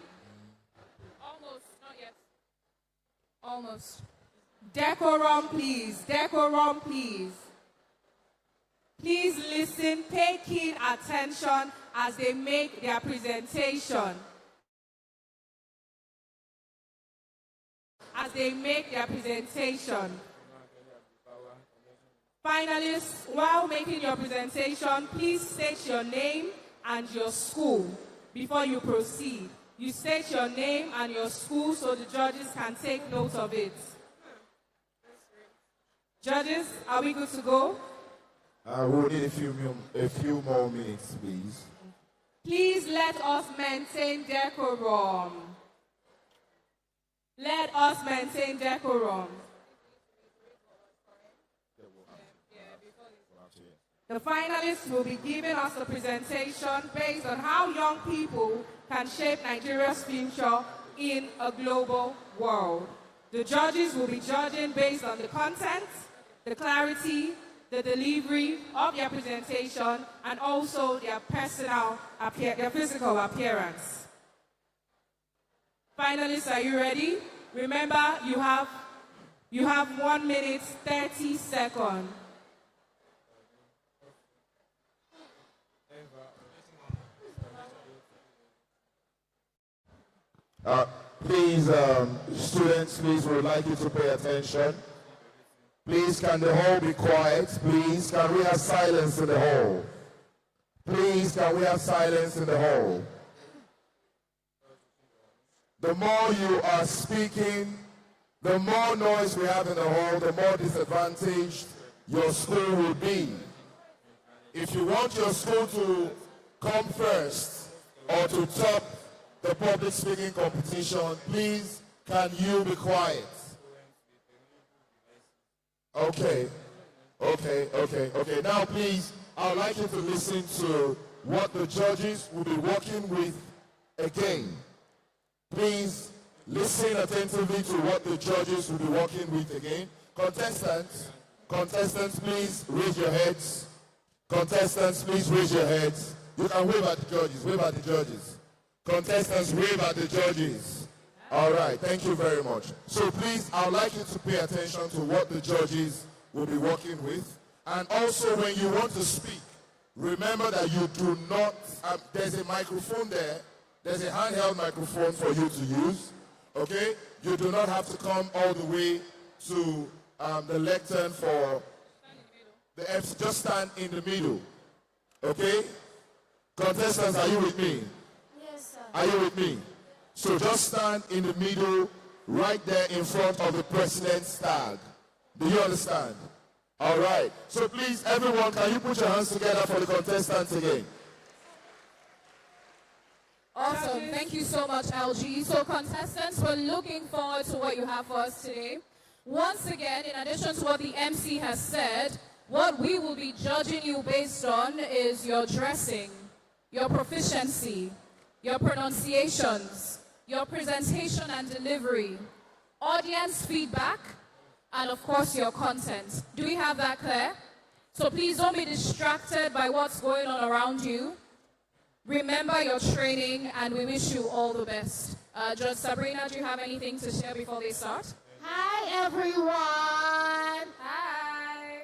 Almost, not yet. Almost. Decorum, please. Decorum, please. Please listen, pay keen attention as they make their presentation. As they make their presentation. Finalists, while making your presentation, please state your name and your school before you proceed. You state your name and your school so the judges can take note of it. Judges, are we good to go? We'll need a few more minutes, please. Please let us maintain decorum. Let us maintain decorum. The finalists will be giving us a presentation based on how young people can shape Nigeria's future in a global world. The judges will be judging based on the content, the clarity, the delivery of their presentation, and also their physical appearance. Finalists, are you ready? Remember, you have 1 minute, 30 seconds. Please, students, please, we would like you to pay attention. Please, can the hall be quiet? Please, can we have silence in the hall? Please, can we have silence in the hall? The more you are speaking, the more noise we have in the hall, the more disadvantaged your school will be. If you want your school to come first or to top the public speaking competition, please, can you be quiet? Okay. Now, please, I would like you to listen to what the judges will be working with again. Please, listen attentively to what the judges will be working with again. Contestants, please raise your heads. Contestants, please raise your heads. You can wave at the judges, wave at the judges. Contestants, wave at the judges. All right, thank you very much. So please, I would like you to pay attention to what the judges will be working with. And also, when you want to speak, remember that you do not, there's a microphone there. There's a handheld microphone for you to use, okay? You do not have to come all the way to the lectern for the F's. Just stand in the middle, okay? Contestants, are you with me? Yes, sir. Are you with me? So just stand in the middle, right there in front of the president's tag. Do you understand? All right. So please, everyone, can you put your hands together for the contestants again? Awesome. Thank you so much, LG. So contestants, we're looking forward to what you have for us today. Once again, in addition to what the MC has said, what we will be judging you based on is your dressing, your proficiency, your pronunciations, your presentation and delivery, audience feedback, and of course your content. Do we have that clear? So please don't be distracted by what's going on around you. Remember your training, and we wish you all the best. Judge Sabrina, do you have anything to share before they start? Hi, everyone. Hi.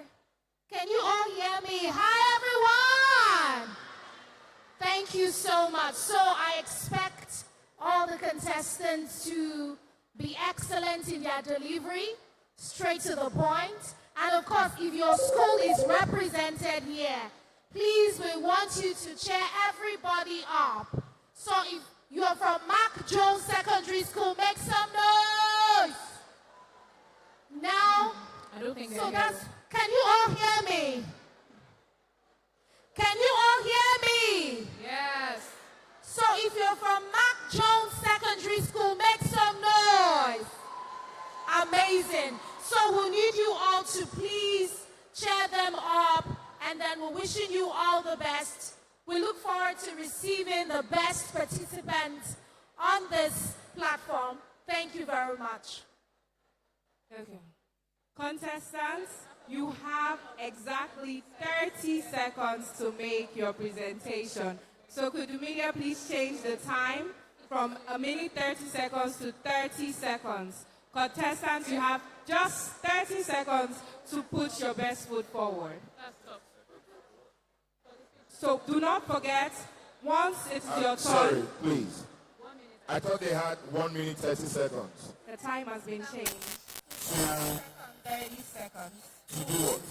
Can you all hear me? Hi, everyone. Thank you so much. So I expect all the contestants to be excellent in their delivery, straight to the point. And of course, if your school is represented here, please, we want you to cheer everybody up. So if you're from Mark Jones Secondary School, make some noise. Now, I don't think so that's, can you all hear me? Can you all hear me? Yes. So if you're from Mark Jones Secondary School, make some noise. Amazing. So we'll need you all to please cheer them up, and then we're wishing you all the best. We look forward to receiving the best participants on this platform. Thank you very much. Okay. Contestants, you have exactly 30 seconds to make your presentation. So could the media please change the time from a minute 30 seconds to 30 seconds. Contestants, you have just 30 seconds to put your best foot forward. So do not forget, once it's your turn, Sorry, please. I thought they had 1 minute 30 seconds. the time has been changed. 30 seconds To do what?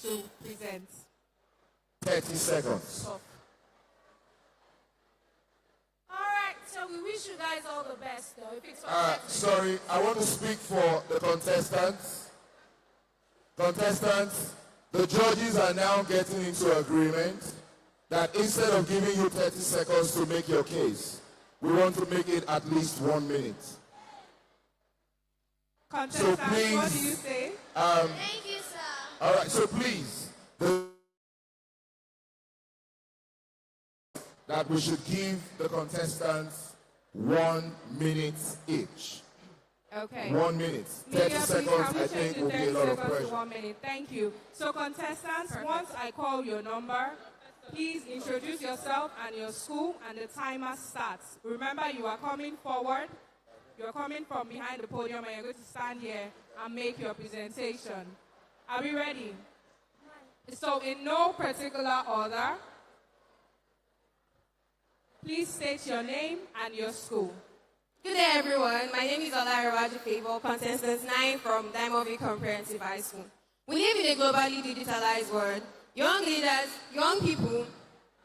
to present. 30 seconds. Stop. All right, so we wish you guys all the best, though. If it's Sorry, I want to speak for the contestants. Contestants, the judges are now getting into agreement that instead of giving you 30 seconds to make your case, we want to make it at least 1 minute. Contestants, So please, what do you say? Thank you, sir. All right, so please, that we should give the contestants 1 minute each. Okay. 1 minute. 30 Media, please, seconds, can we I change think, the will be a 30 lot of seconds to pressure. 1 minute? Thank you. So contestants, once I call your number, please introduce yourself and your school, and the timer starts. Remember, you are coming forward. You're coming from behind the podium, and you're going to stand here and make your presentation. Are we ready? So in no particular order, please state your name and your school. Good day, everyone. My name is Olara Rajafavo, contestant 9 from Diamond Comprehensive High School. We live in a globally digitalized world. Young leaders, young people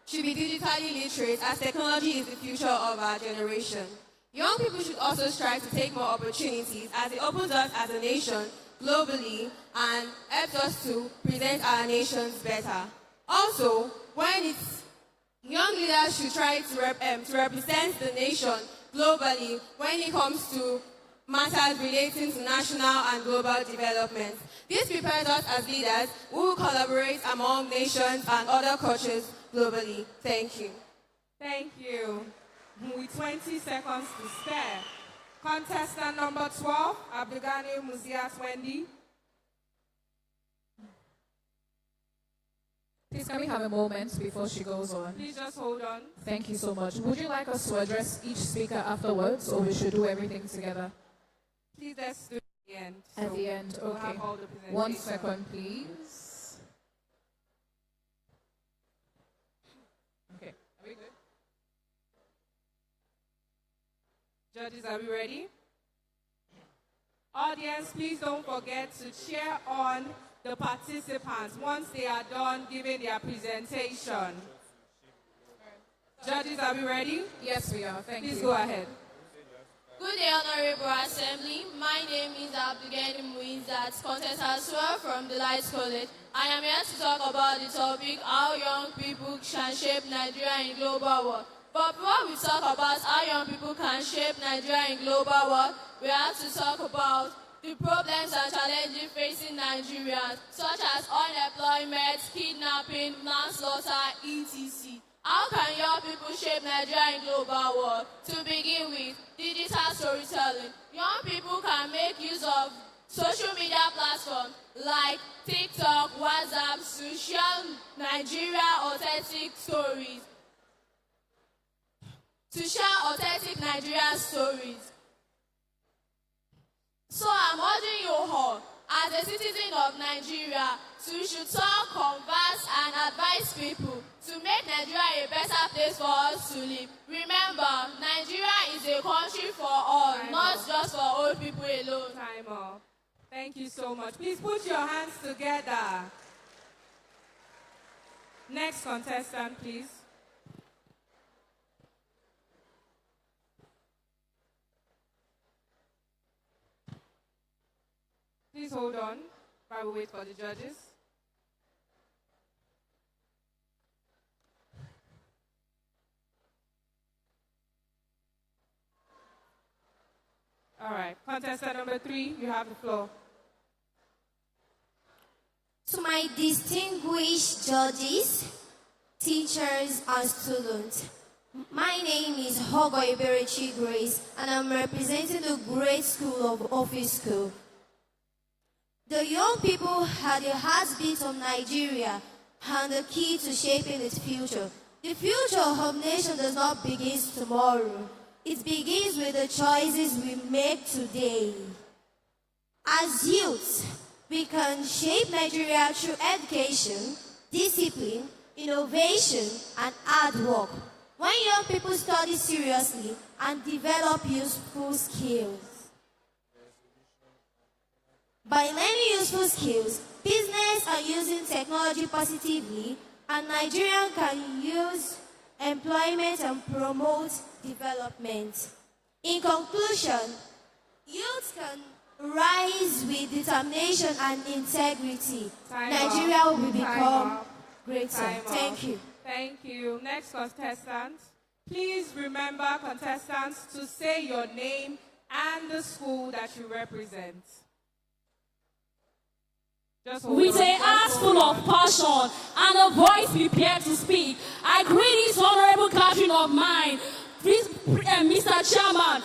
should be digitally literate as technology is the future of our generation. Young people should also strive to take more opportunities as it opens us as a nation globally and helps us to present our nations better. Also, young leaders should try to represent the nation globally when it comes to matters relating to national and global development. This prepares us as leaders who will collaborate among nations and other cultures globally. Thank you. Thank you. With 20 seconds to spare. Contestant number 12, Abdugani Muzias Wendy. Please, can we have a moment before she goes on? Please just hold on. Thank you so much. Would you like us to address each speaker afterwards, or we should do everything together? Please, let's do it at the end. At the end, we'll okay. have all the presentation. 1 second, please. Okay, are we good? Judges, are we ready? Audience, please don't forget to cheer on the participants once they are done giving their presentation. Judges, are we ready? Yes, we are. Thank you. Please go ahead. Good day, Honorable Assembly. My name is Abdugani Muizat, contestant 12 from the Light College. I am here to talk about the topic, how young people can shape Nigeria in global world. But before we talk about how young people can shape Nigeria in global world, we have to talk about the problems and challenges facing Nigerians, such as unemployment, kidnapping, manslaughter, etc. How can young people shape Nigeria in global world? To begin with, digital storytelling. Young people can make use of social media platforms like TikTok, WhatsApp to share Nigeria authentic stories. To share authentic Nigerian stories. So I'm urging you all, as a citizen of Nigeria, to should talk, converse, and advise people to make Nigeria a better place for us to live. Remember, Nigeria is a country for all, not just for old people alone. Time off. Thank you so much. Please put your hands together. Next contestant, please. Please hold on while we wait for the judges. All right, contestant number 3, you have the floor. To my distinguished judges, teachers, and students, my name is Hogo Iberechi Grace, and I'm representing the Great School of Office School. The young people are the heartbeat of Nigeria and the key to shaping its future. The future of nation does not begin tomorrow. It begins with the choices we make today. As youths, we can shape Nigeria through education, discipline, innovation, and hard work. When young people study seriously and develop useful skills. By learning useful skills, business are using technology positively, and Nigerians can use employment and promote development. In conclusion, youth can rise with determination and integrity. Nigeria will become greater. Thank you. Thank you. Next contestant. Please remember, contestants, to say your name and the school that you represent. With a heart full of passion and a voice prepared to speak, I greet this honorable gathering of mine, Mr. Chairman,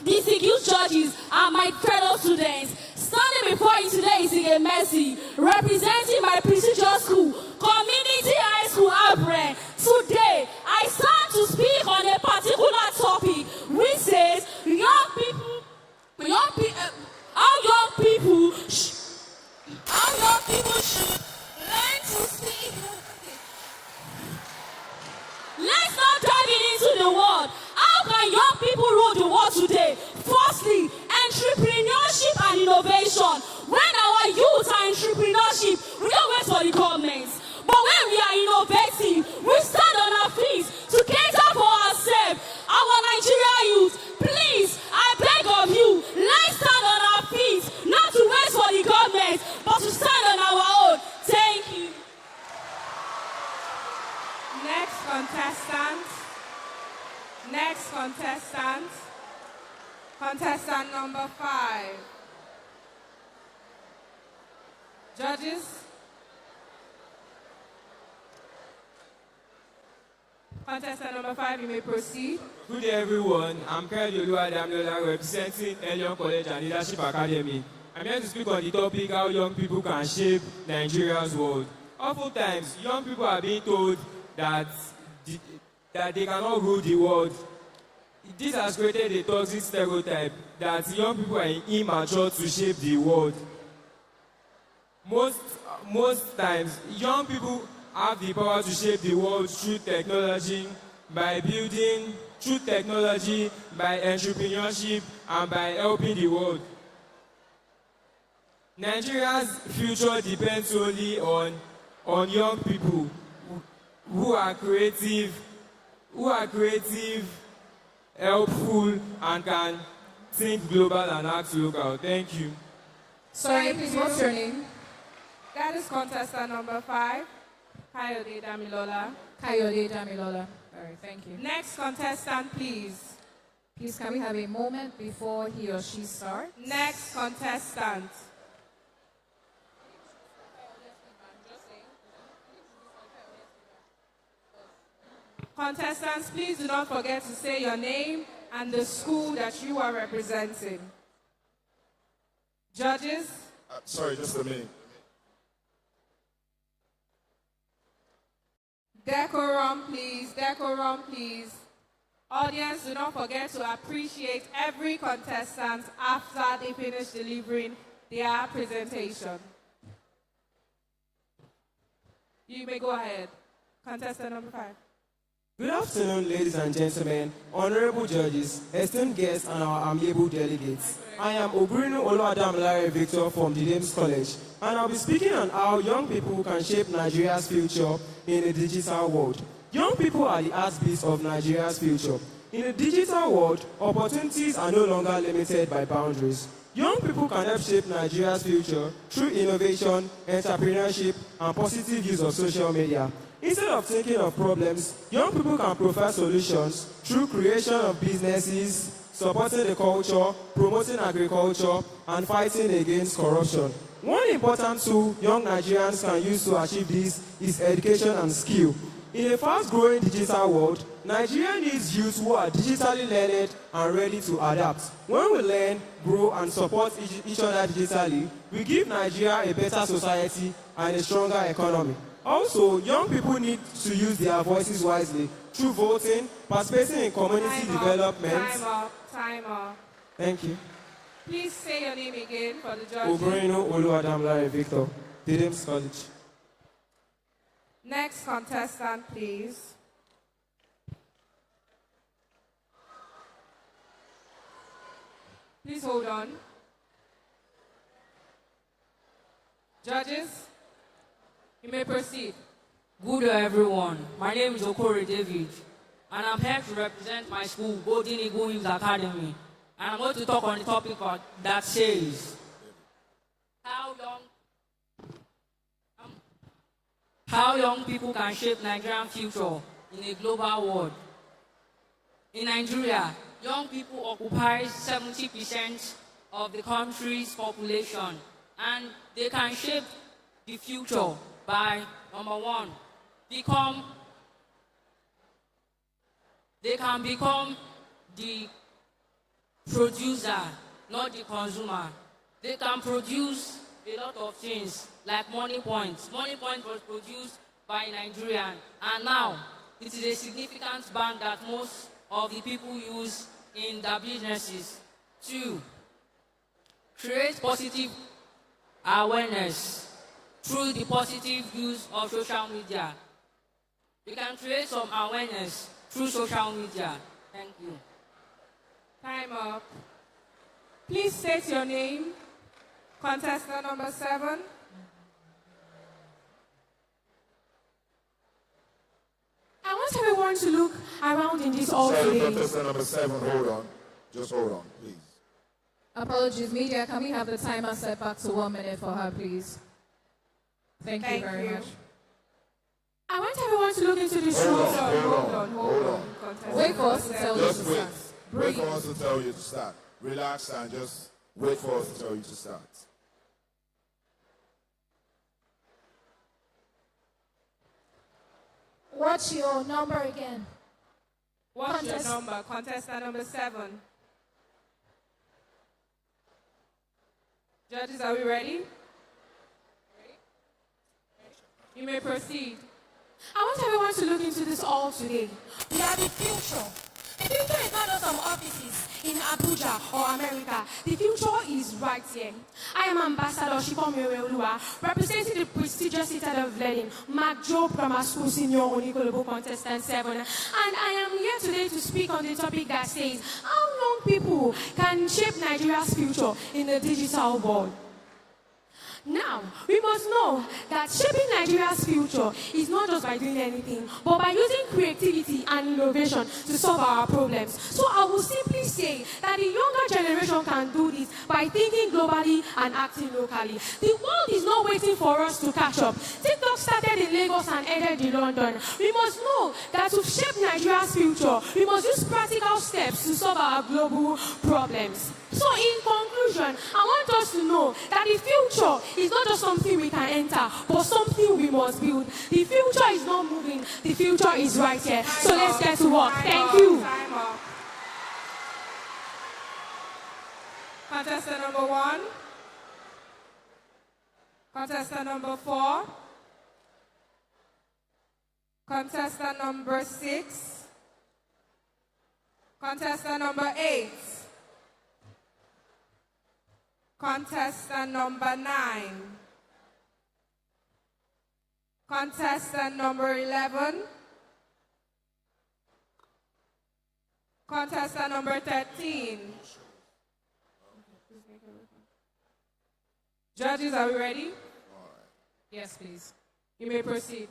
distinguished judges, and my fellow students. Standing before you today is a mercy, representing my prestigious school, Community High School Abre. Today, I stand to speak on a particular topic, which says how young people should learn to speak. Let's not dive into the world. How can young people rule the world today? Firstly, entrepreneurship and innovation. When our youth are entrepreneurship, we don't wait for the government. But when we are innovating, we stand on our feet to cater for ourselves. Our Nigerian youth, please, I beg of you, let's stand on our feet, not to wait for the government, but to stand on our own. Thank you. Next contestant. Next contestant. Contestant number 5. Judges. Contestant number 5, you may proceed. Good day, everyone. I'm Dare Adeboye, representing Elion College and Leadership Academy. I'm here to speak on the topic how young people can shape Nigeria's world. Oftentimes, young people are being told that they cannot rule the world. This has created a toxic stereotype that young people are immature to shape the world. Most times, young people have the power to shape the world through technology, by entrepreneurship, and by helping the world. Nigeria's future depends only on young people who are creative, helpful, and can think global and act local. Thank you. Sorry, please, what's your name? That is contestant number 5. Kayode Damilola. Kayode Damilola. All right, thank you. Next contestant, please. Please, can we have a moment before he or she starts? Next contestant. Contestants, please do not forget to say your name and the school that you are representing. Judges? Sorry, just a minute. Decorum, please. Decorum, please. Audience, do not forget to appreciate every contestant after they finish delivering their presentation. You may go ahead. Contestant number 5. Good afternoon, ladies and gentlemen, honorable judges, esteemed guests, and our amiable delegates. I am Ogun State Victor from the Dames College, and I'll be speaking on how young people can shape Nigeria's future in a digital world. Young people are the heartbeats of Nigeria's future. In a digital world, opportunities are no longer limited by boundaries. Young people can help shape Nigeria's future through innovation, entrepreneurship, and positive use of social media. Instead of thinking of problems, young people can provide solutions through creation of businesses, supporting the culture, promoting agriculture, and fighting against corruption. One important tool young Nigerians can use to achieve this is education and skill. In a fast-growing digital world, Nigeria needs youth who are digitally learned and ready to adapt. When we learn, grow, and support each other digitally, we give Nigeria a better society and a stronger economy. Also, young people need to use their voices wisely through voting, participating in community development. Time up. Time up. Thank you. Please say your name again for the judges. Ogun State Victor, Dames College. Next contestant, please. Please hold on. Judges, you may proceed. Good day, everyone. My name is Okore David, and I'm here to represent my school, Golden Eagle Youth Academy. And I'm going to talk on the topic that says how young people can shape Nigerian future in a global world. In Nigeria, young people occupy 70% of the country's population, and they can shape the future by, number one, they can become the producer, not the consumer. They can produce a lot of things like Money Point. Money Point was produced by Nigerian, and now it is a significant bank that most of the people use in their businesses. Two, create positive awareness through the positive use of social media. We can create some awareness through social media. Thank you. Time up. Please state your name. Contestant number 7. I want everyone to look around in this hall Sorry, today. contestant number 7, hold on. Just hold on, please. Apologies, media. Can we have the timer set back to 1 minute for her, please? Thank you very much. I want everyone to look into this room. Hold on. Wait for us to tell you to Just wait. start. Wait for us to tell you to start. Relax and just wait for us to tell you to start. What's your number again? What's your number? Contestant number 7. Judges, are we ready? You may proceed. I want everyone to look into this hall today. We are the future. The future is not just some offices in Abuja or America. The future is right here. I am Ambassador Shipomireoluwa, representing the prestigious Citadel of Learning, Mark Joe Grammar School Senior Onikolobo Contestant 7. And I am here today to speak on the topic that says how young people can shape Nigeria's future in the digital world. Now, we must know that shaping Nigeria's future is not just by doing anything, but by using creativity and innovation to solve our problems. So I will simply say that the younger generation can do this by thinking globally and acting locally. The world is not waiting for us to catch up. TikTok started in Lagos and ended in London. We must know that to shape Nigeria's future, we must use practical steps to solve our global problems. So in conclusion, I want us to know that the future is not just something we can enter, but something we must build. The future is not moving, the future is right here. So let's get to work. Thank you. Contestant number 1. Contestant number 4. Contestant number 6. Contestant number 8. Contestant number 9. Contestant number 11. Contestant number 13. Judges, are we ready? Yes, please. You may proceed.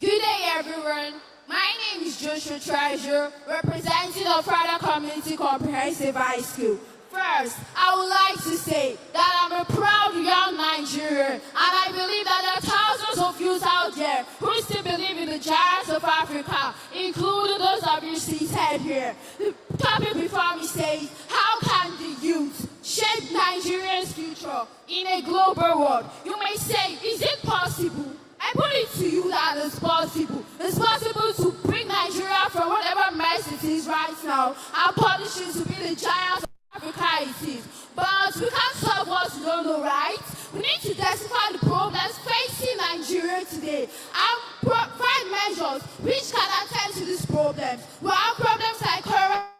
Good day, everyone. My name is Joshua Treasure, representing the Friday Community Comprehensive High School. First, I would like to say that I'm a proud young Nigerian, and I believe that there are thousands of youth out there who still believe in the giants of Africa, including those of you seated here. The topic before me says, how can the youth shape Nigeria's future in a global world? You may say, is it possible? I put it to you that it's possible. It's possible to bring Nigeria from whatever mess it is right now and punish it to be the giants of Africa it is. But we can't solve what we don't know, right? We need to identify the problems facing Nigeria today and provide measures which can attend to these problems. We have problems like corruption,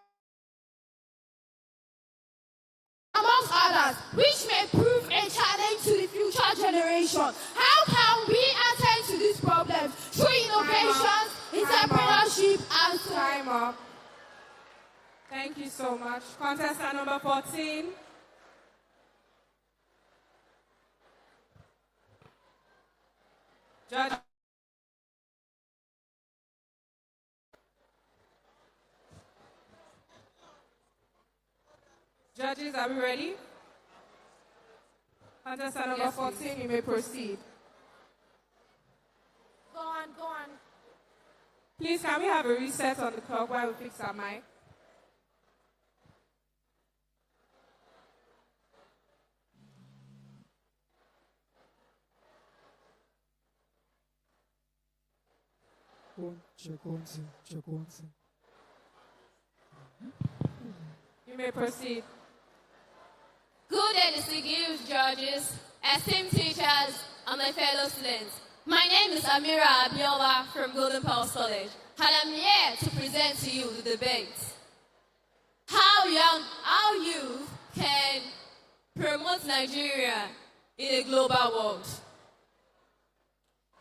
among others, which may prove a challenge to the future generation. How can we attend to these problems? Through up. Thank you so much. Contestant number 14. Judge. Judges, are we ready? Contestant number 14, you may proceed. Go on, go on. Please, can we have a reset on the clock while we fix our mic? Check one, two, check one, two. You may proceed. Good day, distinguished judges, esteemed teachers, and my fellow students. My name is Amira Abiola from Golden Pulse College, and I'm here to present to you the debate. How youth can promote Nigeria in a global world.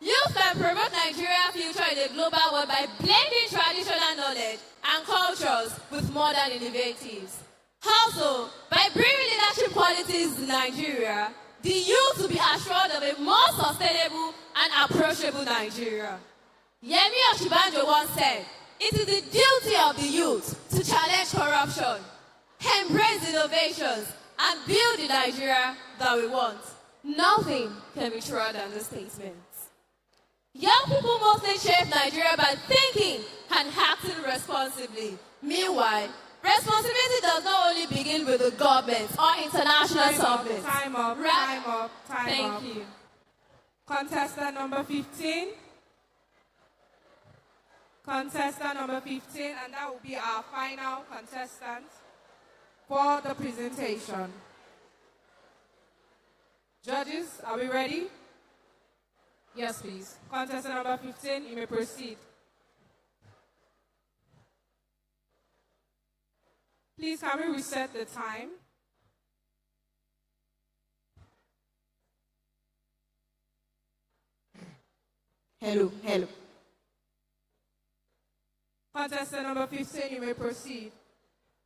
Youth can promote Nigeria's future in a global world by blending traditional knowledge and cultures with modern innovatives. Also, by bringing leadership qualities in Nigeria, the youth will be assured of a more sustainable and approachable Nigeria. Yemi Oshibanjo once said, "It is the duty of the youth to challenge corruption, embrace innovations, and build the Nigeria that we want." Nothing can be truer than this statement. Young people mostly shape Nigeria by thinking and acting responsibly. Meanwhile, responsibility does not only begin with the government or international summits. Time up. Thank you. Contestant number 15. Contestant number 15, and that will be our final contestant for the presentation. Judges, are we ready? Yes, please. Contestant number 15, you may proceed. Please, can we reset the time? Hello. Contestant number 15, you may proceed.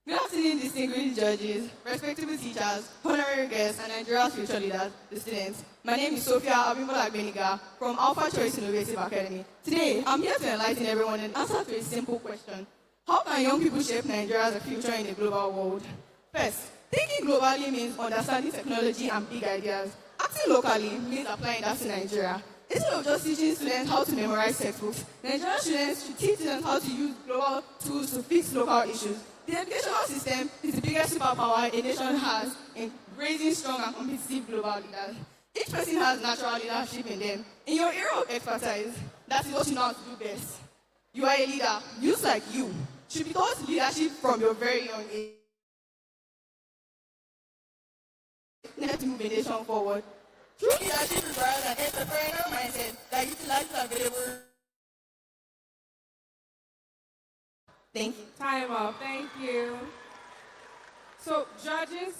Good afternoon, distinguished judges, respectable teachers, honorary guests, and Nigeria's future leaders, the students. My name is Sophia Abimbola Agbeniga from Alpha Choice Innovative Academy. Today, I'm here to enlighten everyone and answer to a simple question. How can young people shape Nigeria's future in a global world? First, thinking globally means understanding technology and big ideas. Acting locally means applying that to Nigeria. Instead of just teaching students how to memorize textbooks, Nigerian students should teach students how to use global tools to fix local issues. The educational system is the biggest superpower a nation has in raising strong and competitive global leaders. Each person has natural leadership in them. In your area of expertise, that is what you know how to do best. You are a leader. Youth like you should be taught leadership from your very young age. To move a nation forward. True leadership requires an entrepreneurial mindset that utilizes available. Thank you. Time up. Thank you. So, judges,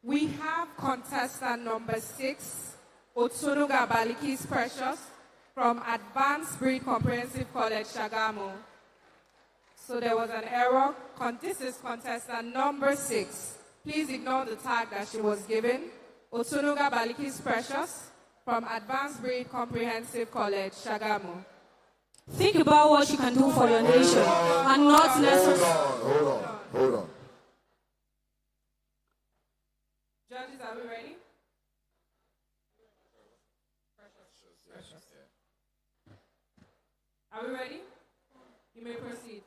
we have contestant number 6, Otsunuga Balikis Precious, from Advanced Breed Comprehensive College, Shagamu. So there was an error. This is contestant number 6. Please ignore the tag that she was given. Otsunuga Balikis Precious, from Advanced Breed Comprehensive College, Shagamu. Think about what you can do for your nation and not necessarily. Hold on. Judges, are we ready? Are we ready? You may proceed.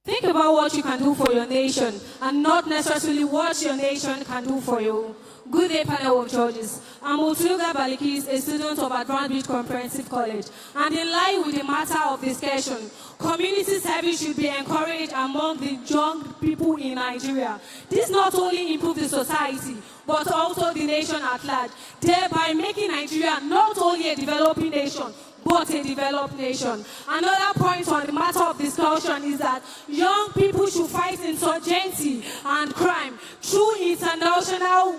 Think about what you can do for your nation and not necessarily what your nation can do for you. Good day, panel of judges. I'm Otsunuga Balikis, a student of Advanced Breed Comprehensive College. And in line with the matter of discussion, community service should be encouraged among the young people in Nigeria. This not only improves the society, but also the nation at large, thereby making Nigeria not only a developing nation, but a developed nation. Another point on the matter of discussion is that young people should fight insurgency and crime through international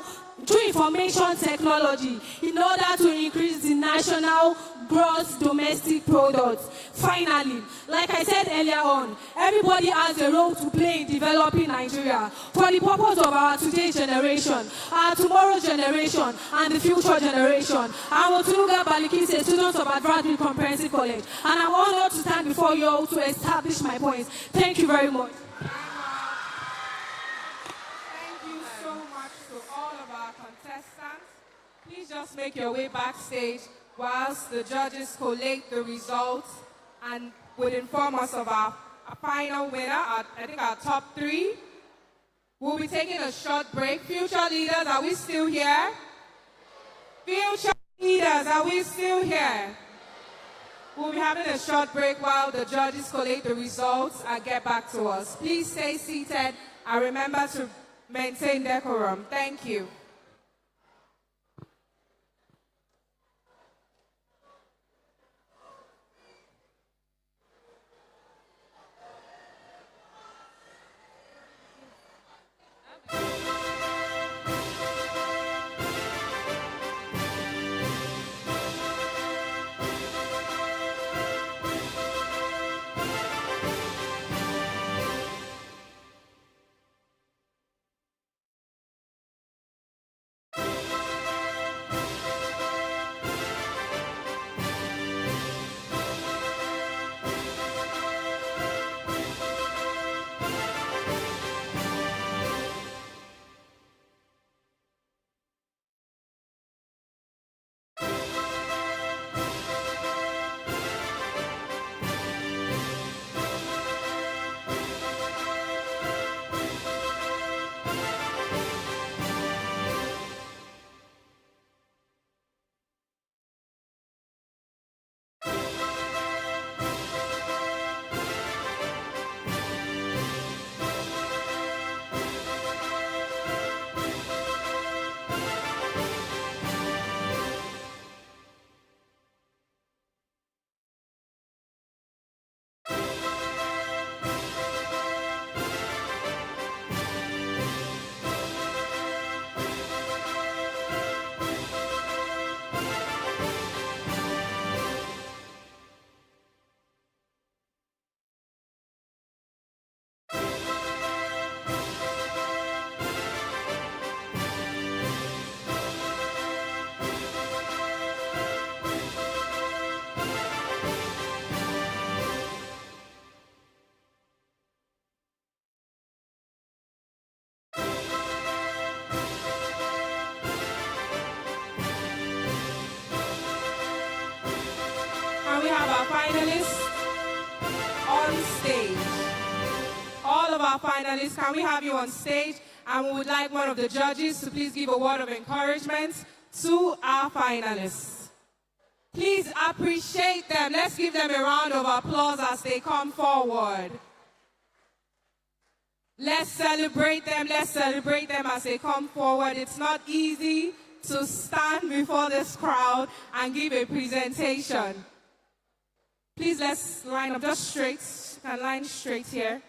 through information technology in order to increase the national gross domestic product. Finally, like I said earlier on, everybody has a role to play in developing Nigeria for the purpose of our today's generation, our tomorrow's generation, and the future generation. I'm Otunuga Balikise, student of Adventist Comprehensive College, and I'm honored to stand before you all to establish my points. Thank you very much. Thank you so much to all of our contestants. Please just make your way backstage whilst the judges collate the results and would inform us of our final winner, I think our top 3. We'll be taking a short break. Future leaders, are we still here? Future leaders, are we still here? We'll be having a short break while the judges collate the results and get back to us. Please stay seated and remember to maintain decorum. Thank you. We have our finalists on stage. All of our finalists, can we have you on stage? And we would like one of the judges to please give a word of encouragement to our finalists. Please appreciate them. Let's give them a round of applause as they come forward. Let's celebrate them. Let's celebrate them as they come forward. It's not easy to stand before this crowd and give a presentation. Please, let's line up just straight. You can line straight here.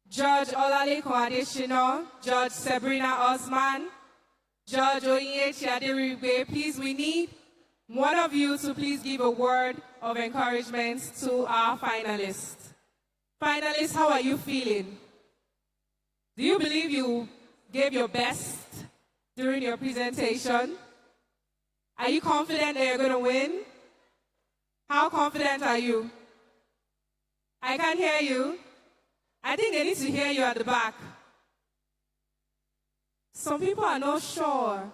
Judge Olaleko Adeshino, Judge Sabrina Osman, Judge Oyinyechi Aderigbe. Please, we need one of you to please give a word of encouragement to our finalists. Finalists, how are you feeling? Do you believe you gave your best during your presentation? Are you confident that you're going to win? How confident are you? I can't hear you. I think they need to hear you at the back. Some people are not sure.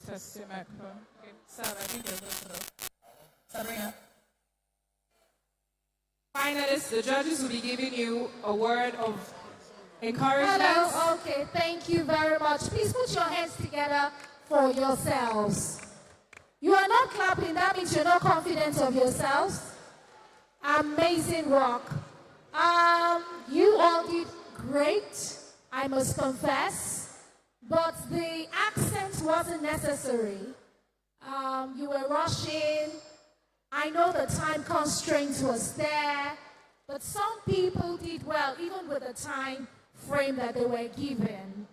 Test your microphone. Okay. Sarah, I think you're good. Sabrina. Finalists, the judges will be giving you a word of encouragement. Hello, okay, thank you very much. Please put your hands together for yourselves. You are not clapping, that means you're not confident of yourselves. Amazing work. You all did great, I must confess, but the accent wasn't necessary. You were rushing. I know the time constraint was there, but some people did well, even with the time frame that they were given.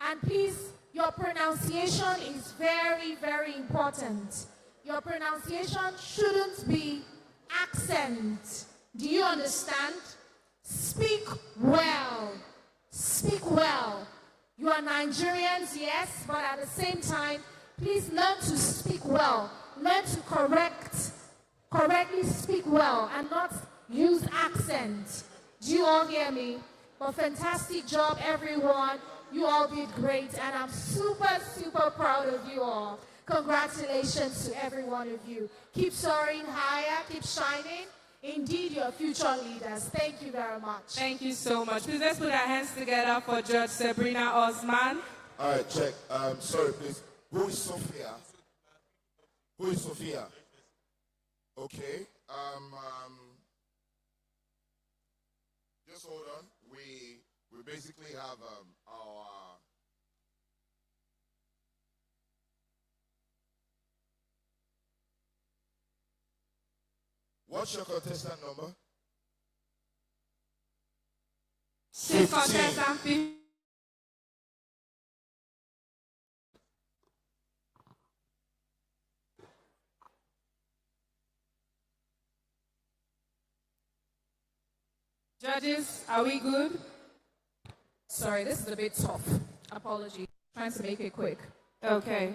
And please, your pronunciation is very, very important. Your pronunciation shouldn't be accent. Do you understand? Speak well. Speak well. You are Nigerians, yes, but at the same time, please learn to speak well. Learn to correctly speak well and not use accent. Do you all hear me? But fantastic job, everyone. You all did great, and I'm super, super proud of you all. Congratulations to every one of you. Keep soaring higher, keep shining. Indeed, you're future leaders. Thank you very much. Thank you so much. Please let's put our hands together for Judge Sabrina Osman. All right, check. Sorry, please. Who is Sophia? Who is Sophia? Okay. Just hold on. We basically have our what's your contestant number? 6 contestant 15. Judges, are we good? Sorry, this is a bit tough. Apology. Trying to make it quick. Okay.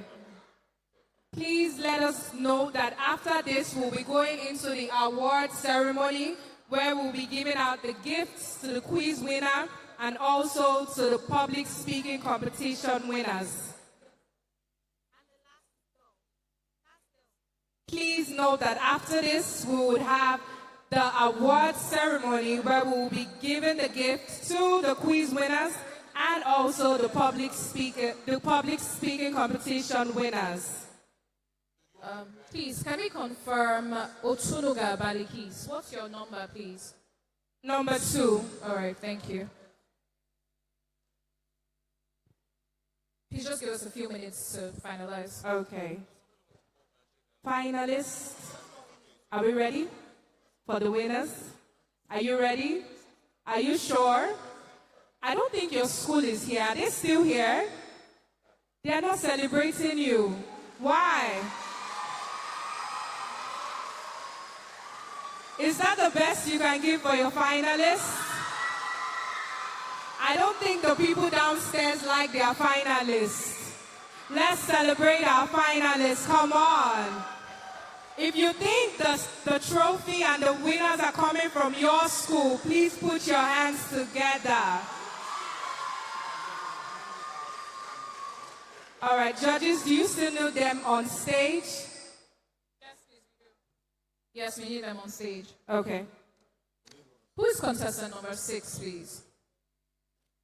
Please let us know that after this, we'll be going into the award ceremony where we'll be giving out the gifts to the quiz winner and also to the public speaking competition winners. Please note that after this, we would have the award ceremony where we will be giving the gift to the quiz winners and also the public speaking competition winners. Please, can we confirm Otunuga Balikis? What's your number, please? Number 2. All right, thank you. Please just give us a few minutes to finalize. Okay. Finalists, are we ready for the winners? Are you ready? Are you sure? I don't think your school is here. Are they still here? They are not celebrating you. Why? Is that the best you can give for your finalists? I don't think the people downstairs like their finalists. Let's celebrate our finalists. Come on. If you think the trophy and the winners are coming from your school, please put your hands together. All right, judges, do you still need them on stage? Yes, we need them on stage. Okay. Who is contestant number 6, please?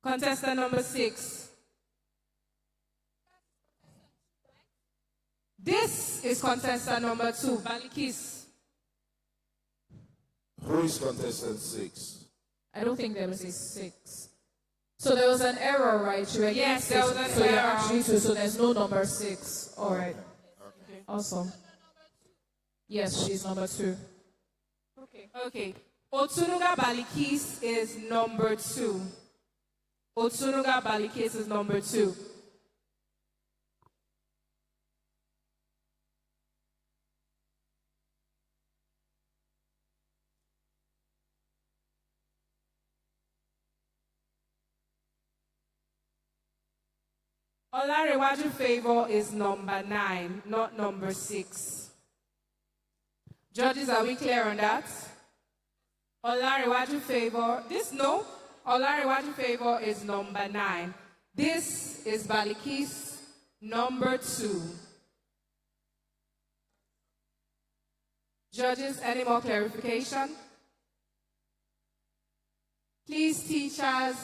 Contestant number 6. This is contestant number 2, Balikis. Who is contestant 6? I don't think there was a 6. So there was an error, right? Yes, there was an so error. You're actually 2, so there's no number 6. All right. Okay. Awesome. Yes, she's number 2. Okay. Otunuga Balikis is number 2. Otunuga Balikis is number 2. Olarewaju Favor is number 9, not number 6. Judges, are we clear on that? Olarewaju Favor, Olarewaju Favor is number 9. This is Balikis, number 2. Judges, any more clarification? Please, teachers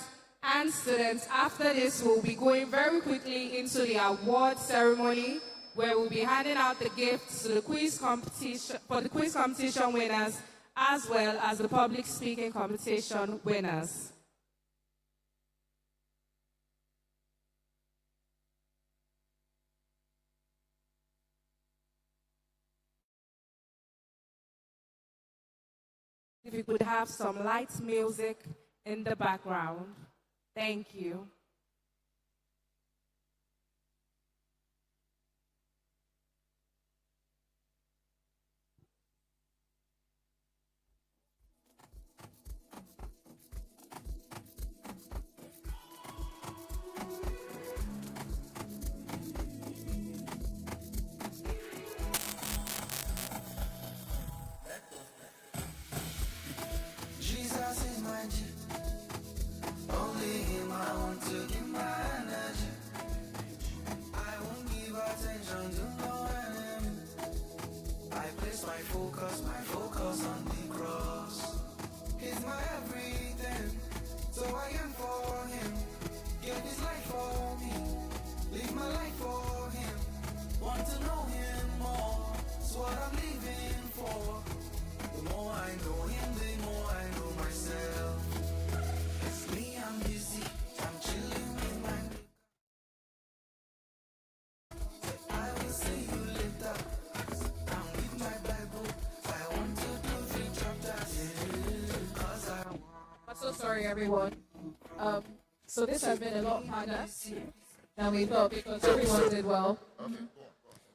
and students, after this, we'll be going very quickly into the award ceremony where we'll be handing out the gifts to the quiz competition, for the quiz competition winners as well as the public speaking competition winners. we could have some light music in the background. Thank you. Jesus is my G. Only him I want to give my energy. I won't give attention to no enemy. I place my focus on the cross. He's my everything, so I am for him. Give his life for me, live my life for him. Want to know him more, it's what I'm living for. The more I know him, the more I know myself. It's me, I'm busy, I'm chilling with my I will see you later. I'm with my Bible. I want to do 3 chapters. Cause I'm so sorry, everyone. So this has been a lot harder than we thought because everyone did well.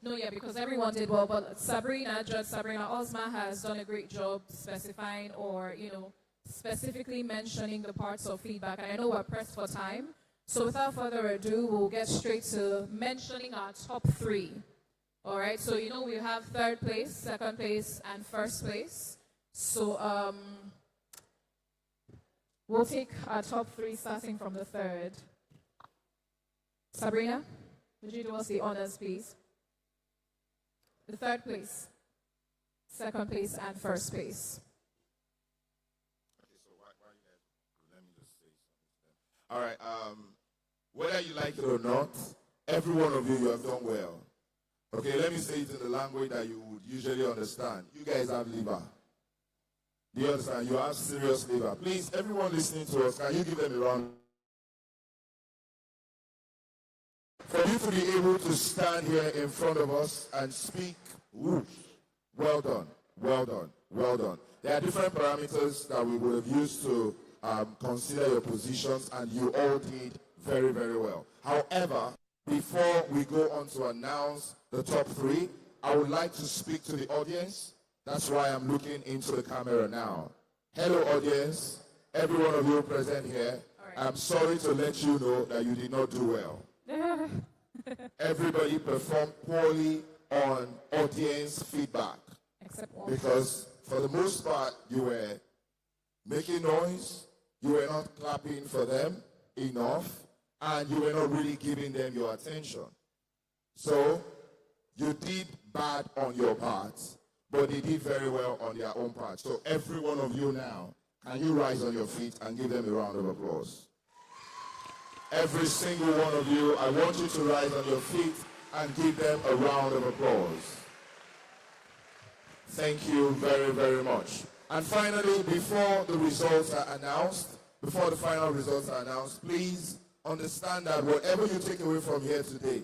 No, yeah, because everyone did well, but Judge Sabrina Osma has done a great job specifying or, specifically mentioning the parts of feedback. And I know we're pressed for time. So without further ado, we'll get straight to mentioning our top 3. All right, so we have 3rd place, 2nd place, and 1st place. So we'll take our top 3 starting from the 3rd. Sabrina, would you do us the honors, please? The 3rd place, 2nd place, and 1st place. Okay, so why you guys, let me just say something. All right, whether you like it or not, every one of you have done well. Okay, let me say it in the language that you would usually understand. You guys have liver. Do you understand? You have serious liver. Please, everyone listening to us, can you give them a round? For you to be able to stand here in front of us and speak, ooh, well done, well done, well done. There are different parameters that we would have used to consider your positions, and you all did very, very well. However, before we go on to announce the top 3, I would like to speak to the audience. That's why I'm looking into the camera now. Hello, audience. Every one of you present here, I'm sorry to let you know that you did not do well. Everybody performed poorly on audience feedback. Except one. Because for the most part, you were making noise, you were not clapping for them enough, and you were not really giving them your attention. So you did bad on your part, but they did very well on their own part. So every one of you now, can you rise on your feet and give them a round of applause? Every single one of you, I want you to rise on your feet and give them a round of applause. Thank you very, very much. And finally, before the results are announced, before the final results are announced, please understand that whatever you take away from here today,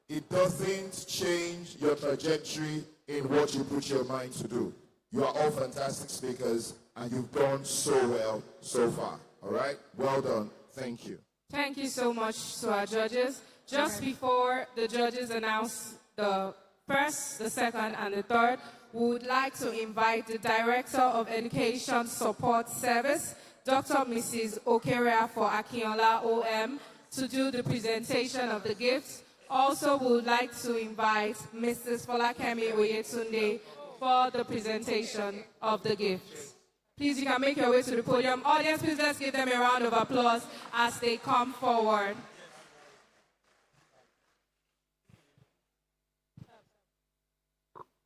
it doesn't change your trajectory in what you put your mind to do. You are all fantastic speakers, and you've done so well so far. All right? Well done. Thank you. Thank you so much to our judges. Just before the judges announce the 1st, the 2nd, and the 3rd, we would like to invite the Director of Education Support Service, Dr. Mrs. Okeria for Akinola OM, to do the presentation of the gifts. Also, we would like to invite Mrs. Folakemi Oyetunde for the presentation of the gifts. Please, you can make your way to the podium. Audience, please let's give them a round of applause as they come forward.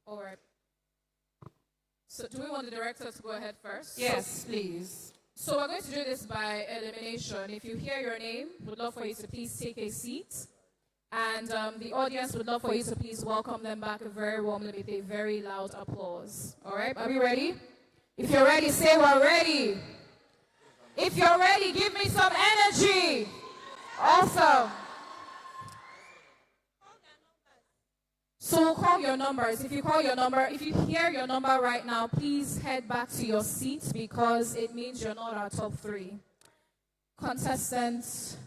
All right. So do we want the director to go ahead first? Yes, please. So we're going to do this by elimination. If you hear your name, we'd love for you to please take a seat. And the audience would love for you to please welcome them back very warmly with a very loud applause. All right, are we ready? If you're ready, say we're ready. If you're ready, give me some energy. Awesome. So we'll call your numbers. If you hear your number right now, please head back to your seat because it means you're not our top 3. Contestant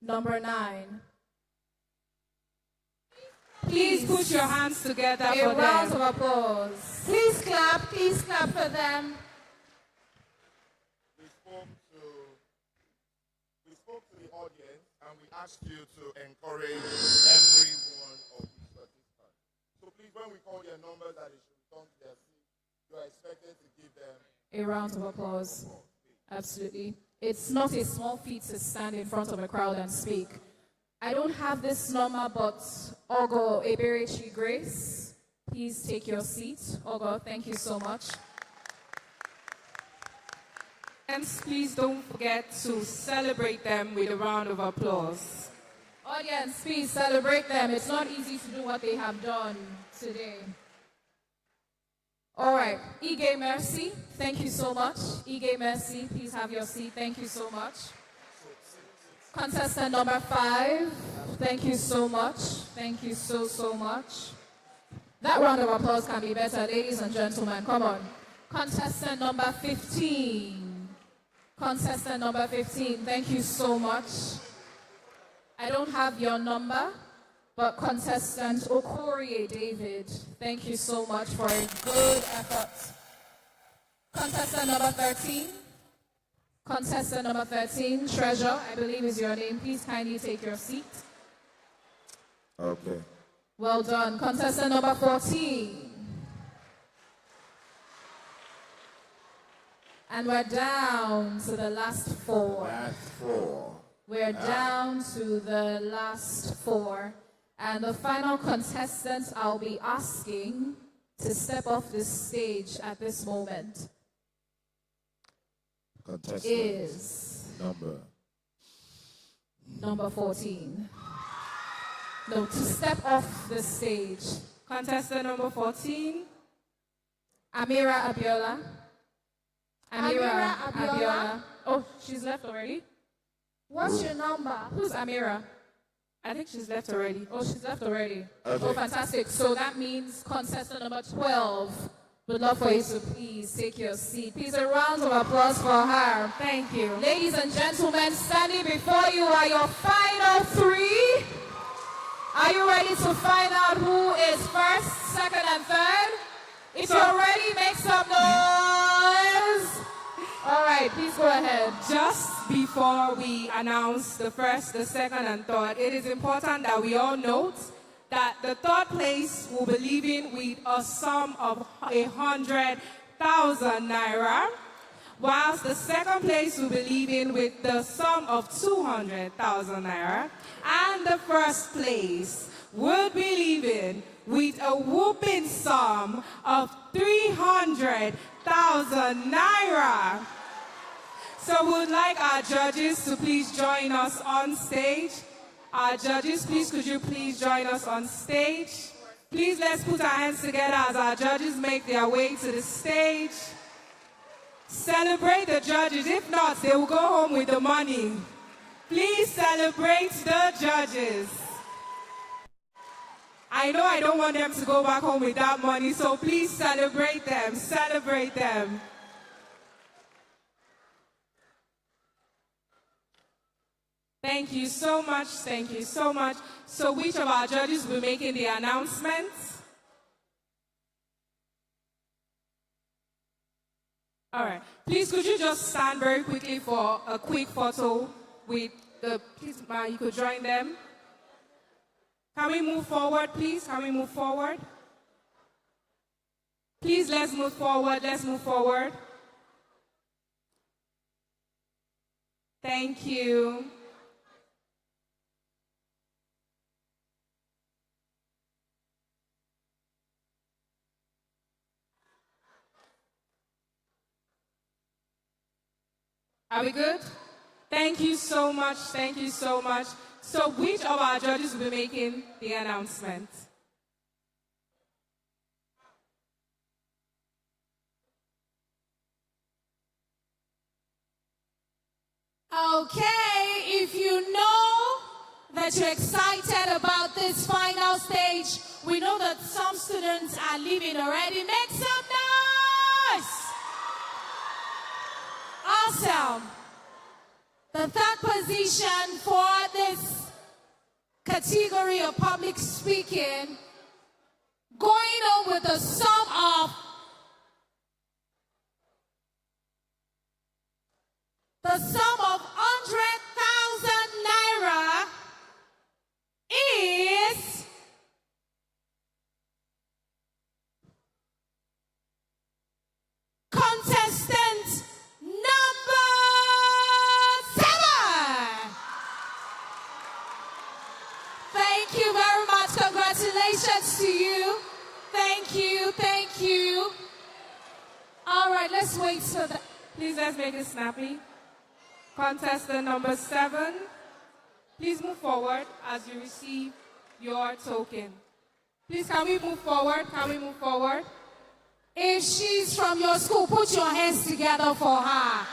number 9. Please put your hands together for them. A round of applause. Please clap for them. We spoke to the audience and we asked you to encourage every one of these participants. So please, when we call their number that they should return to their seat, you are expected to give them a round of applause. Absolutely. It's not a small feat to stand in front of a crowd and speak. I don't have this number, but Ogo Eberechi Grace, please take your seat. Ogo, thank you so much. And please don't forget to celebrate them with a round of applause. Audience, please celebrate them. It's not easy to do what they have done today. All right, Ige Mercy, thank you so much. Ige Mercy, please have your seat. Thank you so much. Contestant number 5, thank you so much. Thank you so much. That round of applause can be better, ladies and gentlemen. Come on. Contestant number 15. Contestant number 15, thank you so much. I don't have your number, but contestant Okorie David, thank you so much for a good effort. Contestant number 13. Contestant number 13, Treasure, I believe is your name. Please kindly take your seat. Okay. Well done. Contestant number 14. And we're down to the last 4. We're down to the last 4. And the final contestant I'll be asking to step off the stage at this moment is number 14. No, to step off the stage. Contestant number 14, Amira Abiola. Amira Abiola. Oh, she's left already? What's your number? Who's Amira? I think she's left already. Oh, she's left already. Okay. Oh, fantastic. So that means contestant number 12. Would love for you to please take your seat. Please, a round of applause for her. Thank you. Ladies and gentlemen, standing before you are your final 3. Are you ready to find out who is first, second, and third? If you're ready, make some noise. All right, please go ahead. Just before we announce the first, the second, and third, it is important that we all note that the third place will be leaving with a sum of 100,000 naira, whilst the second place will be leaving with the sum of 200,000 naira, and the first place would be leaving with a whooping sum of 300,000 naira. So we would like our judges to please join us on stage. Our judges, please, could you please join us on stage? Please, let's put our hands together as our judges make their way to the stage. Celebrate the judges. If not, they will go home with the money. Please celebrate the judges. I know I don't want them to go back home with that money, so please celebrate them. Celebrate them. Thank you so much. Thank you so much. So which of our judges will be making the announcements? All right. Please, could you just stand very quickly for a quick photo with the, please, you could join them. Can we move forward, please? Can we move forward? Please, let's move forward. Let's move forward. Thank you. Are we good? Thank you so much. Thank you so much. So which of our judges will be making the announcement? Okay, if you know that you're excited about this final stage, we We know that some students are leaving already. Make some noise! Awesome. The third position for this category of public speaking, going on with the sum of the sum of 100,000 naira is contestant number 7. Thank you very much. Congratulations to you. Thank you. Thank you. All right, let's wait for the... Please, let's make it snappy. Contestant number 7, please move forward as you receive your token. Please, can we move forward? Can we move forward? If she's from your school, put your hands together for her.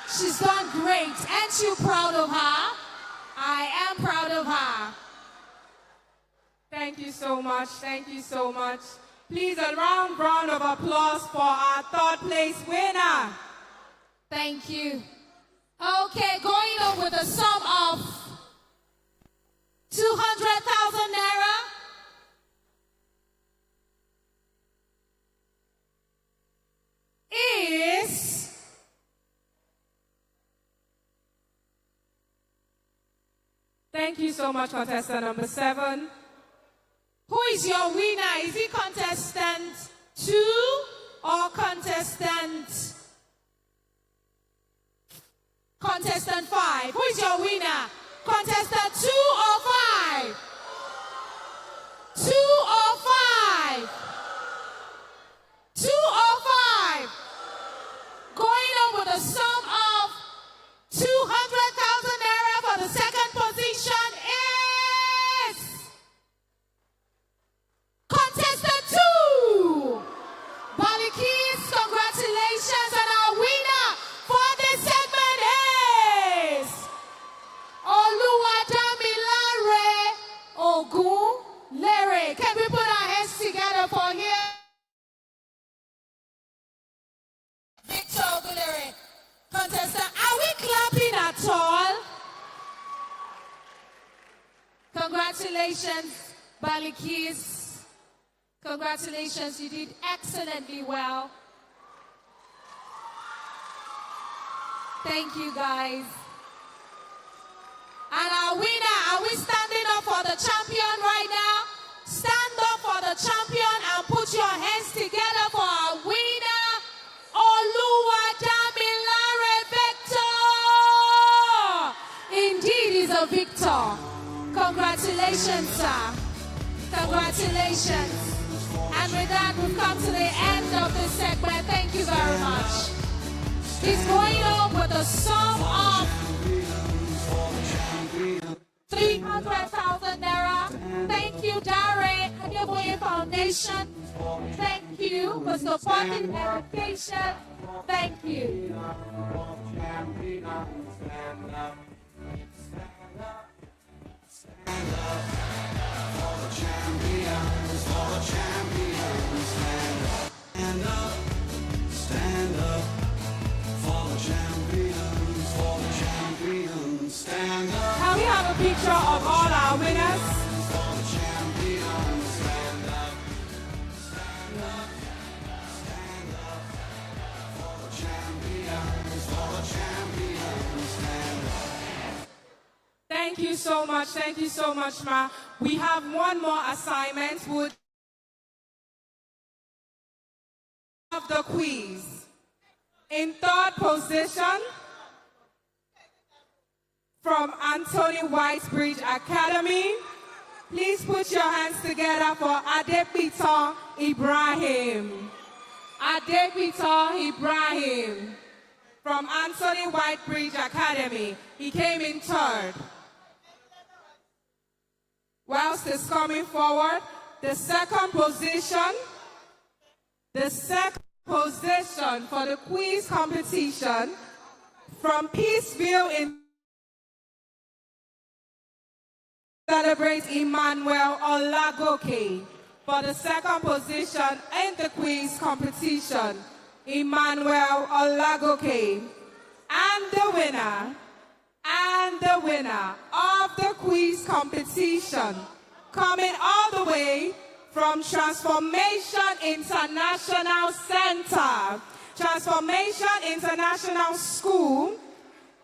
She's done great. Aren't you proud of her? I am proud of her. Thank you so much. Thank you so much. Please, a round of applause for our third place winner. Thank you. Okay, going on with a sum of 200,000 naira. Is thank you so much, contestant number 7. Who is your winner? Is it contestant 2 or contestant 5? Who is your winner? Contestant 2 or 5? 2 or 5? 2 or 5? Going on with a sum of 200,000 naira for the second position is contestant 2. Balikis, congratulations, and our winner for this segment is Oluwadamilare Ogun State. Can we put our hands together for him? Victor Ogun, contestant, are we clapping at all? Congratulations, Balikis. Congratulations, you did excellently well. Thank you, guys. And our winner, are we standing up for the champion right now? Stand up for the champion and put your hands together for our winner, Oluwadamilare Victor. Indeed, he's a victor. Congratulations, sir. Congratulations. And with that, we've come to the end of this segment. Thank you very much. He's going on with a sum of 300,000 naira. Thank you, Dare Adeboye Foundation. Thank you for supporting education. Thank you. Stand up for the champions, for the champions. Stand up. Can we have a picture of all our winners? For the champions, stand up. Stand up. Stand up for the champions, for the champions. Stand up. Thank you so much. Thank you so much, Ma. We have one more assignment. Would of the quiz. In third position, from Anthony Whitebridge Academy, please put your hands together for Adepito Ibrahim. Adepito Ibrahim from Anthony Whitebridge Academy. He came in third. Whilst he's coming forward, the second position for the quiz competition from Peaceville in celebrate Emmanuel Olagoke. For the second position in the quiz competition, Emmanuel Olagoke. And the winner of the quiz competition, coming all the way from Transformation International Center, Transformation International School,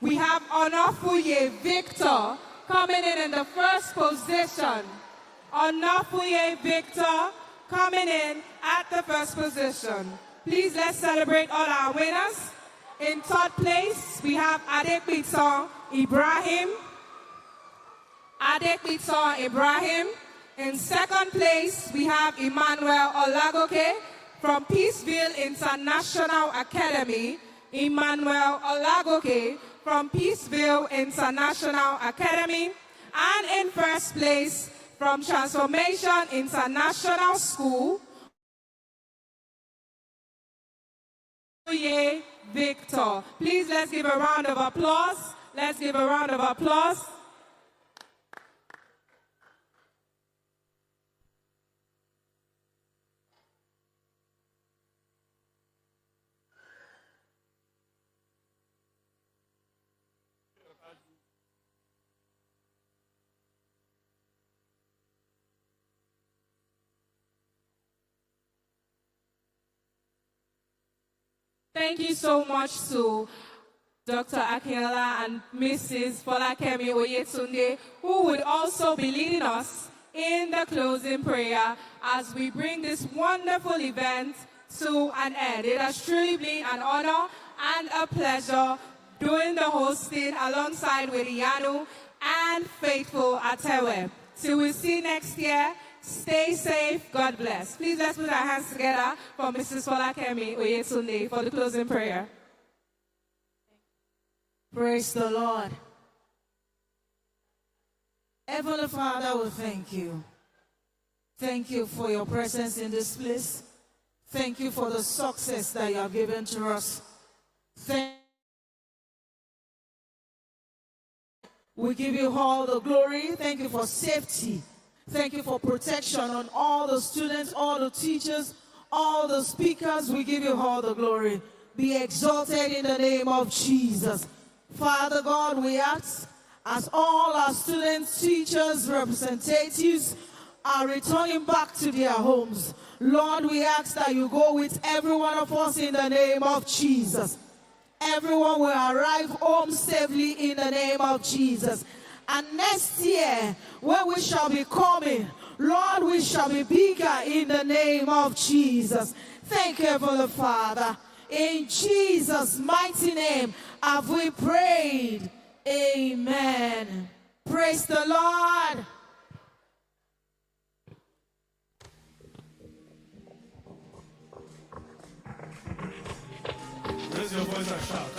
we have Onofuye Victor coming in the first position. Onofuye Victor coming in at the first position. Please let's celebrate all our winners. In third place, we have Adekbito Ibrahim. Adekbito Ibrahim. In second place, we have Emmanuel Olagoke from Peaceville International Academy. Emmanuel Olagoke from Peaceville International Academy. And in first place, from Transformation International School, Victor. Please let's give a round of applause. Let's give a round of applause. Thank you so much to Dr. Akinola and Mrs. Folakemi Oyetunde, who would also be leading us in the closing prayer as we bring this wonderful event to an end. It has truly been an honor and a pleasure doing the hosting alongside with Iyanu and Faithful Atewe. Till we see next year, stay safe, God bless. Please let's put our hands together for Mrs. Folakemi Oyetunde for the closing prayer. Praise the Lord. Heavenly Father, we thank you. Thank you for your presence in this place. Thank you for the success that you have given to us. We give you all the glory. Thank you for safety. Thank you for protection on all the students, all the teachers, all the speakers. We give you all the glory. Be exalted in the name of Jesus. Father God, we ask as all our students, teachers, representatives are returning back to their homes. Lord, we ask that you go with every one of us in the name of Jesus. Everyone will arrive home safely in the name of Jesus. And next year, when we shall be coming, Lord, we shall be bigger in the name of Jesus. Thank you, Heavenly Father. In Jesus' mighty name have we prayed. Amen. Praise the Lord. Raise your voice and shout.